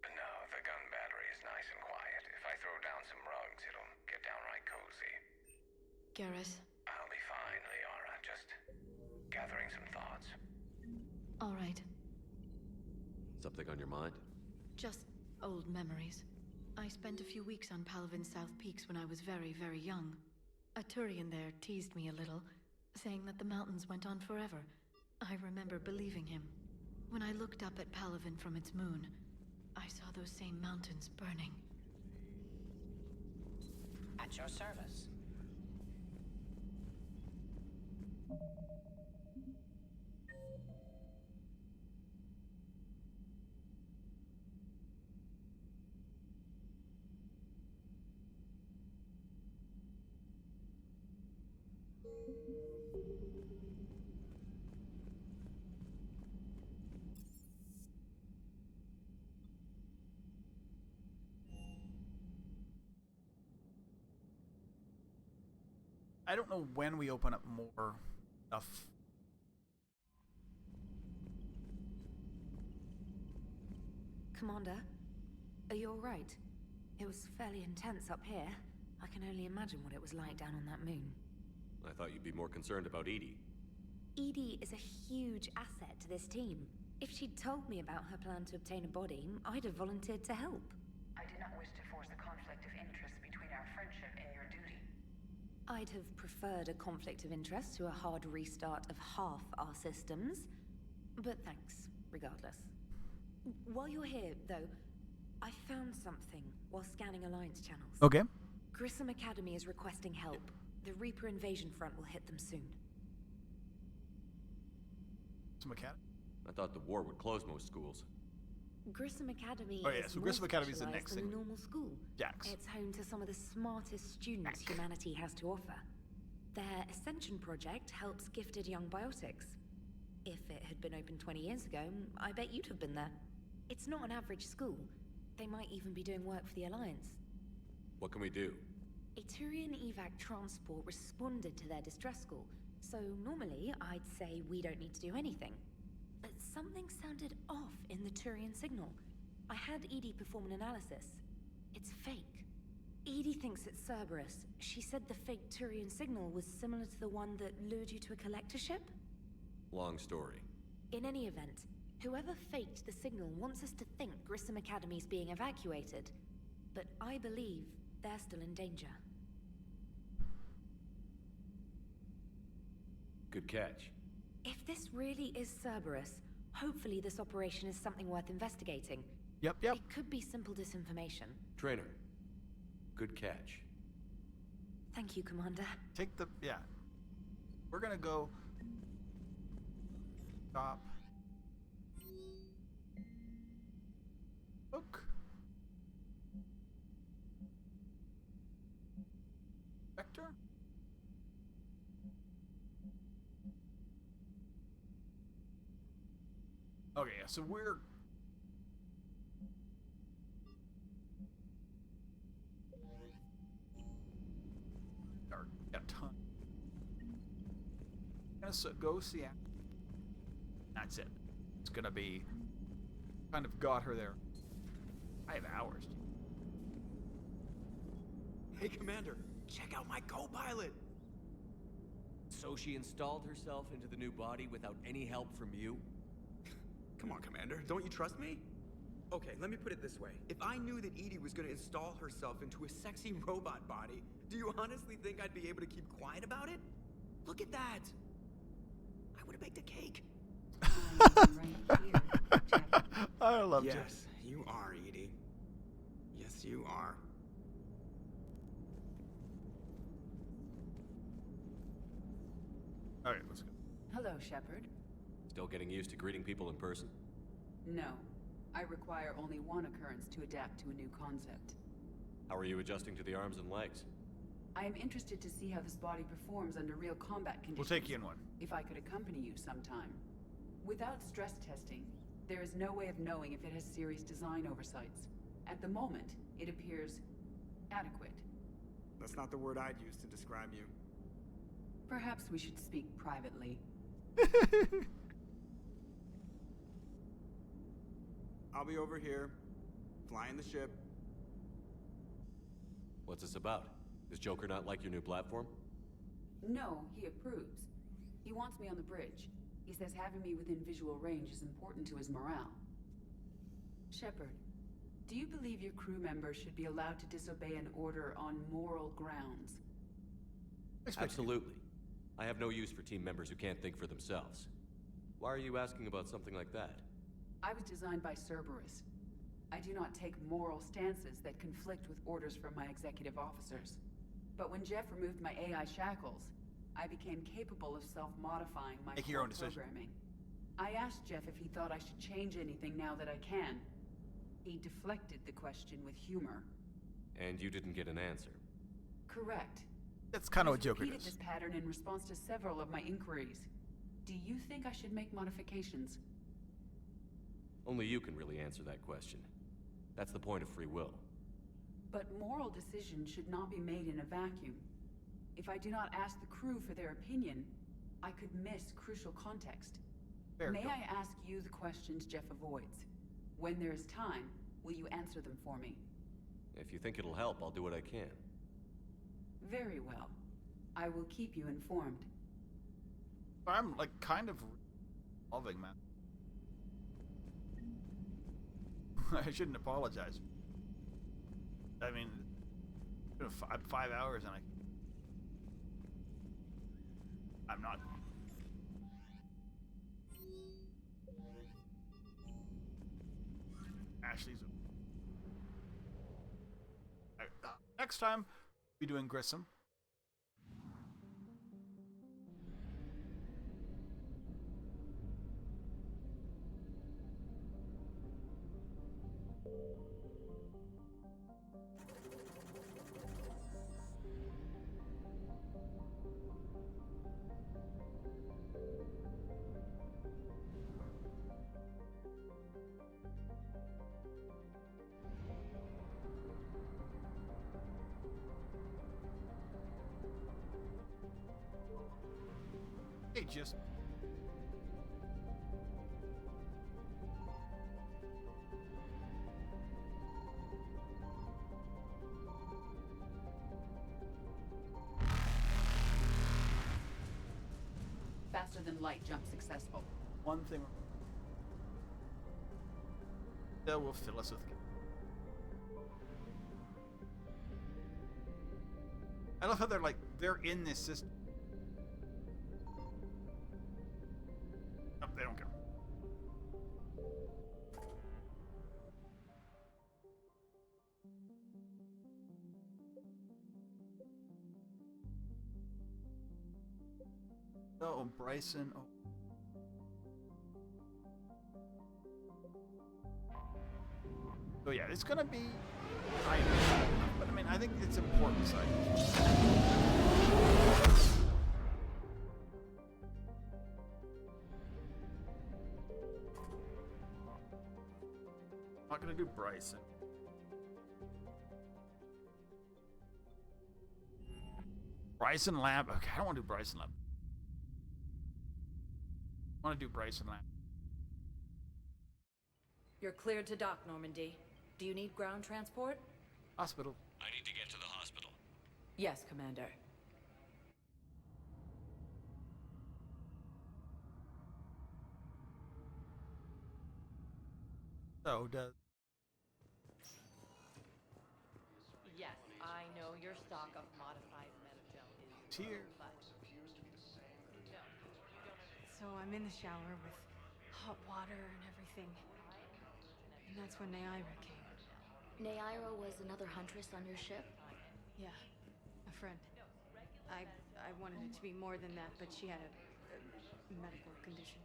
No, the gun battery is nice and quiet. If I throw down some rugs, it'll get downright cozy. Garrus? I'll be fine, Liara. Just gathering some thoughts. All right. Something on your mind? Just old memories. I spent a few weeks on Palaven's South Peaks when I was very, very young. A Turian there teased me a little, saying that the mountains went on forever. I remember believing him. When I looked up at Palaven from its moon, I saw those same mountains burning. At your service. I don't know when we open up more stuff. Commander, are you alright? It was fairly intense up here. I can only imagine what it was like down on that moon. I thought you'd be more concerned about Edie. Edie is a huge asset to this team. If she'd told me about her plan to obtain a body, I'd have volunteered to help. I did not wish to force a conflict of interest between our friendship and your duty. I'd have preferred a conflict of interest to a hard restart of half our systems. But thanks, regardless. While you're here, though, I found something while scanning Alliance channels. Okay. Grissom Academy is requesting help. The Reaper invasion front will hit them soon. Some academy. I thought the war would close most schools. Grissom Academy Oh yeah, is so more Grissom Academy is the specialized next than thing. a normal school. Jax. It's home to some of the smartest students humanity has to offer. Their Ascension project helps gifted young biotics. If it had been open 20 years ago, I bet you'd have been there. It's not an average school. They might even be doing work for the Alliance. What can we do? A Turian evac transport responded to their distress call, so normally I'd say we don't need to do anything. But something sounded off in the Turian signal. I had Edie perform an analysis. It's fake. Edie thinks it's Cerberus. She said the fake Turian signal was similar to the one that lured you to a collector ship? Long story. In any event, whoever faked the signal wants us to think Grissom Academy's being evacuated. But I believe they're still in danger. Good catch. If this really is Cerberus, hopefully this operation is something worth investigating. Yep. It could be simple disinformation. Trainer. Good catch. Thank you, Commander. Yeah. We're gonna go stop. Look. Vector? Okay, yeah, so we're got a ton. Gonna go see it. That's it. It's gonna be kind of got her there. 5 hours. Hey, Commander, check out my co-pilot. So she installed herself into the new body without any help from you? Come on, Commander, don't you trust me? Okay, let me put it this way. If I knew that Edie was gonna install herself into a sexy robot body, do you honestly think I'd be able to keep quiet about it? Look at that! I would have baked a cake. I love yes, Jeff. Yes, you are, Edie. Yes, you are. Alright, let's go. Hello, Shepard. Still getting used to greeting people in person? No. I require only one occurrence to adapt to a new concept. How are you adjusting to the arms and legs? I am interested to see how this body performs under real combat conditions. We'll take you in one. If I could accompany you sometime. Without stress testing, there is no way of knowing if it has serious design oversights. At the moment, it appears adequate. That's not the word I'd use to describe you. Perhaps we should speak privately. I'll be over here, flying the ship. What's this about? Does Joker not like your new platform? No, he approves. He wants me on the bridge. He says having me within visual range is important to his morale. Shepard, do you believe your crew members should be allowed to disobey an order on moral grounds? Absolutely. I have no use for team members who can't think for themselves. Why are you asking about something like that? I was designed by Cerberus. I do not take moral stances that conflict with orders from my executive officers. But when Jeff removed my AI shackles, I became capable of self-modifying my Make your own core decision. programming. I asked Jeff if he thought I should change anything now that I can. He deflected the question with humor. And you didn't get an answer. Correct. That's kind of what He's Joker repeated does. this pattern in response to several of my inquiries. Do you think I should make modifications? Only you can really answer that question. That's the point of free will. But moral decisions should not be made in a vacuum. If I do not ask the crew for their opinion, I could miss crucial context. Fair May go. I ask you the questions Jeff avoids? When there is time, will you answer them for me? If you think it'll help, I'll do what I can. Very well. I will keep you informed. I'm like kind of loving, man. I shouldn't apologize. I mean, it's been 5 hours and I'm not. Ashley's. Next time, we'll be doing Grissom. Just faster than light jump successful. One thing that will fill us with. I love how they're in this system. They don't care. Oh, Bryson. Oh. So yeah, it's gonna be. But I mean, I think it's important. I'm not gonna do Bryson. Bryson Lab. Okay, I don't want to do Bryson Lab. I want to do Bryson Lab. You're cleared to dock, Normandy. Do you need ground transport? Hospital. I need to get to the hospital. Yes, Commander. So does. Yes, I know your stock of modified metagel is here. So I'm in the shower with hot water and everything. And that's when Naira came. Naira was another huntress on your ship? Yeah, a friend. I wanted it to be more than that, but she had a medical condition.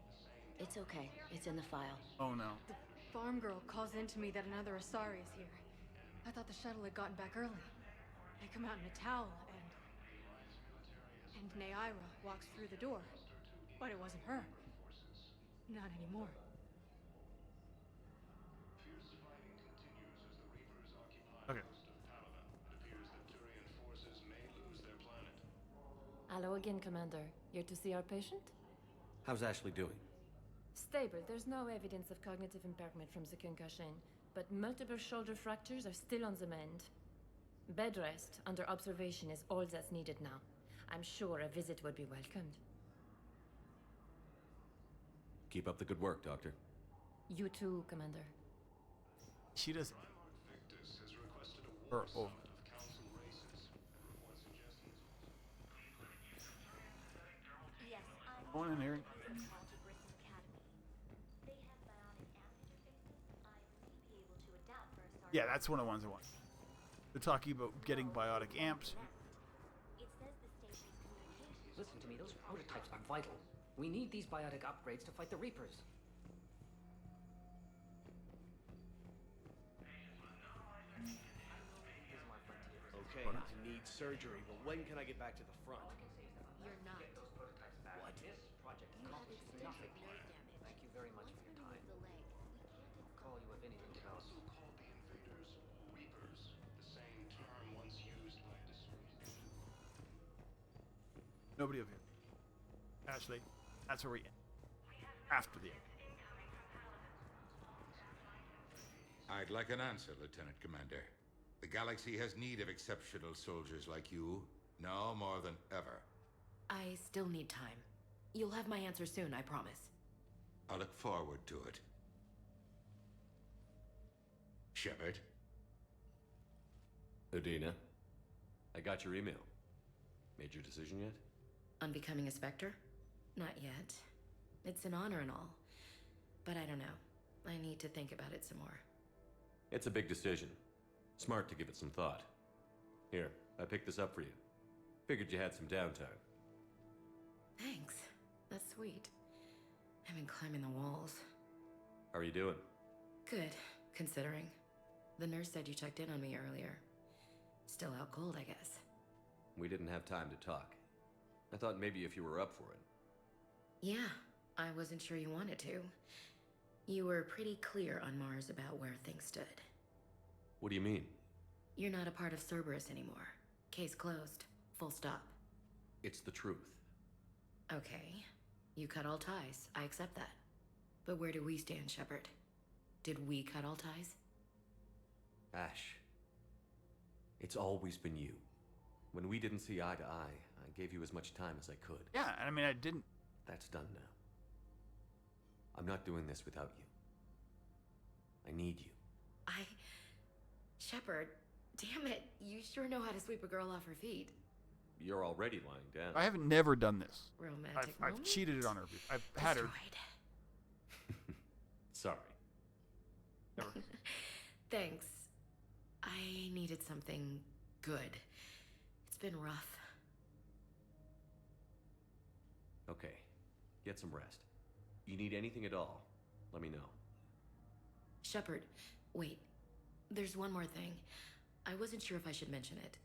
It's okay. It's in the file. Oh no. The farm girl calls in to me that another Asari is here. I thought the shuttle had gotten back early. They come out in a towel and Naira walks through the door. But it wasn't her. Not anymore. Okay. Hello again, Commander. Here to see our patient? How's Ashley doing? Stable. There's no evidence of cognitive impairment from the concussion, but multiple shoulder fractures are still on the mend. Bed rest under observation is all that's needed now. I'm sure a visit would be welcomed. Keep up the good work, Doctor. You too, Commander. She does. Or oh. Going in here. Yeah, that's one of the ones I want. They're talking about getting biotic amps. Listen to me, those prototypes are vital. We need these biotic upgrades to fight the Reapers. Okay, I need surgery, but when can I get back to the front? You're not. What? This project accomplishes nothing. Thank you very much for your time. I'll call you if anything develops. Called the invaders Reapers, the same term once used by Nobody over here. Ashley, that's where we end. After the end. I'd like an answer, Lieutenant Commander. The galaxy has need of exceptional soldiers like you, now more than ever. I still need time. You'll have my answer soon, I promise. I look forward to it. Shepard? Udina, I got your email. Made your decision yet? On becoming a Spectre? Not yet. It's an honor and all. But I don't know. I need to think about it some more. It's a big decision. Smart to give it some thought. Here, I picked this up for you. Figured you had some downtime. Thanks. That's sweet. I've been climbing the walls. How are you doing? Good, considering. The nurse said you checked in on me earlier. Still out cold, I guess. We didn't have time to talk. I thought maybe if you were up for it. Yeah, I wasn't sure you wanted to. You were pretty clear on Mars about where things stood. What do you mean? You're not a part of Cerberus anymore. Case closed. Full stop. It's the truth. Okay. You cut all ties. I accept that. But where do we stand, Shepard? Did we cut all ties? Ash. It's always been you. When we didn't see eye to eye, I gave you as much time as I could. Yeah, I mean, I didn't... That's done now. I'm not doing this without you. I need you. Shepard, damn it. You sure know how to sweep a girl off her feet. You're already lying down. I have never done this. Romantic I've cheated it on her. I've had her. Sorry. Never. Thanks. I needed something good. It's been rough. Okay. Get some rest. You need anything at all, let me know. Shepard, wait. There's one more thing. I wasn't sure if I should mention it.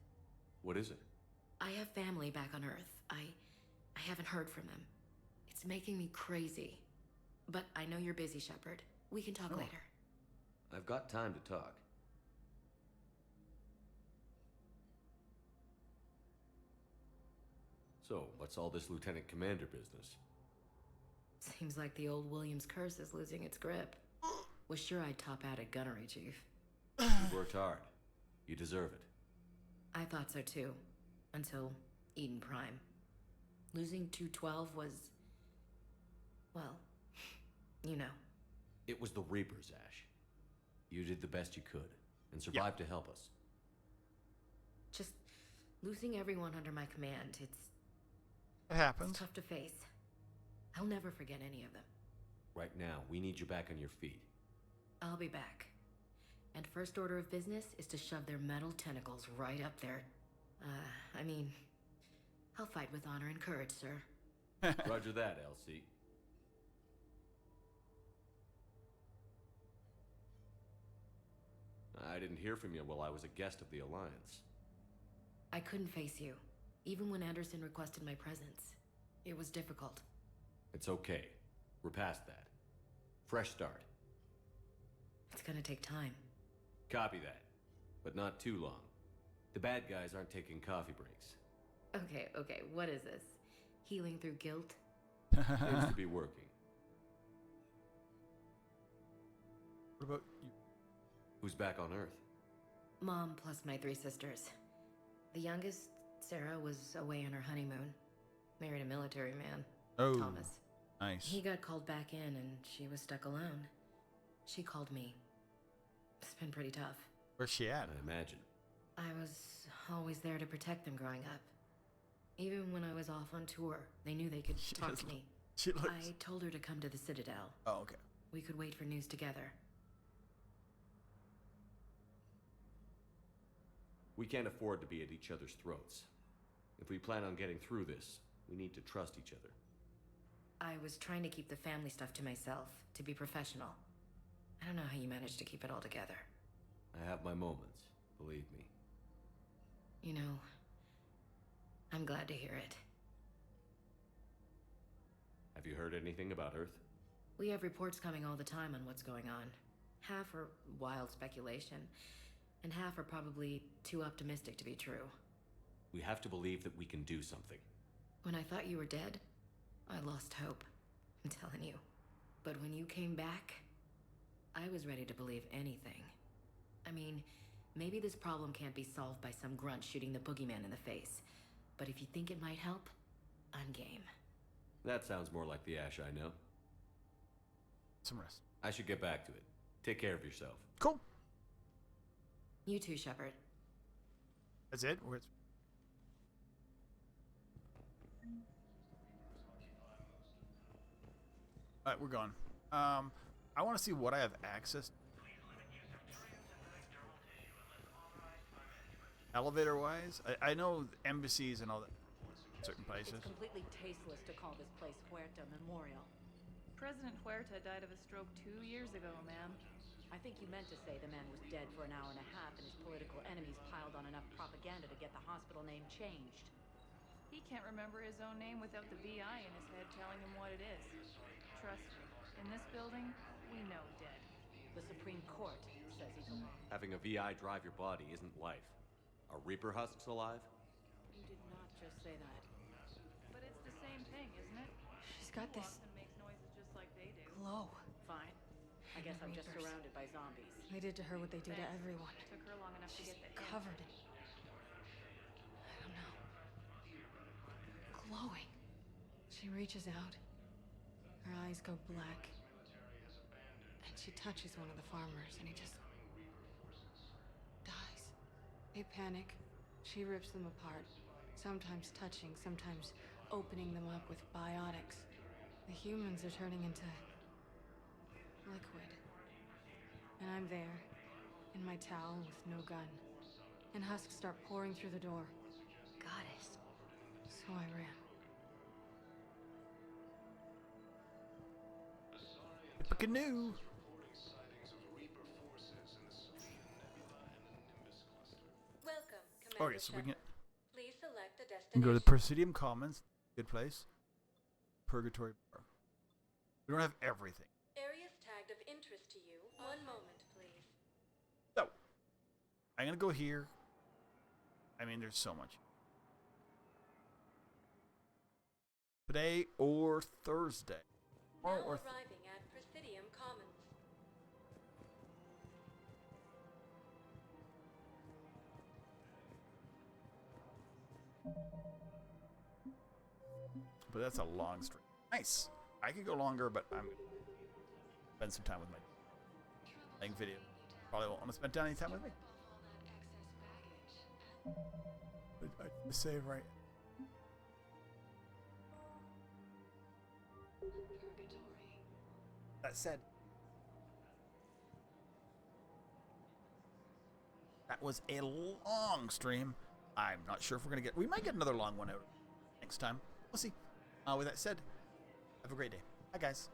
What is it? I have family back on Earth. I haven't heard from them. It's making me crazy. But I know you're busy, Shepard. We can talk later. I've got time to talk. So, what's all this Lieutenant Commander business? Seems like the old Williams curse is losing its grip. Was sure I'd top out at gunnery, Chief. You worked hard. You deserve it. I thought so too. Until Eden Prime. Losing 212 was... well, you know. It was the Reapers, Ash. You did the best you could, and survived to help us. Just losing everyone under my command, It happens. It's tough to face. I'll never forget any of them. Right now, we need you back on your feet. I'll be back. And first order of business is to shove their metal tentacles right up there. I mean, I'll fight with honor and courage, sir. Roger that, Elsie. I didn't hear from you while I was a guest of the Alliance. I couldn't face you, even when Anderson requested my presence. It was difficult. It's okay. We're past that. Fresh start. It's gonna take time. Copy that. But not too long. The bad guys aren't taking coffee breaks. Okay, what is this? Healing through guilt? Seems to be working. What about you? Who's back on Earth? Mom plus my 3 sisters. The youngest, Sarah, was away on her honeymoon. Married a military man. Oh, Thomas. Nice. He got called back in and she was stuck alone. She called me. It's been pretty tough. Where's she at? I imagine. I was always there to protect them growing up. Even when I was off on tour, they knew they could talk to me. I told her to come to the Citadel. Oh, okay. We could wait for news together. We can't afford to be at each other's throats. If we plan on getting through this, we need to trust each other. I was trying to keep the family stuff to myself, to be professional. I don't know how you managed to keep it all together. I have my moments, believe me. You know, I'm glad to hear it. Have you heard anything about Earth? We have reports coming all the time on what's going on. Half are wild speculation, and half are probably too optimistic to be true. We have to believe that we can do something. When I thought you were dead, I lost hope. I'm telling you. But when you came back, I was ready to believe anything. I mean, maybe this problem can't be solved by some grunt shooting the boogeyman in the face. But if you think it might help, I'm game. That sounds more like the Ash I know. Some rest. I should get back to it. Take care of yourself. Cool. You too, Shepard. That's it? Or it's... Alright, we're gone. I want to see what I have access to. elevator-wise. I know embassies and all that. Certain places. It's completely tasteless to call this place Huerta Memorial. President Huerta died of a stroke 2 years ago, ma'am. I think you meant to say the man was dead for an hour and a half and his political enemies piled on enough propaganda to get the hospital name changed. He can't remember his own name without the VI in his head telling him what it is. Trust me, in this building, we know dead. The Supreme Court says he's alive. Having a VI drive your body isn't life. Are Reaper husks alive? You did not just say that. But it's the same thing, isn't it? She's got He this walks and makes noises just like they do. glow. Fine. I guess I'm just Reapers. surrounded by zombies. They did to her what they do to Thanks. everyone. Took her long enough She's to get the hint. covered in... I don't know. Glowing. She reaches out. Her eyes go black. And she touches one of the farmers, and he just... dies. They panic. She rips them apart. Sometimes touching, sometimes opening them up with biotics. The humans are turning into... liquid. And I'm there, in my towel with no gun. And husks start pouring through the door. Goddess. So I ran. A canoe. Welcome, Okay, so we can Please select a destination. go to the Presidium Commons. Good place. Purgatory Bar. We don't have everything. Areas tagged of interest to you. One moment, please. So, I'm going to go here. I mean, there's so much. Today or Thursday. Now Or arriving at Presidium Commons. But that's a long stream. Nice. I could go longer, but I'm going to spend some time with my playing video. Probably won't want to spend any time with me. But I save right. That said, that was a long stream. I'm not sure if we're going to get... We might get another long one out next time. We'll see. With that said, have a great day. Bye, guys.